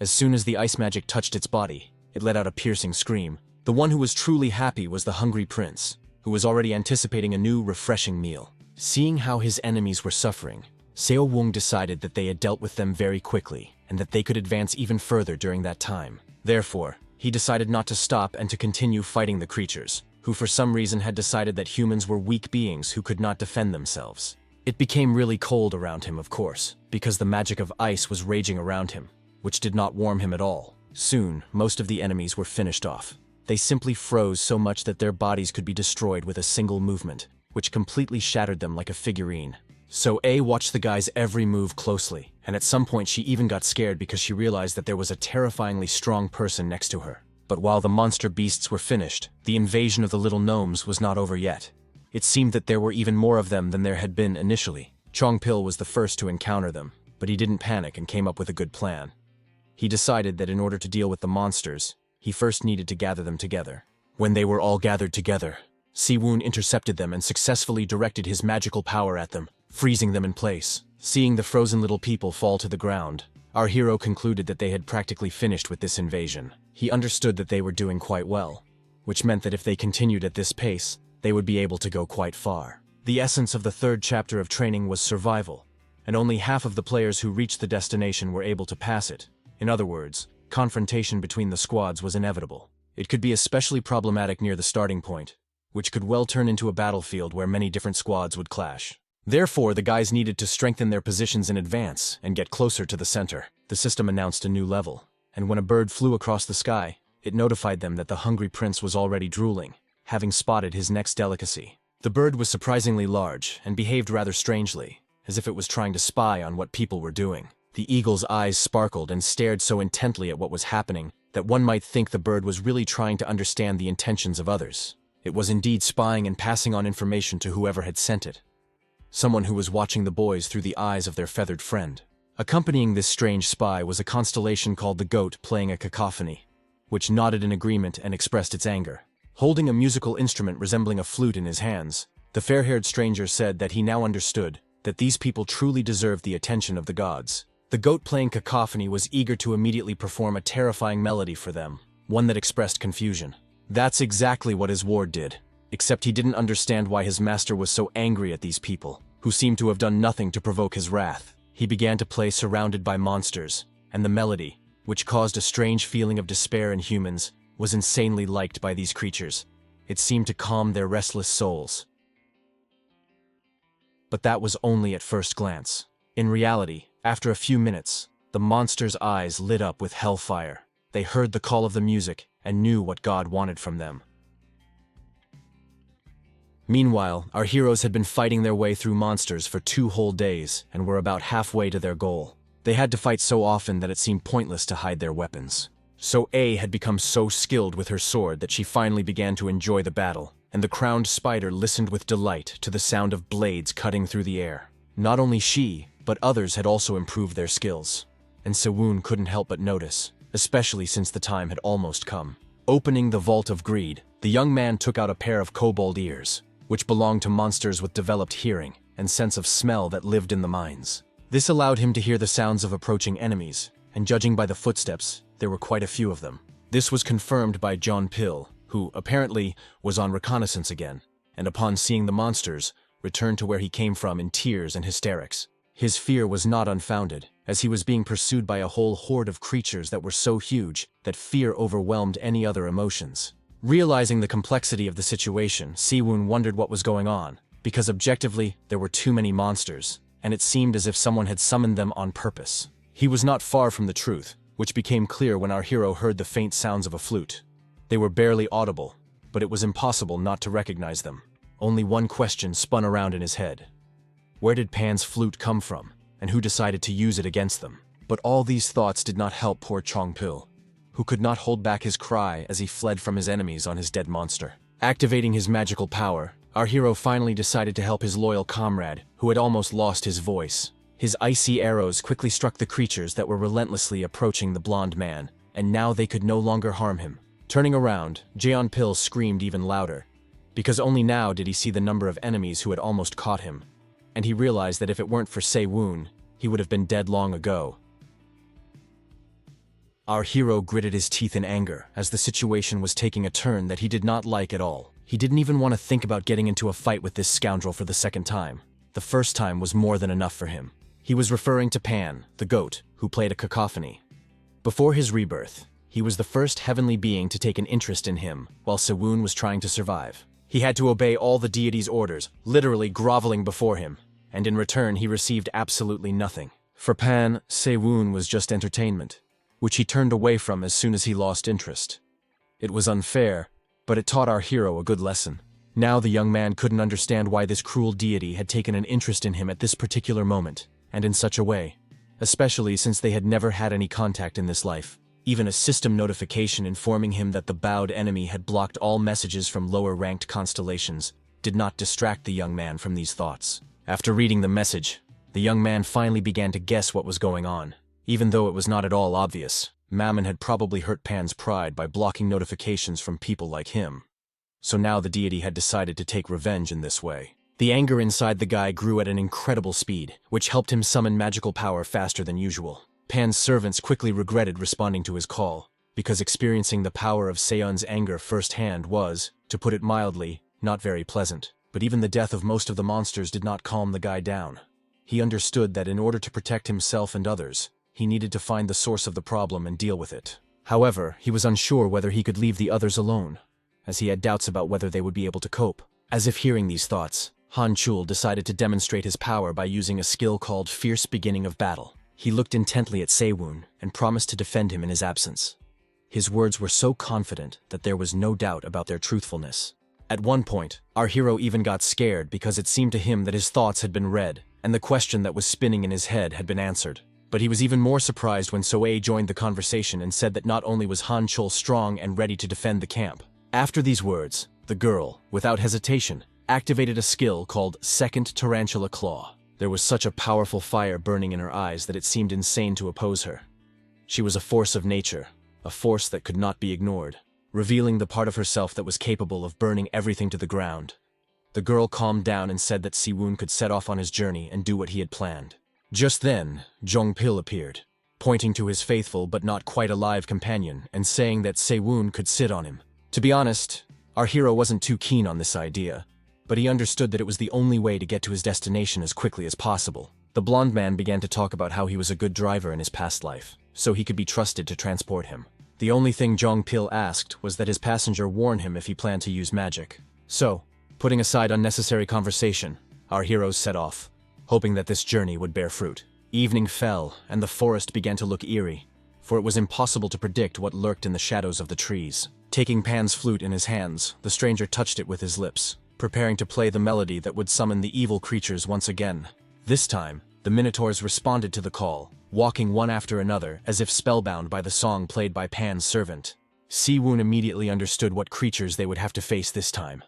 As soon as the ice magic touched its body, it let out a piercing scream. The one who was truly happy was the hungry prince, who was already anticipating a new, refreshing meal. Seeing how his enemies were suffering, Seo Wung decided that they had dealt with them very quickly and that they could advance even further during that time. Therefore, he decided not to stop and to continue fighting the creatures, who for some reason had decided that humans were weak beings who could not defend themselves. It became really cold around him, of course, because the magic of ice was raging around him, which did not warm him at all. Soon, most of the enemies were finished off. They simply froze so much that their bodies could be destroyed with a single movement, which completely shattered them like a figurine. So A watched the guy's every move closely, and at some point she even got scared because she realized that there was a terrifyingly strong person next to her. But while the monster beasts were finished, the invasion of the little gnomes was not over yet. It seemed that there were even more of them than there had been initially. Chong Pil was the first to encounter them, but he didn't panic and came up with a good plan. He decided that in order to deal with the monsters, he first needed to gather them together. When they were all gathered together, Siwoon intercepted them and successfully directed his magical power at them, freezing them in place. Seeing the frozen little people fall to the ground, our hero concluded that they had practically finished with this invasion. He understood that they were doing quite well, which meant that if they continued at this pace, they would be able to go quite far. The essence of the third chapter of training was survival, and only half of the players who reached the destination were able to pass it. In other words, confrontation between the squads was inevitable. It could be especially problematic near the starting point, which could well turn into a battlefield where many different squads would clash. Therefore, the guys needed to strengthen their positions in advance and get closer to the center. The system announced a new level, and when a bird flew across the sky, it notified them that the hungry prince was already drooling, having spotted his next delicacy. The bird was surprisingly large and behaved rather strangely, as if it was trying to spy on what people were doing. The eagle's eyes sparkled and stared so intently at what was happening that one might think the bird was really trying to understand the intentions of others. It was indeed spying and passing on information to whoever had sent it. Someone who was watching the boys through the eyes of their feathered friend. Accompanying this strange spy was a constellation called the goat playing a cacophony, which nodded in agreement and expressed its anger. Holding a musical instrument resembling a flute in his hands, the fair-haired stranger said that he now understood that these people truly deserved the attention of the gods. The goat playing cacophony was eager to immediately perform a terrifying melody for them, one that expressed confusion. That's exactly what his ward did, except he didn't understand why his master was so angry at these people, who seemed to have done nothing to provoke his wrath. He began to play surrounded by monsters, and the melody, which caused a strange feeling of despair in humans, was insanely liked by these creatures. It seemed to calm their restless souls. But that was only at first glance. In reality, after a few minutes, the monsters' eyes lit up with hellfire. They heard the call of the music and knew what God wanted from them. Meanwhile, our heroes had been fighting their way through monsters for 2 whole days and were about halfway to their goal. They had to fight so often that it seemed pointless to hide their weapons. So A had become so skilled with her sword that she finally began to enjoy the battle, and the crowned spider listened with delight to the sound of blades cutting through the air. Not only she, but others had also improved their skills, and Siwoon couldn't help but notice, especially since the time had almost come. Opening the Vault of Greed, the young man took out a pair of kobold ears, which belonged to monsters with developed hearing and sense of smell that lived in the mines. This allowed him to hear the sounds of approaching enemies, and judging by the footsteps, there were quite a few of them. This was confirmed by John Pil, who, apparently, was on reconnaissance again, and upon seeing the monsters, returned to where he came from in tears and hysterics. His fear was not unfounded, as he was being pursued by a whole horde of creatures that were so huge that fear overwhelmed any other emotions. Realizing the complexity of the situation, Siwoon wondered what was going on, because objectively, there were too many monsters, and it seemed as if someone had summoned them on purpose. He was not far from the truth, which became clear when our hero heard the faint sounds of a flute. They were barely audible, but it was impossible not to recognize them. Only one question spun around in his head. Where did Pan's flute come from, and who decided to use it against them? But all these thoughts did not help poor Chong Pil, who could not hold back his cry as he fled from his enemies on his dead monster. Activating his magical power, our hero finally decided to help his loyal comrade, who had almost lost his voice. His icy arrows quickly struck the creatures that were relentlessly approaching the blonde man, and now they could no longer harm him. Turning around, Jeon-pil screamed even louder, because only now did he see the number of enemies who had almost caught him, and he realized that if it weren't for Se-woon, he would have been dead long ago. Our hero gritted his teeth in anger, as the situation was taking a turn that he did not like at all. He didn't even want to think about getting into a fight with this scoundrel for the second time. The first time was more than enough for him. He was referring to Pan, the goat, who played a cacophony. Before his rebirth, he was the first heavenly being to take an interest in him, while Se-woon was trying to survive. He had to obey all the deity's orders, literally groveling before him, and in return he received absolutely nothing. For Pan, Se-woon was just entertainment, which he turned away from as soon as he lost interest. It was unfair, but it taught our hero a good lesson. Now the young man couldn't understand why this cruel deity had taken an interest in him at this particular moment, and in such a way, especially since they had never had any contact in this life. Even a system notification informing him that the bowed enemy had blocked all messages from lower-ranked constellations did not distract the young man from these thoughts. After reading the message, the young man finally began to guess what was going on. Even though it was not at all obvious, Mammon had probably hurt Pan's pride by blocking notifications from people like him. So now the deity had decided to take revenge in this way. The anger inside the guy grew at an incredible speed, which helped him summon magical power faster than usual. Pan's servants quickly regretted responding to his call, because experiencing the power of Seon's anger firsthand was, to put it mildly, not very pleasant. But even the death of most of the monsters did not calm the guy down. He understood that in order to protect himself and others, he needed to find the source of the problem and deal with it. However, he was unsure whether he could leave the others alone, as he had doubts about whether they would be able to cope. As if hearing these thoughts, Han Chul decided to demonstrate his power by using a skill called Fierce Beginning of Battle. He looked intently at Se-woon and promised to defend him in his absence. His words were so confident that there was no doubt about their truthfulness. At one point, our hero even got scared because it seemed to him that his thoughts had been read, and the question that was spinning in his head had been answered. But he was even more surprised when Soe joined the conversation and said that not only was Han Chul strong and ready to defend the camp. After these words, the girl, without hesitation, activated a skill called Second Tarantula Claw. There was such a powerful fire burning in her eyes that it seemed insane to oppose her. She was a force of nature, a force that could not be ignored, revealing the part of herself that was capable of burning everything to the ground. The girl calmed down and said that Se-woon could set off on his journey and do what he had planned. Just then, Jeong-pil appeared, pointing to his faithful but not quite alive companion and saying that Se-woon could sit on him. To be honest, our hero wasn't too keen on this idea, but he understood that it was the only way to get to his destination as quickly as possible. The blonde man began to talk about how he was a good driver in his past life, so he could be trusted to transport him. The only thing Jeong-pil asked was that his passenger warn him if he planned to use magic. So, putting aside unnecessary conversation, our heroes set off, hoping that this journey would bear fruit. Evening fell, and the forest began to look eerie, for it was impossible to predict what lurked in the shadows of the trees. Taking Pan's flute in his hands, the stranger touched it with his lips, preparing to play the melody that would summon the evil creatures once again. This time, the Minotaurs responded to the call, walking one after another as if spellbound by the song played by Pan's servant. Se-woon immediately understood what creatures they would have to face this time.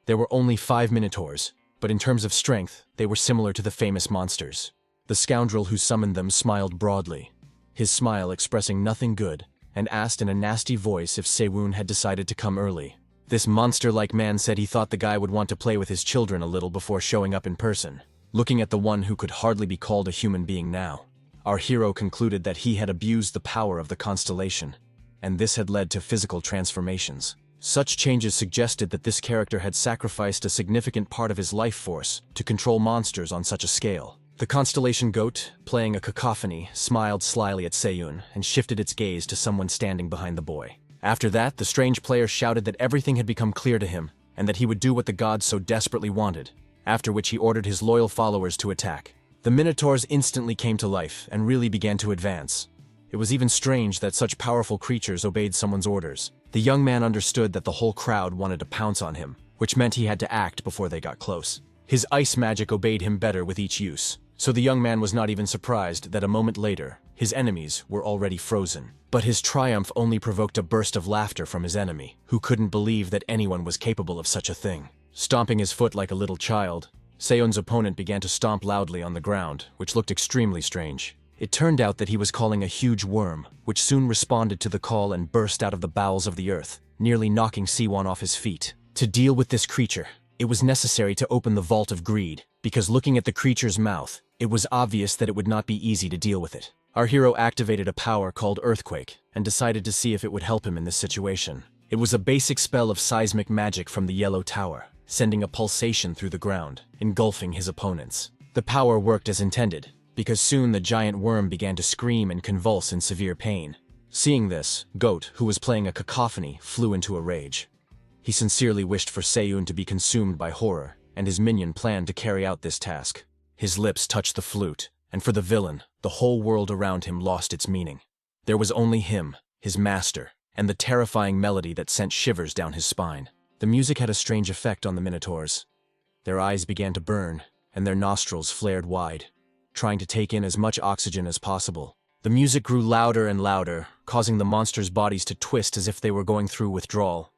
There were only 5 Minotaurs, but in terms of strength, they were similar to the famous monsters. The scoundrel who summoned them smiled broadly, his smile expressing nothing good, and asked in a nasty voice if Se-woon had decided to come early. This monster-like man said he thought the guy would want to play with his children a little before showing up in person. Looking at the one who could hardly be called a human being now, our hero concluded that he had abused the power of the constellation, and this had led to physical transformations. Such changes suggested that this character had sacrificed a significant part of his life force to control monsters on such a scale. The constellation goat, playing a cacophony, smiled slyly at Se-woon and shifted its gaze to someone standing behind the boy. After that, the strange player shouted that everything had become clear to him, and that he would do what the gods so desperately wanted, after which he ordered his loyal followers to attack. The Minotaurs instantly came to life and really began to advance. It was even strange that such powerful creatures obeyed someone's orders. The young man understood that the whole crowd wanted to pounce on him, which meant he had to act before they got close. His ice magic obeyed him better with each use, so the young man was not even surprised that a moment later, his enemies were already frozen. But his triumph only provoked a burst of laughter from his enemy, who couldn't believe that anyone was capable of such a thing. Stomping his foot like a little child, Seon's opponent began to stomp loudly on the ground, which looked extremely strange. It turned out that he was calling a huge worm, which soon responded to the call and burst out of the bowels of the earth, nearly knocking Siwon off his feet. To deal with this creature, it was necessary to open the Vault of Greed, because looking at the creature's mouth, it was obvious that it would not be easy to deal with it. Our hero activated a power called Earthquake, and decided to see if it would help him in this situation. It was a basic spell of seismic magic from the Yellow Tower, sending a pulsation through the ground, engulfing his opponents. The power worked as intended, because soon the giant worm began to scream and convulse in severe pain. Seeing this, Goat, who was playing a cacophony, flew into a rage. He sincerely wished for Seon to be consumed by horror, and his minion planned to carry out this task. His lips touched the flute, and for the villain, the whole world around him lost its meaning. There was only him, his master, and the terrifying melody that sent shivers down his spine. The music had a strange effect on the Minotaurs. Their eyes began to burn, and their nostrils flared wide, trying to take in as much oxygen as possible. The music grew louder and louder, causing the monsters' bodies to twist as if they were going through withdrawal.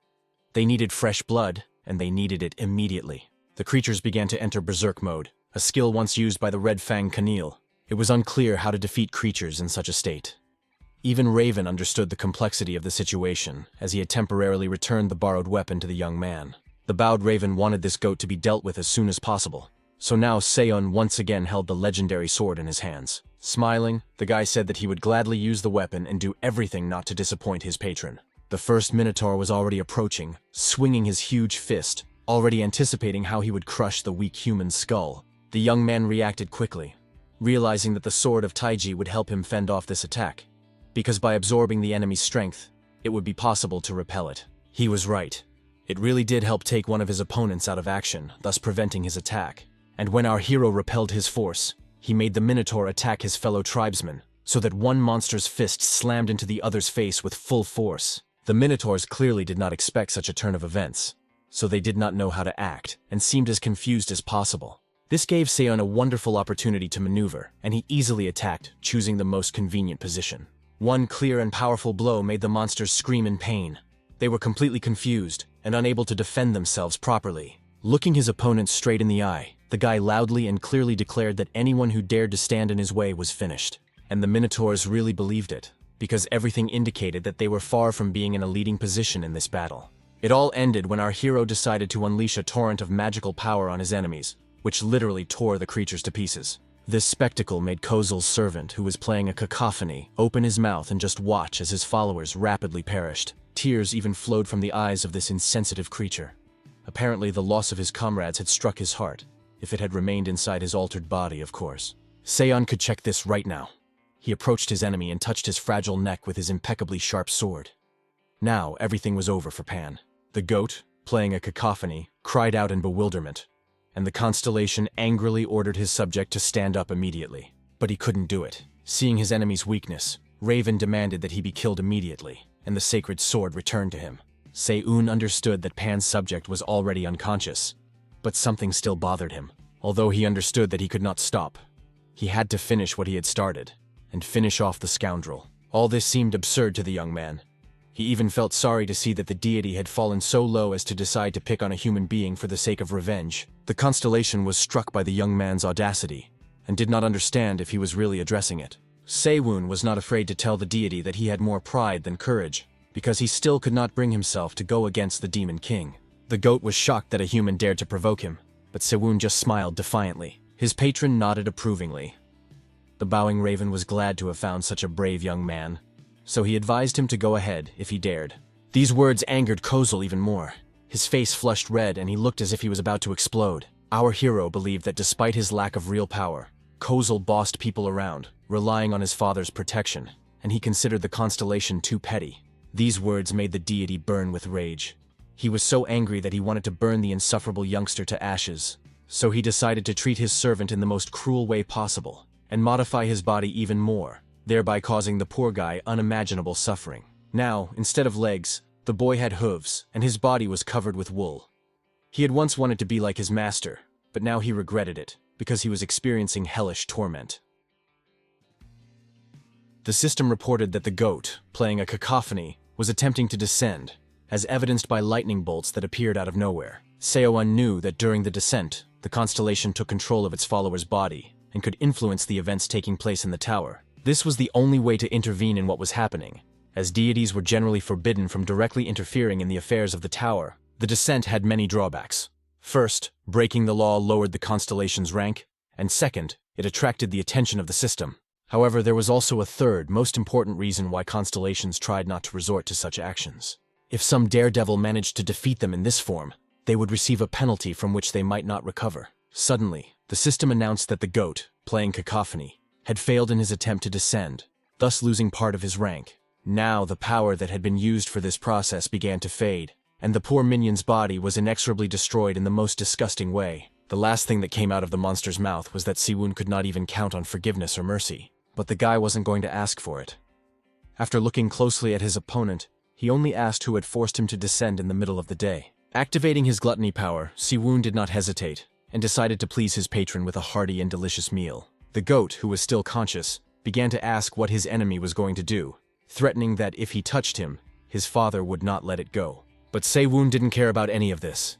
They needed fresh blood, and they needed it immediately. The creatures began to enter berserk mode, a skill once used by the Red Fang Kanil. It was unclear how to defeat creatures in such a state. Even Raven understood the complexity of the situation, as he had temporarily returned the borrowed weapon to the young man. The bowed Raven wanted this goat to be dealt with as soon as possible. So now Seon once again held the legendary sword in his hands. Smiling, the guy said that he would gladly use the weapon and do everything not to disappoint his patron. The first Minotaur was already approaching, swinging his huge fist, already anticipating how he would crush the weak human's skull. The young man reacted quickly, realizing that the sword of Taiji would help him fend off this attack, because by absorbing the enemy's strength, it would be possible to repel it. He was right. It really did help take one of his opponents out of action, thus preventing his attack. And when our hero repelled his force, he made the Minotaur attack his fellow tribesman, so that one monster's fist slammed into the other's face with full force. The Minotaurs clearly did not expect such a turn of events, so they did not know how to act, and seemed as confused as possible. This gave Seon a wonderful opportunity to maneuver, and he easily attacked, choosing the most convenient position. One clear and powerful blow made the monsters scream in pain. They were completely confused, and unable to defend themselves properly. Looking his opponent straight in the eye, the guy loudly and clearly declared that anyone who dared to stand in his way was finished. And the Minotaurs really believed it, because everything indicated that they were far from being in a leading position in this battle. It all ended when our hero decided to unleash a torrent of magical power on his enemies, which literally tore the creatures to pieces. This spectacle made Kozul's servant, who was playing a cacophony, open his mouth and just watch as his followers rapidly perished. Tears even flowed from the eyes of this insensitive creature. Apparently the loss of his comrades had struck his heart, if it had remained inside his altered body, of course. Seon could check this right now. He approached his enemy and touched his fragile neck with his impeccably sharp sword. Now everything was over for Pan. The goat, playing a cacophony, cried out in bewilderment, and the constellation angrily ordered his subject to stand up immediately. But he couldn't do it. Seeing his enemy's weakness, Raven demanded that he be killed immediately, and the sacred sword returned to him. Seon understood that Pan's subject was already unconscious, but something still bothered him. Although he understood that he could not stop, he had to finish what he had started, and finish off the scoundrel. All this seemed absurd to the young man. He even felt sorry to see that the deity had fallen so low as to decide to pick on a human being for the sake of revenge. The constellation was struck by the young man's audacity, and did not understand if he was really addressing it. Sewon was not afraid to tell the deity that he had more pride than courage, because he still could not bring himself to go against the Demon King. The goat was shocked that a human dared to provoke him, but Sewon just smiled defiantly. His patron nodded approvingly. The bowing Raven was glad to have found such a brave young man, so he advised him to go ahead if he dared. These words angered Kozul even more. His face flushed red and he looked as if he was about to explode. Our hero believed that despite his lack of real power, Kozul bossed people around, relying on his father's protection, and he considered the constellation too petty. These words made the deity burn with rage. He was so angry that he wanted to burn the insufferable youngster to ashes, so he decided to treat his servant in the most cruel way possible, and modify his body even more, thereby causing the poor guy unimaginable suffering. Now, instead of legs, the boy had hooves, and his body was covered with wool. He had once wanted to be like his master, but now he regretted it, because he was experiencing hellish torment. The system reported that the goat, playing a cacophony, was attempting to descend, as evidenced by lightning bolts that appeared out of nowhere. Seoun knew that during the descent, the constellation took control of its follower's body and could influence the events taking place in the tower. This was the only way to intervene in what was happening. As deities were generally forbidden from directly interfering in the affairs of the tower, the descent had many drawbacks. First, breaking the law lowered the constellation's rank, and second, it attracted the attention of the system. However, there was also a third, most important reason why constellations tried not to resort to such actions. If some daredevil managed to defeat them in this form, they would receive a penalty from which they might not recover. Suddenly, the system announced that the goat, playing cacophony, had failed in his attempt to descend, thus losing part of his rank. Now the power that had been used for this process began to fade, and the poor minion's body was inexorably destroyed in the most disgusting way. The last thing that came out of the monster's mouth was that Siwon could not even count on forgiveness or mercy. But the guy wasn't going to ask for it. After looking closely at his opponent, he only asked who had forced him to descend in the middle of the day. Activating his gluttony power, Siwon did not hesitate, and decided to please his patron with a hearty and delicious meal. The goat, who was still conscious, began to ask what his enemy was going to do, threatening that if he touched him, his father would not let it go. But Siwon didn't care about any of this.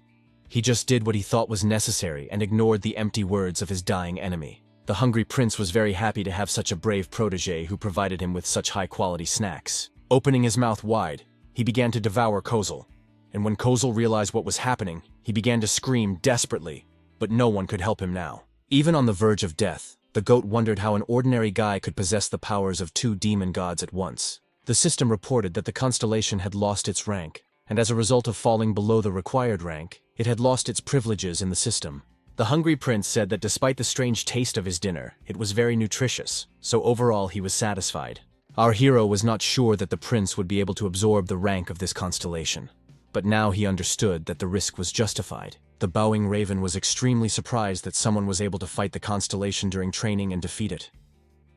He just did what he thought was necessary and ignored the empty words of his dying enemy. The hungry prince was very happy to have such a brave protege who provided him with such high-quality snacks. Opening his mouth wide, he began to devour Kozel. And when Kozel realized what was happening, he began to scream desperately, but no one could help him now. Even on the verge of death, the goat wondered how an ordinary guy could possess the powers of two demon gods at once. The system reported that the constellation had lost its rank, and as a result of falling below the required rank, it had lost its privileges in the system. The hungry prince said that despite the strange taste of his dinner, it was very nutritious, so overall he was satisfied. Our hero was not sure that the prince would be able to absorb the rank of this constellation. But now he understood that the risk was justified. The bowing raven was extremely surprised that someone was able to fight the constellation during training and defeat it.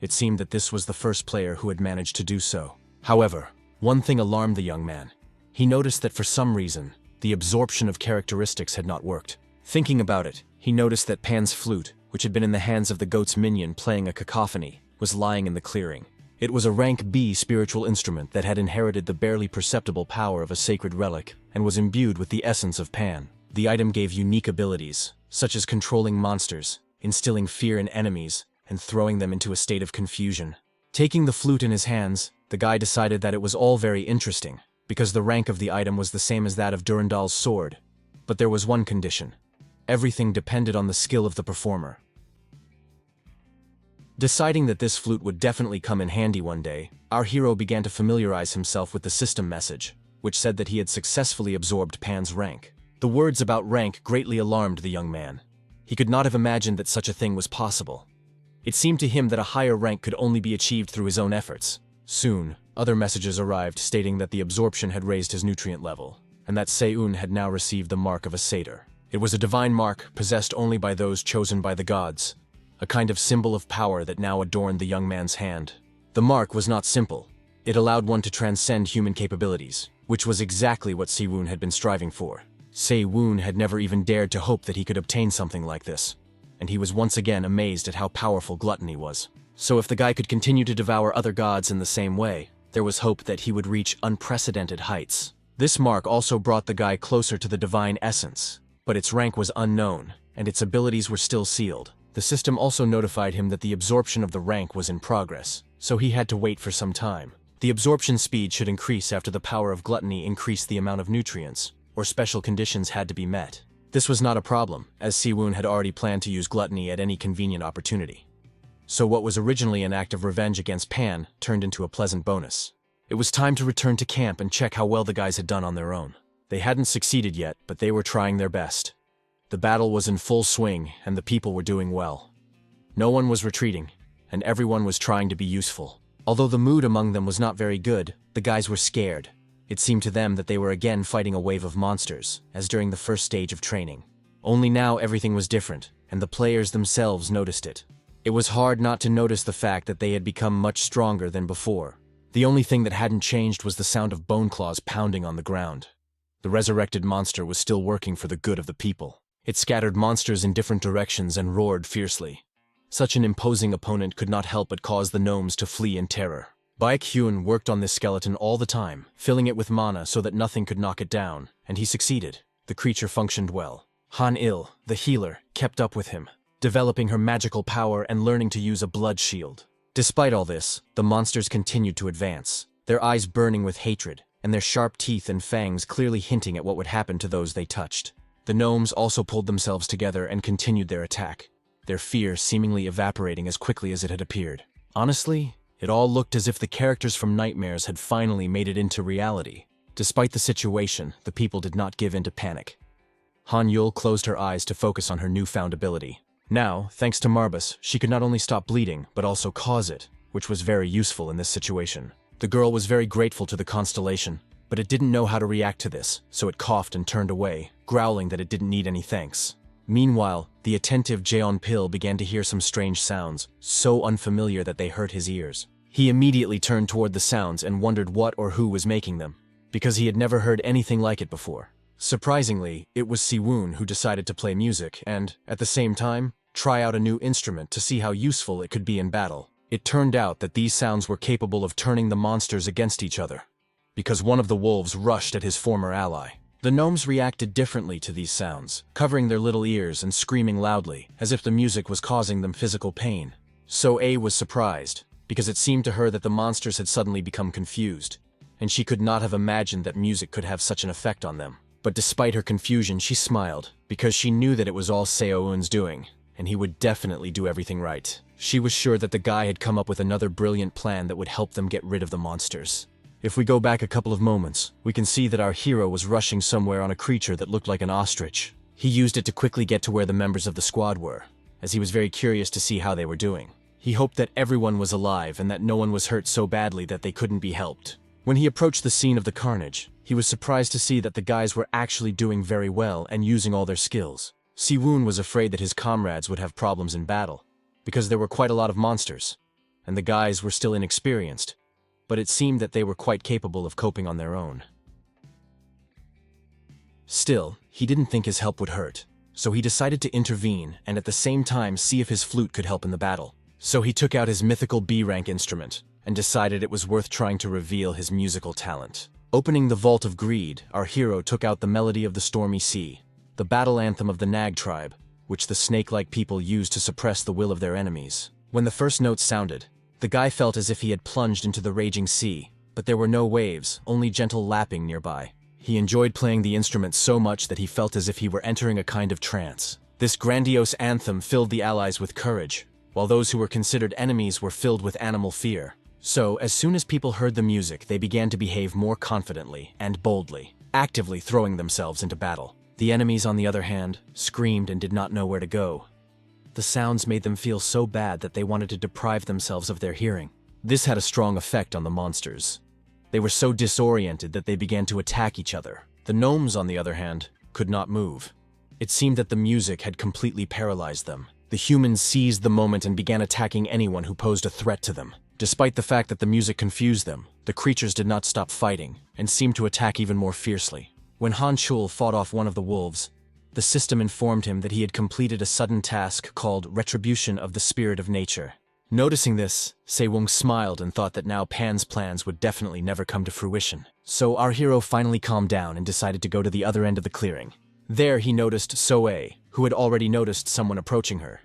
It seemed that this was the first player who had managed to do so. However, one thing alarmed the young man. He noticed that for some reason, the absorption of characteristics had not worked. Thinking about it, he noticed that Pan's flute, which had been in the hands of the goat's minion playing a cacophony, was lying in the clearing. It was a rank B spiritual instrument that had inherited the barely perceptible power of a sacred relic and was imbued with the essence of Pan. The item gave unique abilities, such as controlling monsters, instilling fear in enemies, and throwing them into a state of confusion. Taking the flute in his hands, the guy decided that it was all very interesting, because the rank of the item was the same as that of Durandal's sword. But there was one condition. Everything depended on the skill of the performer. Deciding that this flute would definitely come in handy one day, our hero began to familiarize himself with the system message, which said that he had successfully absorbed Pan's rank. The words about rank greatly alarmed the young man. He could not have imagined that such a thing was possible. It seemed to him that a higher rank could only be achieved through his own efforts. Soon, other messages arrived stating that the absorption had raised his nutrient level, and that Seun had now received the mark of a satyr. It was a divine mark possessed only by those chosen by the gods, a kind of symbol of power that now adorned the young man's hand. The mark was not simple. It allowed one to transcend human capabilities, which was exactly what Siwon had been striving for. Siwon had never even dared to hope that he could obtain something like this, and he was once again amazed at how powerful gluttony was. So if the guy could continue to devour other gods in the same way, there was hope that he would reach unprecedented heights. This mark also brought the guy closer to the divine essence, but its rank was unknown, and its abilities were still sealed. The system also notified him that the absorption of the rank was in progress, so he had to wait for some time. The absorption speed should increase after the power of gluttony increased the amount of nutrients, or special conditions had to be met. This was not a problem, as Siwon had already planned to use gluttony at any convenient opportunity. So what was originally an act of revenge against Pan turned into a pleasant bonus. It was time to return to camp and check how well the guys had done on their own. They hadn't succeeded yet, but they were trying their best. The battle was in full swing, and the people were doing well. No one was retreating, and everyone was trying to be useful. Although the mood among them was not very good, the guys were scared. It seemed to them that they were again fighting a wave of monsters, as during the first stage of training. Only now everything was different, and the players themselves noticed it. It was hard not to notice the fact that they had become much stronger than before. The only thing that hadn't changed was the sound of bone claws pounding on the ground. The resurrected monster was still working for the good of the people. It scattered monsters in different directions and roared fiercely. Such an imposing opponent could not help but cause the gnomes to flee in terror. Baek-hyun worked on this skeleton all the time, filling it with mana so that nothing could knock it down, and he succeeded. the creature functioned well. Han-il, the healer, kept up with him, developing her magical power and learning to use a blood shield. Despite all this, the monsters continued to advance, their eyes burning with hatred, and their sharp teeth and fangs clearly hinting at what would happen to those they touched. The gnomes also pulled themselves together and continued their attack, their fear seemingly evaporating as quickly as it had appeared. Honestly, it all looked as if the characters from Nightmares had finally made it into reality. Despite the situation, the people did not give in to panic. Han-Yul closed her eyes to focus on her newfound ability. Now, thanks to Marbus, she could not only stop bleeding, but also cause it, which was very useful in this situation. The girl was very grateful to the constellation, but it didn't know how to react to this, so it coughed and turned away, growling that it didn't need any thanks. Meanwhile, the attentive Jeon-Pil began to hear some strange sounds, so unfamiliar that they hurt his ears. He immediately turned toward the sounds and wondered what or who was making them, because he had never heard anything like it before. Surprisingly, it was Siwoon who decided to play music and, at the same time, try out a new instrument to see how useful it could be in battle. It turned out that these sounds were capable of turning the monsters against each other, because one of the wolves rushed at his former ally. The gnomes reacted differently to these sounds, covering their little ears and screaming loudly, as if the music was causing them physical pain. So A was surprised, because it seemed to her that the monsters had suddenly become confused, and she could not have imagined that music could have such an effect on them. But despite her confusion, she smiled, because she knew that it was all Seo-eun's doing, and he would definitely do everything right. She was sure that the guy had come up with another brilliant plan that would help them get rid of the monsters. If we go back a couple of moments, we can see that our hero was rushing somewhere on a creature that looked like an ostrich. He used it to quickly get to where the members of the squad were, as he was very curious to see how they were doing. He hoped that everyone was alive and that no one was hurt so badly that they couldn't be helped. When he approached the scene of the carnage, he was surprised to see that the guys were actually doing very well and using all their skills. Siwoon was afraid that his comrades would have problems in battle, because there were quite a lot of monsters, and the guys were still inexperienced, but it seemed that they were quite capable of coping on their own. Still, he didn't think his help would hurt, so he decided to intervene and at the same time see if his flute could help in the battle. So he took out his mythical B-rank instrument and decided it was worth trying to reveal his musical talent. Opening the Vault of Greed, our hero took out the Melody of the Stormy Sea, the battle anthem of the Nag tribe, which the snake-like people used to suppress the will of their enemies. When the first notes sounded, the guy felt as if he had plunged into the raging sea, but there were no waves, only gentle lapping nearby. He enjoyed playing the instrument so much that he felt as if he were entering a kind of trance. This grandiose anthem filled the allies with courage, while those who were considered enemies were filled with animal fear. So, as soon as people heard the music, they began to behave more confidently and boldly, actively throwing themselves into battle. The enemies, on the other hand, screamed and did not know where to go. The sounds made them feel so bad that they wanted to deprive themselves of their hearing. This had a strong effect on the monsters. They were so disoriented that they began to attack each other. The gnomes, on the other hand, could not move. It seemed that the music had completely paralyzed them. The humans seized the moment and began attacking anyone who posed a threat to them. Despite the fact that the music confused them, the creatures did not stop fighting and seemed to attack even more fiercely. When Han Chul fought off one of the wolves, the system informed him that he had completed a sudden task called Retribution of the Spirit of Nature. Noticing this, Sewung smiled and thought that now Pan's plans would definitely never come to fruition. So our hero finally calmed down and decided to go to the other end of the clearing. There he noticed Soe, who had already noticed someone approaching her.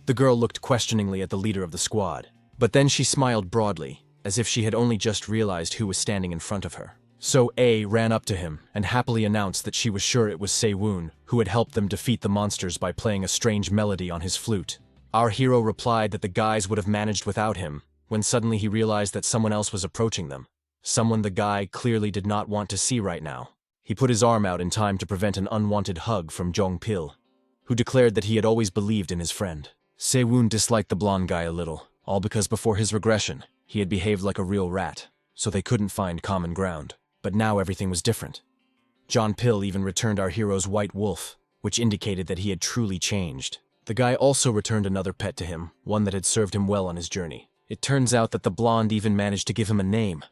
The girl looked questioningly at the leader of the squad, but then she smiled broadly, as if she had only just realized who was standing in front of her. So A ran up to him and happily announced that she was sure it was Sewun, who had helped them defeat the monsters by playing a strange melody on his flute. Our hero replied that the guys would have managed without him, when suddenly he realized that someone else was approaching them. Someone the guy clearly did not want to see right now. He put his arm out in time to prevent an unwanted hug from Jong Pil, who declared that he had always believed in his friend. Sewun disliked the blonde guy a little, all because before his regression, he had behaved like a real rat, so they couldn't find common ground. But now everything was different. John Pil even returned our hero's white wolf, which indicated that he had truly changed. The guy also returned another pet to him, one that had served him well on his journey. It turns out that the blonde even managed to give him a name.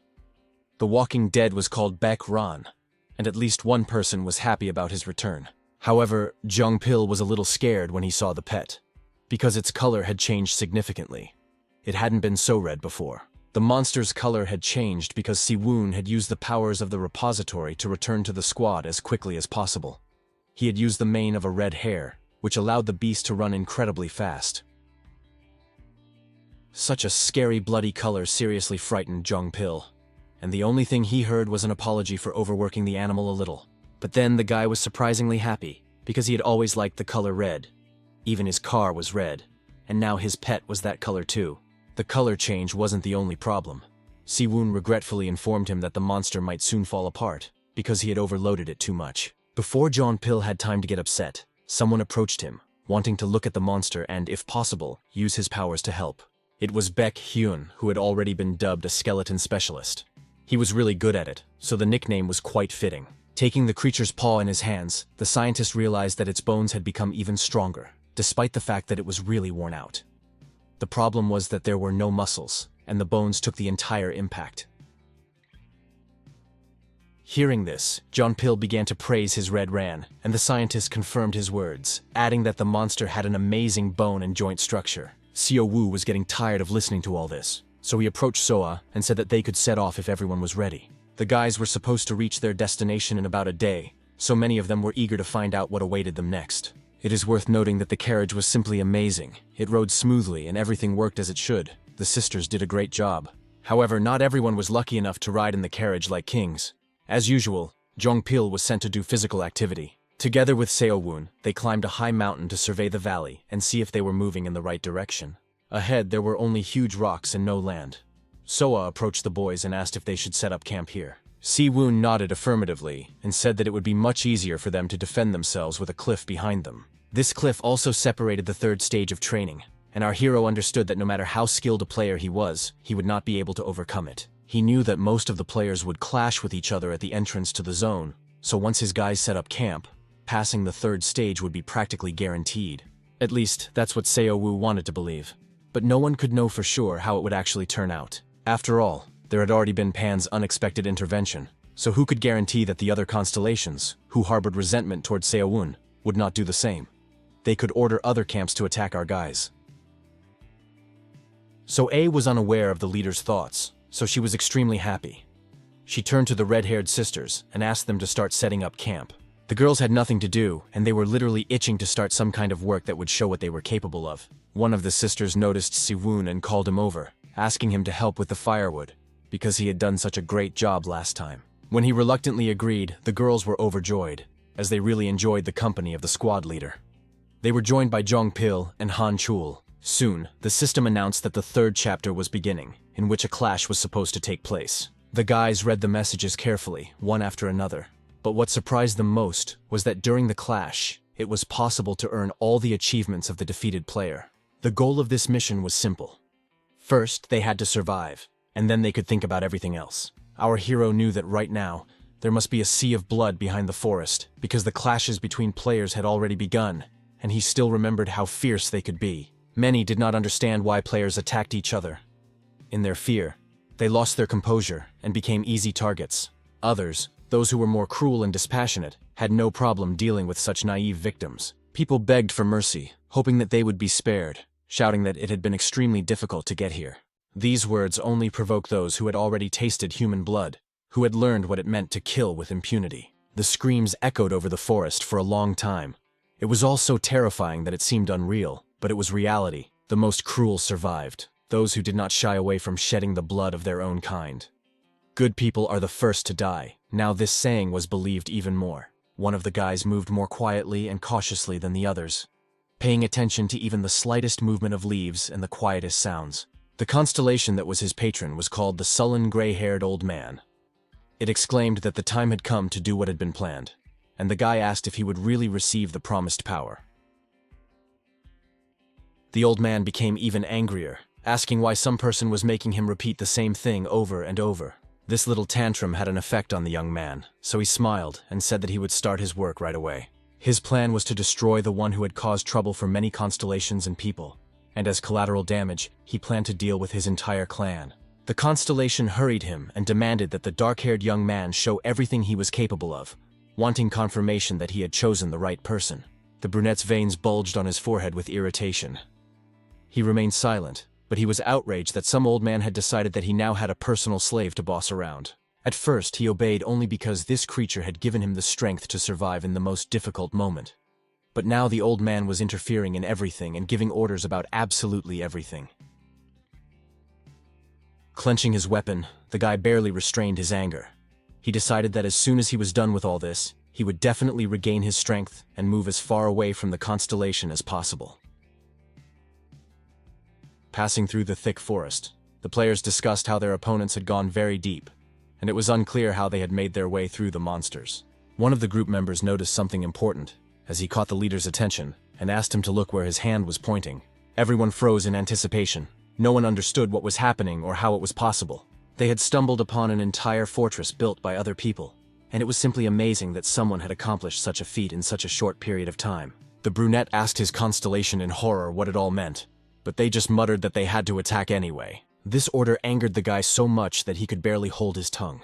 The Walking Dead was called Baek Ran, and at least one person was happy about his return. However, Jong Pil was a little scared when he saw the pet, because its color had changed significantly. It hadn't been so red before. The monster's color had changed because Siwoon had used the powers of the repository to return to the squad as quickly as possible. He had used the mane of a red hare, which allowed the beast to run incredibly fast. Such a scary bloody color seriously frightened Jong-pil, and the only thing he heard was an apology for overworking the animal a little. But then the guy was surprisingly happy, because he had always liked the color red. Even his car was red, and now his pet was that color too. The color change wasn't the only problem. Si-woon regretfully informed him that the monster might soon fall apart, because he had overloaded it too much. Before Jong-pil had time to get upset, someone approached him, wanting to look at the monster and, if possible, use his powers to help. It was Baek Hyun, who had already been dubbed a skeleton specialist. He was really good at it, so the nickname was quite fitting. Taking the creature's paw in his hands, the scientist realized that its bones had become even stronger, despite the fact that it was really worn out. The problem was that there were no muscles, and the bones took the entire impact. Hearing this, Jong-pil began to praise his red ran, and the scientist confirmed his words, adding that the monster had an amazing bone and joint structure. Seo-woo was getting tired of listening to all this, so he approached Soa and said that they could set off if everyone was ready. The guys were supposed to reach their destination in about a day, so many of them were eager to find out what awaited them next. It is worth noting that the carriage was simply amazing. It rode smoothly and everything worked as it should. The sisters did a great job. However, not everyone was lucky enough to ride in the carriage like kings. As usual, Jong-pil was sent to do physical activity. Together with Seo-woon, they climbed a high mountain to survey the valley and see if they were moving in the right direction. Ahead, there were only huge rocks and no land. Soa approached the boys and asked if they should set up camp here. Si-woon nodded affirmatively and said that it would be much easier for them to defend themselves with a cliff behind them. This cliff also separated the third stage of training, and our hero understood that no matter how skilled a player he was, he would not be able to overcome it. He knew that most of the players would clash with each other at the entrance to the zone, so once his guys set up camp, passing the third stage would be practically guaranteed. At least, that's what Seo-woo wanted to believe. But no one could know for sure how it would actually turn out. After all, there had already been Pan's unexpected intervention, so who could guarantee that the other constellations, who harbored resentment towards Seo-woon, would not do the same? They could order other camps to attack our guys. So A was unaware of the leader's thoughts, so she was extremely happy. She turned to the red-haired sisters and asked them to start setting up camp. The girls had nothing to do, and they were literally itching to start some kind of work that would show what they were capable of. One of the sisters noticed Si-woon and called him over, asking him to help with the firewood, because he had done such a great job last time. When he reluctantly agreed, the girls were overjoyed, as they really enjoyed the company of the squad leader. They were joined by Jong-pil and Han Chul. Soon, the system announced that the third chapter was beginning, in which a clash was supposed to take place. The guys read the messages carefully, one after another. But what surprised them most was that during the clash, it was possible to earn all the achievements of the defeated player. The goal of this mission was simple. First, they had to survive, and then they could think about everything else. Our hero knew that right now, there must be a sea of blood behind the forest, because the clashes between players had already begun, and he still remembered how fierce they could be. Many did not understand why players attacked each other. In their fear, they lost their composure and became easy targets. Others, those who were more cruel and dispassionate, had no problem dealing with such naive victims. People begged for mercy, hoping that they would be spared, shouting that it had been extremely difficult to get here. These words only provoked those who had already tasted human blood, who had learned what it meant to kill with impunity. The screams echoed over the forest for a long time. It was all so terrifying that it seemed unreal, but it was reality. The most cruel survived, those who did not shy away from shedding the blood of their own kind. Good people are the first to die. Now this saying was believed even more. One of the guys moved more quietly and cautiously than the others, paying attention to even the slightest movement of leaves and the quietest sounds. The constellation that was his patron was called the Sullen Gray-Haired Old Man. It exclaimed that the time had come to do what had been planned, and the guy asked if he would really receive the promised power. The old man became even angrier, asking why some person was making him repeat the same thing over and over. This little tantrum had an effect on the young man, so he smiled and said that he would start his work right away. His plan was to destroy the one who had caused trouble for many constellations and people, and as collateral damage, he planned to deal with his entire clan. The constellation hurried him and demanded that the dark-haired young man show everything he was capable of, wanting confirmation that he had chosen the right person. The brunette's veins bulged on his forehead with irritation. He remained silent, but he was outraged that some old man had decided that he now had a personal slave to boss around. At first, he obeyed only because this creature had given him the strength to survive in the most difficult moment. But now the old man was interfering in everything and giving orders about absolutely everything. Clenching his weapon, the guy barely restrained his anger. He decided that as soon as he was done with all this, he would definitely regain his strength and move as far away from the constellation as possible. Passing through the thick forest, the players discussed how their opponents had gone very deep, and it was unclear how they had made their way through the monsters. One of the group members noticed something important as he caught the leader's attention and asked him to look where his hand was pointing. Everyone froze in anticipation. No one understood what was happening or how it was possible. They had stumbled upon an entire fortress built by other people, and it was simply amazing that someone had accomplished such a feat in such a short period of time. The brunette asked his constellation in horror what it all meant, but they just muttered that they had to attack anyway. This order angered the guy so much that he could barely hold his tongue.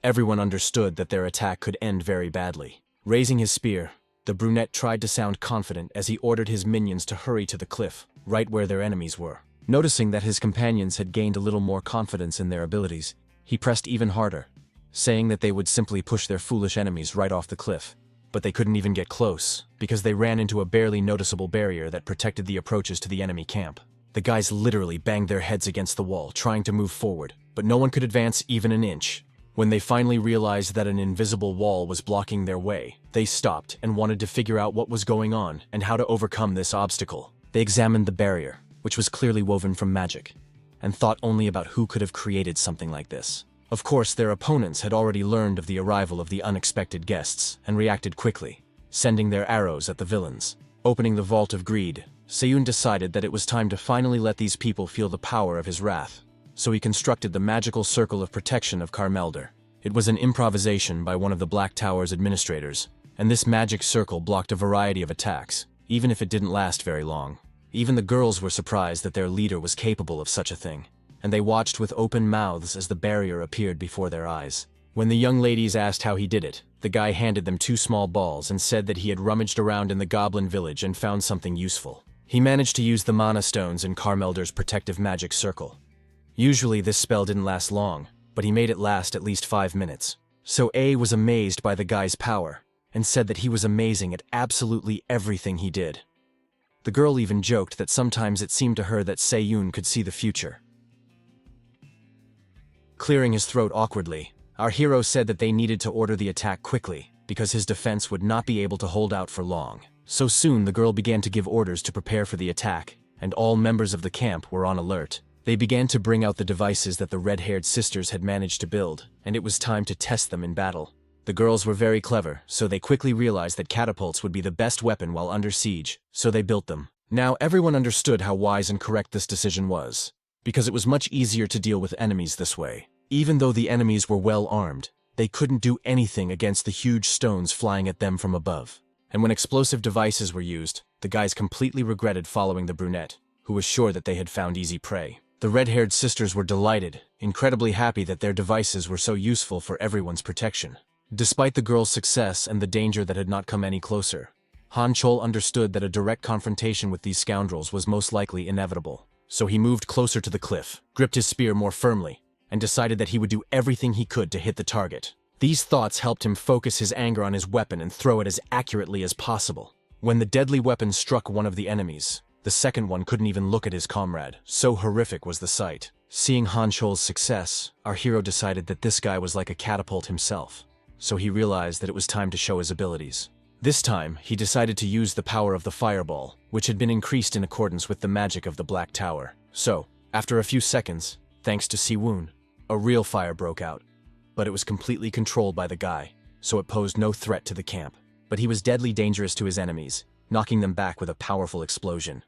Everyone understood that their attack could end very badly. Raising his spear, the brunette tried to sound confident as he ordered his minions to hurry to the cliff, right where their enemies were. Noticing that his companions had gained a little more confidence in their abilities, he pressed even harder, saying that they would simply push their foolish enemies right off the cliff. But they couldn't even get close, because they ran into a barely noticeable barrier that protected the approaches to the enemy camp. The guys literally banged their heads against the wall, trying to move forward, but no one could advance even an inch. When they finally realized that an invisible wall was blocking their way, they stopped and wanted to figure out what was going on and how to overcome this obstacle. They examined the barrier, which was clearly woven from magic, and thought only about who could have created something like this. Of course, their opponents had already learned of the arrival of the unexpected guests and reacted quickly, sending their arrows at the villains. Opening the Vault of Greed, Seyun decided that it was time to finally let these people feel the power of his wrath, so he constructed the magical circle of protection of Carmelder. It was an improvisation by one of the Black Tower's administrators, and this magic circle blocked a variety of attacks, even if it didn't last very long. Even the girls were surprised that their leader was capable of such a thing, and they watched with open mouths as the barrier appeared before their eyes. When the young ladies asked how he did it, the guy handed them 2 small balls and said that he had rummaged around in the goblin village and found something useful. He managed to use the mana stones in Carmelder's protective magic circle. Usually this spell didn't last long, but he made it last at least 5 minutes. So A was amazed by the guy's power, and said that he was amazing at absolutely everything he did. The girl even joked that sometimes it seemed to her that Seyun could see the future. Clearing his throat awkwardly, our hero said that they needed to order the attack quickly, because his defense would not be able to hold out for long. So soon the girl began to give orders to prepare for the attack, and all members of the camp were on alert. They began to bring out the devices that the red-haired sisters had managed to build, and it was time to test them in battle. The girls were very clever, so they quickly realized that catapults would be the best weapon while under siege, so they built them. Now everyone understood how wise and correct this decision was, because it was much easier to deal with enemies this way. Even though the enemies were well armed, they couldn't do anything against the huge stones flying at them from above. And when explosive devices were used, the guys completely regretted following the brunette, who was sure that they had found easy prey. The red-haired sisters were delighted, incredibly happy that their devices were so useful for everyone's protection. Despite the girl's success and the danger that had not come any closer, Han Chol understood that a direct confrontation with these scoundrels was most likely inevitable. So he moved closer to the cliff, gripped his spear more firmly, and decided that he would do everything he could to hit the target. These thoughts helped him focus his anger on his weapon and throw it as accurately as possible. When the deadly weapon struck one of the enemies, the second one couldn't even look at his comrade. So horrific was the sight. Seeing Han Chol's success, our hero decided that this guy was like a catapult himself. So he realized that it was time to show his abilities. This time, he decided to use the power of the fireball, which had been increased in accordance with the magic of the Black Tower. So, after a few seconds, thanks to Siwoon, a real fire broke out. But it was completely controlled by the guy, so it posed no threat to the camp. But he was deadly dangerous to his enemies, knocking them back with a powerful explosion.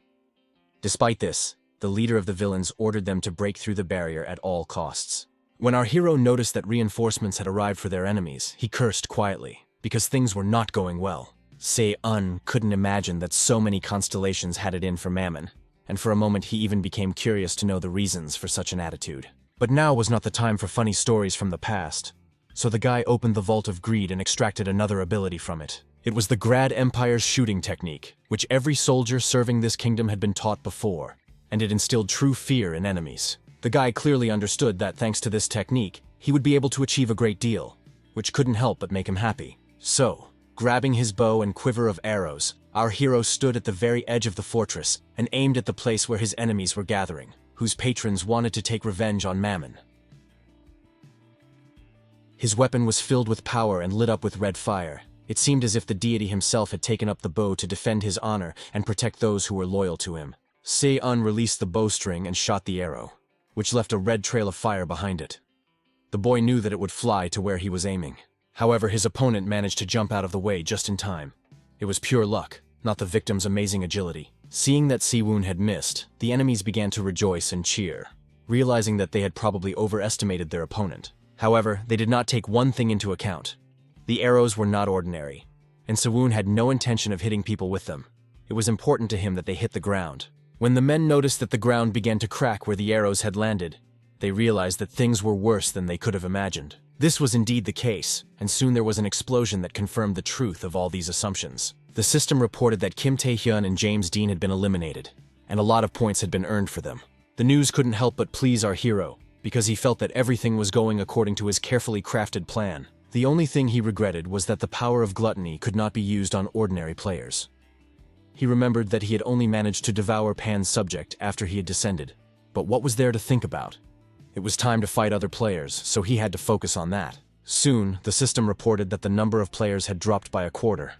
Despite this, the leader of the villains ordered them to break through the barrier at all costs. When our hero noticed that reinforcements had arrived for their enemies, he cursed quietly, because things were not going well. Se-un couldn't imagine that so many constellations had it in for Mammon, and for a moment he even became curious to know the reasons for such an attitude. But now was not the time for funny stories from the past, so the guy opened the Vault of Greed and extracted another ability from it. It was the Grad Empire's shooting technique, which every soldier serving this kingdom had been taught before, and it instilled true fear in enemies. The guy clearly understood that thanks to this technique, he would be able to achieve a great deal, which couldn't help but make him happy. So, grabbing his bow and quiver of arrows, our hero stood at the very edge of the fortress and aimed at the place where his enemies were gathering, whose patrons wanted to take revenge on Mammon. His weapon was filled with power and lit up with red fire. It seemed as if the deity himself had taken up the bow to defend his honor and protect those who were loyal to him. Se-un released the bowstring and shot the arrow, which left a red trail of fire behind it. The boy knew that it would fly to where he was aiming. However, his opponent managed to jump out of the way just in time. It was pure luck, not the victim's amazing agility. Seeing that Si-won had missed, the enemies began to rejoice and cheer, realizing that they had probably overestimated their opponent. However, they did not take one thing into account. The arrows were not ordinary, and Si-won had no intention of hitting people with them. It was important to him that they hit the ground. When the men noticed that the ground began to crack where the arrows had landed, they realized that things were worse than they could have imagined. This was indeed the case, and soon there was an explosion that confirmed the truth of all these assumptions. The system reported that Kim Tae-hyun and James Dean had been eliminated, and a lot of points had been earned for them. The news couldn't help but please our hero, because he felt that everything was going according to his carefully crafted plan. The only thing he regretted was that the power of gluttony could not be used on ordinary players. He remembered that he had only managed to devour Pan's subject after he had descended. But what was there to think about? It was time to fight other players, so he had to focus on that. Soon, the system reported that the number of players had dropped by a quarter.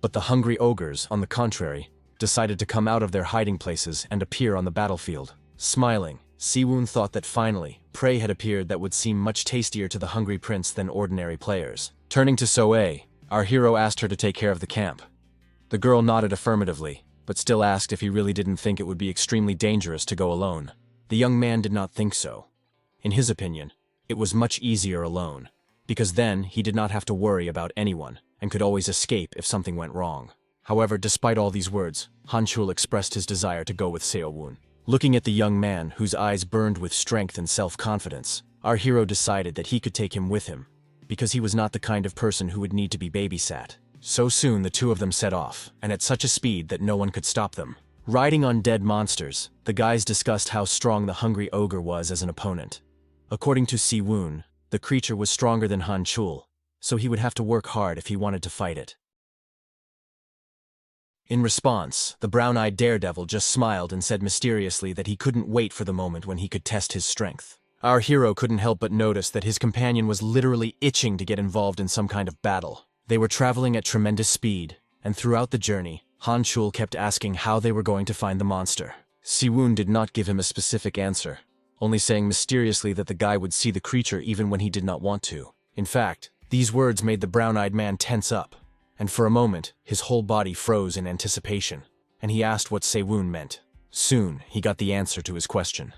But the hungry ogres, on the contrary, decided to come out of their hiding places and appear on the battlefield. Smiling, Si-won thought that finally, prey had appeared that would seem much tastier to the hungry prince than ordinary players. Turning to So-ae, our hero asked her to take care of the camp. The girl nodded affirmatively, but still asked if he really didn't think it would be extremely dangerous to go alone. The young man did not think so. In his opinion, it was much easier alone, because then he did not have to worry about anyone and could always escape if something went wrong. However, despite all these words, Han-chul expressed his desire to go with Se-won. Looking at the young man, whose eyes burned with strength and self-confidence, our hero decided that he could take him with him, because he was not the kind of person who would need to be babysat. So soon the two of them set off, and at such a speed that no one could stop them. Riding on dead monsters, the guys discussed how strong the hungry ogre was as an opponent. According to Si-won, the creature was stronger than Han-chul, so he would have to work hard if he wanted to fight it. In response, the brown-eyed daredevil just smiled and said mysteriously that he couldn't wait for the moment when he could test his strength. Our hero couldn't help but notice that his companion was literally itching to get involved in some kind of battle. They were traveling at tremendous speed, and throughout the journey, Han-chul kept asking how they were going to find the monster. Si-won did not give him a specific answer, only saying mysteriously that the guy would see the creature even when he did not want to. In fact, these words made the brown-eyed man tense up, and for a moment, his whole body froze in anticipation, and he asked what Se-won meant. Soon, he got the answer to his question.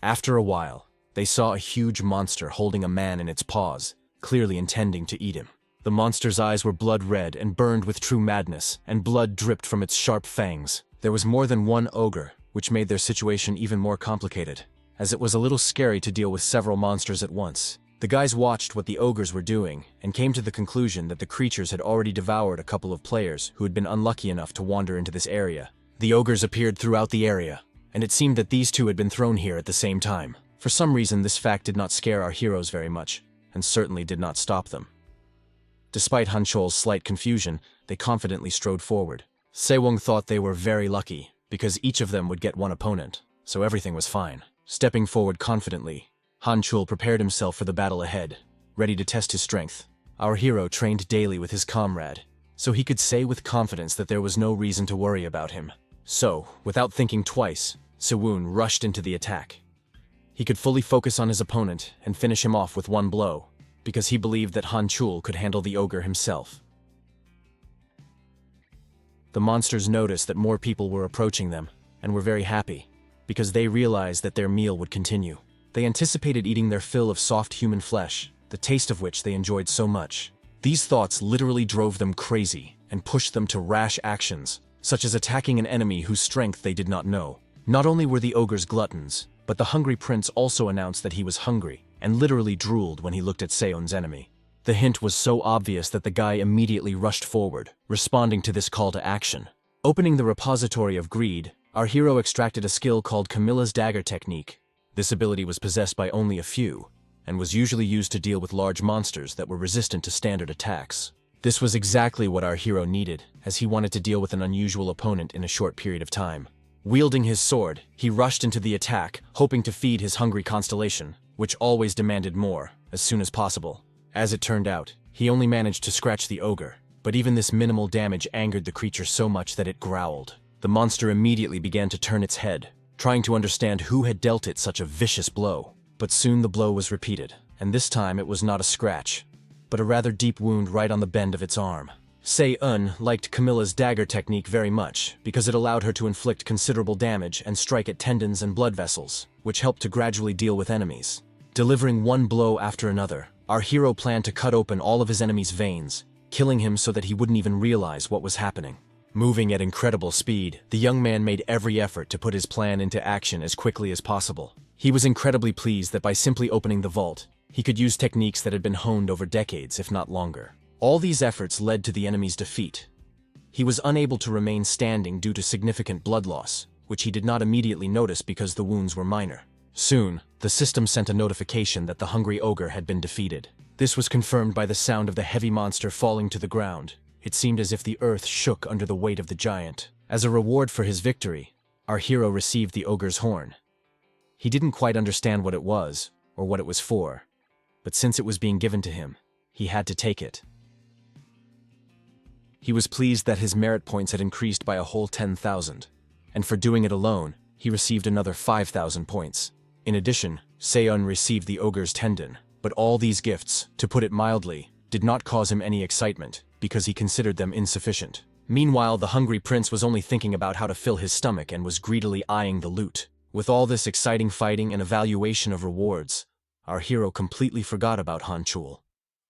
After a while, they saw a huge monster holding a man in its paws, clearly intending to eat him. The monster's eyes were blood red and burned with true madness, and blood dripped from its sharp fangs. There was more than one ogre, which made their situation even more complicated, as it was a little scary to deal with several monsters at once. The guys watched what the ogres were doing, and came to the conclusion that the creatures had already devoured a couple of players who had been unlucky enough to wander into this area. The ogres appeared throughout the area, and it seemed that these two had been thrown here at the same time. For some reason, this fact did not scare our heroes very much, and certainly did not stop them. Despite Han-chul's slight confusion, they confidently strode forward. Se-won thought they were very lucky, because each of them would get one opponent, so everything was fine. Stepping forward confidently, Han-chul prepared himself for the battle ahead, ready to test his strength. Our hero trained daily with his comrade, so he could say with confidence that there was no reason to worry about him. So, without thinking twice, Se-won rushed into the attack. He could fully focus on his opponent and finish him off with one blow, because he believed that Han-chul could handle the ogre himself. The monsters noticed that more people were approaching them, and were very happy, because they realized that their meal would continue. They anticipated eating their fill of soft human flesh, the taste of which they enjoyed so much. These thoughts literally drove them crazy, and pushed them to rash actions, such as attacking an enemy whose strength they did not know. Not only were the ogres gluttons, but the hungry prince also announced that he was hungry, and literally drooled when he looked at Se-won's enemy. The hint was so obvious that the guy immediately rushed forward, responding to this call to action. Opening the repository of greed, our hero extracted a skill called Camilla's dagger technique. This ability was possessed by only a few, and was usually used to deal with large monsters that were resistant to standard attacks. This was exactly what our hero needed, as he wanted to deal with an unusual opponent in a short period of time. Wielding his sword, he rushed into the attack, hoping to feed his hungry constellation, which always demanded more, as soon as possible. As it turned out, he only managed to scratch the ogre, but even this minimal damage angered the creature so much that it growled. The monster immediately began to turn its head, trying to understand who had dealt it such a vicious blow. But soon the blow was repeated, and this time it was not a scratch, but a rather deep wound right on the bend of its arm. Se-un liked Camilla's dagger technique very much because it allowed her to inflict considerable damage and strike at tendons and blood vessels, which helped to gradually deal with enemies. Delivering one blow after another, our hero planned to cut open all of his enemy's veins, killing him so that he wouldn't even realize what was happening. Moving at incredible speed, the young man made every effort to put his plan into action as quickly as possible. He was incredibly pleased that by simply opening the vault, he could use techniques that had been honed over decades, if not longer. All these efforts led to the enemy's defeat. He was unable to remain standing due to significant blood loss, which he did not immediately notice because the wounds were minor. Soon, the system sent a notification that the hungry ogre had been defeated. This was confirmed by the sound of the heavy monster falling to the ground. It seemed as if the earth shook under the weight of the giant. As a reward for his victory, our hero received the ogre's horn. He didn't quite understand what it was, or what it was for, but since it was being given to him, he had to take it. He was pleased that his merit points had increased by a whole 10,000, and for doing it alone, he received another 5,000 points. In addition, Se-un received the ogre's tendon, but all these gifts, to put it mildly, did not cause him any excitement, because he considered them insufficient. Meanwhile, the hungry prince was only thinking about how to fill his stomach and was greedily eyeing the loot. With all this exciting fighting and evaluation of rewards, our hero completely forgot about Han Chul,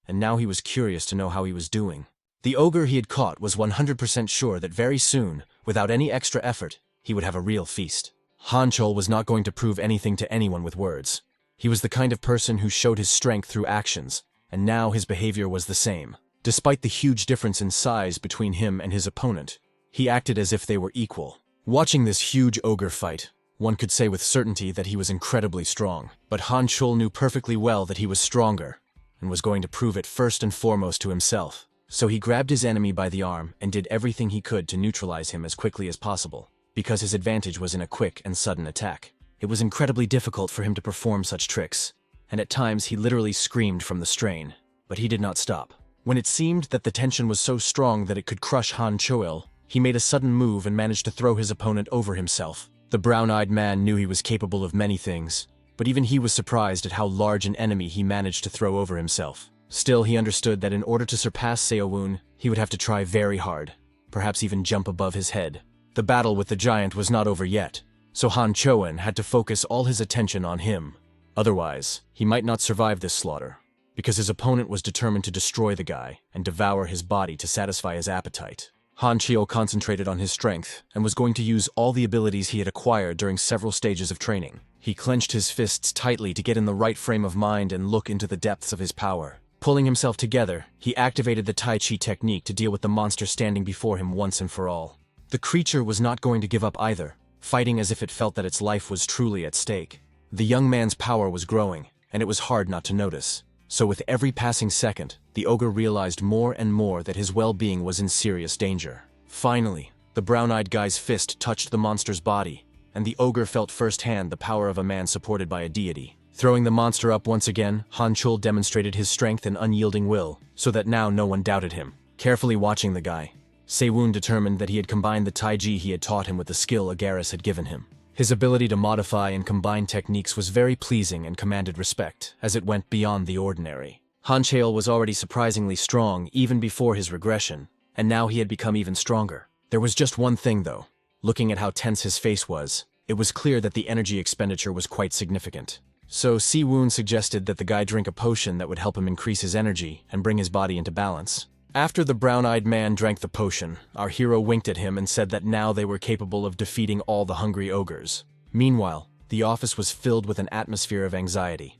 and now he was curious to know how he was doing. The ogre he had caught was 100% sure that very soon, without any extra effort, he would have a real feast. Han Chul was not going to prove anything to anyone with words. He was the kind of person who showed his strength through actions, and now his behavior was the same. Despite the huge difference in size between him and his opponent, he acted as if they were equal. Watching this huge ogre fight, one could say with certainty that he was incredibly strong. But Han Chul knew perfectly well that he was stronger, and was going to prove it first and foremost to himself. So he grabbed his enemy by the arm and did everything he could to neutralize him as quickly as possible, because his advantage was in a quick and sudden attack. It was incredibly difficult for him to perform such tricks, and at times he literally screamed from the strain. But he did not stop. When it seemed that the tension was so strong that it could crush Han Chul, he made a sudden move and managed to throw his opponent over himself. The brown-eyed man knew he was capable of many things, but even he was surprised at how large an enemy he managed to throw over himself. Still, he understood that in order to surpass Se-un, he would have to try very hard, perhaps even jump above his head. The battle with the giant was not over yet, so Han Chul had to focus all his attention on him. Otherwise, he might not survive this slaughter, because his opponent was determined to destroy the guy and devour his body to satisfy his appetite. Han Chul concentrated on his strength and was going to use all the abilities he had acquired during several stages of training. He clenched his fists tightly to get in the right frame of mind and look into the depths of his power. Pulling himself together, he activated the Tai Chi technique to deal with the monster standing before him once and for all. The creature was not going to give up either, fighting as if it felt that its life was truly at stake. The young man's power was growing, and it was hard not to notice. So with every passing second, the ogre realized more and more that his well-being was in serious danger. Finally, the brown-eyed guy's fist touched the monster's body, and the ogre felt firsthand the power of a man supported by a deity. Throwing the monster up once again, Han Chul demonstrated his strength and unyielding will, so that now no one doubted him. Carefully watching the guy, Se-un determined that he had combined the Taiji he had taught him with the skill Agaris had given him. His ability to modify and combine techniques was very pleasing and commanded respect, as it went beyond the ordinary. Han Chul was already surprisingly strong even before his regression, and now he had become even stronger. There was just one thing though. Looking at how tense his face was, it was clear that the energy expenditure was quite significant. So Se-un suggested that the guy drink a potion that would help him increase his energy and bring his body into balance. After the brown-eyed man drank the potion, our hero winked at him and said that now they were capable of defeating all the hungry ogres. Meanwhile, the office was filled with an atmosphere of anxiety.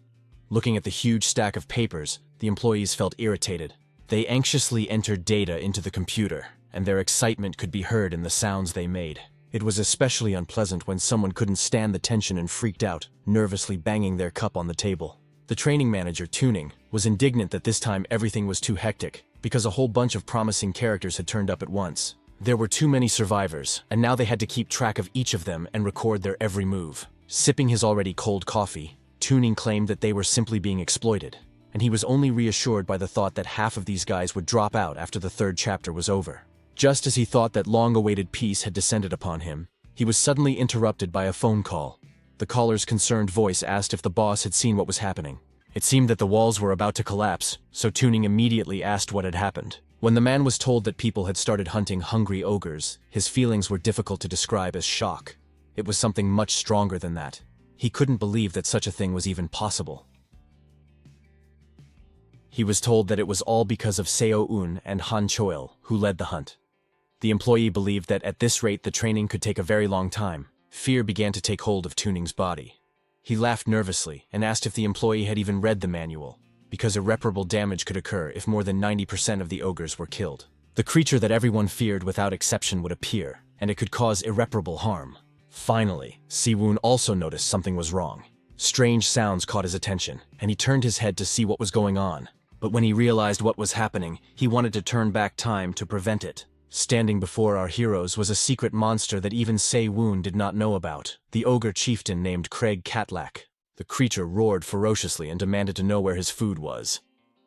Looking at the huge stack of papers, the employees felt irritated. They anxiously entered data into the computer, and their excitement could be heard in the sounds they made. It was especially unpleasant when someone couldn't stand the tension and freaked out, nervously banging their cup on the table. The training manager, Tuning, was indignant that this time everything was too hectic, because a whole bunch of promising characters had turned up at once. There were too many survivors, and now they had to keep track of each of them and record their every move. Sipping his already cold coffee, Tuning claimed that they were simply being exploited, and he was only reassured by the thought that half of these guys would drop out after the third chapter was over. Just as he thought that long-awaited peace had descended upon him, he was suddenly interrupted by a phone call. The caller's concerned voice asked if the boss had seen what was happening. It seemed that the walls were about to collapse, so Tuning immediately asked what had happened. When the man was told that people had started hunting hungry ogres, his feelings were difficult to describe as shock. It was something much stronger than that. He couldn't believe that such a thing was even possible. He was told that it was all because of Seo-un and Han Choil, who led the hunt. The employee believed that at this rate the training could take a very long time. Fear began to take hold of Tuning's body. He laughed nervously and asked if the employee had even read the manual, because irreparable damage could occur if more than 90% of the ogres were killed. The creature that everyone feared without exception would appear, and it could cause irreparable harm. Finally, Siwoon also noticed something was wrong. Strange sounds caught his attention, and he turned his head to see what was going on. But when he realized what was happening, he wanted to turn back time to prevent it. Standing before our heroes was a secret monster that even Siwoon did not know about, the ogre chieftain named Craig Catlak. The creature roared ferociously and demanded to know where his food was.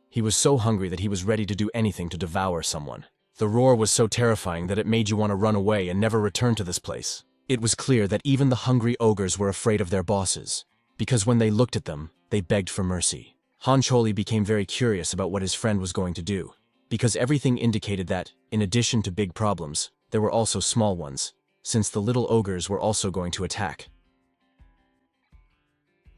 He was so hungry that he was ready to do anything to devour someone. The roar was so terrifying that it made you want to run away and never return to this place. It was clear that even the hungry ogres were afraid of their bosses, because when they looked at them, they begged for mercy. Han Choli became very curious about what his friend was going to do, because everything indicated that, in addition to big problems, there were also small ones, since the little ogres were also going to attack.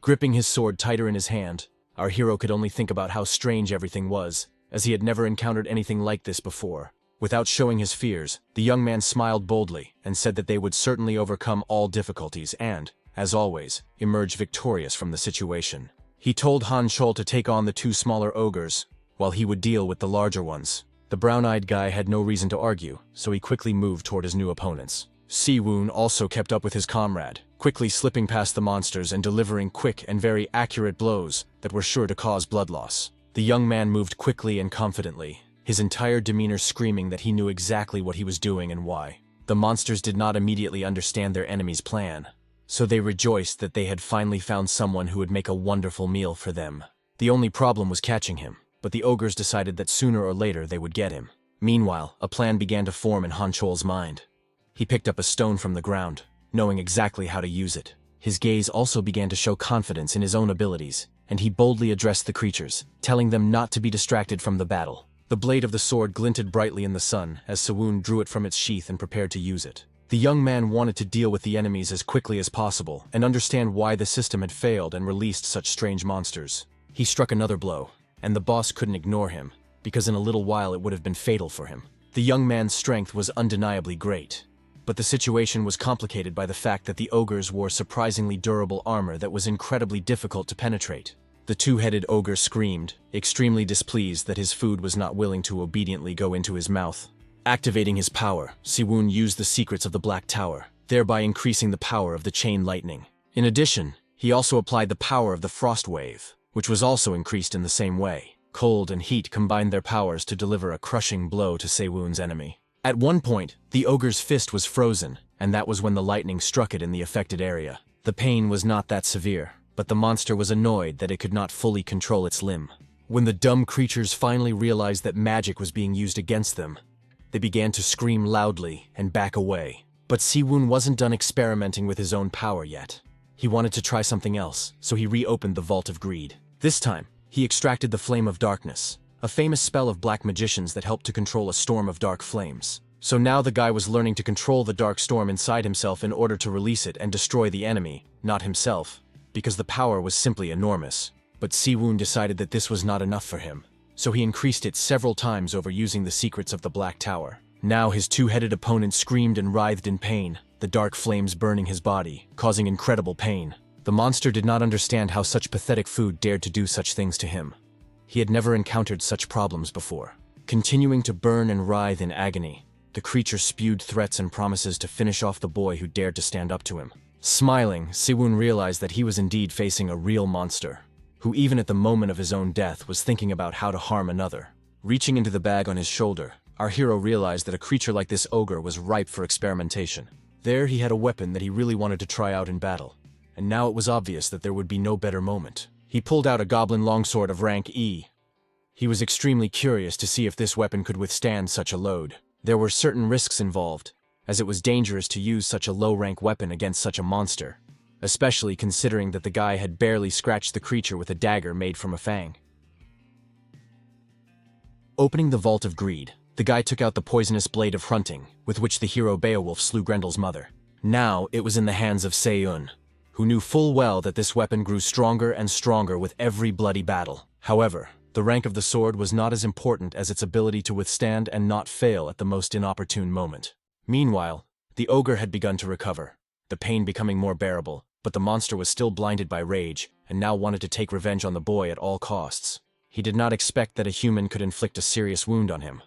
Gripping his sword tighter in his hand, our hero could only think about how strange everything was, as he had never encountered anything like this before. Without showing his fears, the young man smiled boldly and said that they would certainly overcome all difficulties and, as always, emerge victorious from the situation. He told Han Chol to take on the two smaller ogres, while he would deal with the larger ones. The brown-eyed guy had no reason to argue, so he quickly moved toward his new opponents. Siwoon also kept up with his comrade, quickly slipping past the monsters and delivering quick and very accurate blows that were sure to cause blood loss. The young man moved quickly and confidently, his entire demeanor screaming that he knew exactly what he was doing and why. The monsters did not immediately understand their enemy's plan, so they rejoiced that they had finally found someone who would make a wonderful meal for them. The only problem was catching him, but the ogres decided that sooner or later they would get him. Meanwhile, a plan began to form in Han Chol's mind. He picked up a stone from the ground, knowing exactly how to use it. His gaze also began to show confidence in his own abilities, and he boldly addressed the creatures, telling them not to be distracted from the battle. The blade of the sword glinted brightly in the sun as Siwoon drew it from its sheath and prepared to use it. The young man wanted to deal with the enemies as quickly as possible and understand why the system had failed and released such strange monsters. He struck another blow, and the boss couldn't ignore him, because in a little while it would have been fatal for him. The young man's strength was undeniably great, but the situation was complicated by the fact that the ogres wore surprisingly durable armor that was incredibly difficult to penetrate. The two-headed ogre screamed, extremely displeased that his food was not willing to obediently go into his mouth. Activating his power, Siwoon used the secrets of the Black Tower, thereby increasing the power of the chain lightning. In addition, he also applied the power of the frost wave, which was also increased in the same way. Cold and heat combined their powers to deliver a crushing blow to Siwoon's enemy. At one point, the ogre's fist was frozen, and that was when the lightning struck it in the affected area. The pain was not that severe, but the monster was annoyed that it could not fully control its limb. When the dumb creatures finally realized that magic was being used against them, they began to scream loudly and back away. But Siwoon wasn't done experimenting with his own power yet. He wanted to try something else, so he reopened the Vault of Greed. This time, he extracted the Flame of Darkness, a famous spell of black magicians that helped to control a storm of dark flames. So now the guy was learning to control the dark storm inside himself in order to release it and destroy the enemy, not himself, because the power was simply enormous. But Siwoon decided that this was not enough for him, so he increased it several times over using the secrets of the Black Tower. Now his two-headed opponent screamed and writhed in pain, the dark flames burning his body, causing incredible pain. The monster did not understand how such pathetic food dared to do such things to him. He had never encountered such problems before. Continuing to burn and writhe in agony, the creature spewed threats and promises to finish off the boy who dared to stand up to him. Smiling, Siwoon realized that he was indeed facing a real monster. who even at the moment of his own death was thinking about how to harm another. Reaching into the bag on his shoulder, our hero realized that a creature like this ogre was ripe for experimentation. There he had a weapon that he really wanted to try out in battle, and now it was obvious that there would be no better moment. He pulled out a goblin longsword of rank E. He was extremely curious to see if this weapon could withstand such a load. There were certain risks involved, as it was dangerous to use such a low-rank weapon against such a monster, especially considering that the guy had barely scratched the creature with a dagger made from a fang. Opening the Vault of Greed, the guy took out the poisonous blade of Hrunting, with which the hero Beowulf slew Grendel's mother. Now it was in the hands of Seiyun, who knew full well that this weapon grew stronger and stronger with every bloody battle. However, the rank of the sword was not as important as its ability to withstand and not fail at the most inopportune moment. Meanwhile, the ogre had begun to recover, the pain becoming more bearable, but the monster was still blinded by rage and now wanted to take revenge on the boy at all costs. He did not expect that a human could inflict a serious wound on him,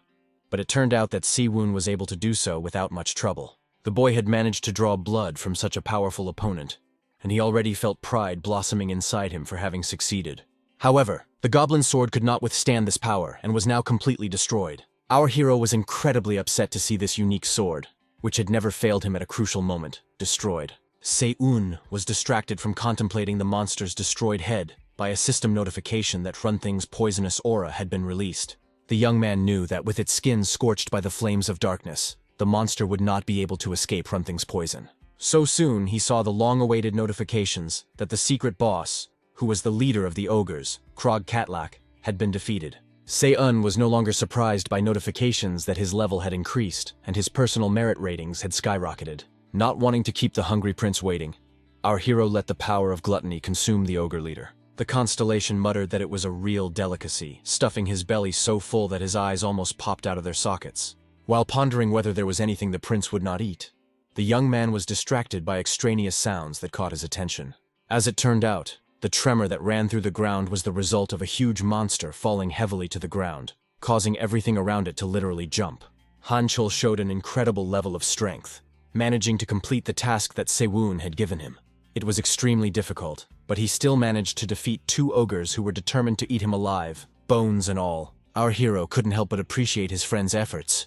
but it turned out that Siwun was able to do so without much trouble. The boy had managed to draw blood from such a powerful opponent, and he already felt pride blossoming inside him for having succeeded. However, the goblin sword could not withstand this power and was now completely destroyed. Our hero was incredibly upset to see this unique sword, which had never failed him at a crucial moment, destroyed. Seiyun was distracted from contemplating the monster's destroyed head by a system notification that Hrunting's poisonous aura had been released. The young man knew that with its skin scorched by the flames of darkness, the monster would not be able to escape Hrunting's poison. So soon he saw the long-awaited notifications that the secret boss, who was the leader of the ogres, Krog Katlak, had been defeated. Seiyun was no longer surprised by notifications that his level had increased and his personal merit ratings had skyrocketed. Not wanting to keep the hungry prince waiting, our hero let the power of gluttony consume the ogre leader. The constellation muttered that it was a real delicacy, stuffing his belly so full that his eyes almost popped out of their sockets. While pondering whether there was anything the prince would not eat, the young man was distracted by extraneous sounds that caught his attention. As it turned out, the tremor that ran through the ground was the result of a huge monster falling heavily to the ground, causing everything around it to literally jump. Hanchul showed an incredible level of strength, managing to complete the task that Seiyun had given him. It was extremely difficult, but he still managed to defeat two ogres who were determined to eat him alive, bones and all. Our hero couldn't help but appreciate his friend's efforts,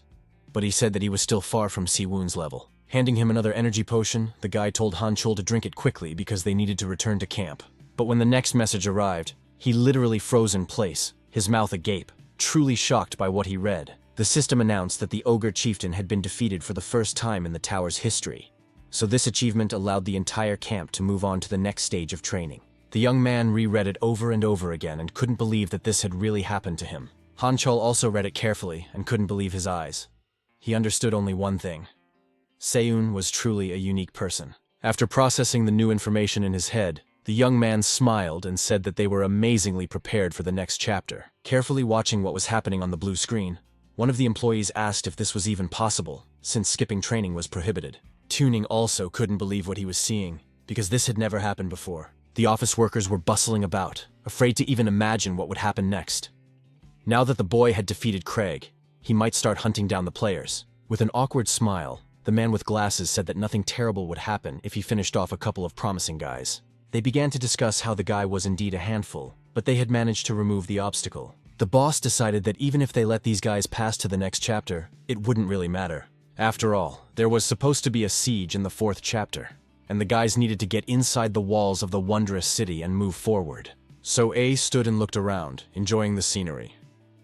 but he said that he was still far from Siwun's level. Handing him another energy potion, the guy told Hanchul to drink it quickly because they needed to return to camp. But when the next message arrived, he literally froze in place, his mouth agape, truly shocked by what he read. The system announced that the ogre chieftain had been defeated for the first time in the tower's history, so this achievement allowed the entire camp to move on to the next stage of training. The young man reread it over and over again and couldn't believe that this had really happened to him. Hanchul also read it carefully and couldn't believe his eyes. He understood only one thing. Seiyun was truly a unique person. After processing the new information in his head, the young man smiled and said that they were amazingly prepared for the next chapter. Carefully watching what was happening on the blue screen, one of the employees asked if this was even possible, since skipping training was prohibited. Tuning also couldn't believe what he was seeing, because this had never happened before. The office workers were bustling about, afraid to even imagine what would happen next. Now that the boy had defeated Craig, he might start hunting down the players. With an awkward smile, the man with glasses said that nothing terrible would happen if he finished off a couple of promising guys. They began to discuss how the guy was indeed a handful, but they had managed to remove the obstacle. The boss decided that even if they let these guys pass to the next chapter, it wouldn't really matter. After all, there was supposed to be a siege in the 4th chapter, and the guys needed to get inside the walls of the wondrous city and move forward. So A stood and looked around, enjoying the scenery.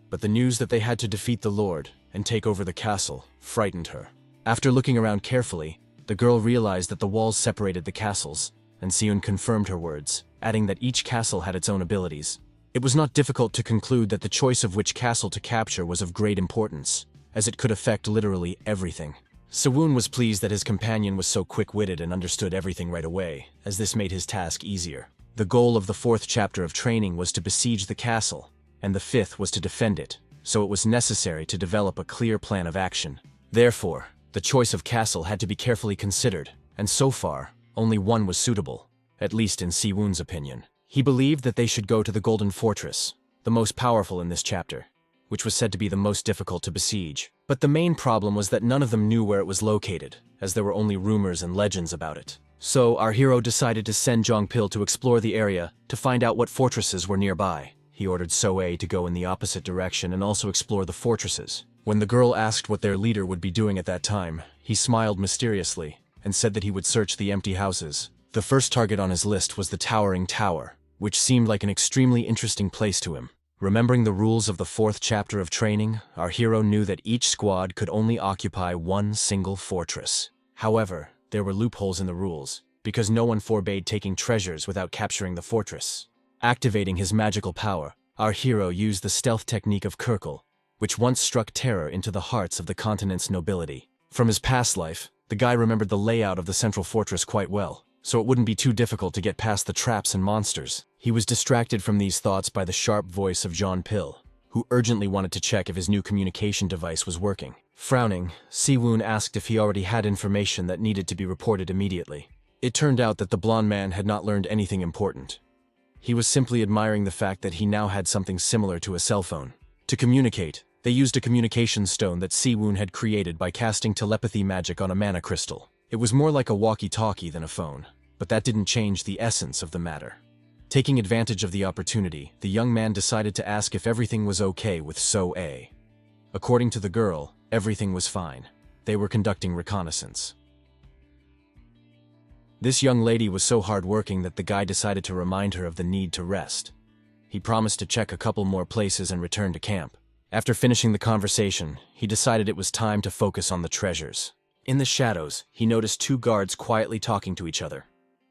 But the news that they had to defeat the Lord and take over the castle frightened her. After looking around carefully, the girl realized that the walls separated the castles, and Seiyun confirmed her words, adding that each castle had its own abilities. It was not difficult to conclude that the choice of which castle to capture was of great importance, as it could affect literally everything. Seiyun was pleased that his companion was so quick-witted and understood everything right away, as this made his task easier. The goal of the 4th chapter of training was to besiege the castle, and the 5th was to defend it, so it was necessary to develop a clear plan of action. Therefore, the choice of castle had to be carefully considered, and so far, only one was suitable, at least in Siwun's opinion. He believed that they should go to the Golden Fortress, the most powerful in this chapter, which was said to be the most difficult to besiege. But the main problem was that none of them knew where it was located, as there were only rumors and legends about it. So our hero decided to send Jongpil to explore the area to find out what fortresses were nearby. He ordered So-ae to go in the opposite direction and also explore the fortresses. When the girl asked what their leader would be doing at that time, he smiled mysteriously and said that he would search the empty houses. The first target on his list was the towering tower, which seemed like an extremely interesting place to him. Remembering the rules of the 4th chapter of training, our hero knew that each squad could only occupy one single fortress. However, there were loopholes in the rules, because no one forbade taking treasures without capturing the fortress. Activating his magical power, our hero used the stealth technique of Kirkle, which once struck terror into the hearts of the continent's nobility. From his past life, the guy remembered the layout of the central fortress quite well, so it wouldn't be too difficult to get past the traps and monsters. He was distracted from these thoughts by the sharp voice of Jongpil, who urgently wanted to check if his new communication device was working. Frowning, Siwoon asked if he already had information that needed to be reported immediately. It turned out that the blonde man had not learned anything important. He was simply admiring the fact that he now had something similar to a cell phone. To communicate, they used a communication stone that Siwoon had created by casting telepathy magic on a mana crystal. It was more like a walkie-talkie than a phone, but that didn't change the essence of the matter. Taking advantage of the opportunity, the young man decided to ask if everything was okay with So-ae. According to the girl, everything was fine. They were conducting reconnaissance. This young lady was so hardworking that the guy decided to remind her of the need to rest. He promised to check a couple more places and return to camp. After finishing the conversation, he decided it was time to focus on the treasures. In the shadows, he noticed 2 guards quietly talking to each other.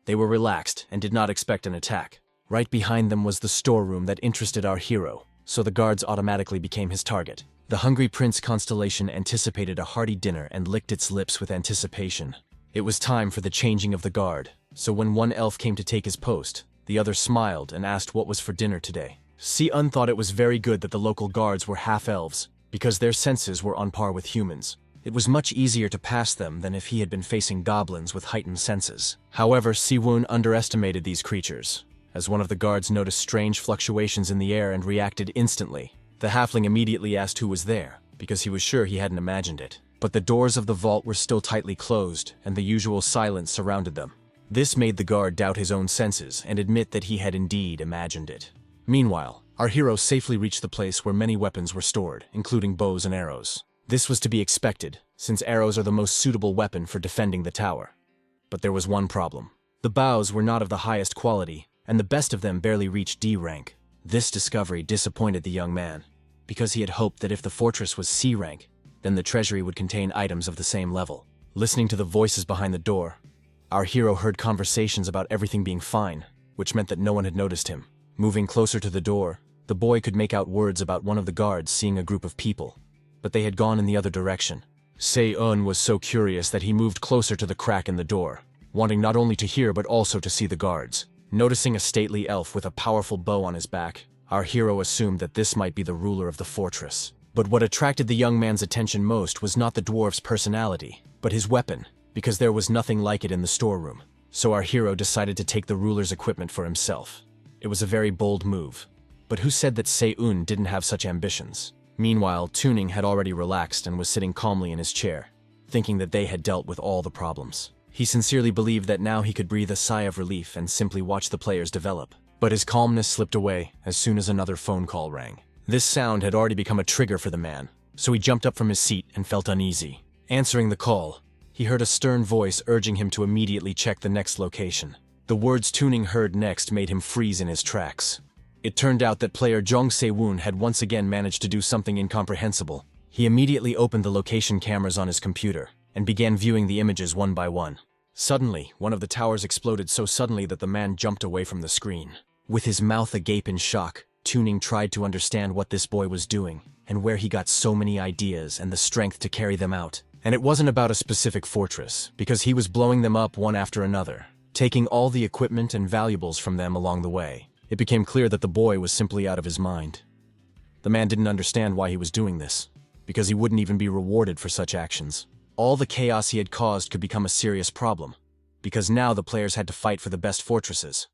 They were relaxed and did not expect an attack. Right behind them was the storeroom that interested our hero, so the guards automatically became his target. The Hungry Prince constellation anticipated a hearty dinner and licked its lips with anticipation. It was time for the changing of the guard, so when one elf came to take his post, the other smiled and asked what was for dinner today. Si-un thought it was very good that the local guards were half-elves, because their senses were on par with humans. It was much easier to pass them than if he had been facing goblins with heightened senses. However, Siwoon underestimated these creatures, as one of the guards noticed strange fluctuations in the air and reacted instantly. The halfling immediately asked who was there, because he was sure he hadn't imagined it. But the doors of the vault were still tightly closed, and the usual silence surrounded them. This made the guard doubt his own senses and admit that he had indeed imagined it. Meanwhile, our hero safely reached the place where many weapons were stored, including bows and arrows. This was to be expected, since arrows are the most suitable weapon for defending the tower. But there was one problem. The bows were not of the highest quality, and the best of them barely reached D rank. This discovery disappointed the young man, because he had hoped that if the fortress was C rank, then the treasury would contain items of the same level. Listening to the voices behind the door, our hero heard conversations about everything being fine, which meant that no one had noticed him. Moving closer to the door, the boy could make out words about one of the guards seeing a group of people, but they had gone in the other direction. Se-un was so curious that he moved closer to the crack in the door, wanting not only to hear but also to see the guards. Noticing a stately elf with a powerful bow on his back, our hero assumed that this might be the ruler of the fortress. But what attracted the young man's attention most was not the dwarf's personality, but his weapon, because there was nothing like it in the storeroom. So our hero decided to take the ruler's equipment for himself. It was a very bold move, but who said that Se-un didn't have such ambitions? Meanwhile, Tuning had already relaxed and was sitting calmly in his chair, thinking that they had dealt with all the problems. He sincerely believed that now he could breathe a sigh of relief and simply watch the players develop. But his calmness slipped away as soon as another phone call rang. This sound had already become a trigger for the man, so he jumped up from his seat and felt uneasy. Answering the call, he heard a stern voice urging him to immediately check the next location. The words Tuning heard next made him freeze in his tracks. It turned out that player Jong Se-woon had once again managed to do something incomprehensible. He immediately opened the location cameras on his computer and began viewing the images one by one. Suddenly, one of the towers exploded so suddenly that the man jumped away from the screen. With his mouth agape in shock, Tuning tried to understand what this boy was doing and where he got so many ideas and the strength to carry them out. And it wasn't about a specific fortress, because he was blowing them up one after another, taking all the equipment and valuables from them along the way. It became clear that the boy was simply out of his mind. The man didn't understand why he was doing this, because he wouldn't even be rewarded for such actions. All the chaos he had caused could become a serious problem, because now the players had to fight for the best fortresses.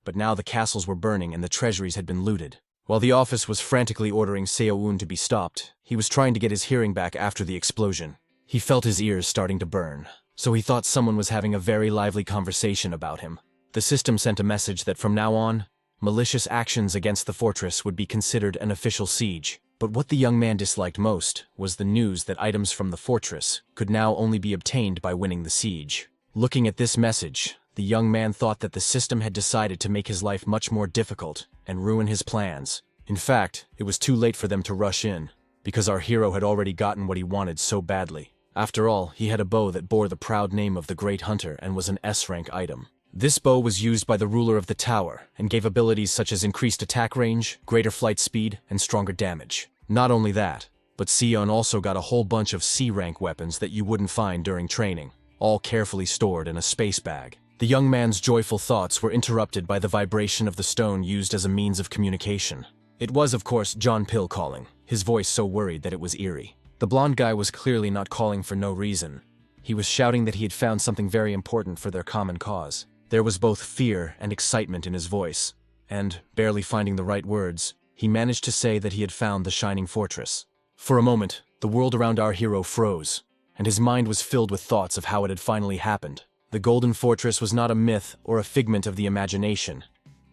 But now the castles were burning and the treasuries had been looted. While the office was frantically ordering Se-un to be stopped, he was trying to get his hearing back after the explosion. He felt his ears starting to burn. so he thought someone was having a very lively conversation about him. The system sent a message that from now on, malicious actions against the fortress would be considered an official siege. But what the young man disliked most was the news that items from the fortress could now only be obtained by winning the siege. Looking at this message, the young man thought that the system had decided to make his life much more difficult and ruin his plans. In fact, it was too late for them to rush in, because our hero had already gotten what he wanted so badly. After all, he had a bow that bore the proud name of the Great Hunter and was an S-rank item. This bow was used by the ruler of the tower and gave abilities such as increased attack range, greater flight speed, and stronger damage. Not only that, but Sion also got a whole bunch of C-rank weapons that you wouldn't find during training, all carefully stored in a space bag. The young man's joyful thoughts were interrupted by the vibration of the stone used as a means of communication. It was, of course, John Pill calling, his voice so worried that it was eerie. The blonde guy was clearly not calling for no reason. He was shouting that he had found something very important for their common cause. There was both fear and excitement in his voice, and, barely finding the right words, he managed to say that he had found the Shining Fortress. For a moment, the world around our hero froze, and his mind was filled with thoughts of how it had finally happened. The Golden Fortress was not a myth or a figment of the imagination,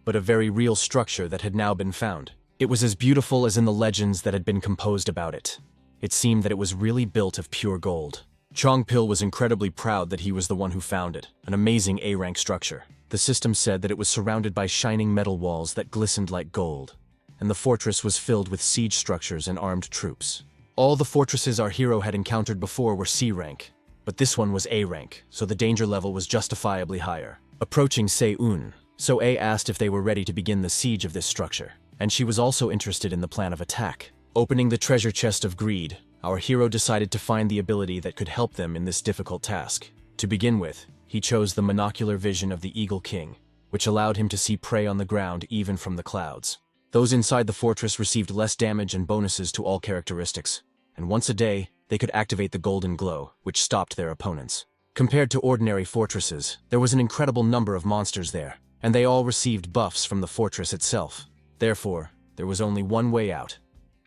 but a very real structure that had now been found. It was as beautiful as in the legends that had been composed about it. It seemed that it was really built of pure gold. Chong Pil was incredibly proud that he was the one who found it, an amazing A-rank structure. The system said that it was surrounded by shining metal walls that glistened like gold, and the fortress was filled with siege structures and armed troops. All the fortresses our hero had encountered before were C-rank, but this one was A-rank, so the danger level was justifiably higher. Approaching Se-un, So-A asked if they were ready to begin the siege of this structure, and she was also interested in the plan of attack. Opening the treasure chest of greed, our hero decided to find the ability that could help them in this difficult task. To begin with, he chose the monocular vision of the Eagle King, which allowed him to see prey on the ground even from the clouds. Those inside the fortress received less damage and bonuses to all characteristics, and once a day, they could activate the Golden Glow, which stopped their opponents. Compared to ordinary fortresses, there was an incredible number of monsters there, and they all received buffs from the fortress itself. Therefore, there was only one way out,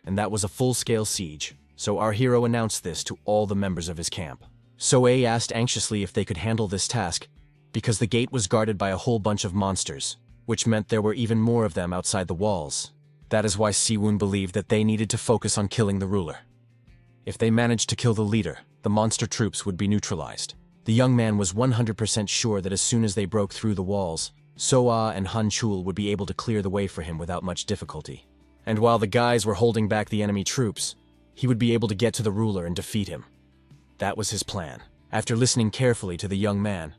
and that was a full-scale siege. So our hero announced this to all the members of his camp. So-A asked anxiously if they could handle this task, because the gate was guarded by a whole bunch of monsters, which meant there were even more of them outside the walls. That is why Siwon believed that they needed to focus on killing the ruler. If they managed to kill the leader, the monster troops would be neutralized. The young man was 100% sure that as soon as they broke through the walls, So-A and Han Chul would be able to clear the way for him without much difficulty. And while the guys were holding back the enemy troops, he would be able to get to the ruler and defeat him. That was his plan. After listening carefully to the young man,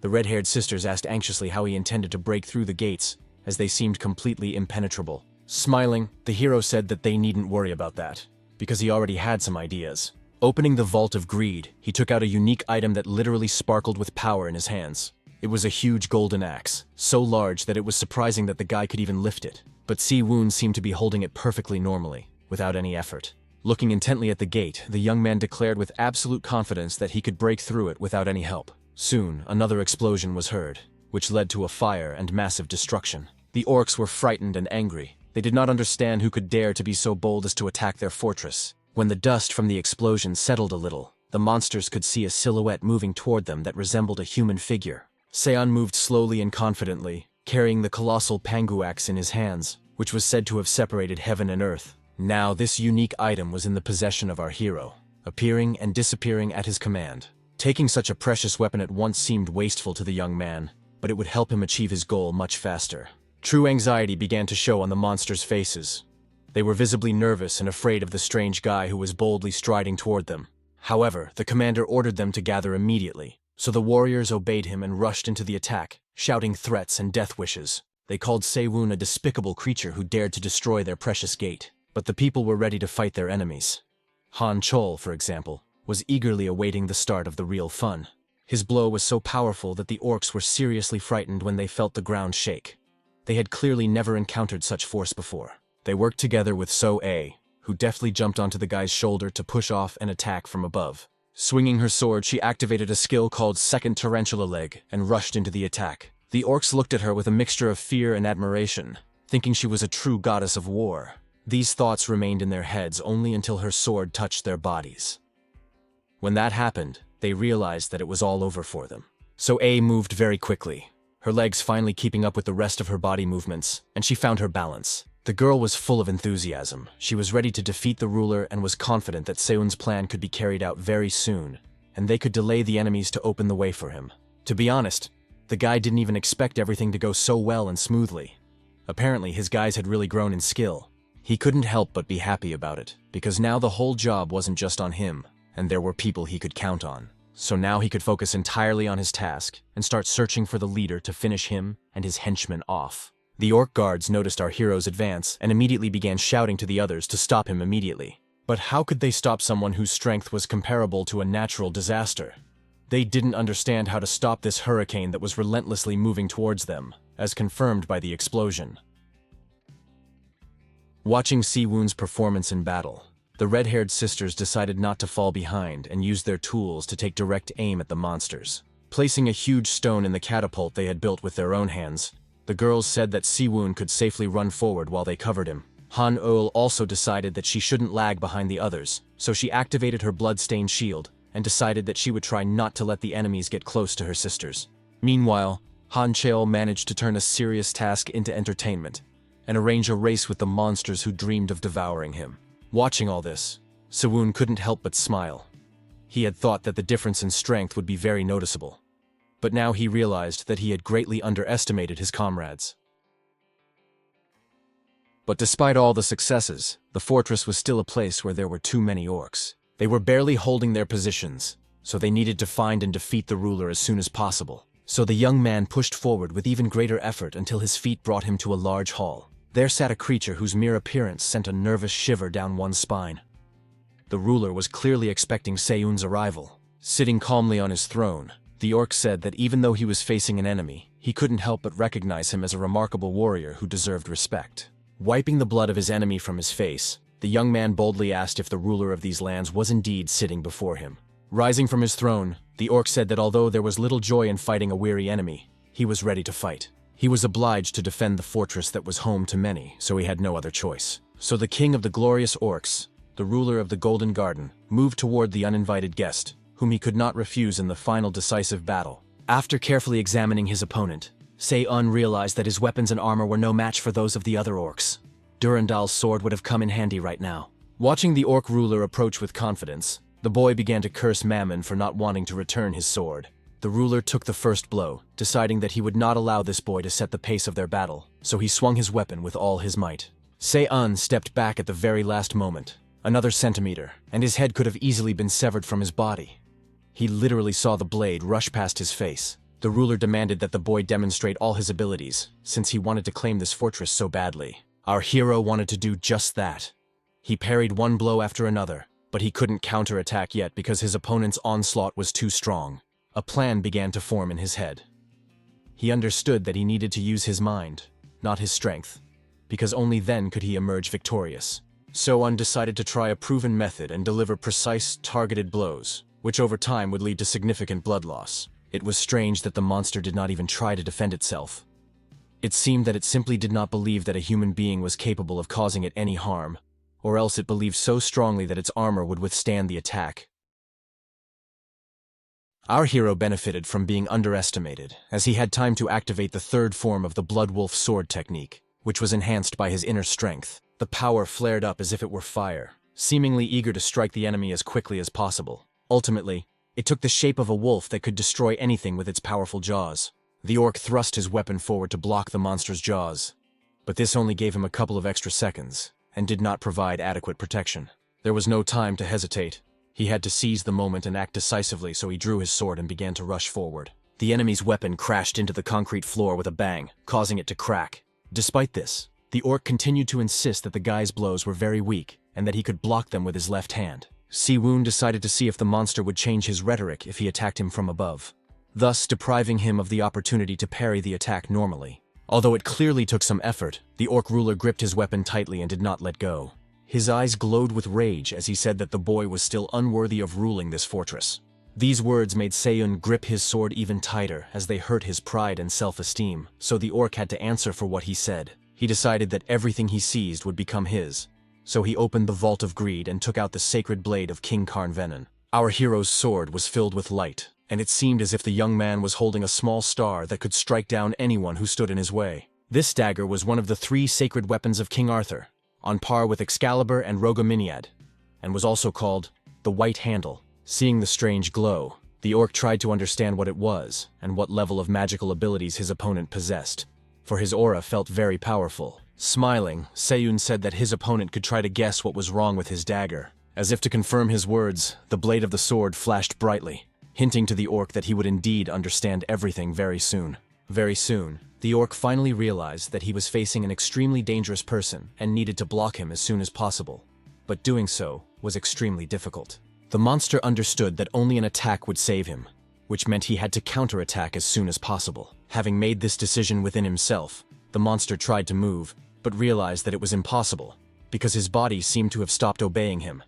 the red-haired sisters asked anxiously how he intended to break through the gates, as they seemed completely impenetrable. Smiling, the hero said that they needn't worry about that, because he already had some ideas. Opening the Vault of Greed, he took out a unique item that literally sparkled with power in his hands. It was a huge golden axe, so large that it was surprising that the guy could even lift it. But Si-woon seemed to be holding it perfectly normally, without any effort. Looking intently at the gate, the young man declared with absolute confidence that he could break through it without any help. Soon, another explosion was heard, which led to a fire and massive destruction. The orcs were frightened and angry. They did not understand who could dare to be so bold as to attack their fortress. When the dust from the explosion settled a little, the monsters could see a silhouette moving toward them that resembled a human figure. Seon moved slowly and confidently, carrying the colossal Pangu axe in his hands, which was said to have separated heaven and earth. Now this unique item was in the possession of our hero, appearing and disappearing at his command. Taking such a precious weapon at once seemed wasteful to the young man, but it would help him achieve his goal much faster. True anxiety began to show on the monsters' faces. They were visibly nervous and afraid of the strange guy who was boldly striding toward them. However, the commander ordered them to gather immediately, so the warriors obeyed him and rushed into the attack, shouting threats and death wishes. They called Se-woon a despicable creature who dared to destroy their precious gate. But the people were ready to fight their enemies. Han Chol, for example, was eagerly awaiting the start of the real fun. His blow was so powerful that the orcs were seriously frightened when they felt the ground shake. They had clearly never encountered such force before. They worked together with So-A, who deftly jumped onto the guy's shoulder to push off an attack from above. Swinging her sword, she activated a skill called Second Tarantula Leg and rushed into the attack. The orcs looked at her with a mixture of fear and admiration, thinking she was a true goddess of war. These thoughts remained in their heads only until her sword touched their bodies. When that happened, they realized that it was all over for them. So A moved very quickly, her legs finally keeping up with the rest of her body movements, and she found her balance. The girl was full of enthusiasm. She was ready to defeat the ruler and was confident that Seun's plan could be carried out very soon, and they could delay the enemies to open the way for him. To be honest, the guy didn't even expect everything to go so well and smoothly. Apparently, his guys had really grown in skill. He couldn't help but be happy about it, because now the whole job wasn't just on him, and there were people he could count on. So now he could focus entirely on his task and start searching for the leader to finish him and his henchmen off. The orc guards noticed our hero's advance and immediately began shouting to the others to stop him immediately. But how could they stop someone whose strength was comparable to a natural disaster? They didn't understand how to stop this hurricane that was relentlessly moving towards them, as confirmed by the explosion. Watching Siwon's performance in battle, the red-haired sisters decided not to fall behind and used their tools to take direct aim at the monsters. Placing a huge stone in the catapult they had built with their own hands, the girls said that Siwon could safely run forward while they covered him. Han Eul also decided that she shouldn't lag behind the others, so she activated her blood-stained shield and decided that she would try not to let the enemies get close to her sisters. Meanwhile, Han Cheol managed to turn a serious task into entertainment and arrange a race with the monsters who dreamed of devouring him. Watching all this, Siwon couldn't help but smile. He had thought that the difference in strength would be very noticeable, but now he realized that he had greatly underestimated his comrades. But despite all the successes, the fortress was still a place where there were too many orcs. They were barely holding their positions, so they needed to find and defeat the ruler as soon as possible. So the young man pushed forward with even greater effort until his feet brought him to a large hall. There sat a creature whose mere appearance sent a nervous shiver down one's spine. The ruler was clearly expecting Seun's arrival. Sitting calmly on his throne, the orc said that even though he was facing an enemy, he couldn't help but recognize him as a remarkable warrior who deserved respect. Wiping the blood of his enemy from his face, the young man boldly asked if the ruler of these lands was indeed sitting before him. Rising from his throne, the orc said that although there was little joy in fighting a weary enemy, he was ready to fight. He was obliged to defend the fortress that was home to many, so he had no other choice. So the king of the glorious orcs, the ruler of the Golden Garden, moved toward the uninvited guest, whom he could not refuse in the final decisive battle. After carefully examining his opponent, Se-un realized that his weapons and armor were no match for those of the other orcs. Durandal's sword would have come in handy right now. Watching the orc ruler approach with confidence, the boy began to curse Mammon for not wanting to return his sword. The ruler took the first blow, deciding that he would not allow this boy to set the pace of their battle, so he swung his weapon with all his might. Se-un stepped back at the very last moment, another centimeter, and his head could have easily been severed from his body. He literally saw the blade rush past his face. The ruler demanded that the boy demonstrate all his abilities, since he wanted to claim this fortress so badly. Our hero wanted to do just that. He parried one blow after another, but he couldn't counterattack yet because his opponent's onslaught was too strong. A plan began to form in his head. He understood that he needed to use his mind, not his strength, because only then could he emerge victorious. Se-un decided to try a proven method and deliver precise, targeted blows, which over time would lead to significant blood loss. It was strange that the monster did not even try to defend itself. It seemed that it simply did not believe that a human being was capable of causing it any harm, or else it believed so strongly that its armor would withstand the attack. Our hero benefited from being underestimated, as he had time to activate the third form of the Blood Wolf sword technique, which was enhanced by his inner strength. The power flared up as if it were fire, seemingly eager to strike the enemy as quickly as possible. Ultimately, it took the shape of a wolf that could destroy anything with its powerful jaws. The orc thrust his weapon forward to block the monster's jaws, but this only gave him a couple of extra seconds, and did not provide adequate protection. There was no time to hesitate. He had to seize the moment and act decisively, so he drew his sword and began to rush forward. The enemy's weapon crashed into the concrete floor with a bang, causing it to crack. Despite this, the orc continued to insist that the guy's blows were very weak, and that he could block them with his left hand. Siwon decided to see if the monster would change his rhetoric if he attacked him from above, thus depriving him of the opportunity to parry the attack normally. Although it clearly took some effort, the orc ruler gripped his weapon tightly and did not let go. His eyes glowed with rage as he said that the boy was still unworthy of ruling this fortress. These words made Se-un grip his sword even tighter as they hurt his pride and self-esteem, so the orc had to answer for what he said. He decided that everything he seized would become his, so he opened the Vault of Greed and took out the sacred blade of King Karn Venon. Our hero's sword was filled with light, and it seemed as if the young man was holding a small star that could strike down anyone who stood in his way. This dagger was one of the 3 sacred weapons of King Arthur, on par with Excalibur and Rogominiad, and was also called the White Handle. Seeing the strange glow, the orc tried to understand what it was and what level of magical abilities his opponent possessed, for his aura felt very powerful. Smiling, Seyun said that his opponent could try to guess what was wrong with his dagger. As if to confirm his words, the blade of the sword flashed brightly, hinting to the orc that he would indeed understand everything very soon. Very soon, the orc finally realized that he was facing an extremely dangerous person and needed to block him as soon as possible. But doing so was extremely difficult. The monster understood that only an attack would save him, which meant he had to counterattack as soon as possible. Having made this decision within himself, the monster tried to move, but realized that it was impossible, because his body seemed to have stopped obeying him,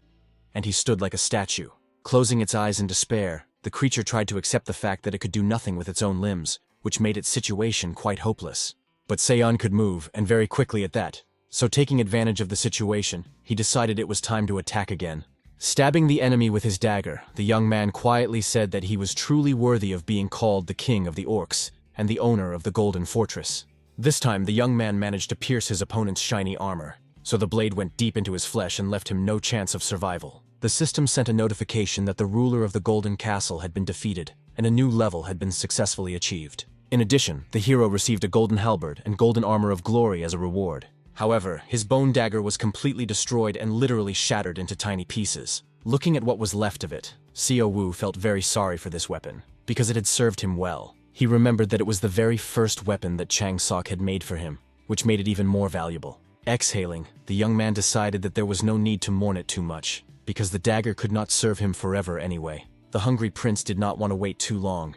and he stood like a statue. Closing its eyes in despair, the creature tried to accept the fact that it could do nothing with its own limbs, which made its situation quite hopeless. But Seyun could move, and very quickly at that, so taking advantage of the situation, he decided it was time to attack again. Stabbing the enemy with his dagger, the young man quietly said that he was truly worthy of being called the king of the orcs and the owner of the Golden Fortress. This time, the young man managed to pierce his opponent's shiny armor, so the blade went deep into his flesh and left him no chance of survival. The system sent a notification that the ruler of the Golden Castle had been defeated, and a new level had been successfully achieved. In addition, the hero received a golden halberd and golden armor of glory as a reward. However, his bone dagger was completely destroyed and literally shattered into tiny pieces. Looking at what was left of it, Xiao Wu felt very sorry for this weapon, because it had served him well. He remembered that it was the very first weapon that Chang Sok had made for him, which made it even more valuable. Exhaling, the young man decided that there was no need to mourn it too much, because the dagger could not serve him forever anyway. The hungry prince did not want to wait too long,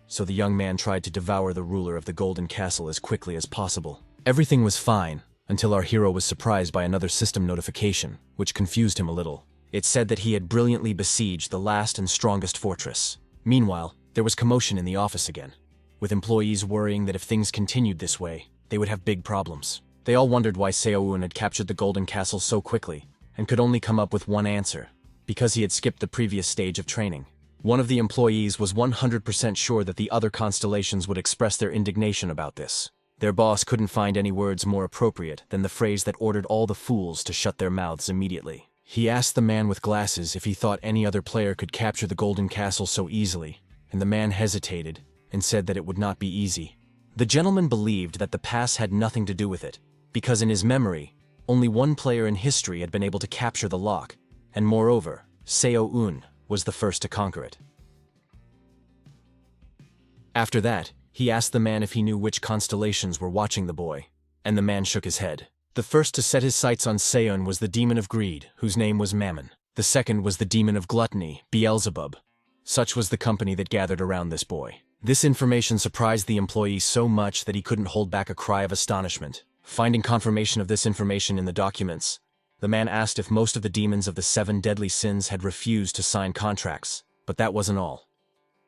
so the young man tried to devour the ruler of the Golden Castle as quickly as possible. Everything was fine, until our hero was surprised by another system notification, which confused him a little. It said that he had brilliantly besieged the last and strongest fortress. Meanwhile, there was commotion in the office again, with employees worrying that if things continued this way, they would have big problems. They all wondered why Seo-un had captured the Golden Castle so quickly, and could only come up with one answer, because he had skipped the previous stage of training. One of the employees was 100% sure that the other constellations would express their indignation about this. Their boss couldn't find any words more appropriate than the phrase that ordered all the fools to shut their mouths immediately. He asked the man with glasses if he thought any other player could capture the Golden Castle so easily, and the man hesitated and said that it would not be easy. The gentleman believed that the pass had nothing to do with it, because in his memory, only one player in history had been able to capture the lock, and moreover, Seo-un was the first to conquer it. After that, he asked the man if he knew which constellations were watching the boy, and the man shook his head. The first to set his sights on Seo-un was the demon of greed, whose name was Mammon. The second was the demon of gluttony, Beelzebub. Such was the company that gathered around this boy. This information surprised the employee so much that he couldn't hold back a cry of astonishment. Finding confirmation of this information in the documents, the man asked if most of the demons of the 7 deadly sins had refused to sign contracts, but that wasn't all.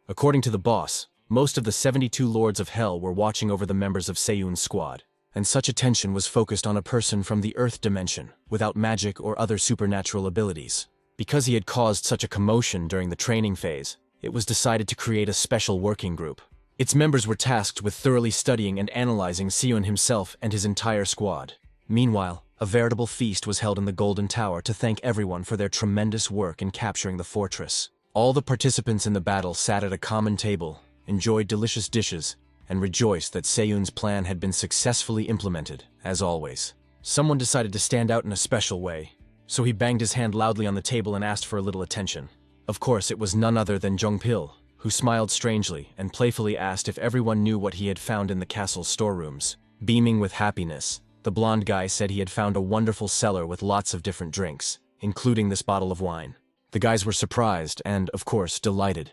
According to the boss, most of the 72 lords of hell were watching over the members of Seyun's squad, and such attention was focused on a person from the Earth dimension, without magic or other supernatural abilities. Because he had caused such a commotion during the training phase, it was decided to create a special working group. Its members were tasked with thoroughly studying and analyzing Seyun himself and his entire squad. Meanwhile, a veritable feast was held in the Golden Tower to thank everyone for their tremendous work in capturing the fortress. All the participants in the battle sat at a common table, enjoyed delicious dishes, and rejoiced that Seyun's plan had been successfully implemented, as always. Someone decided to stand out in a special way, so he banged his hand loudly on the table and asked for a little attention. Of course, it was none other than Zhongpil, who smiled strangely and playfully asked if everyone knew what he had found in the castle's storerooms. Beaming with happiness, the blonde guy said he had found a wonderful cellar with lots of different drinks, including this bottle of wine. The guys were surprised and, of course, delighted,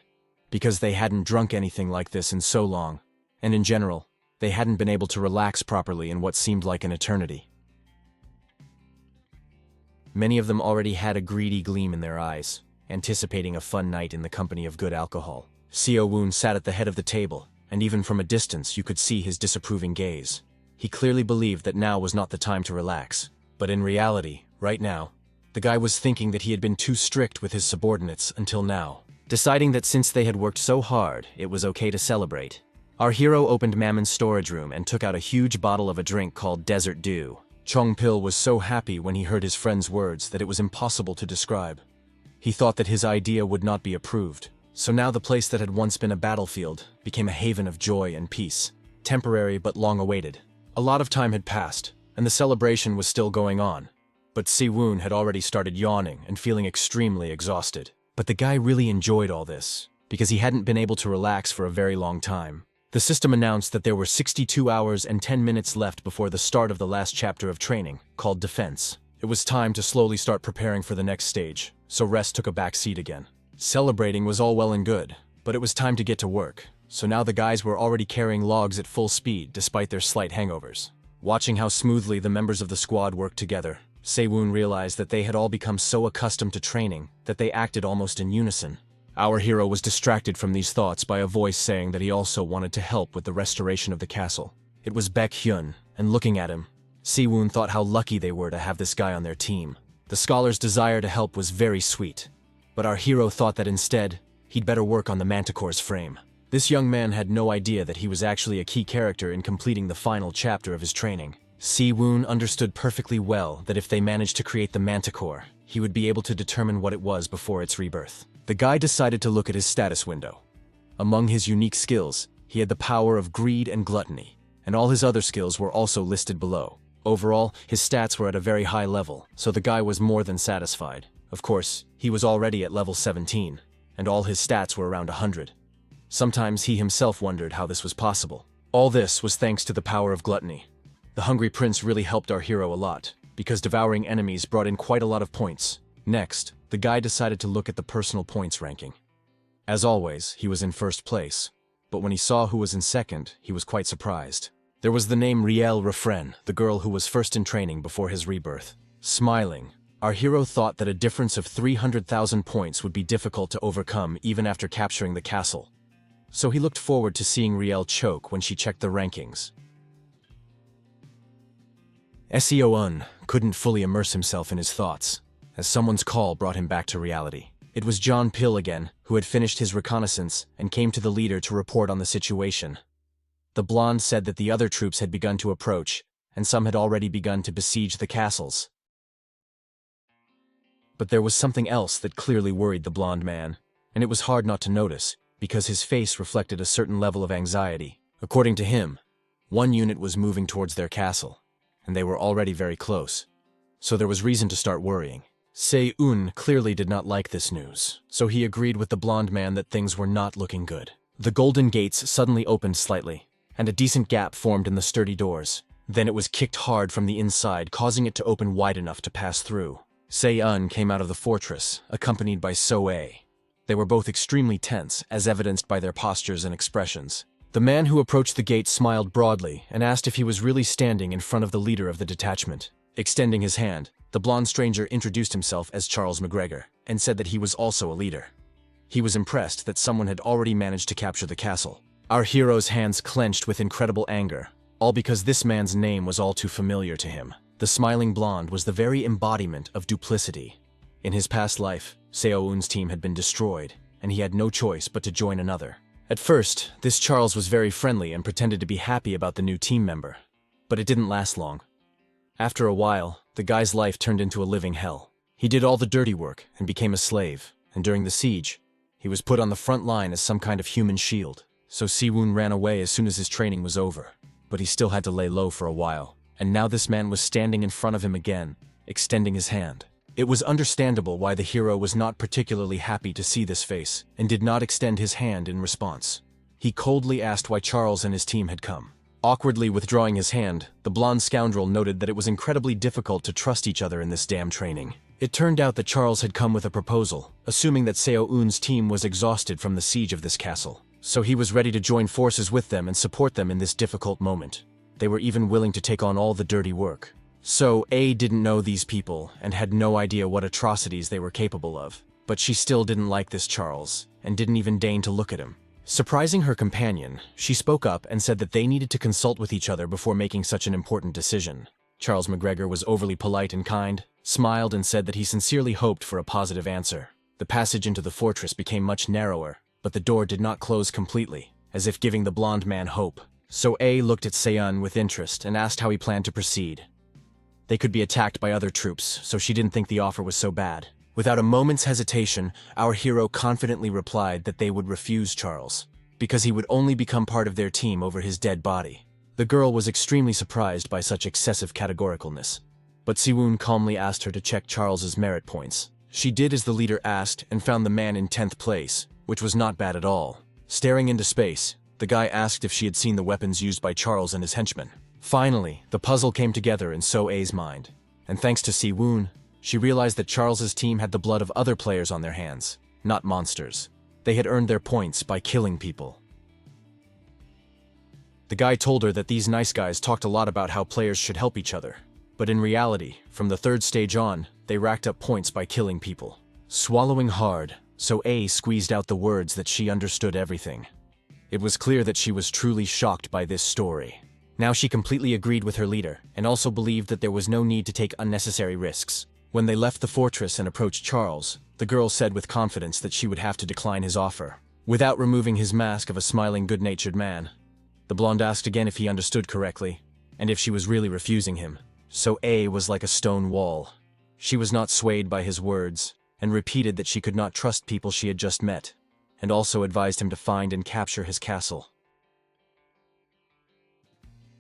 because they hadn't drunk anything like this in so long, and in general, they hadn't been able to relax properly in what seemed like an eternity. Many of them already had a greedy gleam in their eyes, anticipating a fun night in the company of good alcohol. Seo-un sat at the head of the table, and even from a distance you could see his disapproving gaze. He clearly believed that now was not the time to relax, but in reality, right now, The guy was thinking that he had been too strict with his subordinates until now, deciding that since they had worked so hard, it was okay to celebrate. Our hero opened Mammon's storage room and took out a huge bottle of a drink called Desert Dew. Chong Pil was so happy when he heard his friend's words that it was impossible to describe. He thought that his idea would not be approved, so now the place that had once been a battlefield became a haven of joy and peace, temporary but long-awaited. A lot of time had passed, and the celebration was still going on, but Si-woon had already started yawning and feeling extremely exhausted. But the guy really enjoyed all this, because he hadn't been able to relax for a very long time. The system announced that there were 62 hours and 10 minutes left before the start of the last chapter of training, called Defense. It was time to slowly start preparing for the next stage, so rest took a back seat again. Celebrating was all well and good, but it was time to get to work, so now the guys were already carrying logs at full speed despite their slight hangovers. Watching how smoothly the members of the squad worked together, Se-woon realized that they had all become so accustomed to training that they acted almost in unison. Our hero was distracted from these thoughts by a voice saying that he also wanted to help with the restoration of the castle. It was Baek Hyun, and looking at him, Si-woon thought how lucky they were to have this guy on their team. The scholar's desire to help was very sweet, but our hero thought that instead, he'd better work on the Manticore's frame. This young man had no idea that he was actually a key character in completing the final chapter of his training. Si-woon understood perfectly well that if they managed to create the Manticore, he would be able to determine what it was before its rebirth. The guy decided to look at his status window. Among his unique skills, he had the power of greed and gluttony, and all his other skills were also listed below. Overall, his stats were at a very high level, so the guy was more than satisfied. Of course, he was already at level 17, and all his stats were around 100. Sometimes he himself wondered how this was possible. All this was thanks to the power of gluttony. The Hungry Prince really helped our hero a lot, because devouring enemies brought in quite a lot of points. Next, the guy decided to look at the personal points ranking. As always, he was in first place, but when he saw who was in second, he was quite surprised. There was the name Riel Refren, the girl who was first in training before his rebirth. Smiling, our hero thought that a difference of 300,000 points would be difficult to overcome even after capturing the castle. So he looked forward to seeing Riel choke when she checked the rankings. Seo-un couldn't fully immerse himself in his thoughts, as someone's call brought him back to reality. It was John Pil again, who had finished his reconnaissance and came to the leader to report on the situation. The blonde said that the other troops had begun to approach, and some had already begun to besiege the castles. But there was something else that clearly worried the blonde man, and it was hard not to notice, because his face reflected a certain level of anxiety. According to him, one unit was moving towards their castle, and they were already very close, so there was reason to start worrying. Se-un clearly did not like this news, so he agreed with the blonde man that things were not looking good. The golden gates suddenly opened slightly, and a decent gap formed in the sturdy doors. Then it was kicked hard from the inside, causing it to open wide enough to pass through. Se-un came out of the fortress, accompanied by So-ae. They were both extremely tense, as evidenced by their postures and expressions. The man who approached the gate smiled broadly and asked if he was really standing in front of the leader of the detachment. Extending his hand, the blonde stranger introduced himself as Charles McGregor and said that he was also a leader. He was impressed that someone had already managed to capture the castle. Our hero's hands clenched with incredible anger, all because this man's name was all too familiar to him. The smiling blonde was the very embodiment of duplicity. In his past life, Seo-un's team had been destroyed, and he had no choice but to join another. At first, this Charles was very friendly and pretended to be happy about the new team member, but it didn't last long. After a while, the guy's life turned into a living hell. He did all the dirty work and became a slave, and during the siege, he was put on the front line as some kind of human shield. So Si-woon ran away as soon as his training was over, but he still had to lay low for a while, and now this man was standing in front of him again, extending his hand. It was understandable why the hero was not particularly happy to see this face, and did not extend his hand in response. He coldly asked why Charles and his team had come. Awkwardly withdrawing his hand, the blonde scoundrel noted that it was incredibly difficult to trust each other in this damn training. It turned out that Charles had come with a proposal, assuming that Seo-un's team was exhausted from the siege of this castle. So he was ready to join forces with them and support them in this difficult moment. They were even willing to take on all the dirty work. So-ae didn't know these people and had no idea what atrocities they were capable of, but she still didn't like this Charles, and didn't even deign to look at him. Surprising her companion, she spoke up and said that they needed to consult with each other before making such an important decision. Charles McGregor was overly polite and kind, smiled and said that he sincerely hoped for a positive answer. The passage into the fortress became much narrower, but the door did not close completely, as if giving the blonde man hope. So A looked at Seon with interest and asked how he planned to proceed. They could be attacked by other troops, so she didn't think the offer was so bad. Without a moment's hesitation, our hero confidently replied that they would refuse Charles, because he would only become part of their team over his dead body. The girl was extremely surprised by such excessive categoricalness, but Siwoon calmly asked her to check Charles's merit points. She did as the leader asked and found the man in 10th place, which was not bad at all. Staring into space, the guy asked if she had seen the weapons used by Charles and his henchmen. Finally, the puzzle came together in So-A's mind, and thanks to Siwoon, she realized that Charles's team had the blood of other players on their hands, not monsters. They had earned their points by killing people. The guy told her that these nice guys talked a lot about how players should help each other, but in reality, from the 3rd stage on, they racked up points by killing people. Swallowing hard, So-A squeezed out the words that she understood everything. It was clear that she was truly shocked by this story. Now she completely agreed with her leader, and also believed that there was no need to take unnecessary risks. When they left the fortress and approached Charles, the girl said with confidence that she would have to decline his offer. Without removing his mask of a smiling, good-natured man, the blonde asked again if he understood correctly, and if she was really refusing him. So-A was like a stone wall. She was not swayed by his words, and repeated that she could not trust people she had just met, and also advised him to find and capture his castle.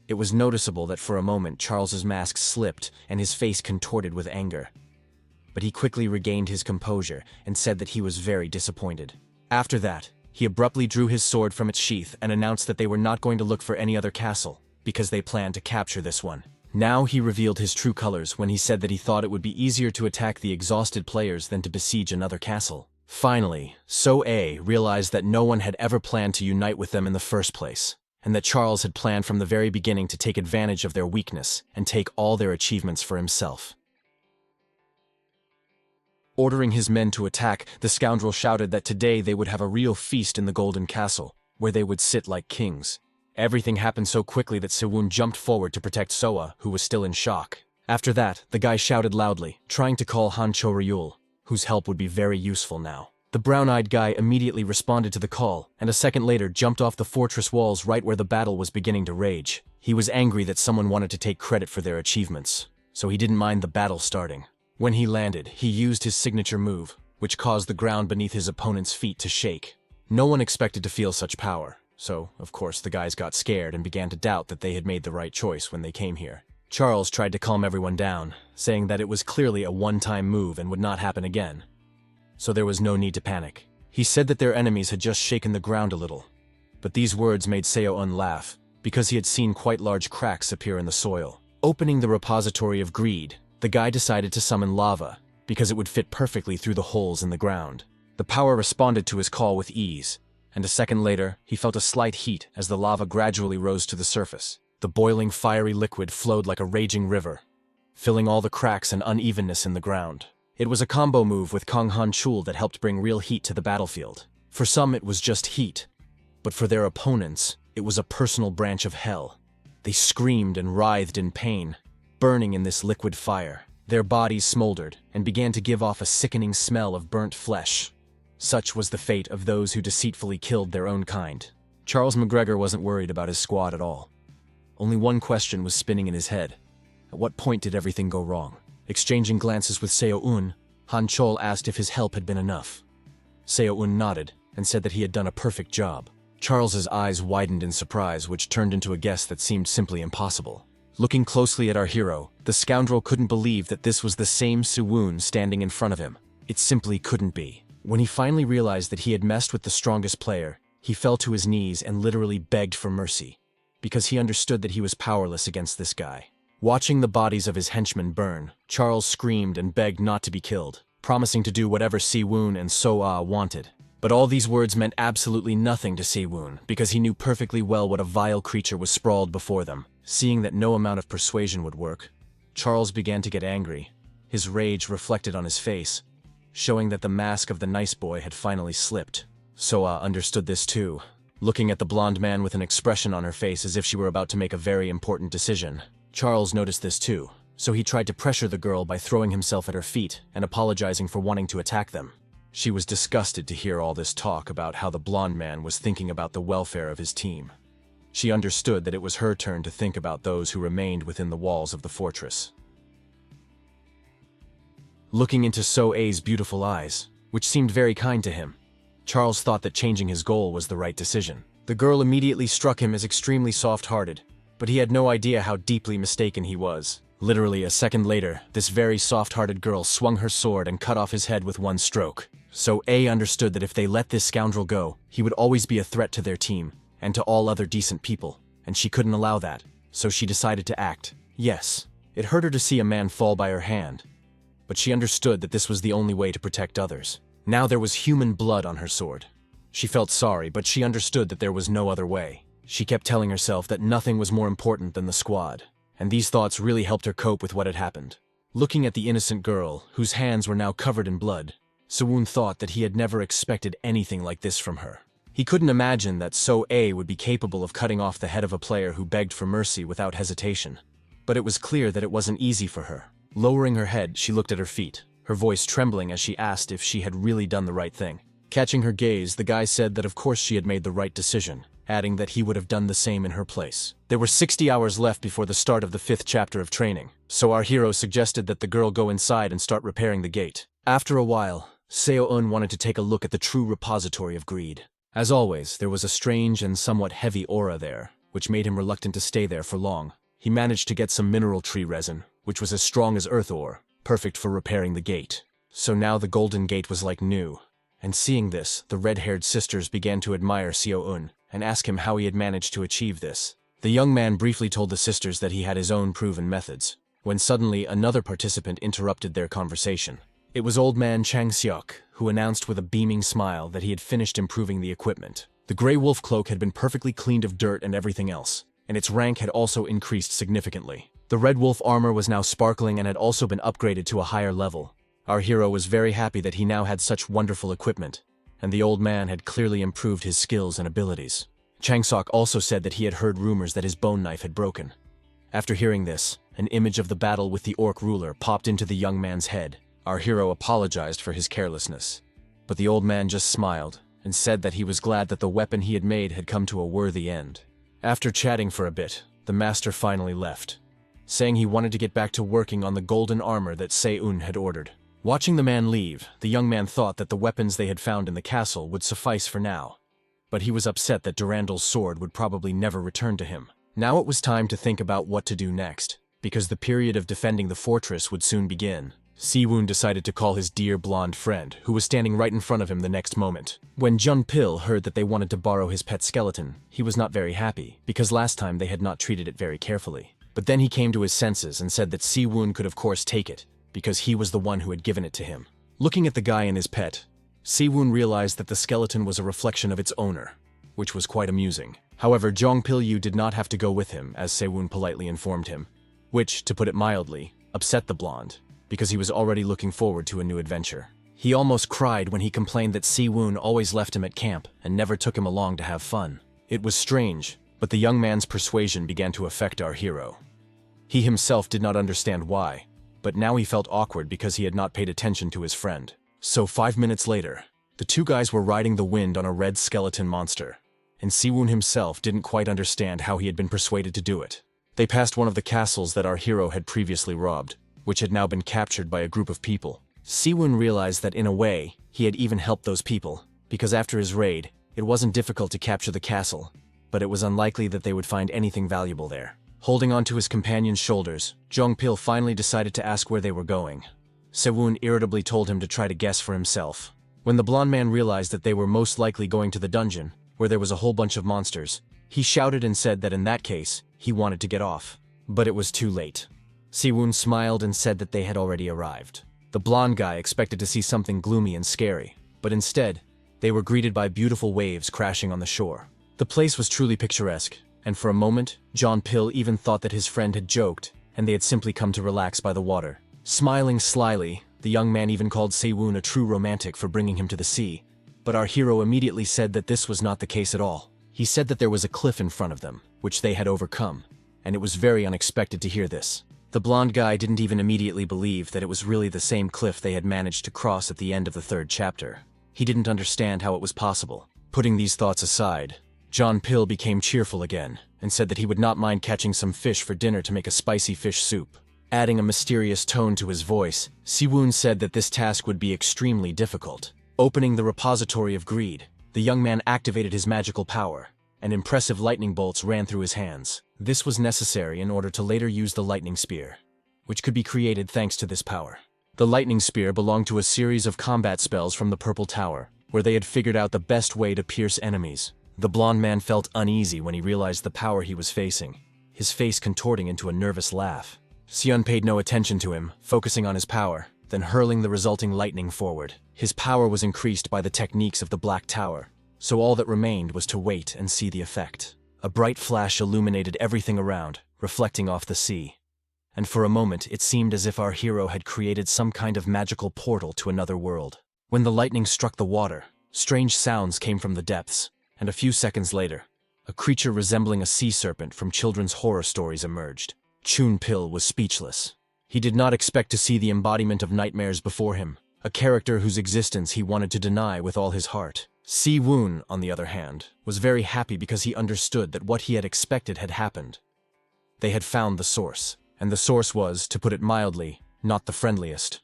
It was noticeable that for a moment Charles's mask slipped and his face contorted with anger. But he quickly regained his composure and said that he was very disappointed. After that, he abruptly drew his sword from its sheath and announced that they were not going to look for any other castle, because they planned to capture this one. Now he revealed his true colors when he said that he thought it would be easier to attack the exhausted players than to besiege another castle. Finally, So-A realized that no one had ever planned to unite with them in the first place, and that Charles had planned from the very beginning to take advantage of their weakness and take all their achievements for himself. Ordering his men to attack, the scoundrel shouted that today they would have a real feast in the Golden Castle, where they would sit like kings. Everything happened so quickly that Siwoon jumped forward to protect Soa, who was still in shock. After that, the guy shouted loudly, trying to call Han Cho-ryul, whose help would be very useful now. The brown-eyed guy immediately responded to the call, and a second later jumped off the fortress walls right where the battle was beginning to rage. He was angry that someone wanted to take credit for their achievements, so he didn't mind the battle starting. When he landed, he used his signature move, which caused the ground beneath his opponent's feet to shake. No one expected to feel such power, so, of course, the guys got scared and began to doubt that they had made the right choice when they came here. Charles tried to calm everyone down, saying that it was clearly a one-time move and would not happen again, so there was no need to panic. He said that their enemies had just shaken the ground a little, but these words made Seo-eun laugh, because he had seen quite large cracks appear in the soil. Opening the repository of greed, the guy decided to summon lava, because it would fit perfectly through the holes in the ground. The power responded to his call with ease, and a second later, he felt a slight heat as the lava gradually rose to the surface. The boiling fiery liquid flowed like a raging river, filling all the cracks and unevenness in the ground. It was a combo move with Kong Han Chul that helped bring real heat to the battlefield. For some it was just heat, but for their opponents, it was a personal branch of hell. They screamed and writhed in pain, burning in this liquid fire. Their bodies smoldered and began to give off a sickening smell of burnt flesh. Such was the fate of those who deceitfully killed their own kind. Charles McGregor wasn't worried about his squad at all. Only one question was spinning in his head. At what point did everything go wrong? Exchanging glances with Seo-eun, Han Chol asked if his help had been enough. Seo-eun nodded and said that he had done a perfect job. Charles's eyes widened in surprise, which turned into a guess that seemed simply impossible. Looking closely at our hero, the scoundrel couldn't believe that this was the same Siwoon standing in front of him. It simply couldn't be. When he finally realized that he had messed with the strongest player, he fell to his knees and literally begged for mercy, because he understood that he was powerless against this guy. Watching the bodies of his henchmen burn, Charles screamed and begged not to be killed, promising to do whatever Siwoon and So-Ah wanted. But all these words meant absolutely nothing to Siwoon, because he knew perfectly well what a vile creature was sprawled before them. Seeing that no amount of persuasion would work, Charles began to get angry. His rage reflected on his face, showing that the mask of the nice boy had finally slipped. So-Ah understood this too, looking at the blonde man with an expression on her face as if she were about to make a very important decision. Charles noticed this too, so he tried to pressure the girl by throwing himself at her feet and apologizing for wanting to attack them. She was disgusted to hear all this talk about how the blonde man was thinking about the welfare of his team. She understood that it was her turn to think about those who remained within the walls of the fortress. Looking into So-A's beautiful eyes, which seemed very kind to him, Charles thought that changing his goal was the right decision. The girl immediately struck him as extremely soft-hearted, but he had no idea how deeply mistaken he was. Literally a second later, this very soft-hearted girl swung her sword and cut off his head with one stroke. So-A understood that if they let this scoundrel go, he would always be a threat to their team, and to all other decent people, and she couldn't allow that, so she decided to act. Yes, it hurt her to see a man fall by her hand, but she understood that this was the only way to protect others. Now there was human blood on her sword. She felt sorry, but she understood that there was no other way. She kept telling herself that nothing was more important than the squad, and these thoughts really helped her cope with what had happened. Looking at the innocent girl, whose hands were now covered in blood, Sewon thought that he had never expected anything like this from her. He couldn't imagine that So-A would be capable of cutting off the head of a player who begged for mercy without hesitation. But it was clear that it wasn't easy for her. Lowering her head, she looked at her feet, her voice trembling as she asked if she had really done the right thing. Catching her gaze, the guy said that of course she had made the right decision, adding that he would have done the same in her place. There were 60 hours left before the start of the 5th chapter of training, so our hero suggested that the girl go inside and start repairing the gate. After a while, Seo-eun wanted to take a look at the true repository of greed. As always, there was a strange and somewhat heavy aura there, which made him reluctant to stay there for long. He managed to get some mineral tree resin, which was as strong as earth ore, perfect for repairing the gate. So now the golden gate was like new. And seeing this, the red-haired sisters began to admire Seo-eun and ask him how he had managed to achieve this. The young man briefly told the sisters that he had his own proven methods, when suddenly another participant interrupted their conversation. It was old man Chang Seok, who announced with a beaming smile that he had finished improving the equipment. The gray wolf cloak had been perfectly cleaned of dirt and everything else, and its rank had also increased significantly. The red wolf armor was now sparkling and had also been upgraded to a higher level. Our hero was very happy that he now had such wonderful equipment, and the old man had clearly improved his skills and abilities. Chang Seok also said that he had heard rumors that his bone knife had broken. After hearing this, an image of the battle with the orc ruler popped into the young man's head. Our hero apologized for his carelessness, but the old man just smiled and said that he was glad that the weapon he had made had come to a worthy end. After chatting for a bit, the master finally left, saying he wanted to get back to working on the golden armor that Seo-eun had ordered. Watching the man leave, the young man thought that the weapons they had found in the castle would suffice for now, but he was upset that Durandal's sword would probably never return to him. Now it was time to think about what to do next, because the period of defending the fortress would soon begin. Siwoon decided to call his dear blonde friend, who was standing right in front of him the next moment. When Jun-pil heard that they wanted to borrow his pet skeleton, he was not very happy, because last time they had not treated it very carefully. But then he came to his senses and said that Siwoon could of course take it, because he was the one who had given it to him. Looking at the guy and his pet, Siwoon realized that the skeleton was a reflection of its owner, which was quite amusing. However, Jong-pil-yu did not have to go with him, as Siwoon politely informed him, which, to put it mildly, upset the blonde, because he was already looking forward to a new adventure. He almost cried when he complained that Siwoon always left him at camp and never took him along to have fun. It was strange, but the young man's persuasion began to affect our hero. He himself did not understand why, but now he felt awkward because he had not paid attention to his friend. So 5 minutes later, the two guys were riding the wind on a red skeleton monster, and Siwoon himself didn't quite understand how he had been persuaded to do it. They passed one of the castles that our hero had previously robbed, which had now been captured by a group of people. Siwoon realized that in a way, he had even helped those people, because after his raid, it wasn't difficult to capture the castle, but it was unlikely that they would find anything valuable there. Holding onto his companion's shoulders, Jong-pil finally decided to ask where they were going. Siwoon irritably told him to try to guess for himself. When the blonde man realized that they were most likely going to the dungeon, where there was a whole bunch of monsters, he shouted and said that in that case, he wanted to get off. But it was too late. Siwoon smiled and said that they had already arrived. The blonde guy expected to see something gloomy and scary, but instead, they were greeted by beautiful waves crashing on the shore. The place was truly picturesque, and for a moment, Jong-pil even thought that his friend had joked, and they had simply come to relax by the water. Smiling slyly, the young man even called Siwoon a true romantic for bringing him to the sea, but our hero immediately said that this was not the case at all. He said that there was a cliff in front of them, which they had overcome, and it was very unexpected to hear this. The blonde guy didn't even immediately believe that it was really the same cliff they had managed to cross at the end of the 3rd chapter. He didn't understand how it was possible. Putting these thoughts aside, John Pill became cheerful again and said that he would not mind catching some fish for dinner to make a spicy fish soup. Adding a mysterious tone to his voice, Siwoon said that this task would be extremely difficult. Opening the repository of greed, the young man activated his magical power, and impressive lightning bolts ran through his hands. This was necessary in order to later use the lightning spear, which could be created thanks to this power. The lightning spear belonged to a series of combat spells from the Purple Tower, where they had figured out the best way to pierce enemies. The blonde man felt uneasy when he realized the power he was facing, his face contorting into a nervous laugh. Sion paid no attention to him, focusing on his power, then hurling the resulting lightning forward. His power was increased by the techniques of the Black Tower, so all that remained was to wait and see the effect. A bright flash illuminated everything around, reflecting off the sea. And for a moment it seemed as if our hero had created some kind of magical portal to another world. When the lightning struck the water, strange sounds came from the depths, and a few seconds later, a creature resembling a sea serpent from children's horror stories emerged. Chun Pil was speechless. He did not expect to see the embodiment of nightmares before him, a character whose existence he wanted to deny with all his heart. Si Woon, on the other hand, was very happy because he understood that what he had expected had happened. They had found the source, and the source was, to put it mildly, not the friendliest.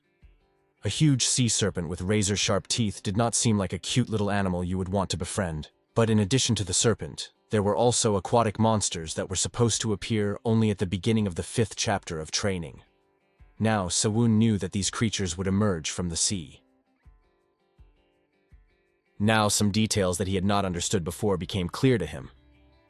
A huge sea serpent with razor-sharp teeth did not seem like a cute little animal you would want to befriend. But in addition to the serpent, there were also aquatic monsters that were supposed to appear only at the beginning of the 5th chapter of training. Now, Siwoon knew that these creatures would emerge from the sea. Now some details that he had not understood before became clear to him,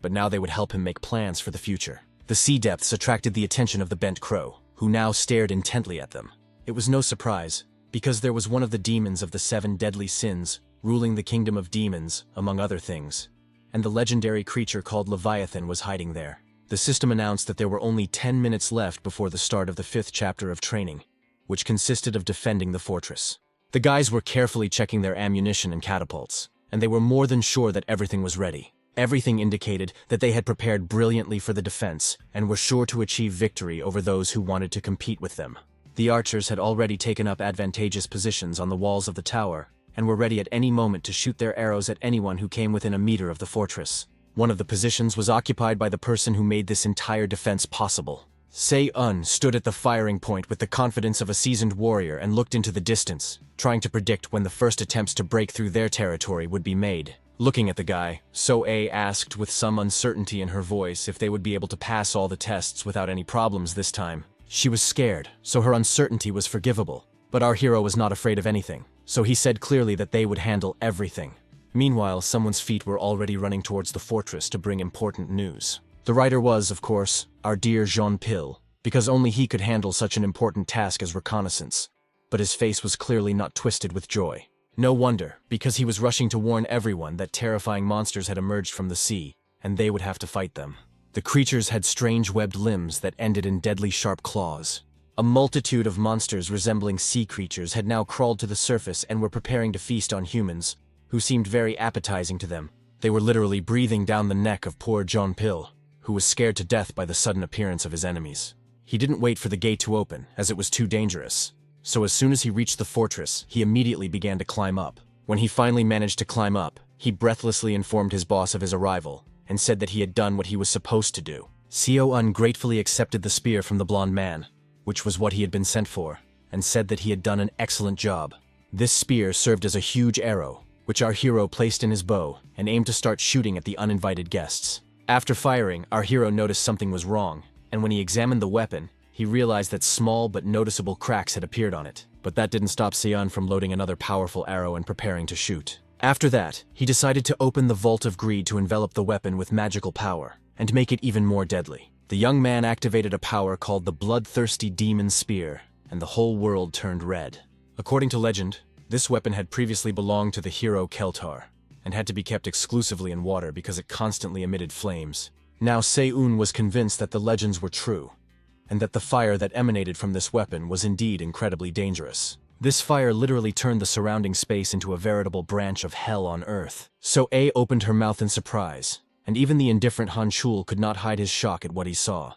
but now they would help him make plans for the future. The sea depths attracted the attention of the bent crow, who now stared intently at them. It was no surprise, because there was one of the demons of the 7 deadly sins ruling the kingdom of demons, among other things, and the legendary creature called Leviathan was hiding there. The system announced that there were only 10 minutes left before the start of the 5th chapter of training, which consisted of defending the fortress. The guys were carefully checking their ammunition and catapults, and they were more than sure that everything was ready. Everything indicated that they had prepared brilliantly for the defense and were sure to achieve victory over those who wanted to compete with them. The archers had already taken up advantageous positions on the walls of the tower and were ready at any moment to shoot their arrows at anyone who came within a meter of the fortress. One of the positions was occupied by the person who made this entire defense possible. Se-un stood at the firing point with the confidence of a seasoned warrior and looked into the distance, trying to predict when the first attempts to break through their territory would be made. Looking at the guy, So-A asked with some uncertainty in her voice if they would be able to pass all the tests without any problems this time. She was scared, so her uncertainty was forgivable. But our hero was not afraid of anything, so he said clearly that they would handle everything. Meanwhile, someone's feet were already running towards the fortress to bring important news. The writer was, of course, our dear Jean Pil, because only he could handle such an important task as reconnaissance. But his face was clearly not twisted with joy. No wonder, because he was rushing to warn everyone that terrifying monsters had emerged from the sea, and they would have to fight them. The creatures had strange webbed limbs that ended in deadly sharp claws. A multitude of monsters resembling sea creatures had now crawled to the surface and were preparing to feast on humans, who seemed very appetizing to them. They were literally breathing down the neck of poor Jean Pil, who was scared to death by the sudden appearance of his enemies. He didn't wait for the gate to open, as it was too dangerous. So as soon as he reached the fortress, he immediately began to climb up. When he finally managed to climb up, he breathlessly informed his boss of his arrival, and said that he had done what he was supposed to do. Se-un gratefully accepted the spear from the blonde man, which was what he had been sent for, and said that he had done an excellent job. This spear served as a huge arrow, which our hero placed in his bow and aimed to start shooting at the uninvited guests. After firing, our hero noticed something was wrong, and when he examined the weapon, he realized that small but noticeable cracks had appeared on it. But that didn't stop Se-un from loading another powerful arrow and preparing to shoot. After that, he decided to open the Vault of Greed to envelop the weapon with magical power, and make it even more deadly. The young man activated a power called the Bloodthirsty Demon Spear, and the whole world turned red. According to legend, this weapon had previously belonged to the hero Keltar, and had to be kept exclusively in water because it constantly emitted flames. Now Se-un was convinced that the legends were true, and that the fire that emanated from this weapon was indeed incredibly dangerous. This fire literally turned the surrounding space into a veritable branch of hell on earth. So-A opened her mouth in surprise, and even the indifferent Han Chul could not hide his shock at what he saw.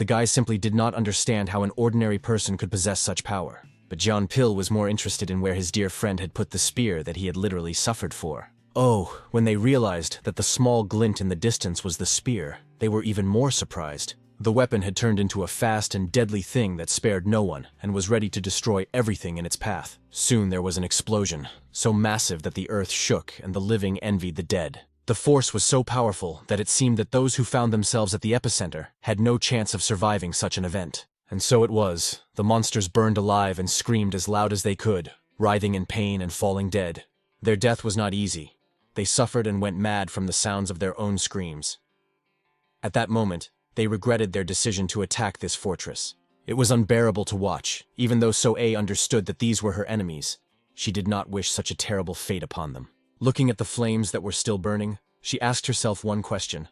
The guy simply did not understand how an ordinary person could possess such power. But John Pill was more interested in where his dear friend had put the spear that he had literally suffered for. Oh, when they realized that the small glint in the distance was the spear, they were even more surprised. The weapon had turned into a fast and deadly thing that spared no one and was ready to destroy everything in its path. Soon there was an explosion, so massive that the earth shook and the living envied the dead. The force was so powerful that it seemed that those who found themselves at the epicenter had no chance of surviving such an event. And so it was. The monsters burned alive and screamed as loud as they could, writhing in pain and falling dead. Their death was not easy. They suffered and went mad from the sounds of their own screams. At that moment, they regretted their decision to attack this fortress. It was unbearable to watch, even though So-A understood that these were her enemies. She did not wish such a terrible fate upon them. Looking at the flames that were still burning, she asked herself one question.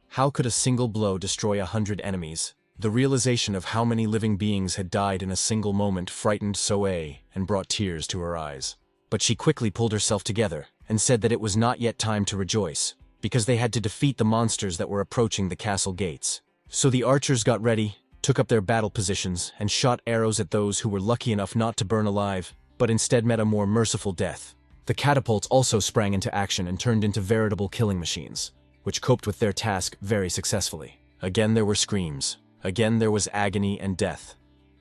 How could a single blow destroy 100 enemies? The realization of how many living beings had died in a single moment frightened So-A and brought tears to her eyes. But she quickly pulled herself together and said that it was not yet time to rejoice, because they had to defeat the monsters that were approaching the castle gates. So the archers got ready, took up their battle positions, and shot arrows at those who were lucky enough not to burn alive, but instead met a more merciful death. The catapults also sprang into action and turned into veritable killing machines, which coped with their task very successfully. Again there were screams. Again there was agony and death.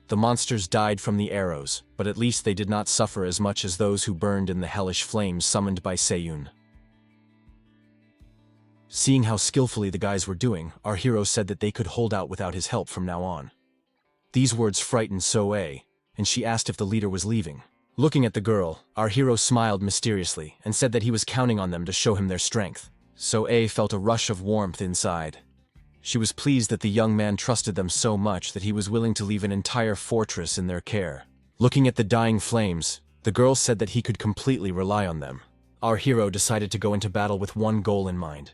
The monsters died from the arrows, but at least they did not suffer as much as those who burned in the hellish flames summoned by Seyun. Seeing how skillfully the guys were doing, our hero said that they could hold out without his help from now on. These words frightened So-A, and she asked if the leader was leaving. Looking at the girl, our hero smiled mysteriously and said that he was counting on them to show him their strength. So-A felt a rush of warmth inside. She was pleased that the young man trusted them so much that he was willing to leave an entire fortress in their care. Looking at the dying flames, the girl said that he could completely rely on them. Our hero decided to go into battle with one goal in mind: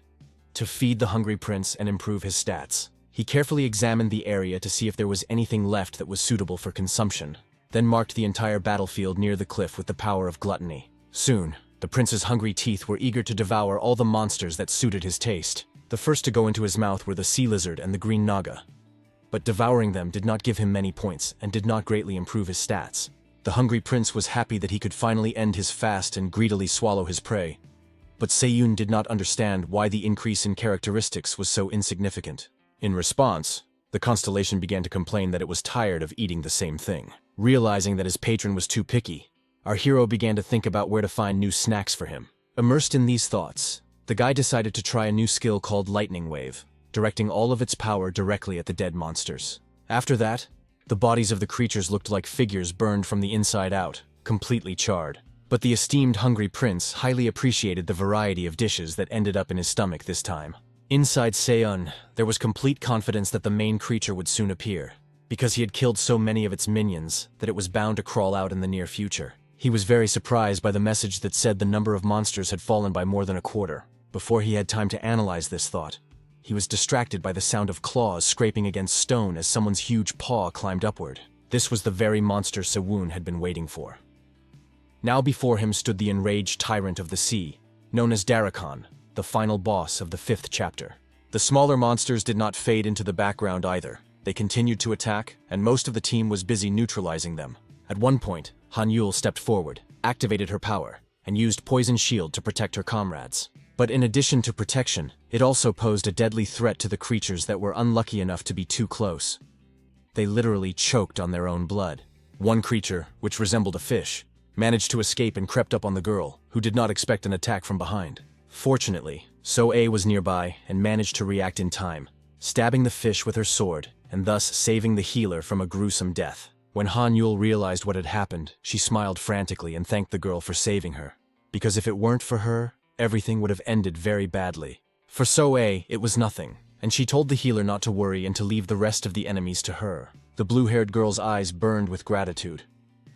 to feed the hungry prince and improve his stats. He carefully examined the area to see if there was anything left that was suitable for consumption, then marked the entire battlefield near the cliff with the power of gluttony. Soon, the prince's hungry teeth were eager to devour all the monsters that suited his taste. The first to go into his mouth were the sea lizard and the green naga. But devouring them did not give him many points and did not greatly improve his stats. The hungry prince was happy that he could finally end his fast and greedily swallow his prey. But Seyun did not understand why the increase in characteristics was so insignificant. In response, the constellation began to complain that it was tired of eating the same thing. Realizing that his patron was too picky, our hero began to think about where to find new snacks for him. Immersed in these thoughts, the guy decided to try a new skill called Lightning Wave, directing all of its power directly at the dead monsters. After that, the bodies of the creatures looked like figures burned from the inside out, completely charred. But the esteemed hungry prince highly appreciated the variety of dishes that ended up in his stomach this time. Inside Seyun, there was complete confidence that the main creature would soon appear, because he had killed so many of its minions that it was bound to crawl out in the near future. He was very surprised by the message that said the number of monsters had fallen by more than a quarter. Before he had time to analyze this thought, he was distracted by the sound of claws scraping against stone as someone's huge paw climbed upward. This was the very monster Sewun had been waiting for. Now before him stood the enraged tyrant of the sea, known as Darakon, the final boss of the 5th chapter. The smaller monsters did not fade into the background either. They continued to attack, and most of the team was busy neutralizing them. At one point, Han Yul stepped forward, activated her power, and used Poison Shield to protect her comrades. But in addition to protection, it also posed a deadly threat to the creatures that were unlucky enough to be too close. They literally choked on their own blood. One creature, which resembled a fish, managed to escape and crept up on the girl, who did not expect an attack from behind. Fortunately, So-A was nearby and managed to react in time, stabbing the fish with her sword, and thus saving the healer from a gruesome death. When Han Yul realized what had happened, she smiled frantically and thanked the girl for saving her. Because if it weren't for her, everything would have ended very badly. For So-A, it was nothing, and she told the healer not to worry and to leave the rest of the enemies to her. The blue-haired girl's eyes burned with gratitude,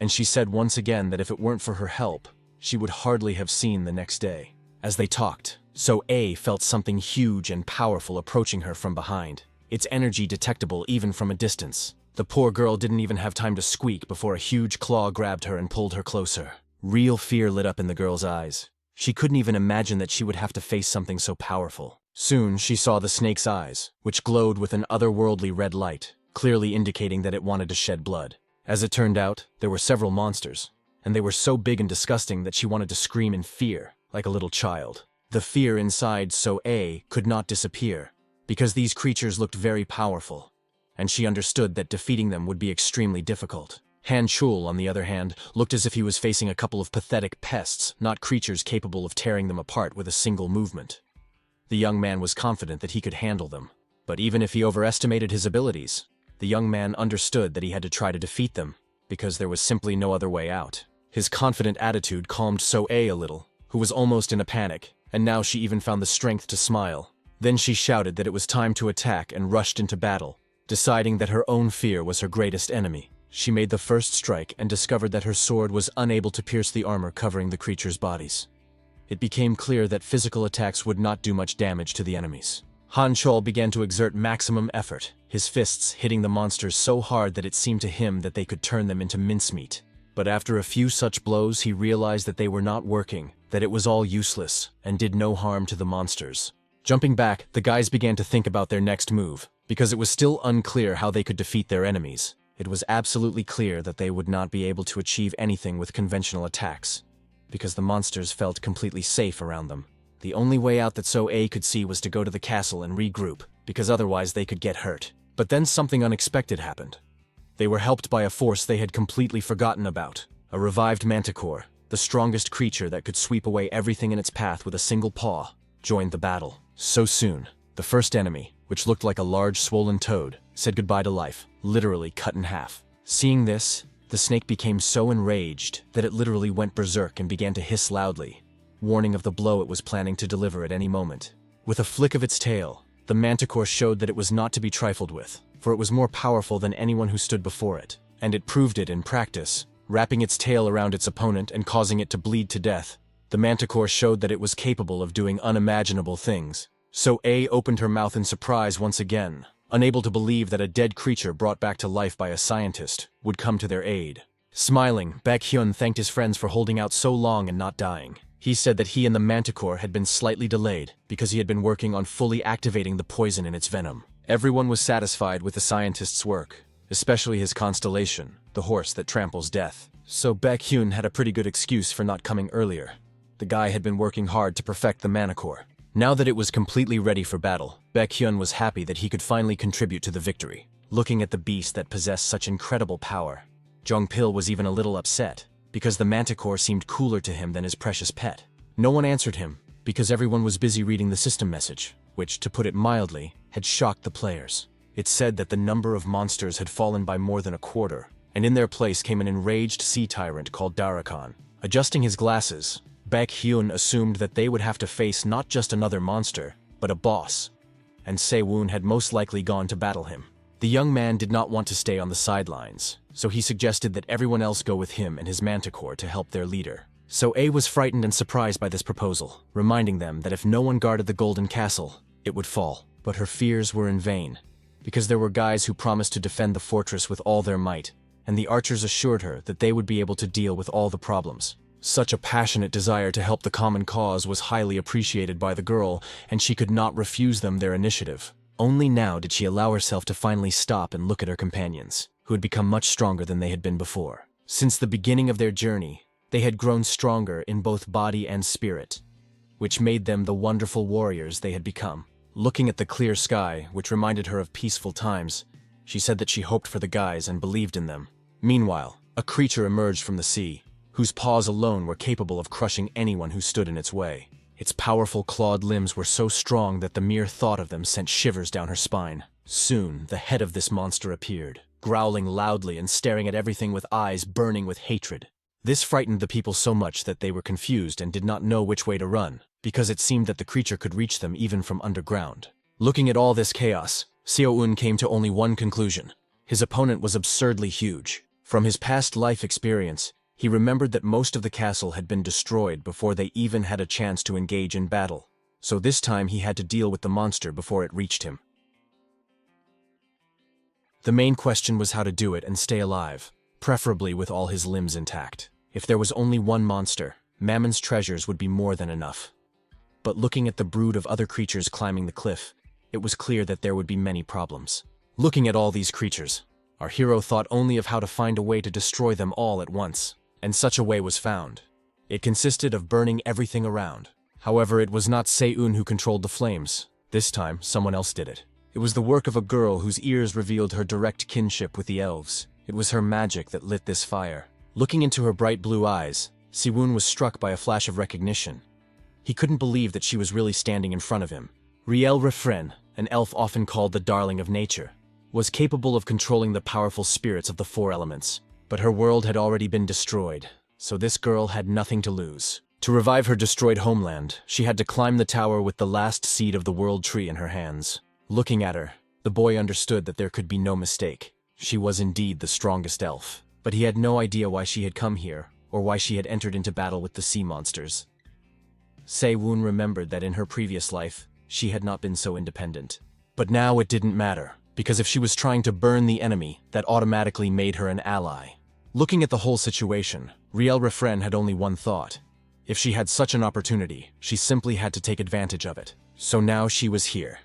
and she said once again that if it weren't for her help, she would hardly have seen the next day. As they talked, So-A felt something huge and powerful approaching her from behind, its energy detectable even from a distance. The poor girl didn't even have time to squeak before a huge claw grabbed her and pulled her closer. Real fear lit up in the girl's eyes. She couldn't even imagine that she would have to face something so powerful. Soon she saw the snake's eyes, which glowed with an otherworldly red light, clearly indicating that it wanted to shed blood. As it turned out, there were several monsters, and they were so big and disgusting that she wanted to scream in fear, like a little child. The fear inside So-A could not disappear, because these creatures looked very powerful, and she understood that defeating them would be extremely difficult. Han Chul, on the other hand, looked as if he was facing a couple of pathetic pests, not creatures capable of tearing them apart with a single movement. The young man was confident that he could handle them, but even if he overestimated his abilities, the young man understood that he had to try to defeat them, because there was simply no other way out. His confident attitude calmed So-A a little, who was almost in a panic, and now she even found the strength to smile. Then she shouted that it was time to attack and rushed into battle, deciding that her own fear was her greatest enemy. She made the first strike and discovered that her sword was unable to pierce the armor covering the creatures' bodies. It became clear that physical attacks would not do much damage to the enemies. Han Chul began to exert maximum effort, his fists hitting the monsters so hard that it seemed to him that they could turn them into mincemeat. But after a few such blows, he realized that they were not working, that it was all useless, and did no harm to the monsters. Jumping back, the guys began to think about their next move, because it was still unclear how they could defeat their enemies. It was absolutely clear that they would not be able to achieve anything with conventional attacks, because the monsters felt completely safe around them. The only way out that So-A could see was to go to the castle and regroup, because otherwise they could get hurt. But then something unexpected happened. They were helped by a force they had completely forgotten about, a revived manticore, the strongest creature that could sweep away everything in its path with a single paw, joined the battle. So soon, the first enemy, which looked like a large swollen toad, said goodbye to life, literally cut in half. Seeing this, the snake became so enraged that it literally went berserk and began to hiss loudly, warning of the blow it was planning to deliver at any moment. With a flick of its tail, the manticore showed that it was not to be trifled with, for it was more powerful than anyone who stood before it, and it proved it in practice, wrapping its tail around its opponent and causing it to bleed to death. The manticore showed that it was capable of doing unimaginable things. So-A opened her mouth in surprise once again, unable to believe that a dead creature brought back to life by a scientist would come to their aid. Smiling, Baek-hyun thanked his friends for holding out so long and not dying. He said that he and the manticore had been slightly delayed because he had been working on fully activating the poison in its venom. Everyone was satisfied with the scientist's work, especially his constellation, the horse that tramples death. So Baek-hyun had a pretty good excuse for not coming earlier. The guy had been working hard to perfect the manticore. Now that it was completely ready for battle, Baek-hyun was happy that he could finally contribute to the victory. Looking at the beast that possessed such incredible power, Jong-pil was even a little upset, because the manticore seemed cooler to him than his precious pet. No one answered him, because everyone was busy reading the system message, which, to put it mildly, had shocked the players. It said that the number of monsters had fallen by more than a quarter, and in their place came an enraged sea tyrant called Darakan. Adjusting his glasses, Baek-hyun assumed that they would have to face not just another monster, but a boss, and Se-woon had most likely gone to battle him. The young man did not want to stay on the sidelines, so he suggested that everyone else go with him and his manticore to help their leader. So-A was frightened and surprised by this proposal, reminding them that if no one guarded the Golden Castle, it would fall. But her fears were in vain, because there were guys who promised to defend the fortress with all their might, and the archers assured her that they would be able to deal with all the problems. Such a passionate desire to help the common cause was highly appreciated by the girl, and she could not refuse them their initiative. Only now did she allow herself to finally stop and look at her companions, who had become much stronger than they had been before. Since the beginning of their journey, they had grown stronger in both body and spirit, which made them the wonderful warriors they had become. Looking at the clear sky, which reminded her of peaceful times, she said that she hoped for the guys and believed in them. Meanwhile, a creature emerged from the sea, whose paws alone were capable of crushing anyone who stood in its way. Its powerful clawed limbs were so strong that the mere thought of them sent shivers down her spine. Soon, the head of this monster appeared, growling loudly and staring at everything with eyes burning with hatred. This frightened the people so much that they were confused and did not know which way to run, because it seemed that the creature could reach them even from underground. Looking at all this chaos, Se-woon came to only one conclusion. His opponent was absurdly huge. From his past life experience, he remembered that most of the castle had been destroyed before they even had a chance to engage in battle, so this time he had to deal with the monster before it reached him. The main question was how to do it and stay alive, preferably with all his limbs intact. If there was only one monster, Mammon's treasures would be more than enough. But looking at the brood of other creatures climbing the cliff, it was clear that there would be many problems. Looking at all these creatures, our hero thought only of how to find a way to destroy them all at once, and such a way was found. It consisted of burning everything around. However, it was not Se-un who controlled the flames. This time, someone else did it. It was the work of a girl whose ears revealed her direct kinship with the elves. It was her magic that lit this fire. Looking into her bright blue eyes, Si-won was struck by a flash of recognition. He couldn't believe that she was really standing in front of him. Riel Refren, an elf often called the darling of nature, was capable of controlling the powerful spirits of the four elements. But her world had already been destroyed, so this girl had nothing to lose. To revive her destroyed homeland, she had to climb the tower with the last seed of the world tree in her hands. Looking at her, the boy understood that there could be no mistake. She was indeed the strongest elf, but he had no idea why she had come here, or why she had entered into battle with the sea monsters. Se-won remembered that in her previous life, she had not been so independent. But now it didn't matter, because if she was trying to burn the enemy, that automatically made her an ally. Looking at the whole situation, Riel Refren had only one thought. If she had such an opportunity, she simply had to take advantage of it. So now she was here,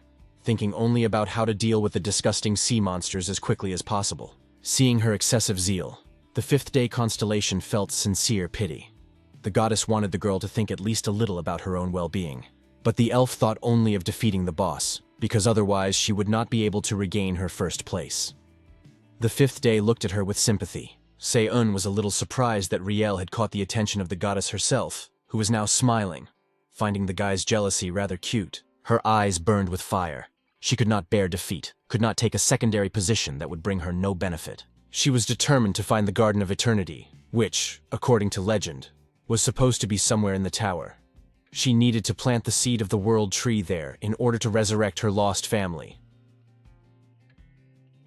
thinking only about how to deal with the disgusting sea monsters as quickly as possible. Seeing her excessive zeal, the fifth-day constellation felt sincere pity. The goddess wanted the girl to think at least a little about her own well-being. But the elf thought only of defeating the boss, because otherwise she would not be able to regain her first place. The fifth day looked at her with sympathy. Se-un was a little surprised that Riel had caught the attention of the goddess herself, who was now smiling, finding the guy's jealousy rather cute. Her eyes burned with fire. She could not bear defeat, could not take a secondary position that would bring her no benefit. She was determined to find the Garden of Eternity, which, according to legend, was supposed to be somewhere in the tower. She needed to plant the seed of the world tree there in order to resurrect her lost family.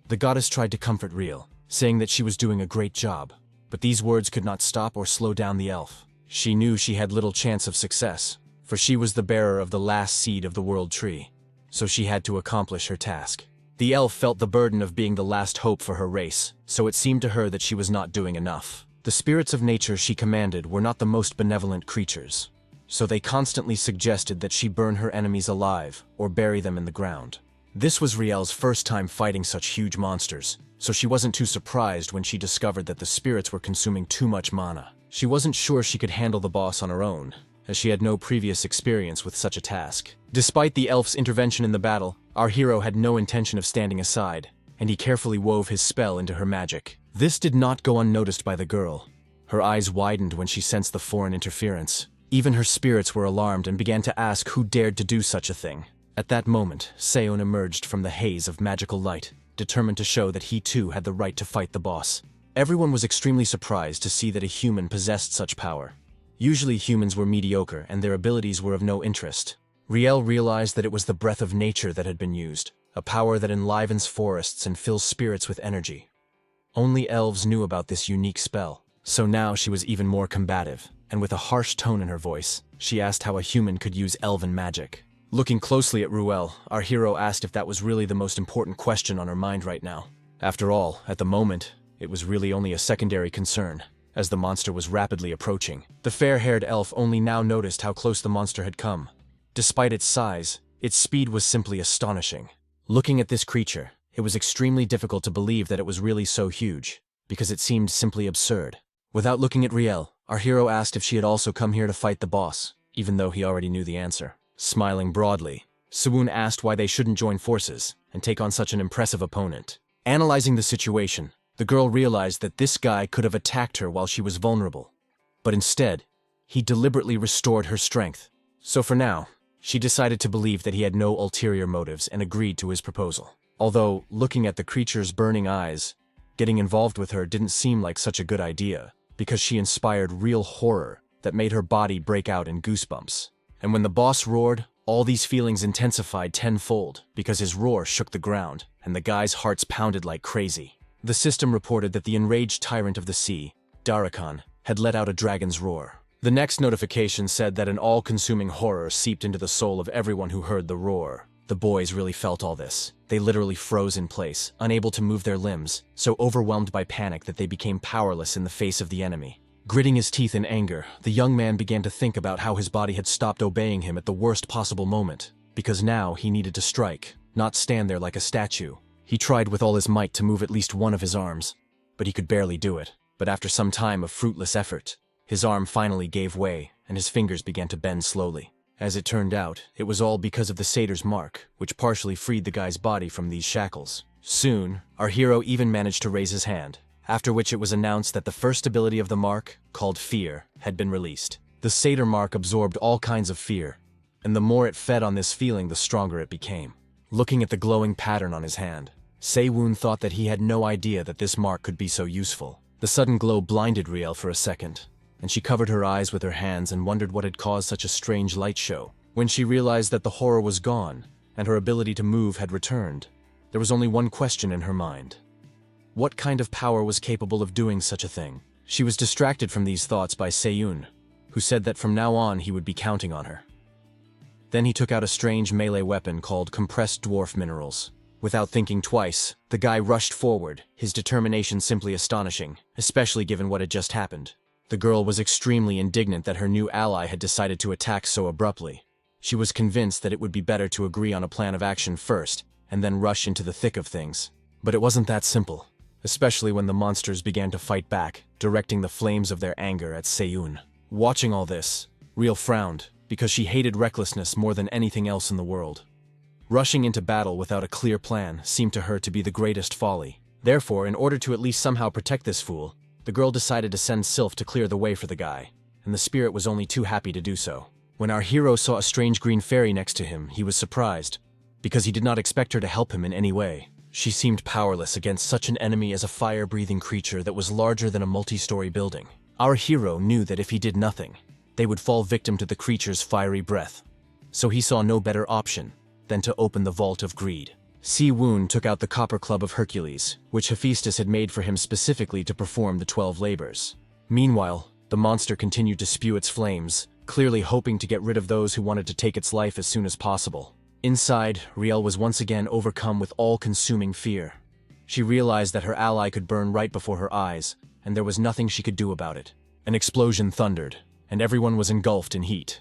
The goddess tried to comfort Riel, saying that she was doing a great job, but these words could not stop or slow down the elf. She knew she had little chance of success, for she was the bearer of the last seed of the world tree, so she had to accomplish her task. The elf felt the burden of being the last hope for her race, so it seemed to her that she was not doing enough. The spirits of nature she commanded were not the most benevolent creatures, so they constantly suggested that she burn her enemies alive or bury them in the ground. This was Riel's first time fighting such huge monsters, so she wasn't too surprised when she discovered that the spirits were consuming too much mana. She wasn't sure she could handle the boss on her own, as she had no previous experience with such a task. Despite the elf's intervention in the battle, our hero had no intention of standing aside, and he carefully wove his spell into her magic. This did not go unnoticed by the girl. Her eyes widened when she sensed the foreign interference. Even her spirits were alarmed and began to ask who dared to do such a thing. At that moment, Se-un emerged from the haze of magical light, determined to show that he too had the right to fight the boss. Everyone was extremely surprised to see that a human possessed such power. Usually humans were mediocre and their abilities were of no interest. Riel realized that it was the breath of nature that had been used, a power that enlivens forests and fills spirits with energy. Only elves knew about this unique spell, so now she was even more combative, and with a harsh tone in her voice, she asked how a human could use elven magic. Looking closely at Ruel, our hero asked if that was really the most important question on her mind right now. After all, at the moment, it was really only a secondary concern, as the monster was rapidly approaching. The fair-haired elf only now noticed how close the monster had come. Despite its size, its speed was simply astonishing. Looking at this creature, it was extremely difficult to believe that it was really so huge, because it seemed simply absurd. Without looking at Riel, our hero asked if she had also come here to fight the boss, even though he already knew the answer. Smiling broadly, Se-won asked why they shouldn't join forces and take on such an impressive opponent. Analyzing the situation, the girl realized that this guy could have attacked her while she was vulnerable. But instead, he deliberately restored her strength. So for now, she decided to believe that he had no ulterior motives and agreed to his proposal. Although, looking at the creature's burning eyes, getting involved with her didn't seem like such a good idea, because she inspired real horror that made her body break out in goosebumps. And when the boss roared, all these feelings intensified tenfold, because his roar shook the ground, and the guys' hearts pounded like crazy. The system reported that the enraged tyrant of the sea, Darakan, had let out a dragon's roar. The next notification said that an all-consuming horror seeped into the soul of everyone who heard the roar. The boys really felt all this. They literally froze in place, unable to move their limbs, so overwhelmed by panic that they became powerless in the face of the enemy. Gritting his teeth in anger, the young man began to think about how his body had stopped obeying him at the worst possible moment, because now he needed to strike, not stand there like a statue. He tried with all his might to move at least one of his arms, but he could barely do it. But after some time of fruitless effort, his arm finally gave way, and his fingers began to bend slowly. As it turned out, it was all because of the satyr's mark, which partially freed the guy's body from these shackles. Soon, our hero even managed to raise his hand, after which it was announced that the first ability of the mark, called Fear, had been released. The satyr mark absorbed all kinds of fear, and the more it fed on this feeling, the stronger it became. Looking at the glowing pattern on his hand, Se-woon thought that he had no idea that this mark could be so useful. The sudden glow blinded Riel for a second, and she covered her eyes with her hands and wondered what had caused such a strange light show. When she realized that the horror was gone, and her ability to move had returned, there was only one question in her mind. What kind of power was capable of doing such a thing? She was distracted from these thoughts by Se-yoon, who said that from now on he would be counting on her. Then he took out a strange melee weapon called compressed dwarf minerals. Without thinking twice, the guy rushed forward, his determination simply astonishing, especially given what had just happened. The girl was extremely indignant that her new ally had decided to attack so abruptly. She was convinced that it would be better to agree on a plan of action first, and then rush into the thick of things. But it wasn't that simple, especially when the monsters began to fight back, directing the flames of their anger at Se-yoon. Watching all this, Riel frowned, because she hated recklessness more than anything else in the world. Rushing into battle without a clear plan seemed to her to be the greatest folly. Therefore, in order to at least somehow protect this fool, the girl decided to send Sylph to clear the way for the guy, and the spirit was only too happy to do so. When our hero saw a strange green fairy next to him, he was surprised, because he did not expect her to help him in any way. She seemed powerless against such an enemy as a fire-breathing creature that was larger than a multi-story building. Our hero knew that if he did nothing, they would fall victim to the creature's fiery breath. So he saw no better option than to open the Vault of Greed. Se-woon took out the Copper Club of Hercules, which Hephaestus had made for him specifically to perform the 12 labors. Meanwhile, the monster continued to spew its flames, clearly hoping to get rid of those who wanted to take its life as soon as possible. Inside, Riel was once again overcome with all-consuming fear. She realized that her ally could burn right before her eyes, and there was nothing she could do about it. An explosion thundered, and everyone was engulfed in heat.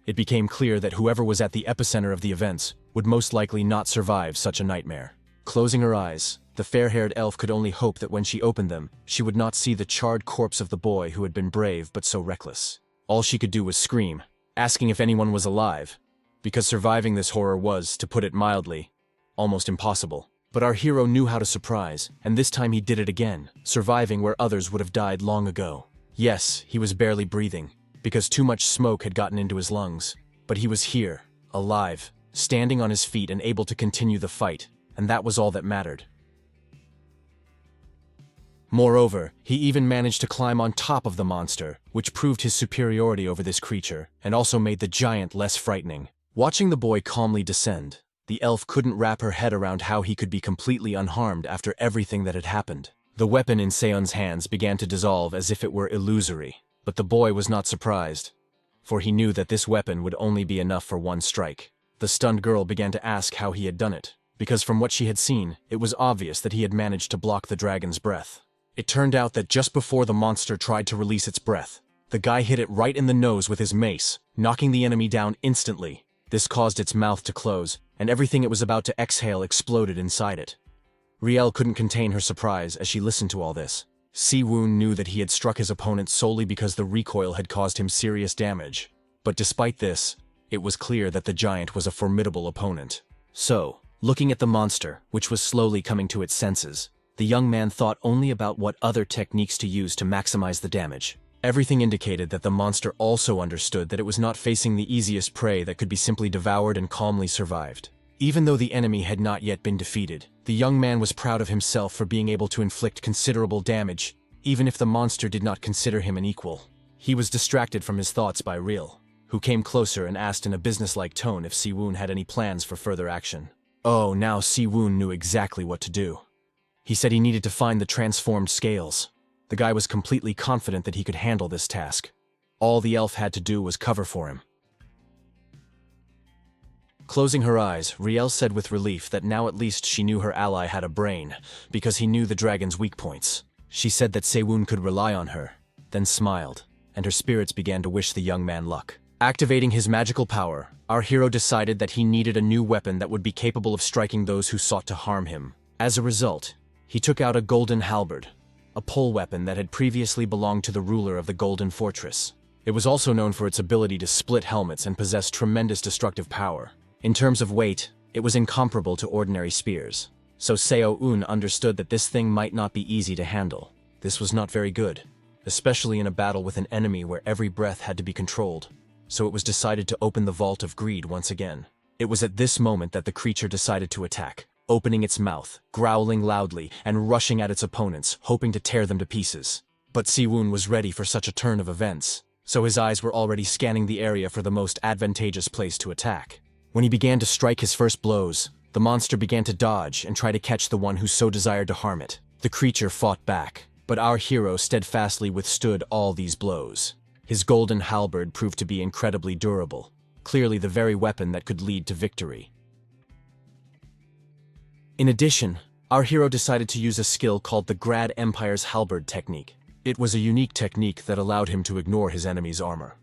It became clear that whoever was at the epicenter of the events would most likely not survive such a nightmare. Closing her eyes, the fair-haired elf could only hope that when she opened them, she would not see the charred corpse of the boy who had been brave but so reckless. All she could do was scream, asking if anyone was alive, because surviving this horror was, to put it mildly, almost impossible. But our hero knew how to surprise, and this time he did it again, surviving where others would have died long ago. Yes, he was barely breathing, because too much smoke had gotten into his lungs, but he was here, alive, standing on his feet and able to continue the fight, and that was all that mattered. Moreover, he even managed to climb on top of the monster, which proved his superiority over this creature, and also made the giant less frightening. Watching the boy calmly descend, the elf couldn't wrap her head around how he could be completely unharmed after everything that had happened. The weapon in Seon's hands began to dissolve as if it were illusory, but the boy was not surprised, for he knew that this weapon would only be enough for one strike. The stunned girl began to ask how he had done it, because from what she had seen, it was obvious that he had managed to block the dragon's breath. It turned out that just before the monster tried to release its breath, the guy hit it right in the nose with his mace, knocking the enemy down instantly. This caused its mouth to close, and everything it was about to exhale exploded inside it. Riel couldn't contain her surprise as she listened to all this. Se-woon knew that he had struck his opponent solely because the recoil had caused him serious damage. But despite this, it was clear that the giant was a formidable opponent. So, looking at the monster, which was slowly coming to its senses, the young man thought only about what other techniques to use to maximize the damage. Everything indicated that the monster also understood that it was not facing the easiest prey that could be simply devoured and calmly survived. Even though the enemy had not yet been defeated, the young man was proud of himself for being able to inflict considerable damage, even if the monster did not consider him an equal. He was distracted from his thoughts by Riel, who came closer and asked in a businesslike tone if Se-woon had any plans for further action. Oh, now Se-woon knew exactly what to do. He said he needed to find the transformed scales. The guy was completely confident that he could handle this task. All the elf had to do was cover for him. Closing her eyes, Riel said with relief that now at least she knew her ally had a brain, because he knew the dragon's weak points. She said that Se-woon could rely on her, then smiled, and her spirits began to wish the young man luck. Activating his magical power, our hero decided that he needed a new weapon that would be capable of striking those who sought to harm him. As a result, he took out a golden halberd, a pole weapon that had previously belonged to the ruler of the Golden Fortress. It was also known for its ability to split helmets and possess tremendous destructive power. In terms of weight, it was incomparable to ordinary spears. So Seo-un understood that this thing might not be easy to handle. This was not very good, especially in a battle with an enemy where every breath had to be controlled. So it was decided to open the Vault of Greed once again. It was at this moment that the creature decided to attack, opening its mouth, growling loudly, and rushing at its opponents, hoping to tear them to pieces. But Si-won was ready for such a turn of events, so his eyes were already scanning the area for the most advantageous place to attack. When he began to strike his first blows, the monster began to dodge and try to catch the one who so desired to harm it. The creature fought back, but our hero steadfastly withstood all these blows. His golden halberd proved to be incredibly durable, clearly the very weapon that could lead to victory. In addition, our hero decided to use a skill called the Grad Empire's halberd technique. It was a unique technique that allowed him to ignore his enemy's armor.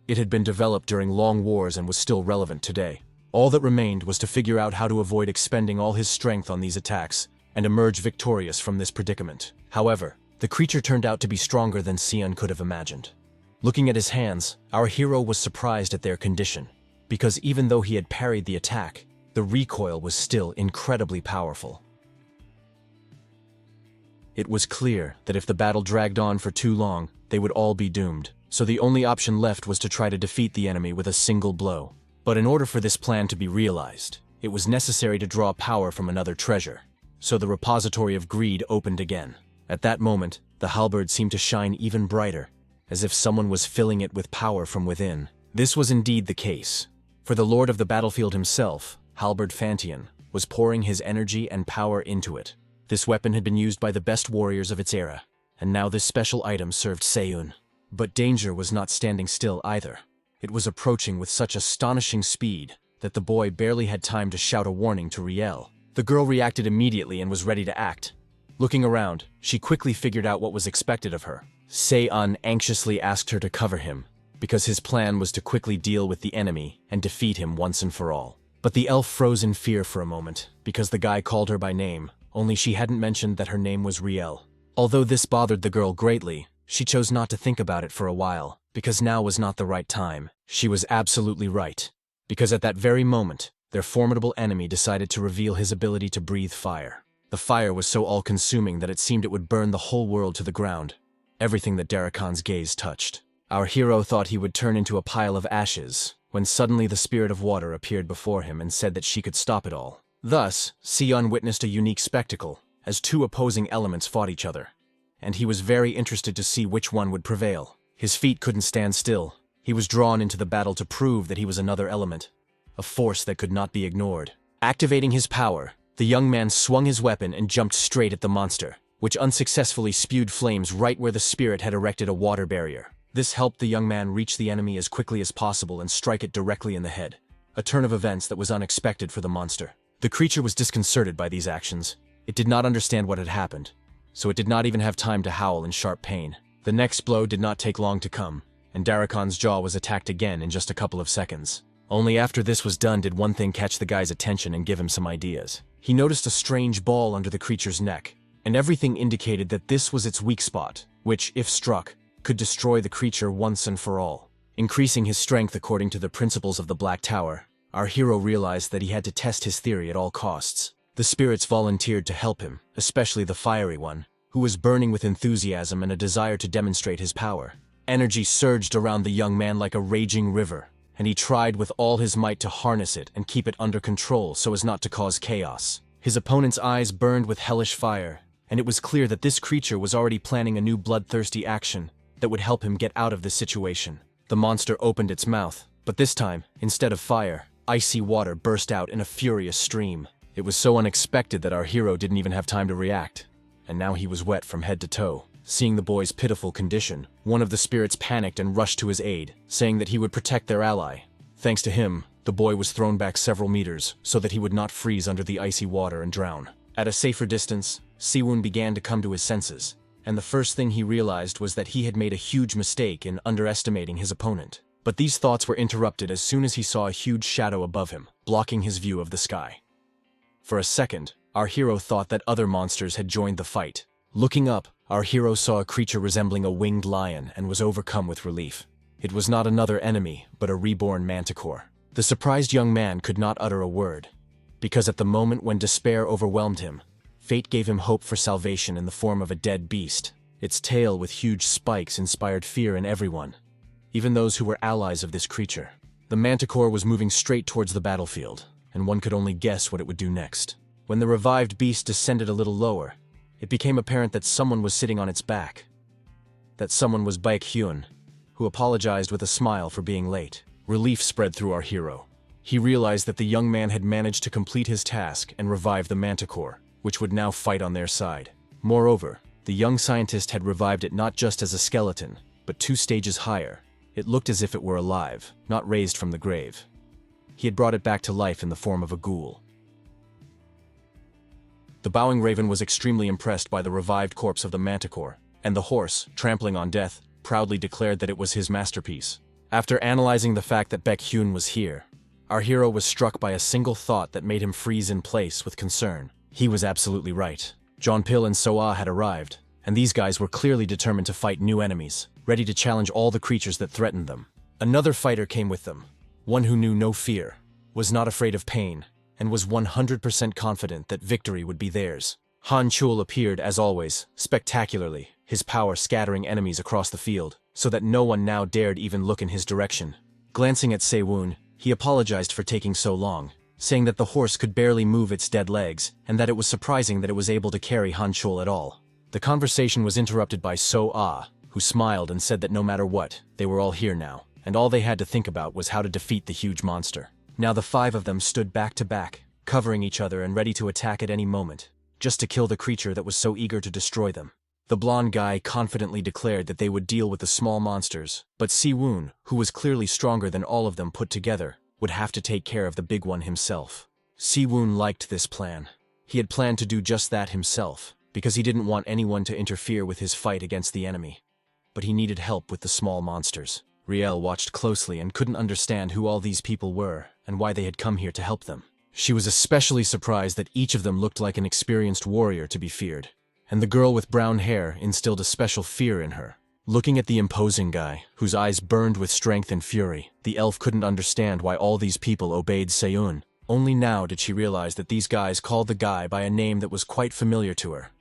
It had been developed during long wars and was still relevant today. All that remained was to figure out how to avoid expending all his strength on these attacks and emerge victorious from this predicament. However, the creature turned out to be stronger than Sion could have imagined. Looking at his hands, our hero was surprised at their condition, because even though he had parried the attack, the recoil was still incredibly powerful. It was clear that if the battle dragged on for too long, they would all be doomed, so the only option left was to try to defeat the enemy with a single blow. But in order for this plan to be realized, it was necessary to draw power from another treasure. So the repository of greed opened again. At that moment, the halberd seemed to shine even brighter, as if someone was filling it with power from within. This was indeed the case, for the lord of the battlefield himself, Halberd Fantian, was pouring his energy and power into it. This weapon had been used by the best warriors of its era, and now this special item served Seo-un. But danger was not standing still either. It was approaching with such astonishing speed that the boy barely had time to shout a warning to Riel. The girl reacted immediately and was ready to act. Looking around, she quickly figured out what was expected of her. Seo-un anxiously asked her to cover him, because his plan was to quickly deal with the enemy and defeat him once and for all. But the elf froze in fear for a moment, because the guy called her by name, only she hadn't mentioned that her name was Riel. Although this bothered the girl greatly, she chose not to think about it for a while, because now was not the right time. She was absolutely right, because at that very moment, their formidable enemy decided to reveal his ability to breathe fire. The fire was so all-consuming that it seemed it would burn the whole world to the ground, everything that Darakon's gaze touched. Our hero thought he would turn into a pile of ashes, when suddenly the spirit of water appeared before him and said that she could stop it all. Thus, Sion witnessed a unique spectacle, as two opposing elements fought each other, and he was very interested to see which one would prevail. His feet couldn't stand still. He was drawn into the battle to prove that he was another element, a force that could not be ignored. Activating his power, the young man swung his weapon and jumped straight at the monster, which unsuccessfully spewed flames right where the spirit had erected a water barrier. This helped the young man reach the enemy as quickly as possible and strike it directly in the head, a turn of events that was unexpected for the monster. The creature was disconcerted by these actions. It did not understand what had happened, so it did not even have time to howl in sharp pain. The next blow did not take long to come, and Darakon's jaw was attacked again in just a couple of seconds. Only after this was done did one thing catch the guy's attention and give him some ideas. He noticed a strange ball under the creature's neck, and everything indicated that this was its weak spot, which, if struck, could destroy the creature once and for all. Increasing his strength according to the principles of the Black Tower, our hero realized that he had to test his theory at all costs. The spirits volunteered to help him, especially the fiery one, who was burning with enthusiasm and a desire to demonstrate his power. Energy surged around the young man like a raging river, and he tried with all his might to harness it and keep it under control so as not to cause chaos. His opponent's eyes burned with hellish fire, and it was clear that this creature was already planning a new bloodthirsty action that would help him get out of this situation. The monster opened its mouth, but this time, instead of fire, icy water burst out in a furious stream. It was so unexpected that our hero didn't even have time to react, and now he was wet from head to toe. Seeing the boy's pitiful condition, one of the spirits panicked and rushed to his aid, saying that he would protect their ally. Thanks to him, the boy was thrown back several meters so that he would not freeze under the icy water and drown. At a safer distance, Siwon began to come to his senses, and the first thing he realized was that he had made a huge mistake in underestimating his opponent. But these thoughts were interrupted as soon as he saw a huge shadow above him, blocking his view of the sky. For a second, our hero thought that other monsters had joined the fight. Looking up, our hero saw a creature resembling a winged lion and was overcome with relief. It was not another enemy, but a reborn manticore. The surprised young man could not utter a word, because at the moment when despair overwhelmed him, fate gave him hope for salvation in the form of a dead beast. Its tail with huge spikes inspired fear in everyone, even those who were allies of this creature. The manticore was moving straight towards the battlefield, and one could only guess what it would do next. When the revived beast descended a little lower, it became apparent that someone was sitting on its back. That someone was Baek-hyun, who apologized with a smile for being late. Relief spread through our hero. He realized that the young man had managed to complete his task and revive the manticore, which would now fight on their side. Moreover, the young scientist had revived it not just as a skeleton, but 2 stages higher. It looked as if it were alive, not raised from the grave. He had brought it back to life in the form of a ghoul. The bowing raven was extremely impressed by the revived corpse of the manticore, and the horse, trampling on death, proudly declared that it was his masterpiece. After analyzing the fact that Baek-hyun was here, our hero was struck by a single thought that made him freeze in place with concern. He was absolutely right. Jeonpil and Soa had arrived, and these guys were clearly determined to fight new enemies, ready to challenge all the creatures that threatened them. Another fighter came with them, one who knew no fear, was not afraid of pain, and was 100% confident that victory would be theirs. Han Chul appeared, as always, spectacularly, his power scattering enemies across the field, so that no one now dared even look in his direction. Glancing at Se-woon, he apologized for taking so long, saying that the horse could barely move its dead legs, and that it was surprising that it was able to carry Han Chul at all. The conversation was interrupted by So-ah, who smiled and said that no matter what, they were all here now, and all they had to think about was how to defeat the huge monster. Now the 5 of them stood back to back, covering each other and ready to attack at any moment, just to kill the creature that was so eager to destroy them. The blonde guy confidently declared that they would deal with the small monsters, but Si-woon, who was clearly stronger than all of them put together, would have to take care of the big one himself. Si-woon liked this plan. He had planned to do just that himself, because he didn't want anyone to interfere with his fight against the enemy. But he needed help with the small monsters. Riel watched closely and couldn't understand who all these people were and why they had come here to help them. She was especially surprised that each of them looked like an experienced warrior to be feared, and the girl with brown hair instilled a special fear in her. Looking at the imposing guy, whose eyes burned with strength and fury, the elf couldn't understand why all these people obeyed Se-woon. Only now did she realize that these guys called the guy by a name that was quite familiar to her,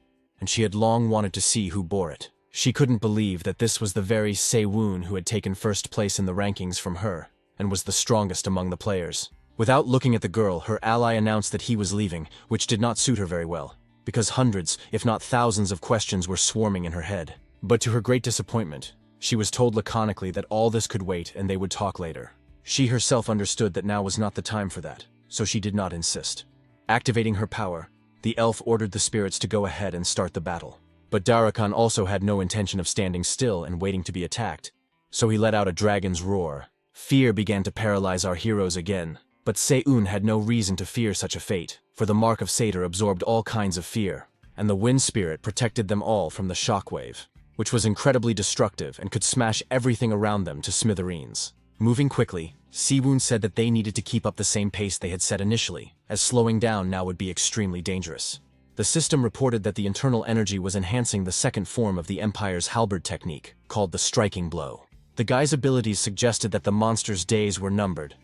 and she had long wanted to see who bore it. She couldn't believe that this was the very Se-woon who had taken first place in the rankings from her, and was the strongest among the players. Without looking at the girl, her ally announced that he was leaving, which did not suit her very well, because hundreds, if not thousands of questions were swarming in her head. But to her great disappointment, she was told laconically that all this could wait and they would talk later. She herself understood that now was not the time for that, so she did not insist. Activating her power, the elf ordered the spirits to go ahead and start the battle. But Darakan also had no intention of standing still and waiting to be attacked, so he let out a dragon's roar. Fear began to paralyze our heroes again, but Se-woon had no reason to fear such a fate, for the Mark of Satyr absorbed all kinds of fear, and the wind spirit protected them all from the shockwave, which was incredibly destructive and could smash everything around them to smithereens. Moving quickly, Si-woon said that they needed to keep up the same pace they had set initially, as slowing down now would be extremely dangerous. The system reported that the internal energy was enhancing the second form of the Empire's halberd technique, called the striking blow. The guy's abilities suggested that the monster's days were numbered.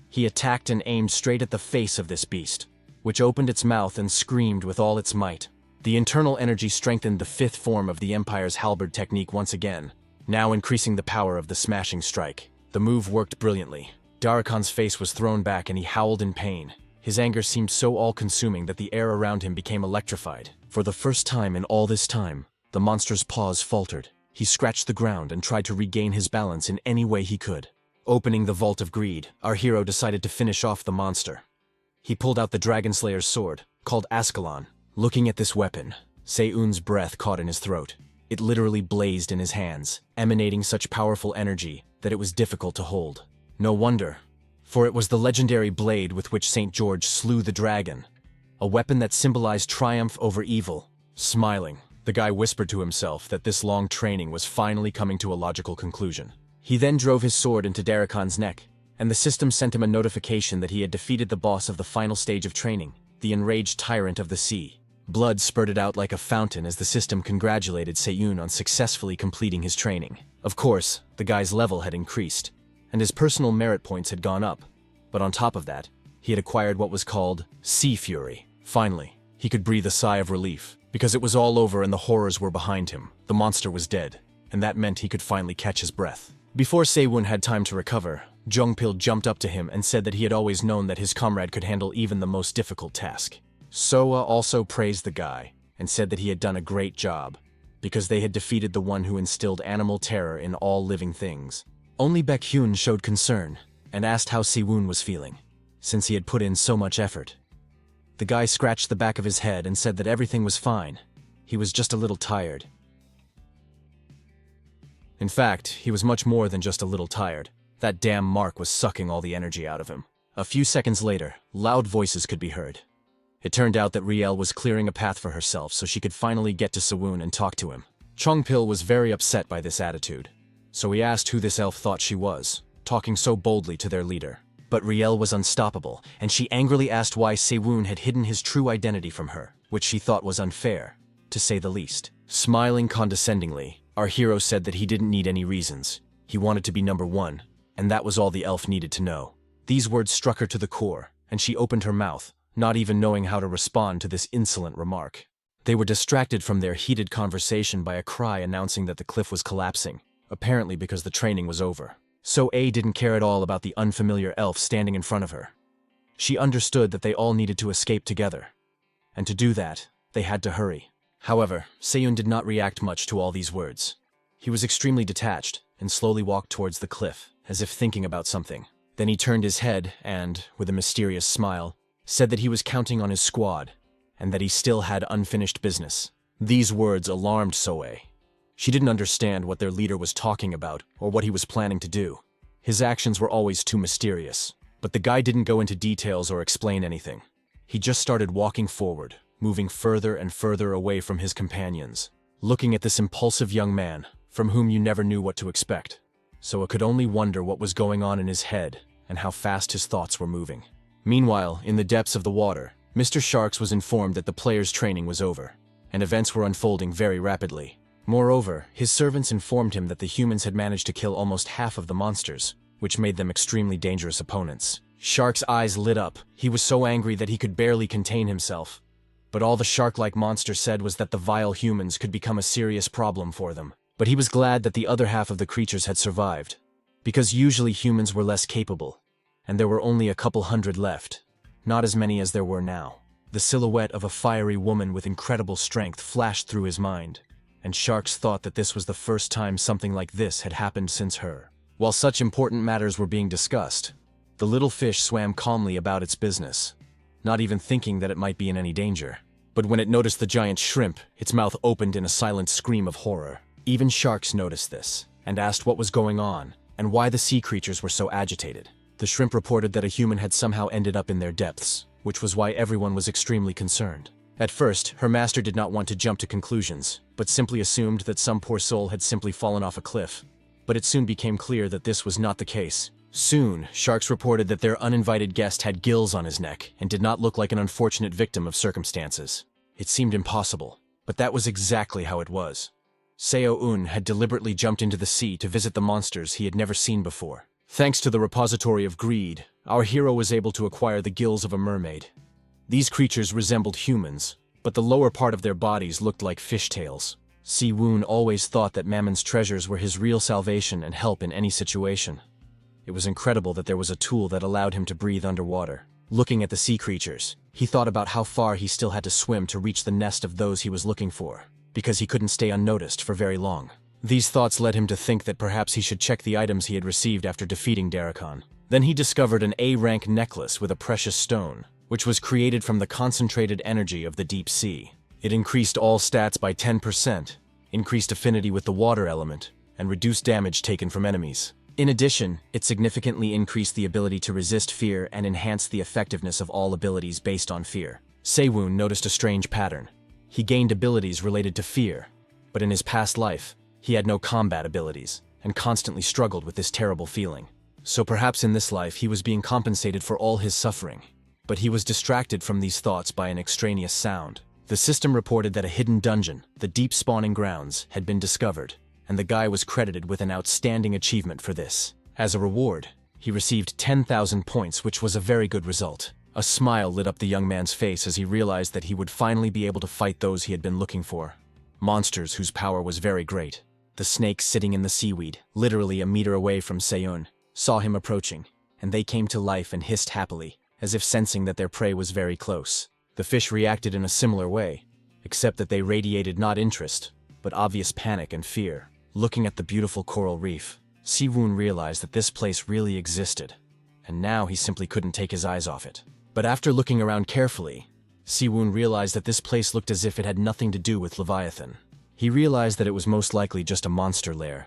He attacked and aimed straight at the face of this beast, which opened its mouth and screamed with all its might. The internal energy strengthened the 5th form of the Empire's halberd technique once again, now increasing the power of the smashing strike. The move worked brilliantly. Darakan's face was thrown back and he howled in pain. His anger seemed so all-consuming that the air around him became electrified. For the first time in all this time, the monster's paws faltered. He scratched the ground and tried to regain his balance in any way he could. Opening the Vault of Greed, our hero decided to finish off the monster. He pulled out the Dragon Slayer's sword, called Ascalon. Looking at this weapon, Se-woon's breath caught in his throat. It literally blazed in his hands, emanating such powerful energy that it was difficult to hold. No wonder, for it was the legendary blade with which St. George slew the dragon, a weapon that symbolized triumph over evil. Smiling, The guy whispered to himself that this long training was finally coming to a logical conclusion. He then drove his sword into Darakon's neck, and the system sent him a notification that he had defeated the boss of the final stage of training, the enraged tyrant of the sea. Blood spurted out like a fountain as the system congratulated Seyun on successfully completing his training. Of course, the guy's level had increased, and his personal merit points had gone up, but on top of that, he had acquired what was called Sea Fury. Finally, he could breathe a sigh of relief, because it was all over and the horrors were behind him. The monster was dead, and that meant he could finally catch his breath. Before Seyun had time to recover, Jungpil jumped up to him and said that he had always known that his comrade could handle even the most difficult task. Soa also praised the guy and said that he had done a great job, because they had defeated the one who instilled animal terror in all living things. Only Baekhyun showed concern and asked how Siwon was feeling, since he had put in so much effort. The guy scratched the back of his head and said that everything was fine. He was just a little tired. In fact, he was much more than just a little tired. That damn Mark was sucking all the energy out of him. A few seconds later, loud voices could be heard. It turned out that Riel was clearing a path for herself so she could finally get to Sewon and talk to him. Chongpil was very upset by this attitude, so he asked who this elf thought she was, talking so boldly to their leader. But Riel was unstoppable, and she angrily asked why Sewon had hidden his true identity from her, which she thought was unfair, to say the least. Smiling condescendingly, our hero said that he didn't need any reasons. He wanted to be number one, and that was all the elf needed to know. These words struck her to the core, and she opened her mouth, not even knowing how to respond to this insolent remark. They were distracted from their heated conversation by a cry announcing that the cliff was collapsing, apparently because the training was over. So A didn't care at all about the unfamiliar elf standing in front of her. She understood that they all needed to escape together, and to do that, they had to hurry. However, Seyun did not react much to all these words. He was extremely detached and slowly walked towards the cliff, as if thinking about something. Then he turned his head and, with a mysterious smile, said that he was counting on his squad, and that he still had unfinished business. These words alarmed Soe. She didn't understand what their leader was talking about or what he was planning to do. His actions were always too mysterious, but the guy didn't go into details or explain anything. He just started walking forward, moving further and further away from his companions, looking at this impulsive young man, from whom you never knew what to expect. Soa could only wonder what was going on in his head and how fast his thoughts were moving. Meanwhile, in the depths of the water, Mr. Sharks was informed that the players' training was over, and events were unfolding very rapidly. Moreover, his servants informed him that the humans had managed to kill almost half of the monsters, which made them extremely dangerous opponents. Shark's eyes lit up. He was so angry that he could barely contain himself. But all the shark-like monster said was that the vile humans could become a serious problem for them. But he was glad that the other half of the creatures had survived, because usually humans were less capable, and there were only a couple hundred left, not as many as there were now. The silhouette of a fiery woman with incredible strength flashed through his mind, and Sharks thought that this was the first time something like this had happened since her. While such important matters were being discussed, the little fish swam calmly about its business, not even thinking that it might be in any danger. But when it noticed the giant shrimp, its mouth opened in a silent scream of horror. Even Sharks noticed this, and asked what was going on, and why the sea creatures were so agitated. The shrimp reported that a human had somehow ended up in their depths, which was why everyone was extremely concerned. At first, her master did not want to jump to conclusions, but simply assumed that some poor soul had simply fallen off a cliff. But it soon became clear that this was not the case. Soon, Sharks reported that their uninvited guest had gills on his neck and did not look like an unfortunate victim of circumstances. It seemed impossible, but that was exactly how it was. Seo-un had deliberately jumped into the sea to visit the monsters he had never seen before. Thanks to the repository of greed, our hero was able to acquire the gills of a mermaid. These creatures resembled humans, but the lower part of their bodies looked like fishtails. Si-woon always thought that Mammon's treasures were his real salvation and help in any situation. It was incredible that there was a tool that allowed him to breathe underwater. Looking at the sea creatures, he thought about how far he still had to swim to reach the nest of those he was looking for, because he couldn't stay unnoticed for very long. These thoughts led him to think that perhaps he should check the items he had received after defeating Darakon. Then he discovered an A-rank necklace with a precious stone, which was created from the concentrated energy of the deep sea. It increased all stats by 10%, increased affinity with the water element, and reduced damage taken from enemies. In addition, it significantly increased the ability to resist fear and enhanced the effectiveness of all abilities based on fear. Sewon noticed a strange pattern. he gained abilities related to fear, but in his past life, he had no combat abilities and constantly struggled with this terrible feeling. So perhaps in this life he was being compensated for all his suffering. But he was distracted from these thoughts by an extraneous sound. The system reported that a hidden dungeon, the deep spawning grounds, had been discovered, and the guy was credited with an outstanding achievement for this. As a reward, he received 10,000 points, which was a very good result. A smile lit up the young man's face as he realized that he would finally be able to fight those he had been looking for. Monsters whose power was very great. The snakes sitting in the seaweed, literally a meter away from Seon, saw him approaching, and they came to life and hissed happily, as if sensing that their prey was very close. The fish reacted in a similar way, except that they radiated not interest, but obvious panic and fear. Looking at the beautiful coral reef, Si-woon realized that this place really existed, and now he simply couldn't take his eyes off it. But after looking around carefully, Si-woon realized that this place looked as if it had nothing to do with Leviathan. He realized that it was most likely just a monster lair,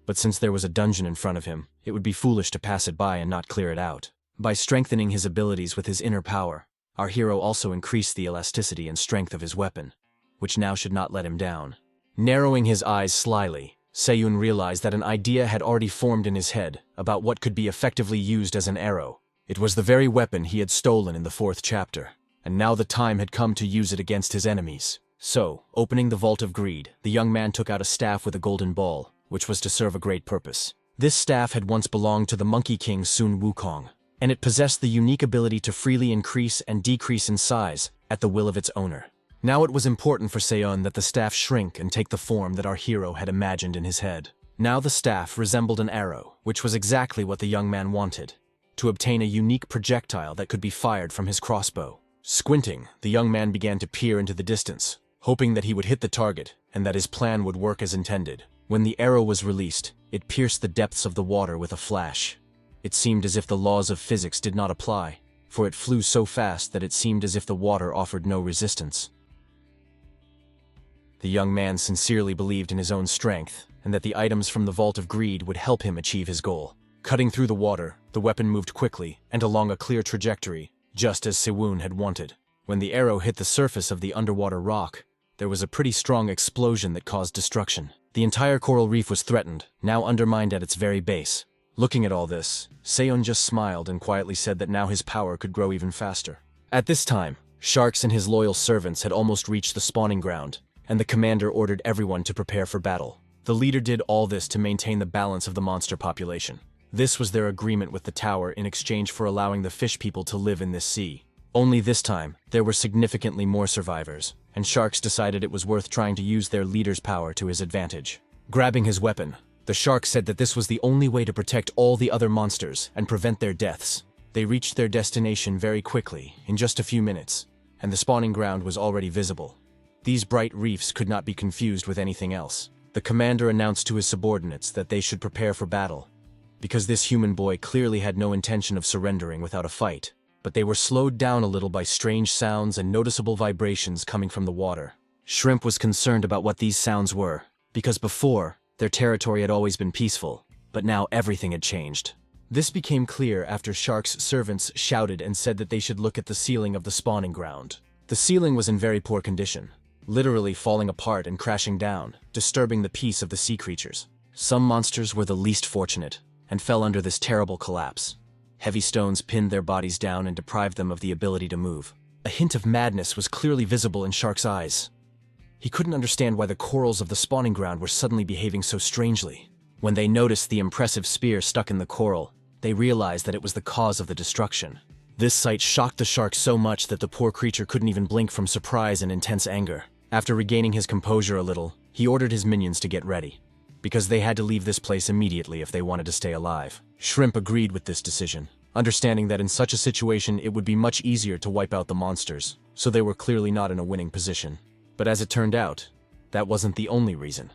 but since there was a dungeon in front of him, it would be foolish to pass it by and not clear it out. By strengthening his abilities with his inner power, our hero also increased the elasticity and strength of his weapon, which now should not let him down. Narrowing his eyes slyly, Seon realized that an idea had already formed in his head about what could be effectively used as an arrow. It was the very weapon he had stolen in the 4th chapter, and now the time had come to use it against his enemies. So, opening the Vault of Greed, the young man took out a staff with a golden ball, which was to serve a great purpose. This staff had once belonged to the Monkey King Sun Wukong, and it possessed the unique ability to freely increase and decrease in size at the will of its owner. Now it was important for Seon that the staff shrink and take the form that our hero had imagined in his head. Now the staff resembled an arrow, which was exactly what the young man wanted, to obtain a unique projectile that could be fired from his crossbow. Squinting, the young man began to peer into the distance, hoping that he would hit the target and that his plan would work as intended. When the arrow was released, it pierced the depths of the water with a flash. It seemed as if the laws of physics did not apply, for it flew so fast that it seemed as if the water offered no resistance. The young man sincerely believed in his own strength, and that the items from the Vault of Greed would help him achieve his goal. Cutting through the water, the weapon moved quickly and along a clear trajectory, just as Si-woon had wanted. When the arrow hit the surface of the underwater rock, there was a pretty strong explosion that caused destruction. The entire coral reef was threatened, now undermined at its very base. Looking at all this, Seon just smiled and quietly said that now his power could grow even faster. At this time, Sharks and his loyal servants had almost reached the spawning ground, and the commander ordered everyone to prepare for battle. The leader did all this to maintain the balance of the monster population. This was their agreement with the tower in exchange for allowing the fish people to live in this sea. Only this time, there were significantly more survivors, and Sharks decided it was worth trying to use their leader's power to his advantage. Grabbing his weapon, the shark said that this was the only way to protect all the other monsters and prevent their deaths. They reached their destination very quickly, in just a few minutes, and the spawning ground was already visible. These bright reefs could not be confused with anything else. The commander announced to his subordinates that they should prepare for battle, because this human boy clearly had no intention of surrendering without a fight. But they were slowed down a little by strange sounds and noticeable vibrations coming from the water. Shrimp was concerned about what these sounds were, because before, their territory had always been peaceful, but now everything had changed. This became clear after Shark's servants shouted and said that they should look at the ceiling of the spawning ground. The ceiling was in very poor condition, literally falling apart and crashing down, disturbing the peace of the sea creatures. Some monsters were the least fortunate, and fell under this terrible collapse. Heavy stones pinned their bodies down and deprived them of the ability to move. A hint of madness was clearly visible in Shark's eyes. He couldn't understand why the corals of the spawning ground were suddenly behaving so strangely. When they noticed the impressive spear stuck in the coral, they realized that it was the cause of the destruction. This sight shocked the shark so much that the poor creature couldn't even blink from surprise and intense anger. After regaining his composure a little, he ordered his minions to get ready, because they had to leave this place immediately if they wanted to stay alive. Shrimp agreed with this decision, understanding that in such a situation it would be much easier to wipe out the monsters, so they were clearly not in a winning position. But as it turned out, that wasn't the only reason.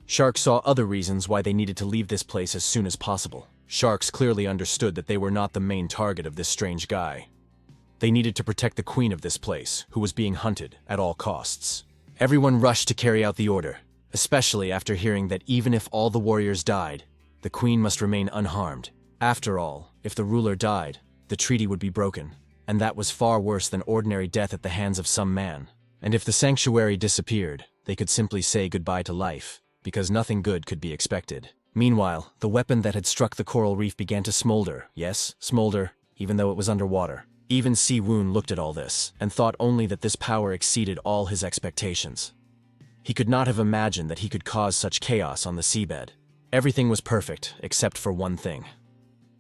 Shark saw other reasons why they needed to leave this place as soon as possible. Sharks clearly understood that they were not the main target of this strange guy. They needed to protect the queen of this place, who was being hunted at all costs. Everyone rushed to carry out the order, especially after hearing that even if all the warriors died, the queen must remain unharmed. After all, if the ruler died, the treaty would be broken, and that was far worse than ordinary death at the hands of some man, And if the sanctuary disappeared, they could simply say goodbye to life, because nothing good could be expected. Meanwhile, the weapon that had struck the coral reef began to smolder. Yes, smolder, even though it was underwater. Even Si-woon looked at all this, and thought only that this power exceeded all his expectations. He could not have imagined that he could cause such chaos on the seabed. Everything was perfect, except for one thing.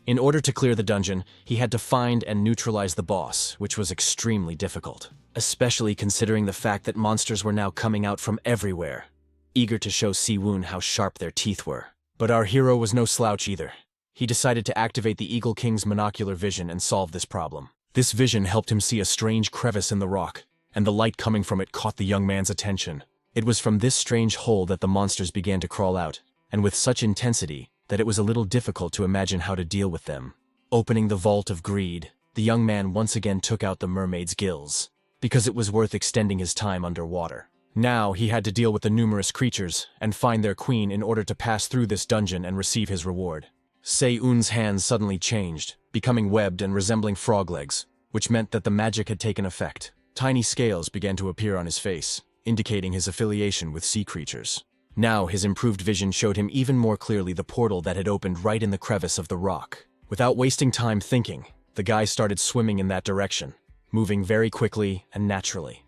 In order to clear the dungeon, he had to find and neutralize the boss, which was extremely difficult, especially considering the fact that monsters were now coming out from everywhere, eager to show Si-woon how sharp their teeth were. But our hero was no slouch either. He decided to activate the Eagle King's monocular vision and solve this problem. This vision helped him see a strange crevice in the rock, and the light coming from it caught the young man's attention. It was from this strange hole that the monsters began to crawl out, and with such intensity that it was a little difficult to imagine how to deal with them. Opening the vault of greed, the young man once again took out the mermaid's gills, because it was worth extending his time underwater. Now he had to deal with the numerous creatures and find their queen in order to pass through this dungeon and receive his reward. Se-eun's hands suddenly changed, becoming webbed and resembling frog legs, which meant that the magic had taken effect. Tiny scales began to appear on his face, indicating his affiliation with sea creatures. Now his improved vision showed him even more clearly the portal that had opened right in the crevice of the rock. Without wasting time thinking, the guy started swimming in that direction, moving very quickly and naturally.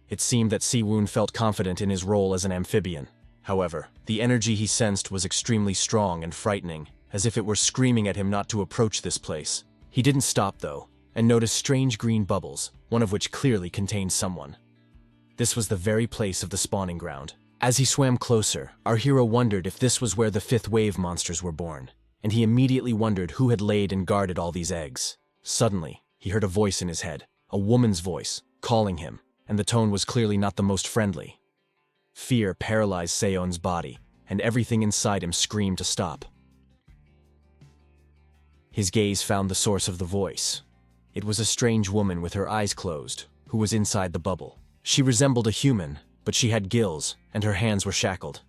It seemed that Si-woon felt confident in his role as an amphibian. However, the energy he sensed was extremely strong and frightening, as if it were screaming at him not to approach this place. He didn't stop, though, and noticed strange green bubbles, one of which clearly contained someone. This was the very place of the spawning ground. As he swam closer, our hero wondered if this was where the fifth wave monsters were born, and he immediately wondered who had laid and guarded all these eggs. Suddenly, he heard a voice in his head, a woman's voice, calling him, and the tone was clearly not the most friendly. Fear paralyzed Se-eun's body, and everything inside him screamed to stop. His gaze found the source of the voice. It was a strange woman with her eyes closed, who was inside the bubble. She resembled a human, but she had gills, and her hands were shackled.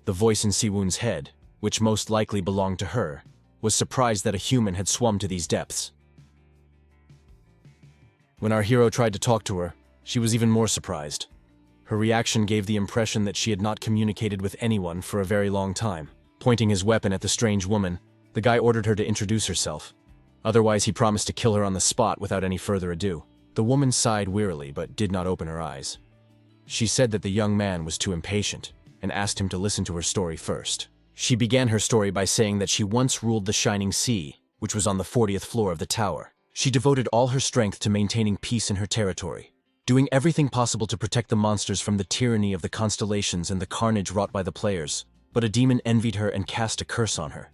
The voice in Si-woon's head, which most likely belonged to her, was surprised that a human had swum to these depths. When our hero tried to talk to her, she was even more surprised. Her reaction gave the impression that she had not communicated with anyone for a very long time. Pointing his weapon at the strange woman, the guy ordered her to introduce herself. Otherwise, he promised to kill her on the spot without any further ado. The woman sighed wearily but did not open her eyes. She said that the young man was too impatient and asked him to listen to her story first. She began her story by saying that she once ruled the Shining Sea, which was on the 40th floor of the tower. She devoted all her strength to maintaining peace in her territory, doing everything possible to protect the monsters from the tyranny of the constellations and the carnage wrought by the players, but a demon envied her and cast a curse on her.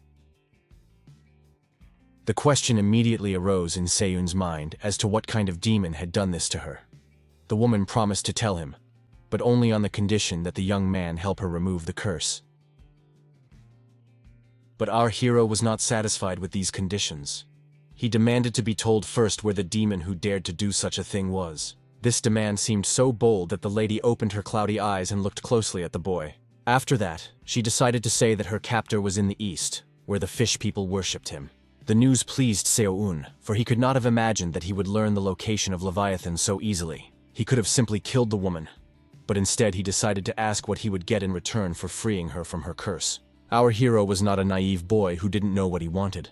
The question immediately arose in Se-eun's mind as to what kind of demon had done this to her. The woman promised to tell him, but only on the condition that the young man help her remove the curse. But our hero was not satisfied with these conditions. He demanded to be told first where the demon who dared to do such a thing was. This demand seemed so bold that the lady opened her cloudy eyes and looked closely at the boy. After that, she decided to say that her captor was in the east, where the fish people worshipped him. The news pleased Se-eun, for he could not have imagined that he would learn the location of Leviathan so easily. He could have simply killed the woman, but instead he decided to ask what he would get in return for freeing her from her curse. Our hero was not a naive boy who didn't know what he wanted.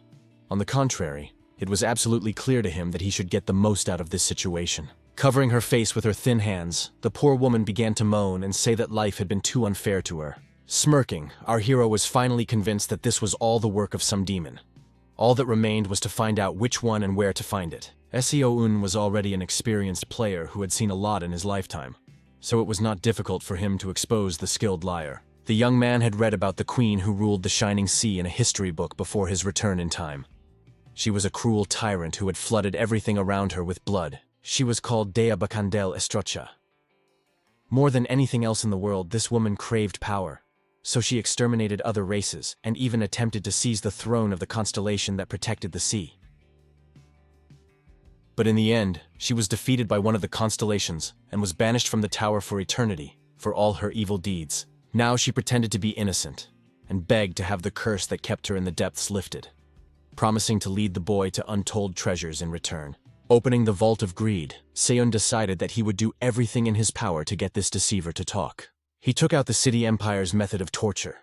On the contrary, it was absolutely clear to him that he should get the most out of this situation. Covering her face with her thin hands, the poor woman began to moan and say that life had been too unfair to her. Smirking, our hero was finally convinced that this was all the work of some demon. All that remained was to find out which one and where to find it. Se-eun was already an experienced player who had seen a lot in his lifetime, so it was not difficult for him to expose the skilled liar. The young man had read about the queen who ruled the Shining Sea in a history book before his return in time. She was a cruel tyrant who had flooded everything around her with blood. She was called Dea Bacandel Estrocha. More than anything else in the world, this woman craved power, so she exterminated other races and even attempted to seize the throne of the constellation that protected the sea. But in the end, she was defeated by one of the constellations and was banished from the tower for eternity for all her evil deeds. Now she pretended to be innocent and begged to have the curse that kept her in the depths lifted, promising to lead the boy to untold treasures in return. Opening the Vault of Greed, Seon decided that he would do everything in his power to get this deceiver to talk. He took out the City Empire's method of torture,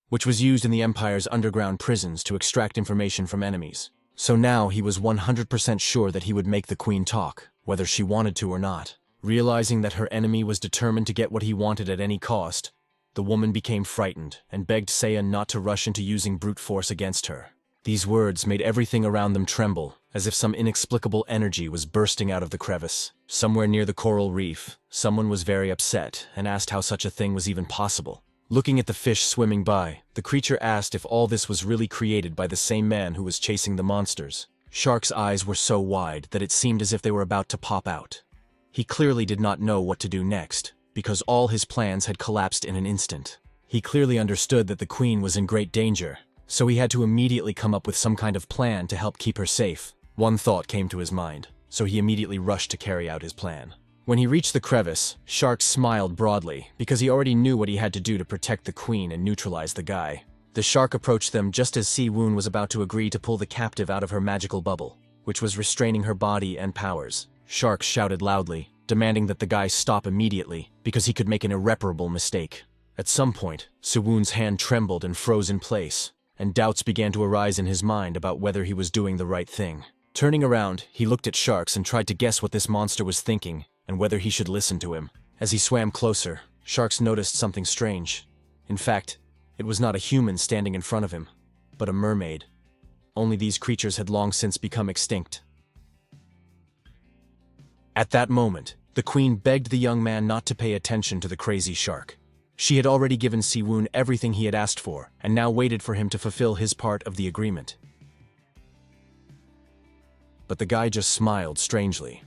which was used in the Empire's underground prisons to extract information from enemies. So now he was 100% sure that he would make the Queen talk, whether she wanted to or not. Realizing that her enemy was determined to get what he wanted at any cost, the woman became frightened and begged Seon not to rush into using brute force against her. These words made everything around them tremble, as if some inexplicable energy was bursting out of the crevice. Somewhere near the coral reef, someone was very upset and asked how such a thing was even possible. Looking at the fish swimming by, the creature asked if all this was really created by the same man who was chasing the monsters. Shark's eyes were so wide that it seemed as if they were about to pop out. He clearly did not know what to do next, because all his plans had collapsed in an instant. He clearly understood that the Queen was in great danger, so he had to immediately come up with some kind of plan to help keep her safe. One thought came to his mind, so he immediately rushed to carry out his plan. When he reached the crevice, Shark smiled broadly, because he already knew what he had to do to protect the Queen and neutralize the guy. The shark approached them just as Si-woon was about to agree to pull the captive out of her magical bubble, which was restraining her body and powers. Shark shouted loudly, demanding that the guy stop immediately, because he could make an irreparable mistake. At some point, Si-woon's hand trembled and froze in place, and doubts began to arise in his mind about whether he was doing the right thing. Turning around, he looked at Sharks and tried to guess what this monster was thinking, and whether he should listen to him. As he swam closer, Sharks noticed something strange. In fact, it was not a human standing in front of him, but a mermaid. Only these creatures had long since become extinct. At that moment, the Queen begged the young man not to pay attention to the crazy shark. She had already given Si-woon everything he had asked for, and now waited for him to fulfill his part of the agreement. But the guy just smiled strangely.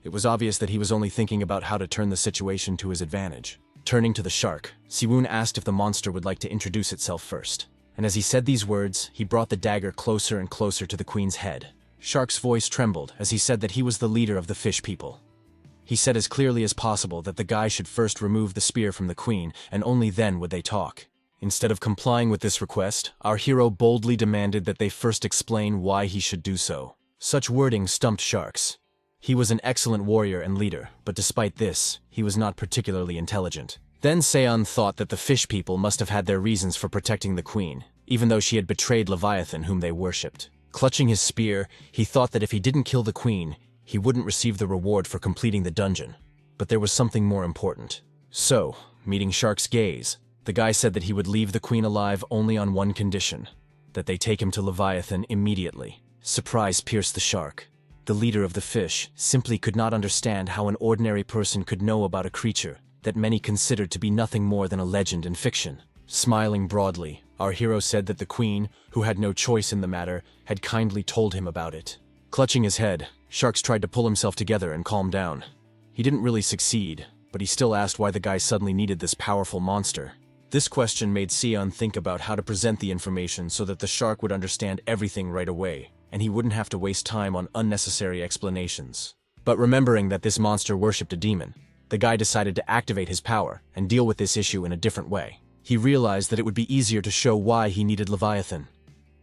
It was obvious that he was only thinking about how to turn the situation to his advantage. Turning to the shark, Si-woon asked if the monster would like to introduce itself first. And as he said these words, he brought the dagger closer and closer to the Queen's head. Shark's voice trembled as he said that he was the leader of the fish people. He said as clearly as possible that the guy should first remove the spear from the Queen, and only then would they talk. Instead of complying with this request, our hero boldly demanded that they first explain why he should do so. Such wording stumped Sharks. He was an excellent warrior and leader, but despite this, he was not particularly intelligent. Then Seon thought that the fish people must have had their reasons for protecting the Queen, even though she had betrayed Leviathan whom they worshipped. Clutching his spear, he thought that if he didn't kill the Queen, he wouldn't receive the reward for completing the dungeon. But there was something more important. So, meeting Shark's gaze, the guy said that he would leave the Queen alive only on one condition: that they take him to Leviathan immediately. Surprise pierced the shark. The leader of the fish simply could not understand how an ordinary person could know about a creature that many considered to be nothing more than a legend and fiction. Smiling broadly, our hero said that the Queen, who had no choice in the matter, had kindly told him about it. Clutching his head, Sharks tried to pull himself together and calm down. He didn't really succeed, but he still asked why the guy suddenly needed this powerful monster. This question made Seon think about how to present the information so that the shark would understand everything right away, and he wouldn't have to waste time on unnecessary explanations. But remembering that this monster worshipped a demon, the guy decided to activate his power and deal with this issue in a different way. He realized that it would be easier to show why he needed Leviathan.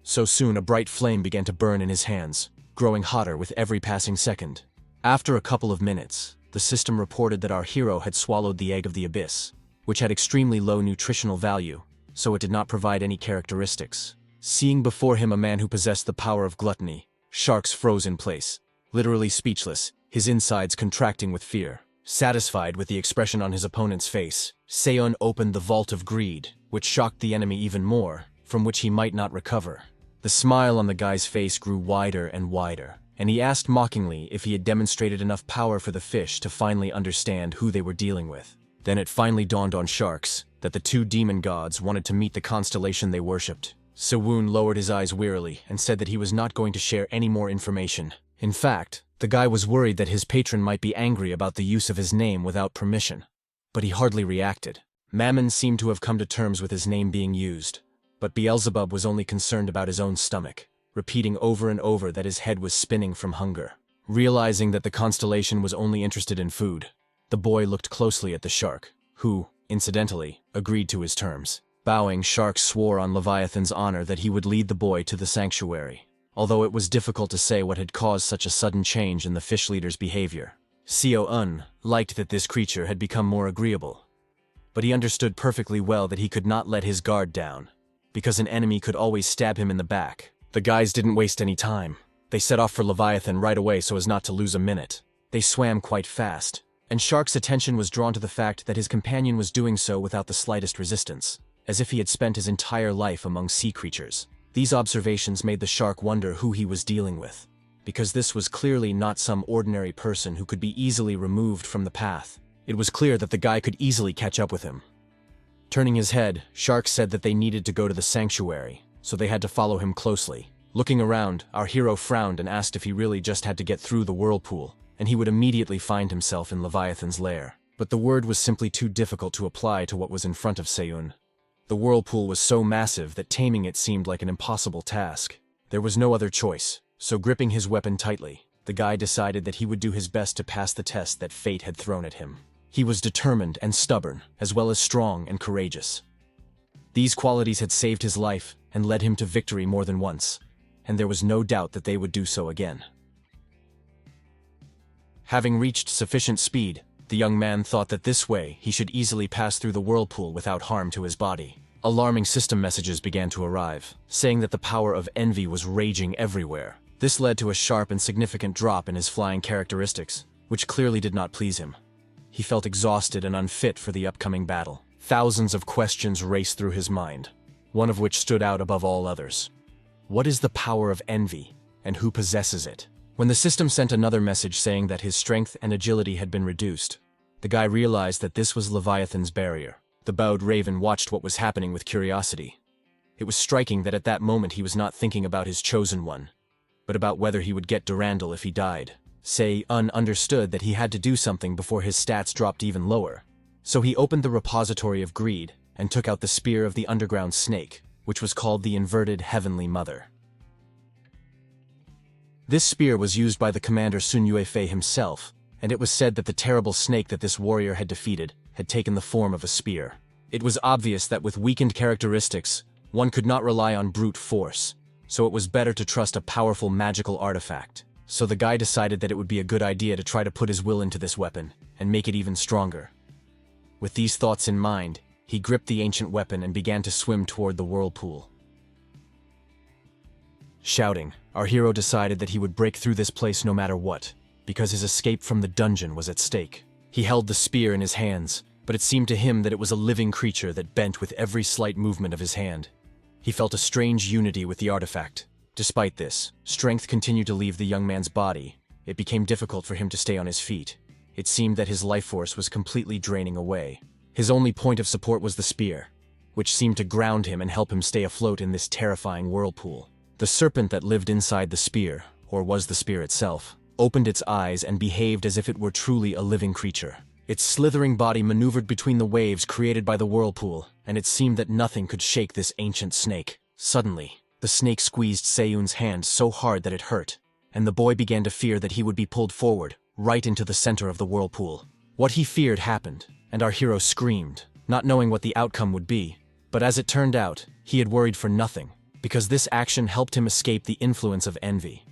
So soon a bright flame began to burn in his hands, growing hotter with every passing second. After a couple of minutes, the system reported that our hero had swallowed the egg of the abyss, which had extremely low nutritional value, so it did not provide any characteristics. Seeing before him a man who possessed the power of gluttony, Sharks froze in place, literally speechless, his insides contracting with fear. Satisfied with the expression on his opponent's face, Seon opened the Vault of Greed, which shocked the enemy even more, from which he might not recover. The smile on the guy's face grew wider and wider, and he asked mockingly if he had demonstrated enough power for the fish to finally understand who they were dealing with. Then it finally dawned on Sharks that the two demon gods wanted to meet the constellation they worshipped. Si-woon lowered his eyes wearily and said that he was not going to share any more information. In fact, the guy was worried that his patron might be angry about the use of his name without permission. But he hardly reacted. Mammon seemed to have come to terms with his name being used, but Beelzebub was only concerned about his own stomach, repeating over and over that his head was spinning from hunger. Realizing that the constellation was only interested in food, the boy looked closely at the shark, who, incidentally, agreed to his terms. Bowing, Shark swore on Leviathan's honor that he would lead the boy to the sanctuary. although it was difficult to say what had caused such a sudden change in the fish leader's behavior. Seo-un liked that this creature had become more agreeable, but he understood perfectly well that he could not let his guard down, because an enemy could always stab him in the back. The guys didn't waste any time. They set off for Leviathan right away so as not to lose a minute. They swam quite fast, and Shark's attention was drawn to the fact that his companion was doing so without the slightest resistance, as if he had spent his entire life among sea creatures. These observations made the shark wonder who he was dealing with, because this was clearly not some ordinary person who could be easily removed from the path. It was clear that the guy could easily catch up with him. Turning his head, Shark said that they needed to go to the sanctuary, so they had to follow him closely. Looking around, our hero frowned and asked if he really just had to get through the whirlpool, and he would immediately find himself in Leviathan's lair. But the word was simply too difficult to apply to what was in front of Seo-un. The whirlpool was so massive that taming it seemed like an impossible task. There was no other choice, so gripping his weapon tightly, the guy decided that he would do his best to pass the test that fate had thrown at him. He was determined and stubborn, as well as strong and courageous. These qualities had saved his life and led him to victory more than once, and there was no doubt that they would do so again. Having reached sufficient speed, the young man thought that this way he should easily pass through the whirlpool without harm to his body. Alarming system messages began to arrive, saying that the power of envy was raging everywhere. This led to a sharp and significant drop in his flying characteristics, which clearly did not please him. He felt exhausted and unfit for the upcoming battle. Thousands of questions raced through his mind, one of which stood out above all others. What is the power of envy, and who possesses it? When the system sent another message saying that his strength and agility had been reduced, the guy realized that this was Leviathan's barrier. The bowed raven watched what was happening with curiosity. It was striking that at that moment he was not thinking about his chosen one, but about whether he would get Durandal if he died. Seo-un understood that he had to do something before his stats dropped even lower, so he opened the repository of greed and took out the spear of the underground snake, which was called the Inverted Heavenly Mother. This spear was used by the commander Sun Yuefei himself, and it was said that the terrible snake that this warrior had defeated had taken the form of a spear. It was obvious that with weakened characteristics, one could not rely on brute force, so it was better to trust a powerful magical artifact. So the guy decided that it would be a good idea to try to put his will into this weapon, and make it even stronger. With these thoughts in mind, he gripped the ancient weapon and began to swim toward the whirlpool. Shouting, our hero decided that he would break through this place no matter what, because his escape from the dungeon was at stake. He held the spear in his hands, but it seemed to him that it was a living creature that bent with every slight movement of his hand. He felt a strange unity with the artifact. Despite this, strength continued to leave the young man's body. It became difficult for him to stay on his feet. It seemed that his life force was completely draining away. His only point of support was the spear, which seemed to ground him and help him stay afloat in this terrifying whirlpool. The serpent that lived inside the spear, or was the spear itself, opened its eyes and behaved as if it were truly a living creature. Its slithering body maneuvered between the waves created by the whirlpool, and it seemed that nothing could shake this ancient snake. Suddenly, the snake squeezed Seo-un's hand so hard that it hurt, and the boy began to fear that he would be pulled forward, right into the center of the whirlpool. What he feared happened, and our hero screamed, not knowing what the outcome would be. But as it turned out, he had worried for nothing, because this action helped him escape the influence of envy.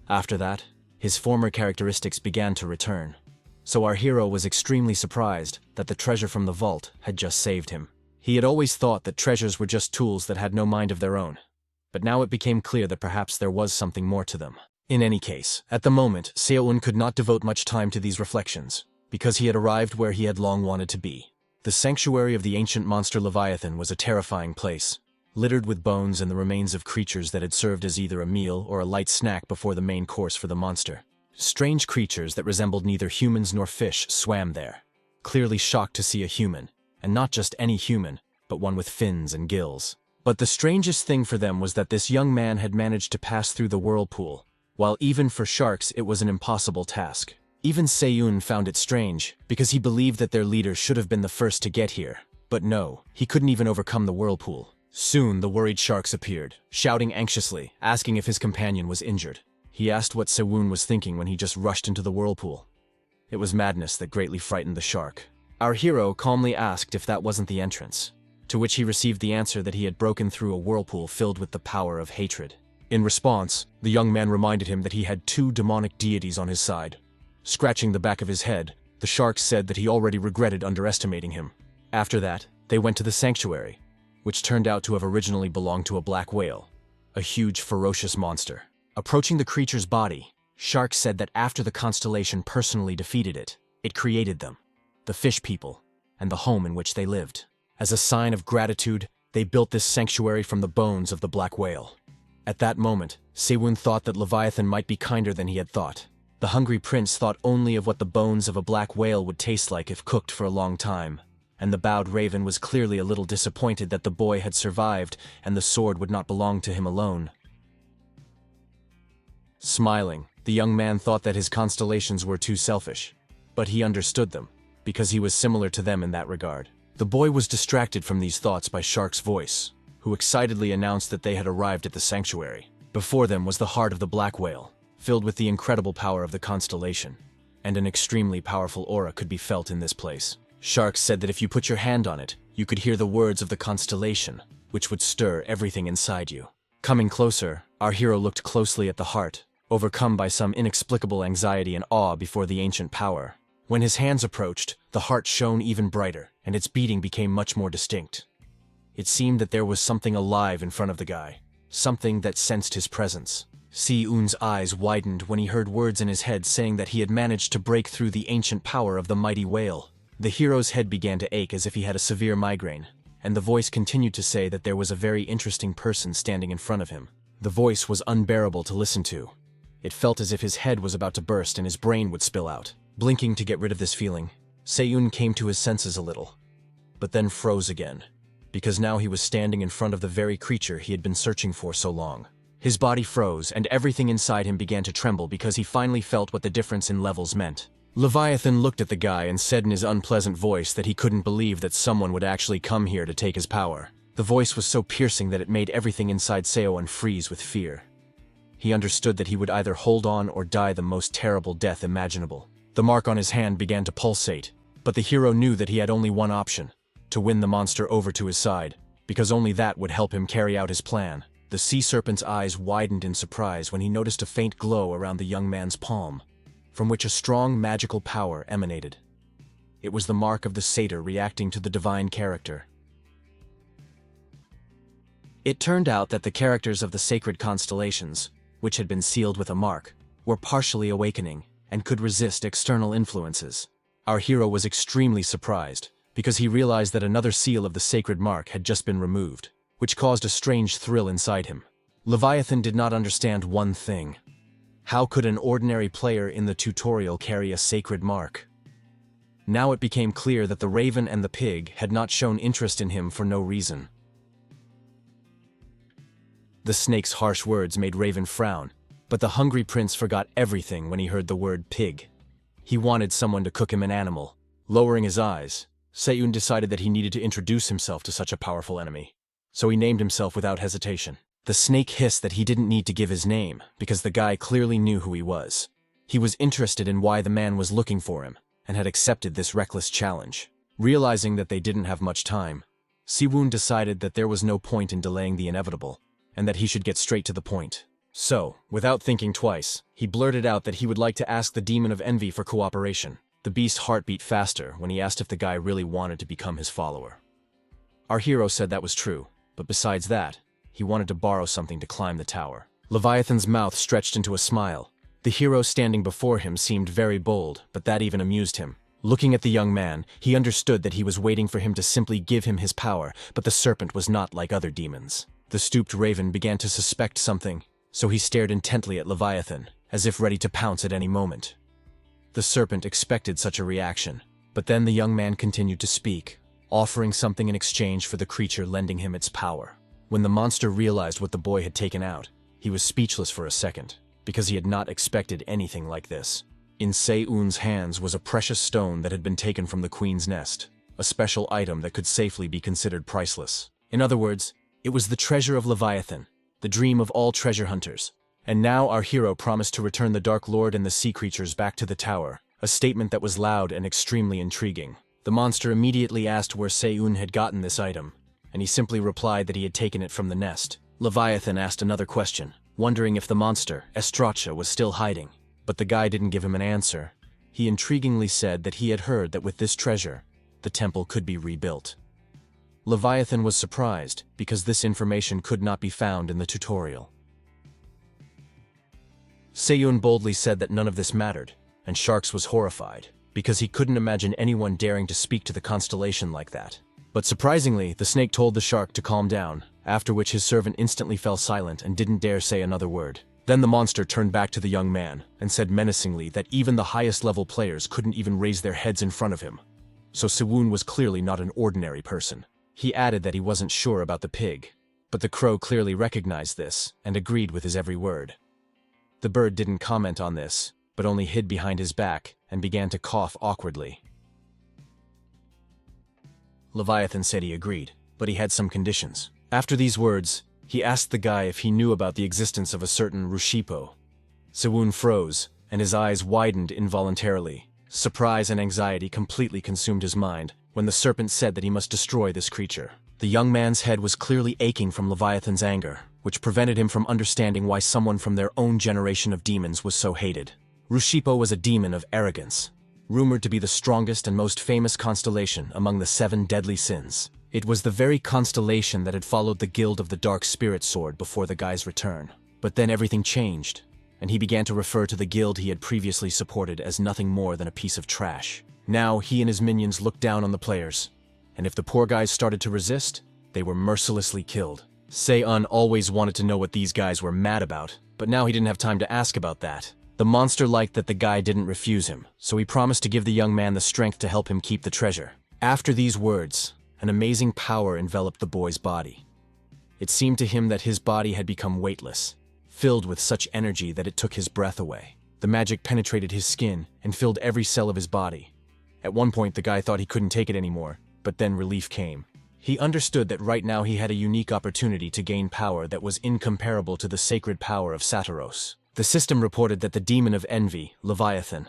After that, his former characteristics began to return, so our hero was extremely surprised that the treasure from the vault had just saved him. He had always thought that treasures were just tools that had no mind of their own, but now it became clear that perhaps there was something more to them. In any case, at the moment, Seo-un could not devote much time to these reflections, because he had arrived where he had long wanted to be. The sanctuary of the ancient monster Leviathan was a terrifying place, littered with bones and the remains of creatures that had served as either a meal or a light snack before the main course for the monster. Strange creatures that resembled neither humans nor fish swam there, clearly shocked to see a human, and not just any human, but one with fins and gills. But the strangest thing for them was that this young man had managed to pass through the whirlpool, while even for sharks it was an impossible task. Even Seo-un found it strange, because he believed that their leader should have been the first to get here. But no, he couldn't even overcome the whirlpool. Soon the worried sharks appeared, shouting anxiously, asking if his companion was injured. He asked what Seo-un was thinking when he just rushed into the whirlpool. It was madness that greatly frightened the shark. Our hero calmly asked if that wasn't the entrance. to which he received the answer that he had broken through a whirlpool filled with the power of hatred. In response, the young man reminded him that he had two demonic deities on his side. Scratching the back of his head, the shark said that he already regretted underestimating him. After that, they went to the sanctuary, which turned out to have originally belonged to a black whale, a huge, ferocious monster. Approaching the creature's body, Shark said that after the constellation personally defeated it, it created them, the fish people, and the home in which they lived. As a sign of gratitude, they built this sanctuary from the bones of the black whale. At that moment, Sewun thought that Leviathan might be kinder than he had thought. The hungry prince thought only of what the bones of a black whale would taste like if cooked for a long time, and the bowed raven was clearly a little disappointed that the boy had survived and the sword would not belong to him alone. Smiling, the young man thought that his constellations were too selfish, but he understood them, because he was similar to them in that regard. The boy was distracted from these thoughts by Shark's voice, who excitedly announced that they had arrived at the sanctuary. Before them was the heart of the black whale, filled with the incredible power of the constellation, and an extremely powerful aura could be felt in this place. Shark said that if you put your hand on it, you could hear the words of the constellation, which would stir everything inside you. Coming closer, our hero looked closely at the heart, overcome by some inexplicable anxiety and awe before the ancient power. When his hands approached, the heart shone even brighter, and its beating became much more distinct. It seemed that there was something alive in front of the guy, something that sensed his presence. Si-Eun's eyes widened when he heard words in his head saying that he had managed to break through the ancient power of the mighty whale. The hero's head began to ache as if he had a severe migraine, and the voice continued to say that there was a very interesting person standing in front of him. The voice was unbearable to listen to. It felt as if his head was about to burst and his brain would spill out. Blinking to get rid of this feeling, Se-Eun came to his senses a little, but then froze again, because now he was standing in front of the very creature he had been searching for so long. His body froze, and everything inside him began to tremble because he finally felt what the difference in levels meant. Leviathan looked at the guy and said in his unpleasant voice that he couldn't believe that someone would actually come here to take his power. The voice was so piercing that it made everything inside Se-Eun freeze with fear. He understood that he would either hold on or die the most terrible death imaginable. The mark on his hand began to pulsate, but the hero knew that he had only one option: to win the monster over to his side, because only that would help him carry out his plan. The sea serpent's eyes widened in surprise when he noticed a faint glow around the young man's palm, from which a strong magical power emanated. It was the mark of the satyr reacting to the divine character. It turned out that the characters of the sacred constellations, which had been sealed with a mark, were partially awakening and could resist external influences. Our hero was extremely surprised, because he realized that another seal of the sacred mark had just been removed, which caused a strange thrill inside him. Leviathan did not understand one thing. How could an ordinary player in the tutorial carry a sacred mark? Now it became clear that the raven and the pig had not shown interest in him for no reason. The snake's harsh words made Raven frown, but the hungry prince forgot everything when he heard the word pig. He wanted someone to cook him an animal. Lowering his eyes, Se-Eun decided that he needed to introduce himself to such a powerful enemy, so he named himself without hesitation. The snake hissed that he didn't need to give his name, because the guy clearly knew who he was. He was interested in why the man was looking for him, and had accepted this reckless challenge. Realizing that they didn't have much time, Siwon decided that there was no point in delaying the inevitable, and that he should get straight to the point. So, without thinking twice, he blurted out that he would like to ask the Demon of Envy for cooperation. The beast's heart beat faster when he asked if the guy really wanted to become his follower. Our hero said that was true, but besides that, he wanted to borrow something to climb the tower. Leviathan's mouth stretched into a smile. The hero standing before him seemed very bold, but that even amused him. Looking at the young man, he understood that he was waiting for him to simply give him his power, but the serpent was not like other demons. The stooped raven began to suspect something, so he stared intently at Leviathan, as if ready to pounce at any moment. The serpent expected such a reaction, but then the young man continued to speak, offering something in exchange for the creature lending him its power. When the monster realized what the boy had taken out, he was speechless for a second, because he had not expected anything like this. In Se-Eun's hands was a precious stone that had been taken from the queen's nest, a special item that could safely be considered priceless. In other words, it was the treasure of Leviathan, the dream of all treasure hunters. And now our hero promised to return the Dark Lord and the sea creatures back to the tower, a statement that was loud and extremely intriguing. The monster immediately asked where Se-Eun had gotten this item, and he simply replied that he had taken it from the nest. Leviathan asked another question, wondering if the monster, Estracha, was still hiding. But the guy didn't give him an answer. He intriguingly said that he had heard that with this treasure, the temple could be rebuilt. Leviathan was surprised, because this information could not be found in the tutorial. Seyun boldly said that none of this mattered, and Sharks was horrified, because he couldn't imagine anyone daring to speak to the constellation like that. But surprisingly, the snake told the shark to calm down, after which his servant instantly fell silent and didn't dare say another word. Then the monster turned back to the young man and said menacingly that even the highest level players couldn't even raise their heads in front of him. So Sewun was clearly not an ordinary person. He added that he wasn't sure about the pig, but the crow clearly recognized this and agreed with his every word. The bird didn't comment on this, but only hid behind his back and began to cough awkwardly. Leviathan said he agreed, but he had some conditions. After these words, he asked the guy if he knew about the existence of a certain Rushipo. Sewun froze, and his eyes widened involuntarily. Surprise and anxiety completely consumed his mind when the serpent said that he must destroy this creature. The young man's head was clearly aching from Leviathan's anger, which prevented him from understanding why someone from their own generation of demons was so hated. Rushipo was a demon of arrogance, rumored to be the strongest and most famous constellation among the 7 deadly sins. It was the very constellation that had followed the Guild of the Dark Spirit Sword before the guy's return. But then everything changed, and he began to refer to the guild he had previously supported as nothing more than a piece of trash. Now he and his minions looked down on the players, and if the poor guys started to resist, they were mercilessly killed. Seyun always wanted to know what these guys were mad about, but now he didn't have time to ask about that. The monster liked that the guy didn't refuse him, so he promised to give the young man the strength to help him keep the treasure. After these words, an amazing power enveloped the boy's body. It seemed to him that his body had become weightless, filled with such energy that it took his breath away. The magic penetrated his skin and filled every cell of his body. At one point, the guy thought he couldn't take it anymore, but then relief came. He understood that right now he had a unique opportunity to gain power that was incomparable to the sacred power of Saturos. The system reported that the demon of envy, Leviathan,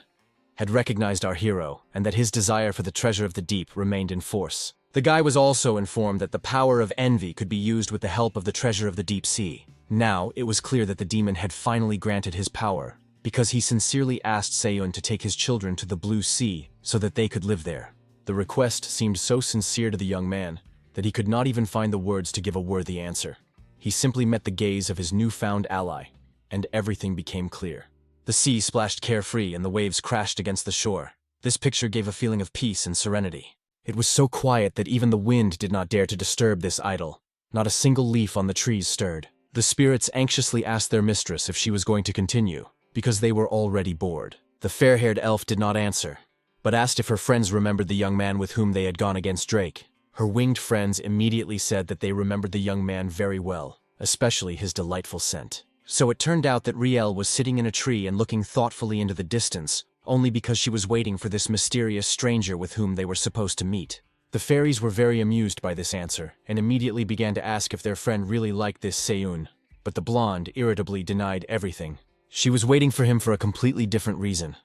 had recognized our hero and that his desire for the treasure of the deep remained in force. The guy was also informed that the power of envy could be used with the help of the treasure of the deep sea. Now, it was clear that the demon had finally granted his power, because he sincerely asked Seyun to take his children to the Blue Sea so that they could live there. The request seemed so sincere to the young man that he could not even find the words to give a worthy answer. He simply met the gaze of his newfound ally, and everything became clear. The sea splashed carefree and the waves crashed against the shore. This picture gave a feeling of peace and serenity. It was so quiet that even the wind did not dare to disturb this idyll. Not a single leaf on the trees stirred. The spirits anxiously asked their mistress if she was going to continue, because they were already bored. The fair-haired elf did not answer, but asked if her friends remembered the young man with whom they had gone against Drake. Her winged friends immediately said that they remembered the young man very well, especially his delightful scent. So it turned out that Riel was sitting in a tree and looking thoughtfully into the distance, only because she was waiting for this mysterious stranger with whom they were supposed to meet. The fairies were very amused by this answer, and immediately began to ask if their friend really liked this Seyun, but the blonde irritably denied everything. She was waiting for him for a completely different reason.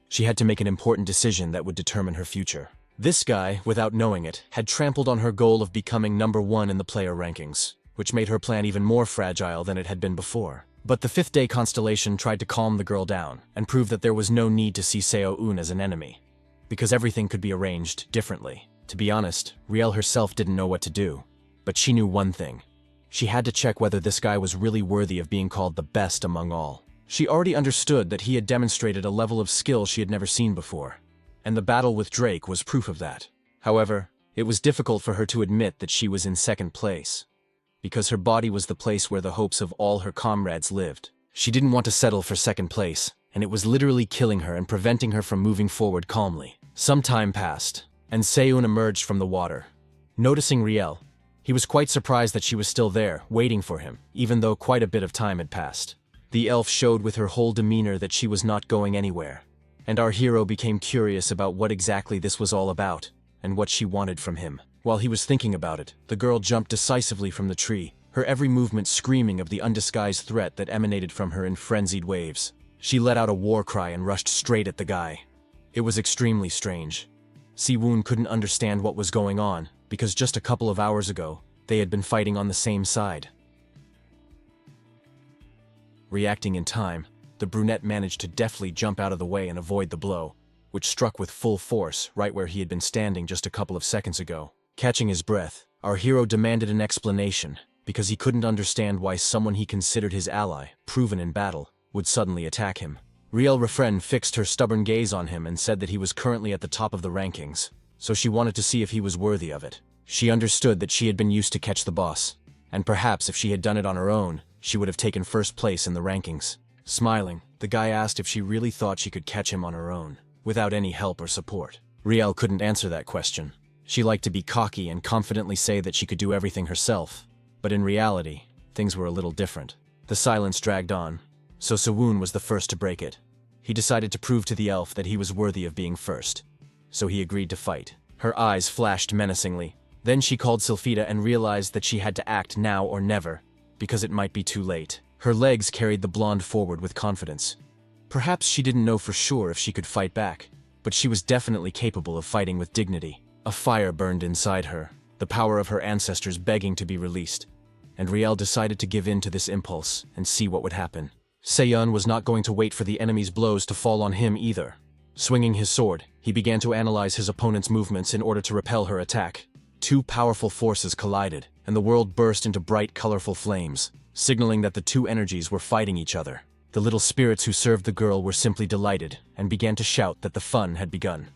She had to make an important decision that would determine her future. This guy, without knowing it, had trampled on her goal of becoming #1 in the player rankings, which made her plan even more fragile than it had been before. But the 5th day constellation tried to calm the girl down and prove that there was no need to see Seo-un as an enemy, because everything could be arranged differently. To be honest, Riel herself didn't know what to do, but she knew one thing. She had to check whether this guy was really worthy of being called the best among all. She already understood that he had demonstrated a level of skill she had never seen before, and the battle with Drake was proof of that. However, it was difficult for her to admit that she was in 2nd place, because her body was the place where the hopes of all her comrades lived. She didn't want to settle for 2nd place, and it was literally killing her and preventing her from moving forward calmly. Some time passed, and Seyun emerged from the water. Noticing Riel, he was quite surprised that she was still there, waiting for him, even though quite a bit of time had passed. The elf showed with her whole demeanor that she was not going anywhere, and our hero became curious about what exactly this was all about, and what she wanted from him. While he was thinking about it, the girl jumped decisively from the tree, her every movement screaming of the undisguised threat that emanated from her in frenzied waves. She let out a war cry and rushed straight at the guy. It was extremely strange. Siwoon couldn't understand what was going on, because just a couple of hours ago, They had been fighting on the same side. Reacting in time, the brunette managed to deftly jump out of the way and avoid the blow, which struck with full force right where he had been standing just a couple of seconds ago. Catching his breath, our hero demanded an explanation, because he couldn't understand why someone he considered his ally, proven in battle, would suddenly attack him. Riel Refren fixed her stubborn gaze on him and said that he was currently at the top of the rankings, so she wanted to see if he was worthy of it. She understood that she had been used to catch the boss, and perhaps if she had done it on her own, she would have taken first place in the rankings. Smiling, the guy asked if she really thought she could catch him on her own, without any help or support. Riel couldn't answer that question. She liked to be cocky and confidently say that she could do everything herself, but in reality, things were a little different. The silence dragged on, so Sewun was the first to break it. He decided to prove to the elf that he was worthy of being first, so he agreed to fight. Her eyes flashed menacingly. Then she called Sylphida and realized that she had to act now or never, because it might be too late. Her legs carried the blonde forward with confidence. Perhaps she didn't know for sure if she could fight back, but she was definitely capable of fighting with dignity. A fire burned inside her, the power of her ancestors begging to be released, and Riel decided to give in to this impulse and see what would happen. Seyun was not going to wait for the enemy's blows to fall on him either. Swinging his sword, he began to analyze his opponent's movements in order to repel her attack. Two powerful forces collided, and the world burst into bright, colorful flames, signaling that the two energies were fighting each other. The little spirits who served the girl were simply delighted and began to shout that the fun had begun.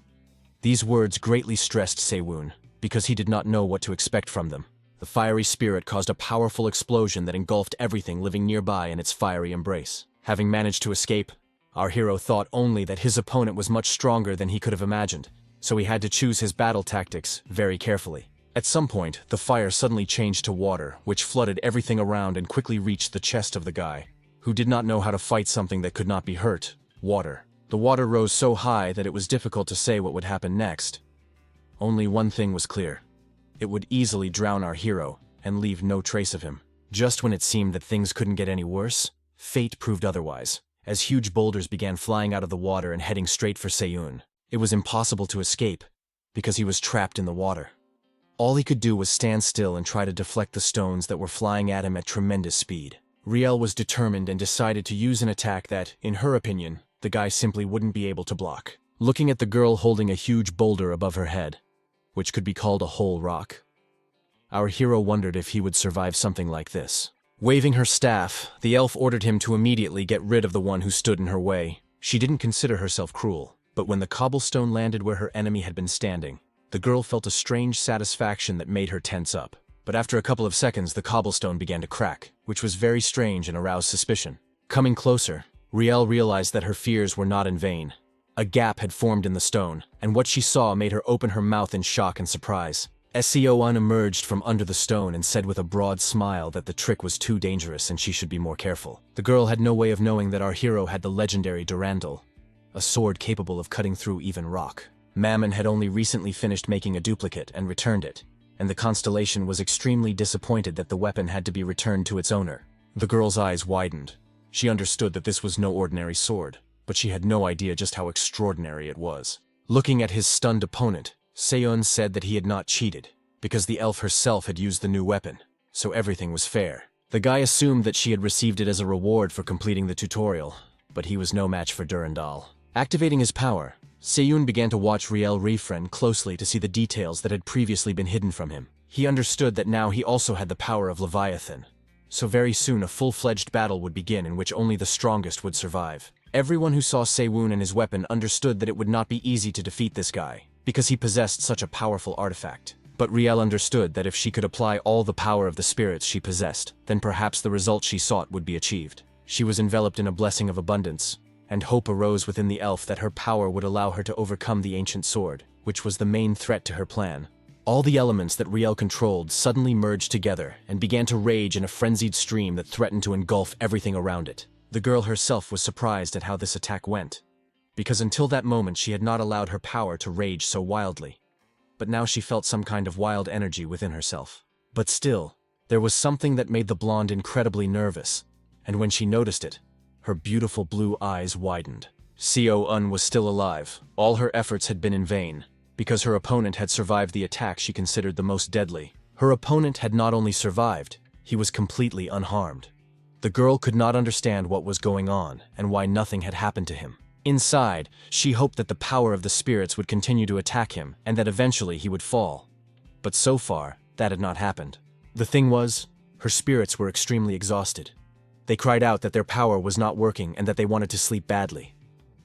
These words greatly stressed Sewun, because he did not know what to expect from them. The fiery spirit caused a powerful explosion that engulfed everything living nearby in its fiery embrace. Having managed to escape, our hero thought only that his opponent was much stronger than he could have imagined, so he had to choose his battle tactics very carefully. At some point, the fire suddenly changed to water, which flooded everything around and quickly reached the chest of the guy, who did not know how to fight something that could not be hurt: water. The water rose so high that it was difficult to say what would happen next. Only one thing was clear. It would easily drown our hero and leave no trace of him. Just when it seemed that things couldn't get any worse, fate proved otherwise, as huge boulders began flying out of the water and heading straight for Seyun. It was impossible to escape, because he was trapped in the water. All he could do was stand still and try to deflect the stones that were flying at him at tremendous speed. Riel was determined and decided to use an attack that, in her opinion, the guy simply wouldn't be able to block. Looking at the girl holding a huge boulder above her head, which could be called a whole rock, our hero wondered if he would survive something like this. Waving her staff, the elf ordered him to immediately get rid of the one who stood in her way. She didn't consider herself cruel, but when the cobblestone landed where her enemy had been standing, the girl felt a strange satisfaction that made her tense up. But after a couple of seconds, the cobblestone began to crack, which was very strange and aroused suspicion. Coming closer, Riel realized that her fears were not in vain. A gap had formed in the stone, and what she saw made her open her mouth in shock and surprise. Seon emerged from under the stone and said with a broad smile that the trick was too dangerous and she should be more careful. The girl had no way of knowing that our hero had the legendary Durandal, a sword capable of cutting through even rock. Mammon had only recently finished making a duplicate and returned it, and the constellation was extremely disappointed that the weapon had to be returned to its owner. The girl's eyes widened. She understood that this was no ordinary sword, but she had no idea just how extraordinary it was. Looking at his stunned opponent, Seon said that he had not cheated, because the elf herself had used the new weapon, so everything was fair. The guy assumed that she had received it as a reward for completing the tutorial, but he was no match for Durandal. Activating his power, Seyun began to watch Riel Refren closely to see the details that had previously been hidden from him. He understood that now he also had the power of Leviathan, so very soon a full-fledged battle would begin in which only the strongest would survive. Everyone who saw Seyun and his weapon understood that it would not be easy to defeat this guy, because he possessed such a powerful artifact. But Riel understood that if she could apply all the power of the spirits she possessed, then perhaps the result she sought would be achieved. She was enveloped in a blessing of abundance, and hope arose within the elf that her power would allow her to overcome the ancient sword, which was the main threat to her plan. All the elements that Riel controlled suddenly merged together and began to rage in a frenzied stream that threatened to engulf everything around it. The girl herself was surprised at how this attack went, because until that moment she had not allowed her power to rage so wildly. But now she felt some kind of wild energy within herself. But still, there was something that made the blonde incredibly nervous, and when she noticed it, her beautiful blue eyes widened. Seo-un was still alive. All her efforts had been in vain, because her opponent had survived the attack she considered the most deadly. Her opponent had not only survived, he was completely unharmed. The girl could not understand what was going on and why nothing had happened to him. Inside, she hoped that the power of the spirits would continue to attack him and that eventually he would fall. But so far, that had not happened. The thing was, her spirits were extremely exhausted. They cried out that their power was not working and that they wanted to sleep badly.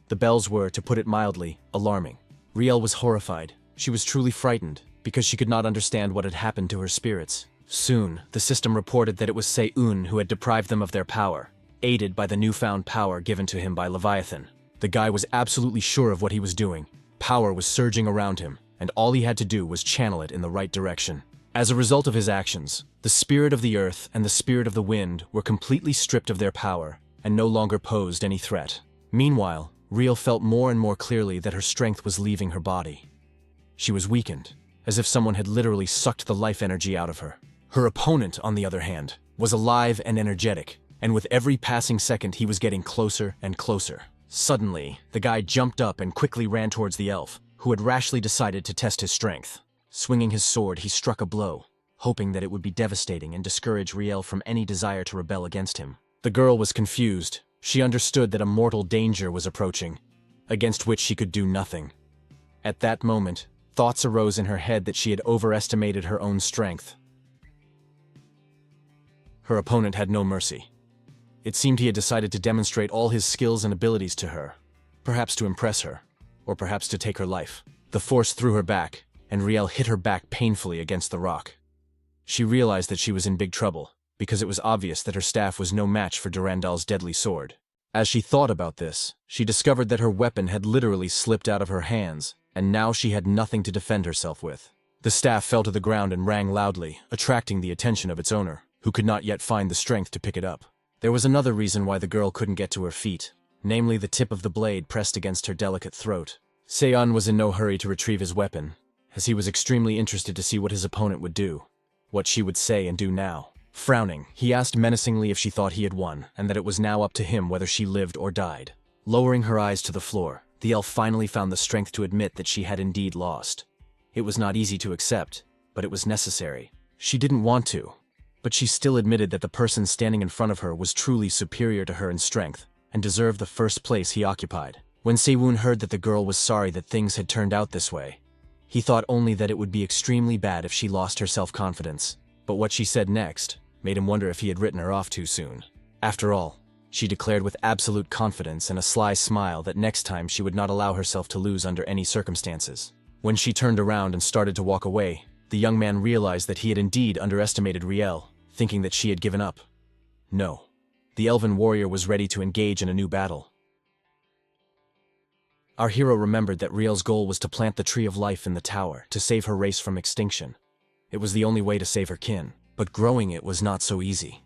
The bells were, to put it mildly, alarming. Riel was horrified. She was truly frightened because she could not understand what had happened to her spirits. Soon, the system reported that it was Se-un who had deprived them of their power, aided by the newfound power given to him by Leviathan. The guy was absolutely sure of what he was doing. Power was surging around him, and all he had to do was channel it in the right direction. As a result of his actions, the spirit of the earth and the spirit of the wind were completely stripped of their power and no longer posed any threat. Meanwhile, Riel felt more and more clearly that her strength was leaving her body. She was weakened, as if someone had literally sucked the life energy out of her. Her opponent, on the other hand, was alive and energetic, and with every passing second he was getting closer and closer. Suddenly, the guy jumped up and quickly ran towards the elf, who had rashly decided to test his strength. Swinging his sword, he struck a blow, hoping that it would be devastating and discourage Riel from any desire to rebel against him. The girl was confused. She understood that a mortal danger was approaching, against which she could do nothing. At that moment, thoughts arose in her head that she had overestimated her own strength. Her opponent had no mercy. It seemed he had decided to demonstrate all his skills and abilities to her, perhaps to impress her, or perhaps to take her life. The force threw her back, and Riel hit her back painfully against the rock. She realized that she was in big trouble, because it was obvious that her staff was no match for Durandal's deadly sword. As she thought about this, she discovered that her weapon had literally slipped out of her hands, and now she had nothing to defend herself with. The staff fell to the ground and rang loudly, attracting the attention of its owner, who could not yet find the strength to pick it up. There was another reason why the girl couldn't get to her feet, namely the tip of the blade pressed against her delicate throat. Se-un was in no hurry to retrieve his weapon, as he was extremely interested to see what his opponent would do, what she would say and do now. Frowning, he asked menacingly if she thought he had won, and that it was now up to him whether she lived or died. Lowering her eyes to the floor, the elf finally found the strength to admit that she had indeed lost. It was not easy to accept, but it was necessary. She didn't want to, but she still admitted that the person standing in front of her was truly superior to her in strength, and deserved the first place he occupied. When Se-un heard that the girl was sorry that things had turned out this way, he thought only that it would be extremely bad if she lost her self-confidence. But what she said next made him wonder if he had written her off too soon. After all, she declared with absolute confidence and a sly smile that next time she would not allow herself to lose under any circumstances. When she turned around and started to walk away, the young man realized that he had indeed underestimated Riel, thinking that she had given up. No. The elven warrior was ready to engage in a new battle. Our hero remembered that Riel's goal was to plant the tree of life in the tower to save her race from extinction. It was the only way to save her kin, but growing it was not so easy.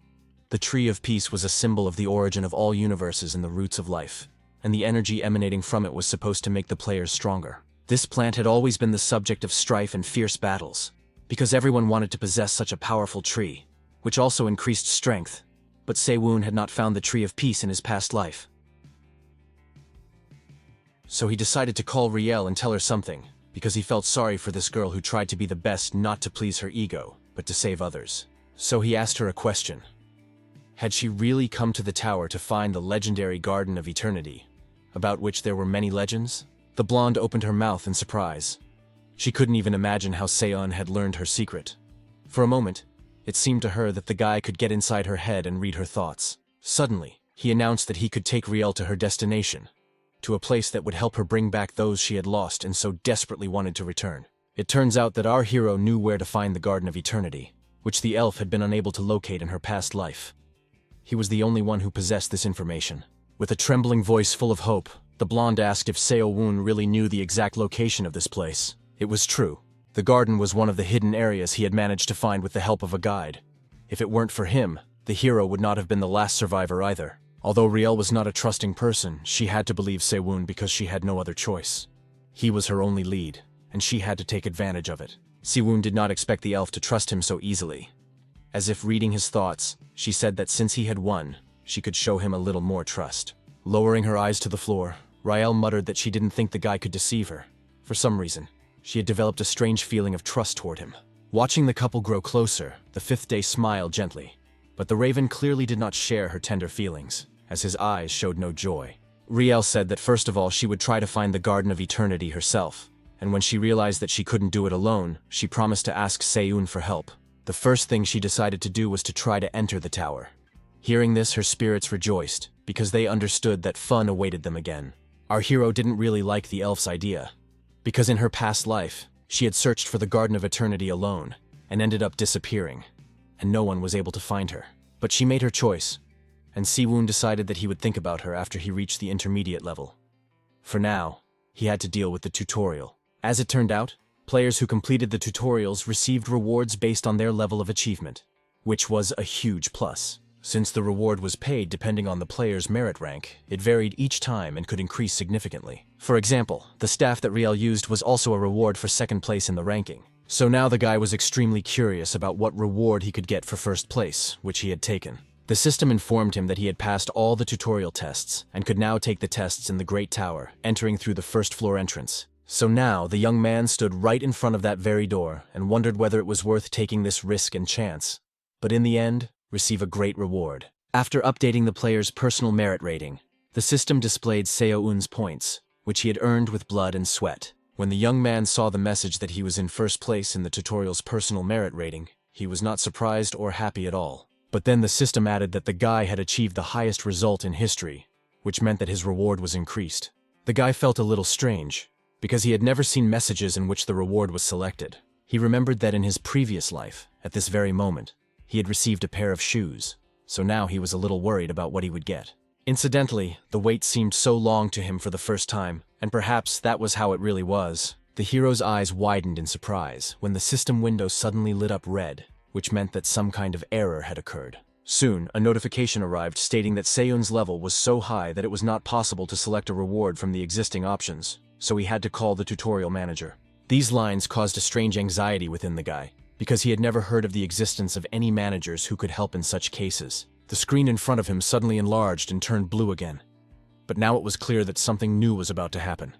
The tree of peace was a symbol of the origin of all universes and the roots of life, and the energy emanating from it was supposed to make the players stronger. This plant had always been the subject of strife and fierce battles, because everyone wanted to possess such a powerful tree, which also increased strength, but Se-un had not found the tree of peace in his past life. So he decided to call Riel and tell her something, because he felt sorry for this girl who tried to be the best not to please her ego, but to save others. So he asked her a question. Had she really come to the tower to find the legendary Garden of Eternity, about which there were many legends? The blonde opened her mouth in surprise. She couldn't even imagine how Se-un had learned her secret. For a moment, it seemed to her that the guy could get inside her head and read her thoughts. Suddenly, he announced that he could take Riel to her destination, to a place that would help her bring back those she had lost and so desperately wanted to return. It turns out that our hero knew where to find the Garden of Eternity, which the elf had been unable to locate in her past life. He was the only one who possessed this information. With a trembling voice full of hope, the blonde asked if Se-un really knew the exact location of this place. It was true. The garden was one of the hidden areas he had managed to find with the help of a guide. If it weren't for him, the hero would not have been the last survivor either. Although Riel was not a trusting person, she had to believe Se-un because she had no other choice. He was her only lead, and she had to take advantage of it. Se-un did not expect the elf to trust him so easily. As if reading his thoughts, she said that since he had won, she could show him a little more trust. Lowering her eyes to the floor, Riel muttered that she didn't think the guy could deceive her. For some reason, she had developed a strange feeling of trust toward him. Watching the couple grow closer, the fifth day smiled gently. But the raven clearly did not share her tender feelings, as his eyes showed no joy. Riel said that first of all she would try to find the Garden of Eternity herself, and when she realized that she couldn't do it alone, she promised to ask Seun for help. The first thing she decided to do was to try to enter the tower. Hearing this, her spirits rejoiced, because they understood that fun awaited them again. Our hero didn't really like the elf's idea, because in her past life, she had searched for the Garden of Eternity alone, and ended up disappearing, and no one was able to find her. But she made her choice, and Siwoon decided that he would think about her after he reached the intermediate level. For now, he had to deal with the tutorial. As it turned out, players who completed the tutorials received rewards based on their level of achievement, which was a huge plus. Since the reward was paid depending on the player's merit rank, it varied each time and could increase significantly. For example, the staff that Riel used was also a reward for second place in the ranking. So now the guy was extremely curious about what reward he could get for first place, which he had taken. The system informed him that he had passed all the tutorial tests and could now take the tests in the Great Tower, entering through the first floor entrance. So now the young man stood right in front of that very door and wondered whether it was worth taking this risk and chance. But in the end, receive a great reward. After updating the player's personal merit rating, the system displayed Seoun's points, which he had earned with blood and sweat. When the young man saw the message that he was in first place in the tutorial's personal merit rating, he was not surprised or happy at all. But then the system added that the guy had achieved the highest result in history, which meant that his reward was increased. The guy felt a little strange, because he had never seen messages in which the reward was selected. He remembered that in his previous life, at this very moment, he had received a pair of shoes, so now he was a little worried about what he would get. Incidentally, the wait seemed so long to him for the first time, and perhaps that was how it really was. The hero's eyes widened in surprise when the system window suddenly lit up red, which meant that some kind of error had occurred. Soon, a notification arrived stating that Seoun's level was so high that it was not possible to select a reward from the existing options, so he had to call the tutorial manager. These lines caused a strange anxiety within the guy, because he had never heard of the existence of any managers who could help in such cases. The screen in front of him suddenly enlarged and turned blue again. But now it was clear that something new was about to happen.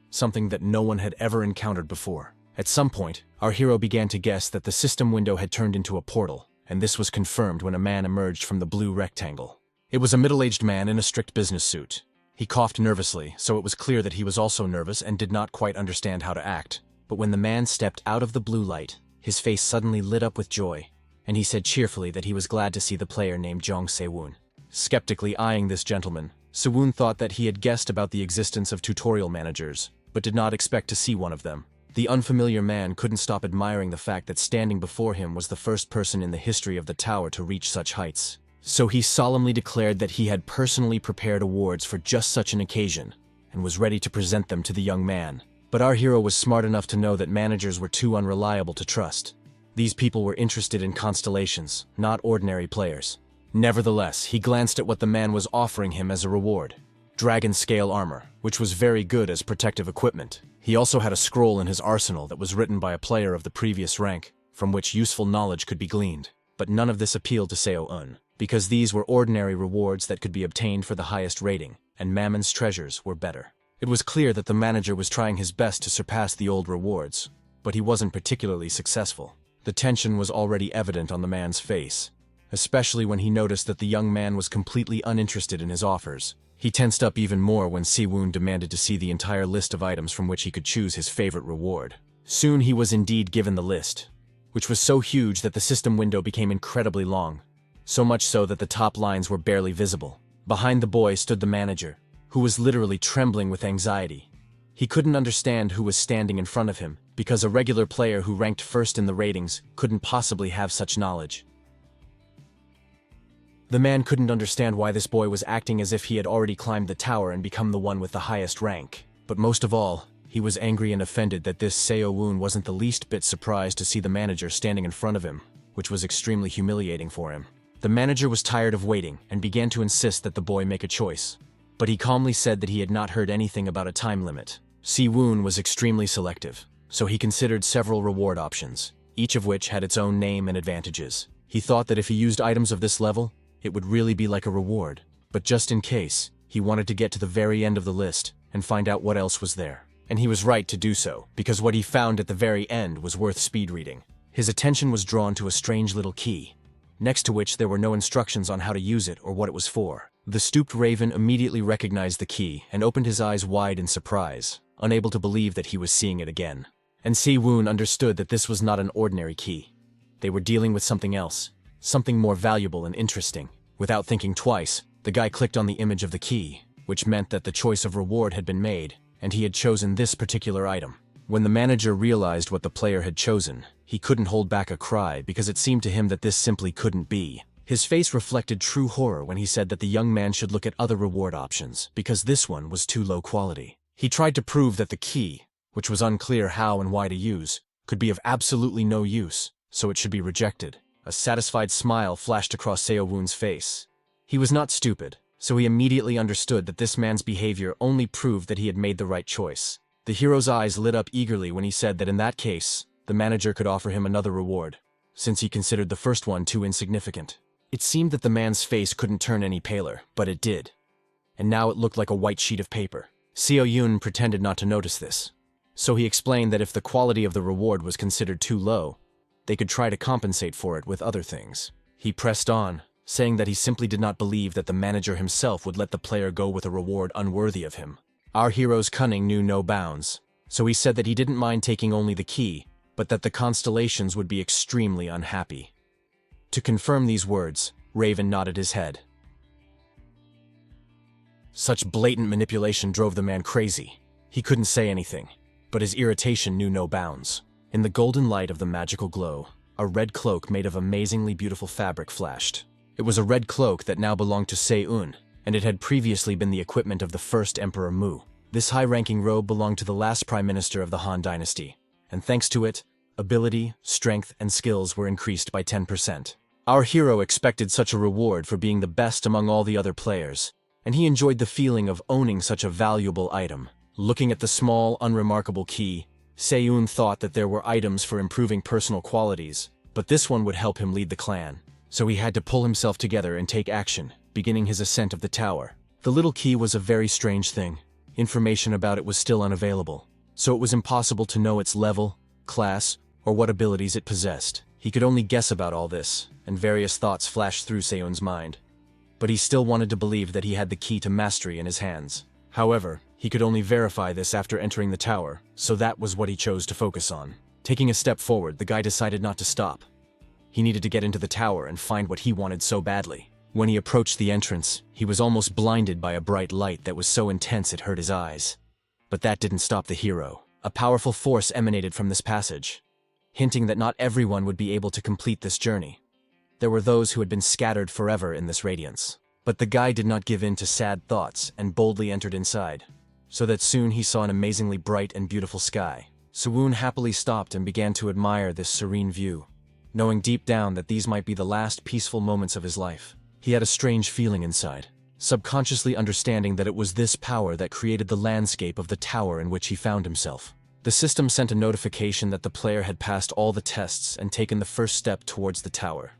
Something that no one had ever encountered before. At some point, our hero began to guess that the system window had turned into a portal, and this was confirmed when a man emerged from the blue rectangle. It was a middle-aged man in a strict business suit. He coughed nervously, so it was clear that he was also nervous and did not quite understand how to act. But when the man stepped out of the blue light, his face suddenly lit up with joy, and he said cheerfully that he was glad to see the player named Jong Se-woon. Skeptically eyeing this gentleman, Se-woon thought that he had guessed about the existence of tutorial managers, but did not expect to see one of them. The unfamiliar man couldn't stop admiring the fact that standing before him was the first person in the history of the tower to reach such heights. So he solemnly declared that he had personally prepared awards for just such an occasion, and was ready to present them to the young man. But our hero was smart enough to know that managers were too unreliable to trust. These people were interested in constellations, not ordinary players. Nevertheless, he glanced at what the man was offering him as a reward. Dragon scale armor, which was very good as protective equipment. He also had a scroll in his arsenal that was written by a player of the previous rank, from which useful knowledge could be gleaned. But none of this appealed to Seo-eun, because these were ordinary rewards that could be obtained for the highest rating, and Mammon's treasures were better. It was clear that the manager was trying his best to surpass the old rewards, but he wasn't particularly successful. The tension was already evident on the man's face, especially when he noticed that the young man was completely uninterested in his offers. He tensed up even more when Si-woon demanded to see the entire list of items from which he could choose his favorite reward. Soon he was indeed given the list, which was so huge that the system window became incredibly long, so much so that the top lines were barely visible. Behind the boy stood the manager, who was literally trembling with anxiety. He couldn't understand who was standing in front of him, because a regular player who ranked first in the ratings couldn't possibly have such knowledge. The man couldn't understand why this boy was acting as if he had already climbed the tower and become the one with the highest rank. But most of all, he was angry and offended that this Seo-woon wasn't the least bit surprised to see the manager standing in front of him, which was extremely humiliating for him. The manager was tired of waiting and began to insist that the boy make a choice. But he calmly said that he had not heard anything about a time limit. Si-woon was extremely selective, so he considered several reward options, each of which had its own name and advantages. He thought that if he used items of this level, it would really be like a reward. But just in case, he wanted to get to the very end of the list and find out what else was there. And he was right to do so, because what he found at the very end was worth speed reading. His attention was drawn to a strange little key, next to which there were no instructions on how to use it or what it was for. The stooped raven immediately recognized the key and opened his eyes wide in surprise, unable to believe that he was seeing it again. And Si-woon understood that this was not an ordinary key. They were dealing with something else, something more valuable and interesting. Without thinking twice, the guy clicked on the image of the key, which meant that the choice of reward had been made, and he had chosen this particular item. When the manager realized what the player had chosen, he couldn't hold back a cry because it seemed to him that this simply couldn't be. His face reflected true horror when he said that the young man should look at other reward options, because this one was too low quality. He tried to prove that the key, which was unclear how and why to use, could be of absolutely no use, so it should be rejected. A satisfied smile flashed across Seo-woon's face. He was not stupid, so he immediately understood that this man's behavior only proved that he had made the right choice. The hero's eyes lit up eagerly when he said that in that case, the manager could offer him another reward, since he considered the first one too insignificant. It seemed that the man's face couldn't turn any paler, but it did. And now it looked like a white sheet of paper. Seo-yoon pretended not to notice this. So he explained that if the quality of the reward was considered too low, they could try to compensate for it with other things. He pressed on, saying that he simply did not believe that the manager himself would let the player go with a reward unworthy of him. Our hero's cunning knew no bounds, so he said that he didn't mind taking only the key, but that the constellations would be extremely unhappy. To confirm these words, Raven nodded his head. Such blatant manipulation drove the man crazy. He couldn't say anything, but his irritation knew no bounds. In the golden light of the magical glow, a red cloak made of amazingly beautiful fabric flashed. It was a red cloak that now belonged to Se-un, and it had previously been the equipment of the first Emperor Mu. This high-ranking robe belonged to the last Prime Minister of the Han Dynasty, and thanks to it, ability, strength, and skills were increased by 10%. Our hero expected such a reward for being the best among all the other players, and he enjoyed the feeling of owning such a valuable item. Looking at the small, unremarkable key, Se-un thought that there were items for improving personal qualities, but this one would help him lead the clan. So he had to pull himself together and take action, beginning his ascent of the tower. The little key was a very strange thing. Information about it was still unavailable, so it was impossible to know its level, class, or what abilities it possessed. He could only guess about all this, and various thoughts flashed through Se-un's mind. But he still wanted to believe that he had the key to mastery in his hands. However, he could only verify this after entering the tower, so that was what he chose to focus on. Taking a step forward, the guy decided not to stop. He needed to get into the tower and find what he wanted so badly. When he approached the entrance, he was almost blinded by a bright light that was so intense it hurt his eyes. But that didn't stop the hero. A powerful force emanated from this passage, hinting that not everyone would be able to complete this journey. There were those who had been scattered forever in this radiance. But the guy did not give in to sad thoughts and boldly entered inside, so that soon he saw an amazingly bright and beautiful sky. Se-woon happily stopped and began to admire this serene view, knowing deep down that these might be the last peaceful moments of his life. He had a strange feeling inside, subconsciously understanding that it was this power that created the landscape of the tower in which he found himself. The system sent a notification that the player had passed all the tests and taken the first step towards the tower.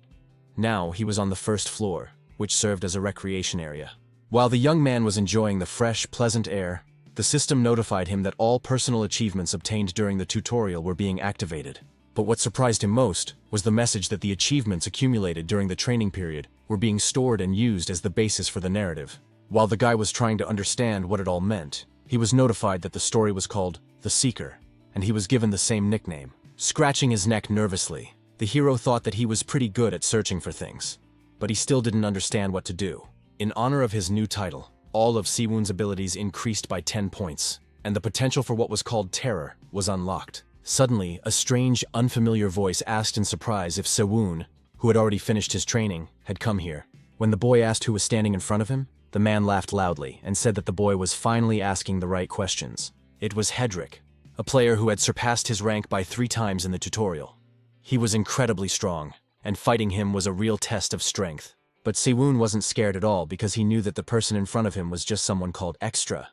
Now he was on the first floor, which served as a recreation area. While the young man was enjoying the fresh, pleasant air, the system notified him that all personal achievements obtained during the tutorial were being activated. But what surprised him most was the message that the achievements accumulated during the training period were being stored and used as the basis for the narrative. While the guy was trying to understand what it all meant, he was notified that the story was called The Seeker, and he was given the same nickname. Scratching his neck nervously, the hero thought that he was pretty good at searching for things, but he still didn't understand what to do. In honor of his new title, all of Si-woon's abilities increased by 10 points, and the potential for what was called terror was unlocked. Suddenly, a strange, unfamiliar voice asked in surprise if Se-woon, who had already finished his training, had come here. When the boy asked who was standing in front of him, the man laughed loudly and said that the boy was finally asking the right questions. It was Hedrick, a player who had surpassed his rank by 3 times in the tutorial. He was incredibly strong, and fighting him was a real test of strength. But Se-woon wasn't scared at all because he knew that the person in front of him was just someone called Extra.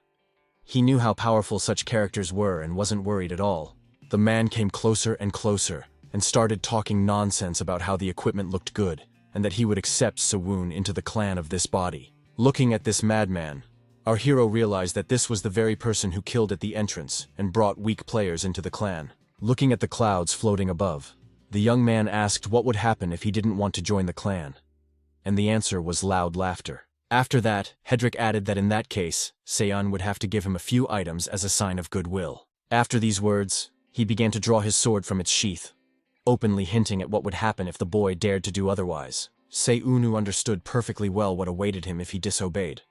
He knew how powerful such characters were and wasn't worried at all. The man came closer and closer and started talking nonsense about how the equipment looked good and that he would accept Se-woon into the clan of this body. Looking at this madman, our hero realized that this was the very person who killed at the entrance and brought weak players into the clan. Looking at the clouds floating above, The young man asked what would happen if he didn't want to join the clan. And the answer was loud laughter. After that, Hedrick added that in that case, Seon would have to give him a few items as a sign of goodwill. After these words, he began to draw his sword from its sheath, openly hinting at what would happen if the boy dared to do otherwise. Seonu understood perfectly well what awaited him if he disobeyed.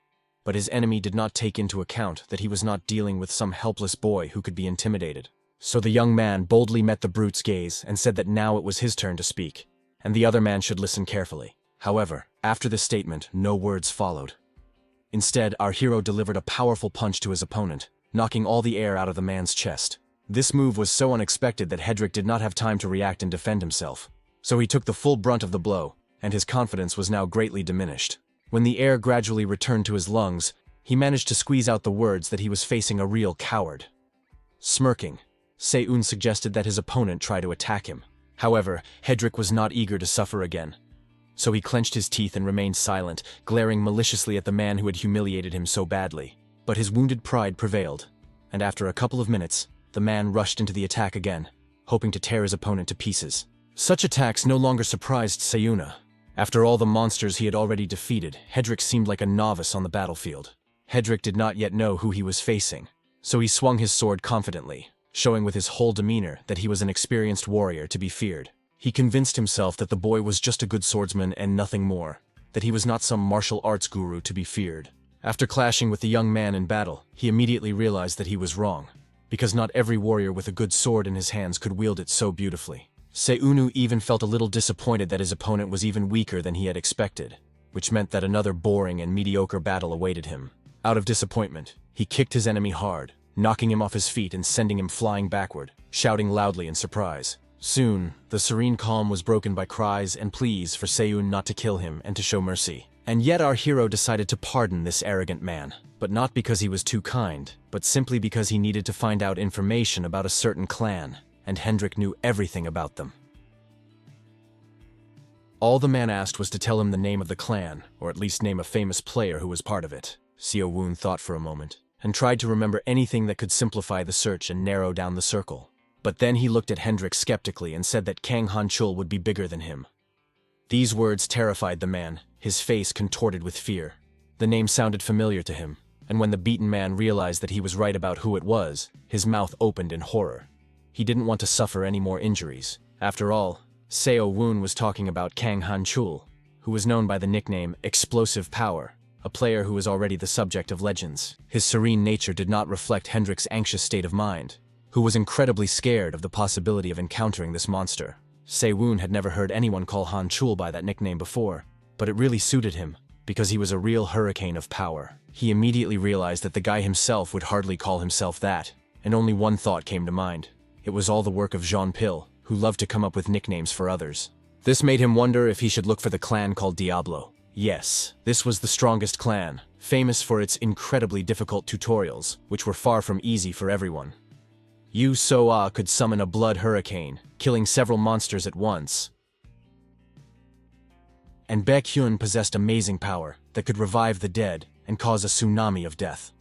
But his enemy did not take into account that he was not dealing with some helpless boy who could be intimidated. So the young man boldly met the brute's gaze and said that now it was his turn to speak, and the other man should listen carefully. However, after this statement, no words followed. Instead, our hero delivered a powerful punch to his opponent, knocking all the air out of the man's chest. This move was so unexpected that Hedrick did not have time to react and defend himself. So he took the full brunt of the blow, and his confidence was now greatly diminished. When the air gradually returned to his lungs, he managed to squeeze out the words that he was facing a real coward. Smirking, Seun suggested that his opponent try to attack him. However, Hedrick was not eager to suffer again. So he clenched his teeth and remained silent, glaring maliciously at the man who had humiliated him so badly. But his wounded pride prevailed, and after a couple of minutes, the man rushed into the attack again, hoping to tear his opponent to pieces. Such attacks no longer surprised Seuna. After all the monsters he had already defeated, Hedrick seemed like a novice on the battlefield. Hedrick did not yet know who he was facing, so he swung his sword confidently, showing with his whole demeanor that he was an experienced warrior to be feared. He convinced himself that the boy was just a good swordsman and nothing more, that he was not some martial arts guru to be feared. After clashing with the young man in battle, he immediately realized that he was wrong, because not every warrior with a good sword in his hands could wield it so beautifully. Seunu even felt a little disappointed that his opponent was even weaker than he had expected, which meant that another boring and mediocre battle awaited him. Out of disappointment, he kicked his enemy hard, knocking him off his feet and sending him flying backward, shouting loudly in surprise. Soon, the serene calm was broken by cries and pleas for Seun not to kill him and to show mercy. And yet our hero decided to pardon this arrogant man, but not because he was too kind, but simply because he needed to find out information about a certain clan, and Hedrick knew everything about them. All the man asked was to tell him the name of the clan, or at least name a famous player who was part of it. Seo Woon thought for a moment, and tried to remember anything that could simplify the search and narrow down the circle. But then he looked at Hedrick skeptically and said that Kang Han-chul would be bigger than him. These words terrified the man, his face contorted with fear. The name sounded familiar to him, and when the beaten man realized that he was right about who it was, his mouth opened in horror. He didn't want to suffer any more injuries. After all, Seo Woon was talking about Kang Han-chul, who was known by the nickname Explosive Power, a player who was already the subject of legends. His serene nature did not reflect Hedrick's anxious state of mind, who was incredibly scared of the possibility of encountering this monster. Se-woon had never heard anyone call Han-chul by that nickname before, but it really suited him, because he was a real hurricane of power. He immediately realized that the guy himself would hardly call himself that, and only one thought came to mind. It was all the work of Jean Pil, who loved to come up with nicknames for others. This made him wonder if he should look for the clan called Diablo. Yes, this was the strongest clan, famous for its incredibly difficult tutorials, which were far from easy for everyone. Yu So-ah could summon a blood hurricane, killing several monsters at once. And Baek-hyun possessed amazing power that could revive the dead and cause a tsunami of death.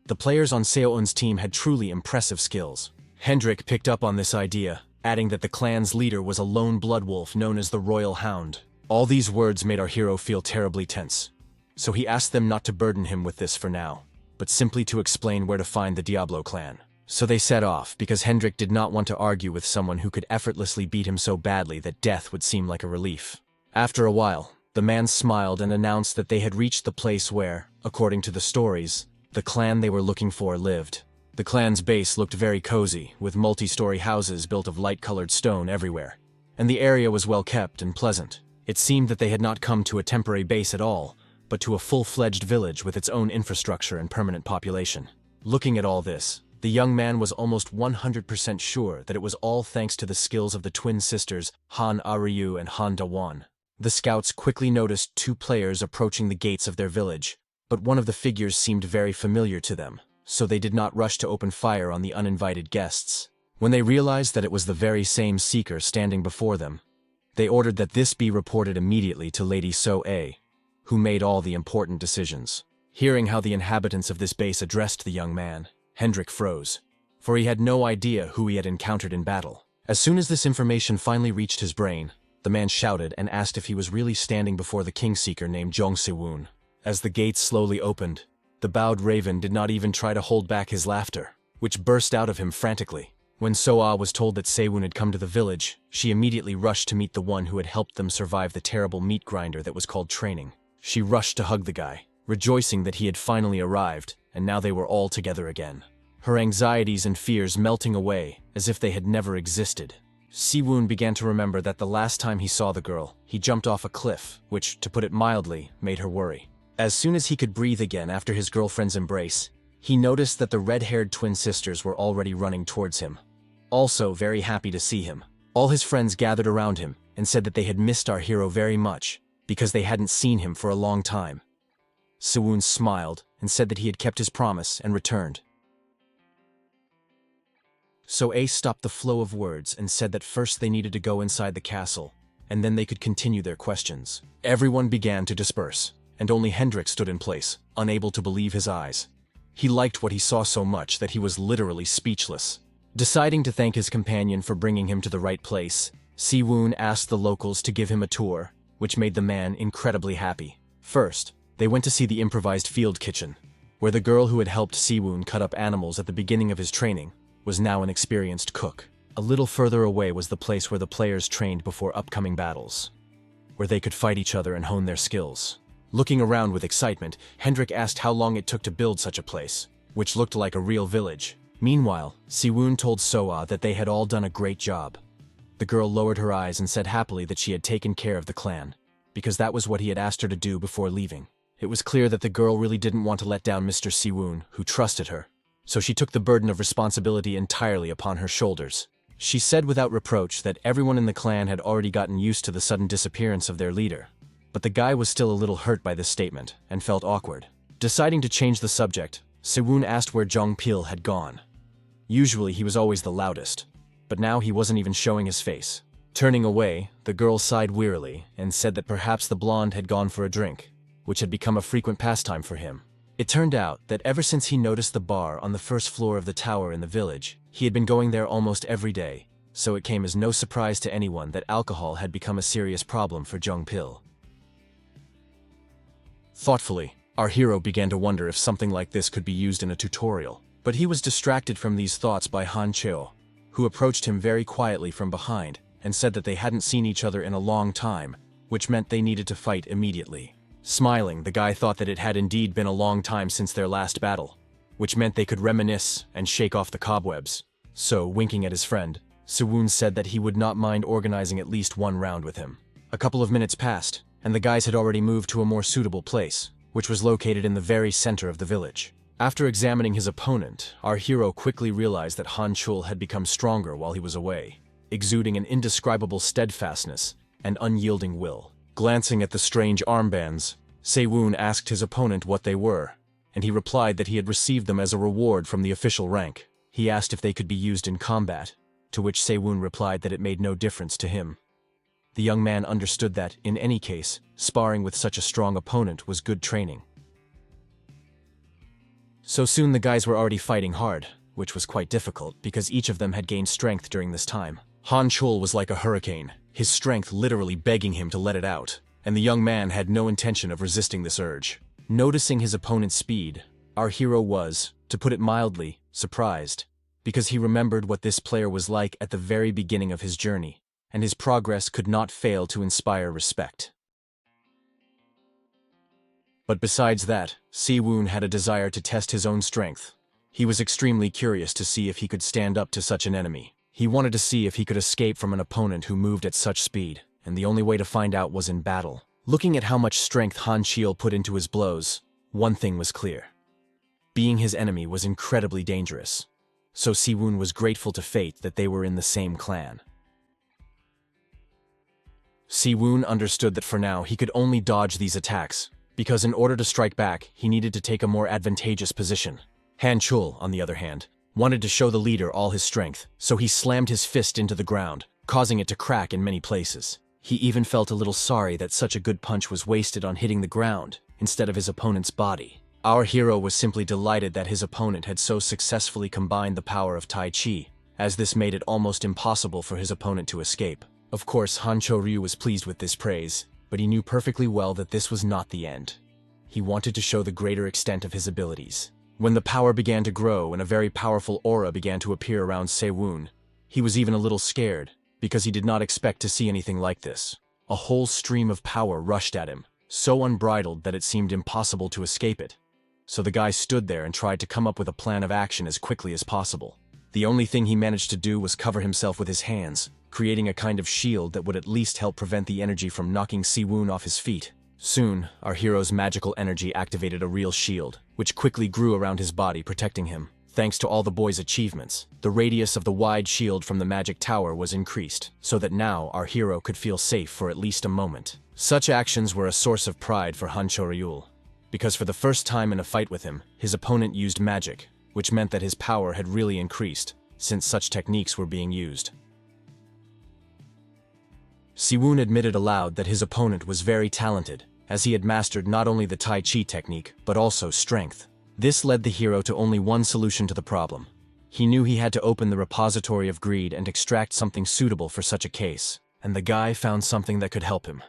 The players on Seo-eun's team had truly impressive skills. Hedrick picked up on this idea, adding that the clan's leader was a lone blood wolf known as the Royal Hound. All these words made our hero feel terribly tense, so he asked them not to burden him with this for now, but simply to explain where to find the Diablo clan. So they set off, because Hedrick did not want to argue with someone who could effortlessly beat him so badly that death would seem like a relief. After a while, the man smiled and announced that they had reached the place where, according to the stories, the clan they were looking for lived. The clan's base looked very cozy, with multi-story houses built of light-colored stone everywhere, and the area was well kept and pleasant. It seemed that they had not come to a temporary base at all, but to a full-fledged village with its own infrastructure and permanent population. Looking at all this, the young man was almost 100% sure that it was all thanks to the skills of the twin sisters Han Aryu and Han Da-won. The scouts quickly noticed two players approaching the gates of their village, but one of the figures seemed very familiar to them, so they did not rush to open fire on the uninvited guests. When they realized that it was the very same seeker standing before them, they ordered that this be reported immediately to Lady So-ae, who made all the important decisions. Hearing how the inhabitants of this base addressed the young man, Hedrick froze, for he had no idea who he had encountered in battle. As soon as this information finally reached his brain, the man shouted and asked if he was really standing before the Kingseeker named Jong Se-woon. As the gates slowly opened, the bowed raven did not even try to hold back his laughter, which burst out of him frantically. When So-ah was told that Se-woon had come to the village, she immediately rushed to meet the one who had helped them survive the terrible meat grinder that was called training. She rushed to hug the guy, rejoicing that he had finally arrived, and now they were all together again. Her anxieties and fears melting away as if they had never existed. Si-woon began to remember that the last time he saw the girl, he jumped off a cliff, which, to put it mildly, made her worry. As soon as he could breathe again after his girlfriend's embrace, he noticed that the red-haired twin sisters were already running towards him. Also very happy to see him. All his friends gathered around him and said that they had missed our hero very much because they hadn't seen him for a long time. Si-woon smiled and said that he had kept his promise and returned. So-ah stopped the flow of words and said that first they needed to go inside the castle, and then they could continue their questions. Everyone began to disperse, and only Hendrik stood in place, unable to believe his eyes. He liked what he saw so much that he was literally speechless. Deciding to thank his companion for bringing him to the right place, Si-woon asked the locals to give him a tour, which made the man incredibly happy. First, they went to see the improvised field kitchen, where the girl who had helped Si-woon cut up animals at the beginning of his training was now an experienced cook. A little further away was the place where the players trained before upcoming battles, where they could fight each other and hone their skills. Looking around with excitement, Hendrik asked how long it took to build such a place, which looked like a real village. Meanwhile, Si-woon told So-ah that they had all done a great job. The girl lowered her eyes and said happily that she had taken care of the clan, because that was what he had asked her to do before leaving. It was clear that the girl really didn't want to let down Mr. Si-woon, who trusted her, so she took the burden of responsibility entirely upon her shoulders. She said without reproach that everyone in the clan had already gotten used to the sudden disappearance of their leader, but the guy was still a little hurt by this statement and felt awkward. Deciding to change the subject, Si-woon asked where Jong-pil had gone. Usually he was always the loudest, but now he wasn't even showing his face. Turning away, the girl sighed wearily and said that perhaps the blonde had gone for a drink, which had become a frequent pastime for him. It turned out that ever since he noticed the bar on the first floor of the tower in the village, he had been going there almost every day, so it came as no surprise to anyone that alcohol had become a serious problem for Jong-pil. Thoughtfully, our hero began to wonder if something like this could be used in a tutorial. But he was distracted from these thoughts by Han Cheo, who approached him very quietly from behind and said that they hadn't seen each other in a long time, which meant they needed to fight immediately. Smiling, the guy thought that it had indeed been a long time since their last battle, which meant they could reminisce and shake off the cobwebs. So, winking at his friend, Si-woon said that he would not mind organizing at least one round with him. A couple of minutes passed, and the guys had already moved to a more suitable place, which was located in the very center of the village. After examining his opponent, our hero quickly realized that Han Chul had become stronger while he was away, exuding an indescribable steadfastness and unyielding will. Glancing at the strange armbands, Se-woon asked his opponent what they were, and he replied that he had received them as a reward from the official rank. He asked if they could be used in combat, to which Se-woon replied that it made no difference to him. The young man understood that, in any case, sparring with such a strong opponent was good training. So soon the guys were already fighting hard, which was quite difficult because each of them had gained strength during this time. Han Chul was like a hurricane, his strength literally begging him to let it out, and the young man had no intention of resisting this urge. Noticing his opponent's speed, our hero was, to put it mildly, surprised, because he remembered what this player was like at the very beginning of his journey, and his progress could not fail to inspire respect. But besides that, Si-woon had a desire to test his own strength. He was extremely curious to see if he could stand up to such an enemy. He wanted to see if he could escape from an opponent who moved at such speed, and the only way to find out was in battle. Looking at how much strength Han Chil put into his blows, one thing was clear. Being his enemy was incredibly dangerous, so Si-woon was grateful to fate that they were in the same clan. Si-woon understood that for now he could only dodge these attacks, because in order to strike back, he needed to take a more advantageous position. Han Chul, on the other hand, wanted to show the leader all his strength, so he slammed his fist into the ground, causing it to crack in many places. He even felt a little sorry that such a good punch was wasted on hitting the ground, instead of his opponent's body. Our hero was simply delighted that his opponent had so successfully combined the power of Tai Chi as this made it almost impossible for his opponent to escape. Of course, Hancho Ryu was pleased with this praise, but he knew perfectly well that this was not the end. He wanted to show the greater extent of his abilities. When the power began to grow and a very powerful aura began to appear around Sewun, he was even a little scared, because he did not expect to see anything like this. A whole stream of power rushed at him, so unbridled that it seemed impossible to escape it. So the guy stood there and tried to come up with a plan of action as quickly as possible. The only thing he managed to do was cover himself with his hands, creating a kind of shield that would at least help prevent the energy from knocking Sewun off his feet. Soon, our hero's magical energy activated a real shield, which quickly grew around his body, protecting him. Thanks to all the boy's achievements, the radius of the wide shield from the magic tower was increased, so that now our hero could feel safe for at least a moment. Such actions were a source of pride for Hancho Ryu, because for the first time in a fight with him, his opponent used magic, which meant that his power had really increased, since such techniques were being used. Sewun admitted aloud that his opponent was very talented, as he had mastered not only the Tai Chi technique, but also strength. This led the hero to only one solution to the problem. He knew he had to open the repository of greed and extract something suitable for such a case, and the guy found something that could help him.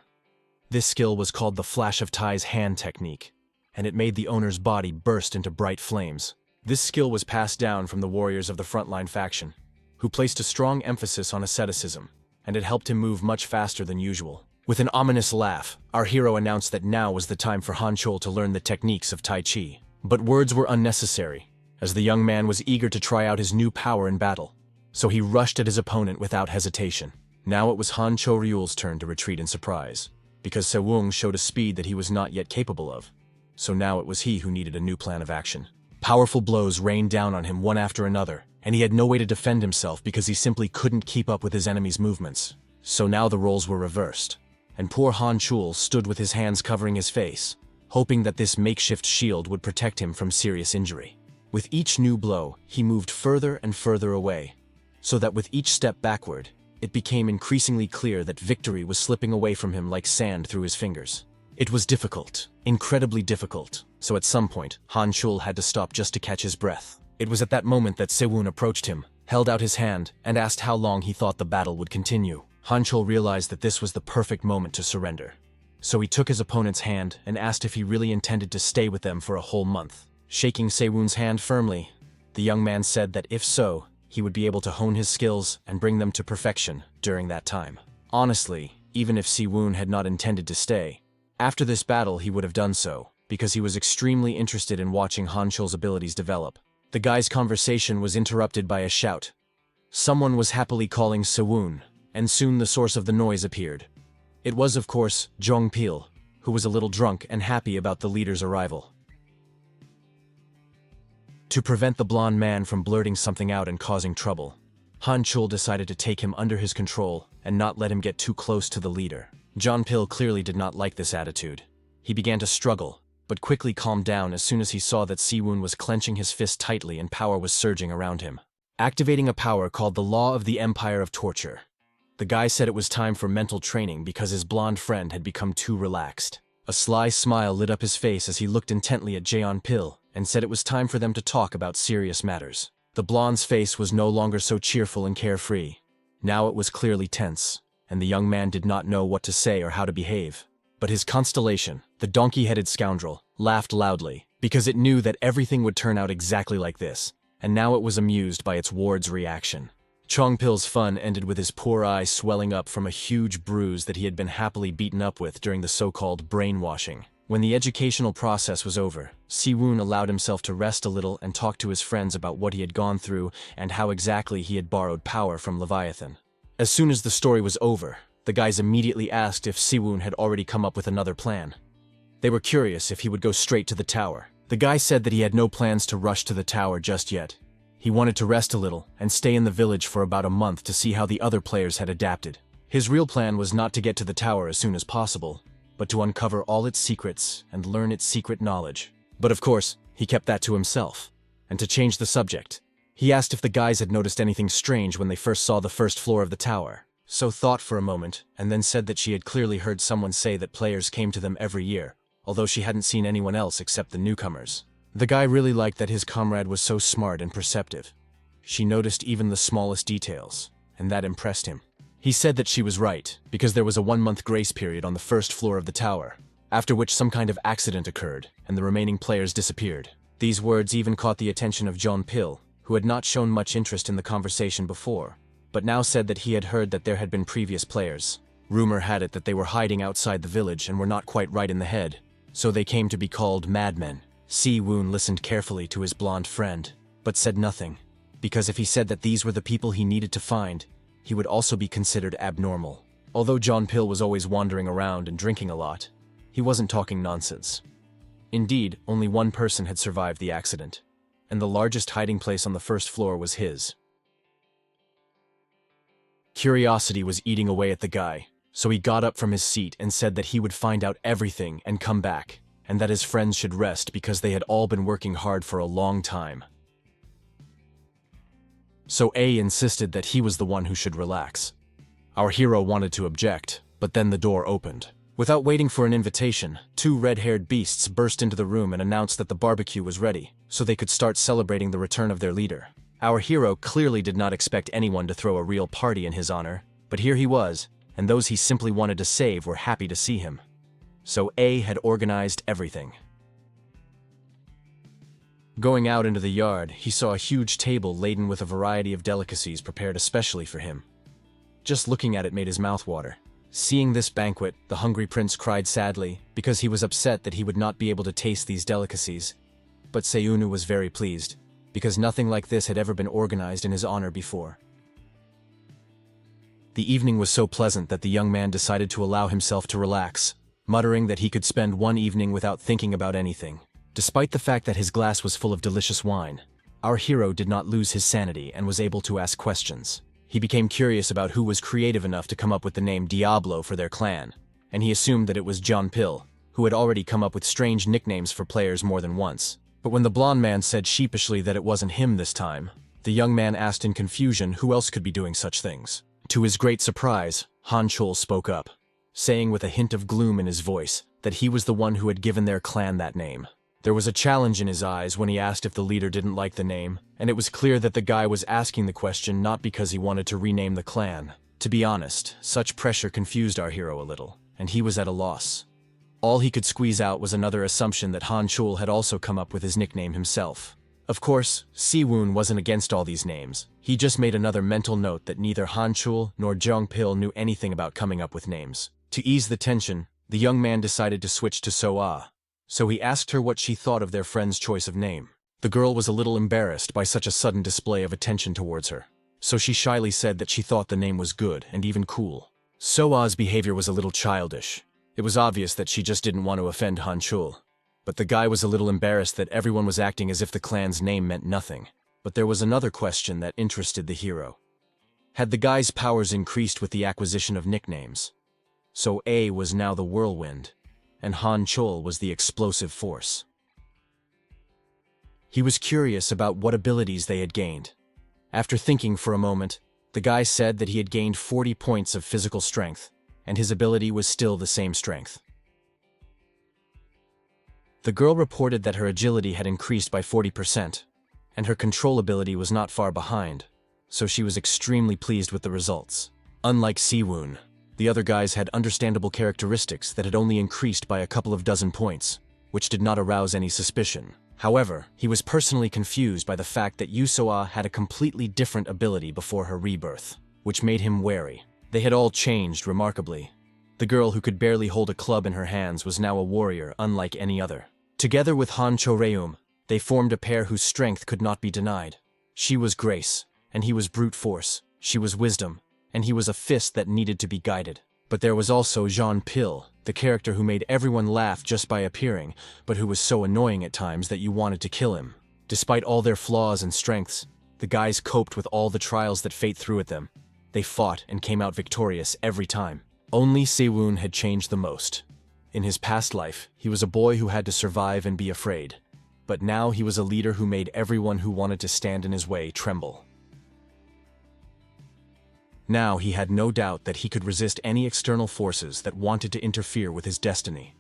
This skill was called the Flash of Tai's hand technique, and it made the owner's body burst into bright flames. This skill was passed down from the warriors of the frontline faction, who placed a strong emphasis on asceticism, and it helped him move much faster than usual. With an ominous laugh, our hero announced that now was the time for Hanchol to learn the techniques of Tai Chi. But words were unnecessary, as the young man was eager to try out his new power in battle. So he rushed at his opponent without hesitation. Now it was Hancho Ryul's turn to retreat in surprise, because Sewung showed a speed that he was not yet capable of. So now it was he who needed a new plan of action. Powerful blows rained down on him one after another, and he had no way to defend himself because he simply couldn't keep up with his enemy's movements. So now the roles were reversed, and poor Han Chul stood with his hands covering his face, hoping that this makeshift shield would protect him from serious injury. With each new blow, he moved further and further away, so that with each step backward, it became increasingly clear that victory was slipping away from him like sand through his fingers. It was difficult, incredibly difficult, so at some point, Han Chul had to stop just to catch his breath. It was at that moment that Sewun approached him, held out his hand, and asked how long he thought the battle would continue. Han Chul realized that this was the perfect moment to surrender. So he took his opponent's hand and asked if he really intended to stay with them for a whole month. Shaking Sewun's hand firmly, the young man said that if so, he would be able to hone his skills and bring them to perfection during that time. Honestly, even if Sewun had not intended to stay, after this battle he would have done so, because he was extremely interested in watching Han Chul's abilities develop. The guy's conversation was interrupted by a shout. Someone was happily calling Sewun, and soon the source of the noise appeared. It was, of course, Zhong Pil, who was a little drunk and happy about the leader's arrival. To prevent the blonde man from blurting something out and causing trouble, Han Chul decided to take him under his control and not let him get too close to the leader. Zhong Pil clearly did not like this attitude. He began to struggle, but quickly calmed down as soon as he saw that Sewun was clenching his fist tightly and power was surging around him. Activating a power called the Law of the Empire of Torture, the guy said it was time for mental training because his blonde friend had become too relaxed. A sly smile lit up his face as he looked intently at Jeon Pil and said it was time for them to talk about serious matters. The blonde's face was no longer so cheerful and carefree. Now it was clearly tense, and the young man did not know what to say or how to behave. But his constellation, the donkey-headed scoundrel, laughed loudly because it knew that everything would turn out exactly like this, and now it was amused by its ward's reaction. Chong Pil's fun ended with his poor eye swelling up from a huge bruise that he had been happily beaten up with during the so-called brainwashing. When the educational process was over, Sewun allowed himself to rest a little and talk to his friends about what he had gone through and how exactly he had borrowed power from Leviathan. As soon as the story was over, the guys immediately asked if Sewun had already come up with another plan. They were curious if he would go straight to the tower. The guy said that he had no plans to rush to the tower just yet. He wanted to rest a little and stay in the village for about a month to see how the other players had adapted. His real plan was not to get to the tower as soon as possible, but to uncover all its secrets and learn its secret knowledge. But of course, he kept that to himself. And to change the subject, he asked if the guys had noticed anything strange when they first saw the first floor of the tower. So thought for a moment, and then said that she had clearly heard someone say that players came to them every year, although she hadn't seen anyone else except the newcomers. The guy really liked that his comrade was so smart and perceptive. She noticed even the smallest details, and that impressed him. He said that she was right, because there was a 1-month grace period on the first floor of the tower, after which some kind of accident occurred, and the remaining players disappeared. These words even caught the attention of John Pill, who had not shown much interest in the conversation before, but now said that he had heard that there had been previous players. Rumor had it that they were hiding outside the village and were not quite right in the head, so they came to be called madmen. Si-woon listened carefully to his blonde friend, but said nothing, because if he said that these were the people he needed to find, he would also be considered abnormal. Although John Pill was always wandering around and drinking a lot, he wasn't talking nonsense. Indeed, only one person had survived the accident, and the largest hiding place on the first floor was his. Curiosity was eating away at the guy, so he got up from his seat and said that he would find out everything and come back, and that his friends should rest because they had all been working hard for a long time. So A insisted that he was the one who should relax. Our hero wanted to object, but then the door opened. Without waiting for an invitation, 2 red-haired beasts burst into the room and announced that the barbecue was ready, so they could start celebrating the return of their leader. Our hero clearly did not expect anyone to throw a real party in his honor, but here he was, and those he simply wanted to save were happy to see him. So A had organized everything. Going out into the yard, he saw a huge table laden with a variety of delicacies prepared especially for him. Just looking at it made his mouth water. Seeing this banquet, the hungry prince cried sadly, because he was upset that he would not be able to taste these delicacies. But Seunu was very pleased, because nothing like this had ever been organized in his honor before. The evening was so pleasant that the young man decided to allow himself to relax, muttering that he could spend one evening without thinking about anything. Despite the fact that his glass was full of delicious wine, our hero did not lose his sanity and was able to ask questions. He became curious about who was creative enough to come up with the name Diablo for their clan, and he assumed that it was John Pill, who had already come up with strange nicknames for players more than once. But when the blonde man said sheepishly that it wasn't him this time, the young man asked in confusion who else could be doing such things. To his great surprise, Han Chol spoke up, saying with a hint of gloom in his voice that he was the one who had given their clan that name. There was a challenge in his eyes when he asked if the leader didn't like the name, and it was clear that the guy was asking the question not because he wanted to rename the clan. To be honest, such pressure confused our hero a little, and he was at a loss. All he could squeeze out was another assumption that Han Chul had also come up with his nickname himself. Of course, Si-woon wasn't against all these names. He just made another mental note that neither Han Chul nor Jong Pil knew anything about coming up with names. To ease the tension, the young man decided to switch to So-ah. So he asked her what she thought of their friend's choice of name. The girl was a little embarrassed by such a sudden display of attention towards her, so she shyly said that she thought the name was good and even cool. So-ah's behavior was a little childish. It was obvious that she just didn't want to offend Han Chul. But the guy was a little embarrassed that everyone was acting as if the clan's name meant nothing. But there was another question that interested the hero. Had the guy's powers increased with the acquisition of nicknames? So A was now the whirlwind, and Han Chol was the explosive force. He was curious about what abilities they had gained. After thinking for a moment, the guy said that he had gained 40 points of physical strength, and his ability was still the same strength. The girl reported that her agility had increased by 40%, and her control ability was not far behind, so she was extremely pleased with the results. Unlike Si-woon, the other guys had understandable characteristics that had only increased by a couple of dozen points, which did not arouse any suspicion. However, he was personally confused by the fact that Yusoa had a completely different ability before her rebirth, which made him wary. They had all changed remarkably. The girl who could barely hold a club in her hands was now a warrior unlike any other. Together with Han Choreum, they formed a pair whose strength could not be denied. She was grace, and he was brute force. She was wisdom, and he was a fist that needed to be guided. But there was also Jean Pil, the character who made everyone laugh just by appearing, but who was so annoying at times that you wanted to kill him. Despite all their flaws and strengths, the guys coped with all the trials that fate threw at them. They fought and came out victorious every time. Only Se-woon had changed the most. In his past life, he was a boy who had to survive and be afraid. But now he was a leader who made everyone who wanted to stand in his way tremble. Now he had no doubt that he could resist any external forces that wanted to interfere with his destiny.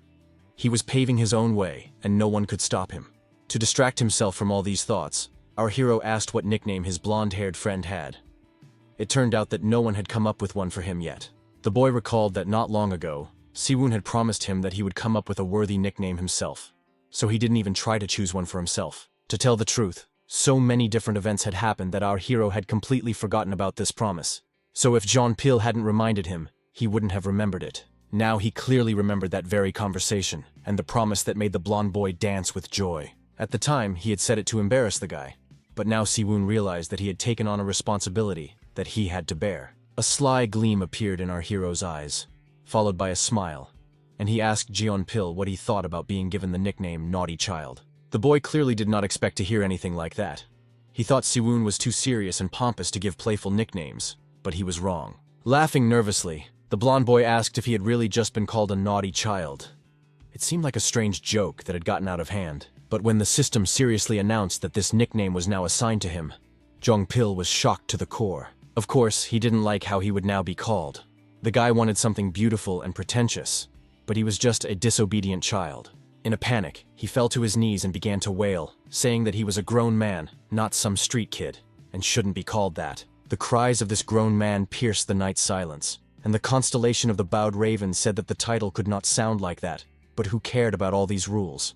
He was paving his own way, and no one could stop him. To distract himself from all these thoughts, Our hero asked what nickname his blonde-haired friend had. It turned out that no one had come up with one for him yet. The boy recalled that not long ago, Siwoon had promised him that he would come up with a worthy nickname himself, so he didn't even try to choose one for himself. To tell the truth, so many different events had happened that our hero had completely forgotten about this promise. So if Jean Pil hadn't reminded him, he wouldn't have remembered it. Now he clearly remembered that very conversation, and the promise that made the blonde boy dance with joy. At the time, he had said it to embarrass the guy, but now Siwoon realized that he had taken on a responsibility that he had to bear. A sly gleam appeared in our hero's eyes, followed by a smile, and he asked Jeon Pil what he thought about being given the nickname Naughty Child. The boy clearly did not expect to hear anything like that. He thought Siwoon was too serious and pompous to give playful nicknames, but he was wrong. Laughing nervously, the blonde boy asked if he had really just been called a naughty child. It seemed like a strange joke that had gotten out of hand, but when the system seriously announced that this nickname was now assigned to him, Jeong Pil was shocked to the core. Of course, he didn't like how he would now be called. The guy wanted something beautiful and pretentious, but he was just a disobedient child. In a panic, he fell to his knees and began to wail, saying that he was a grown man, not some street kid, and shouldn't be called that. The cries of this grown man pierced the night silence, and the constellation of the bowed raven said that the title could not sound like that, but who cared about all these rules?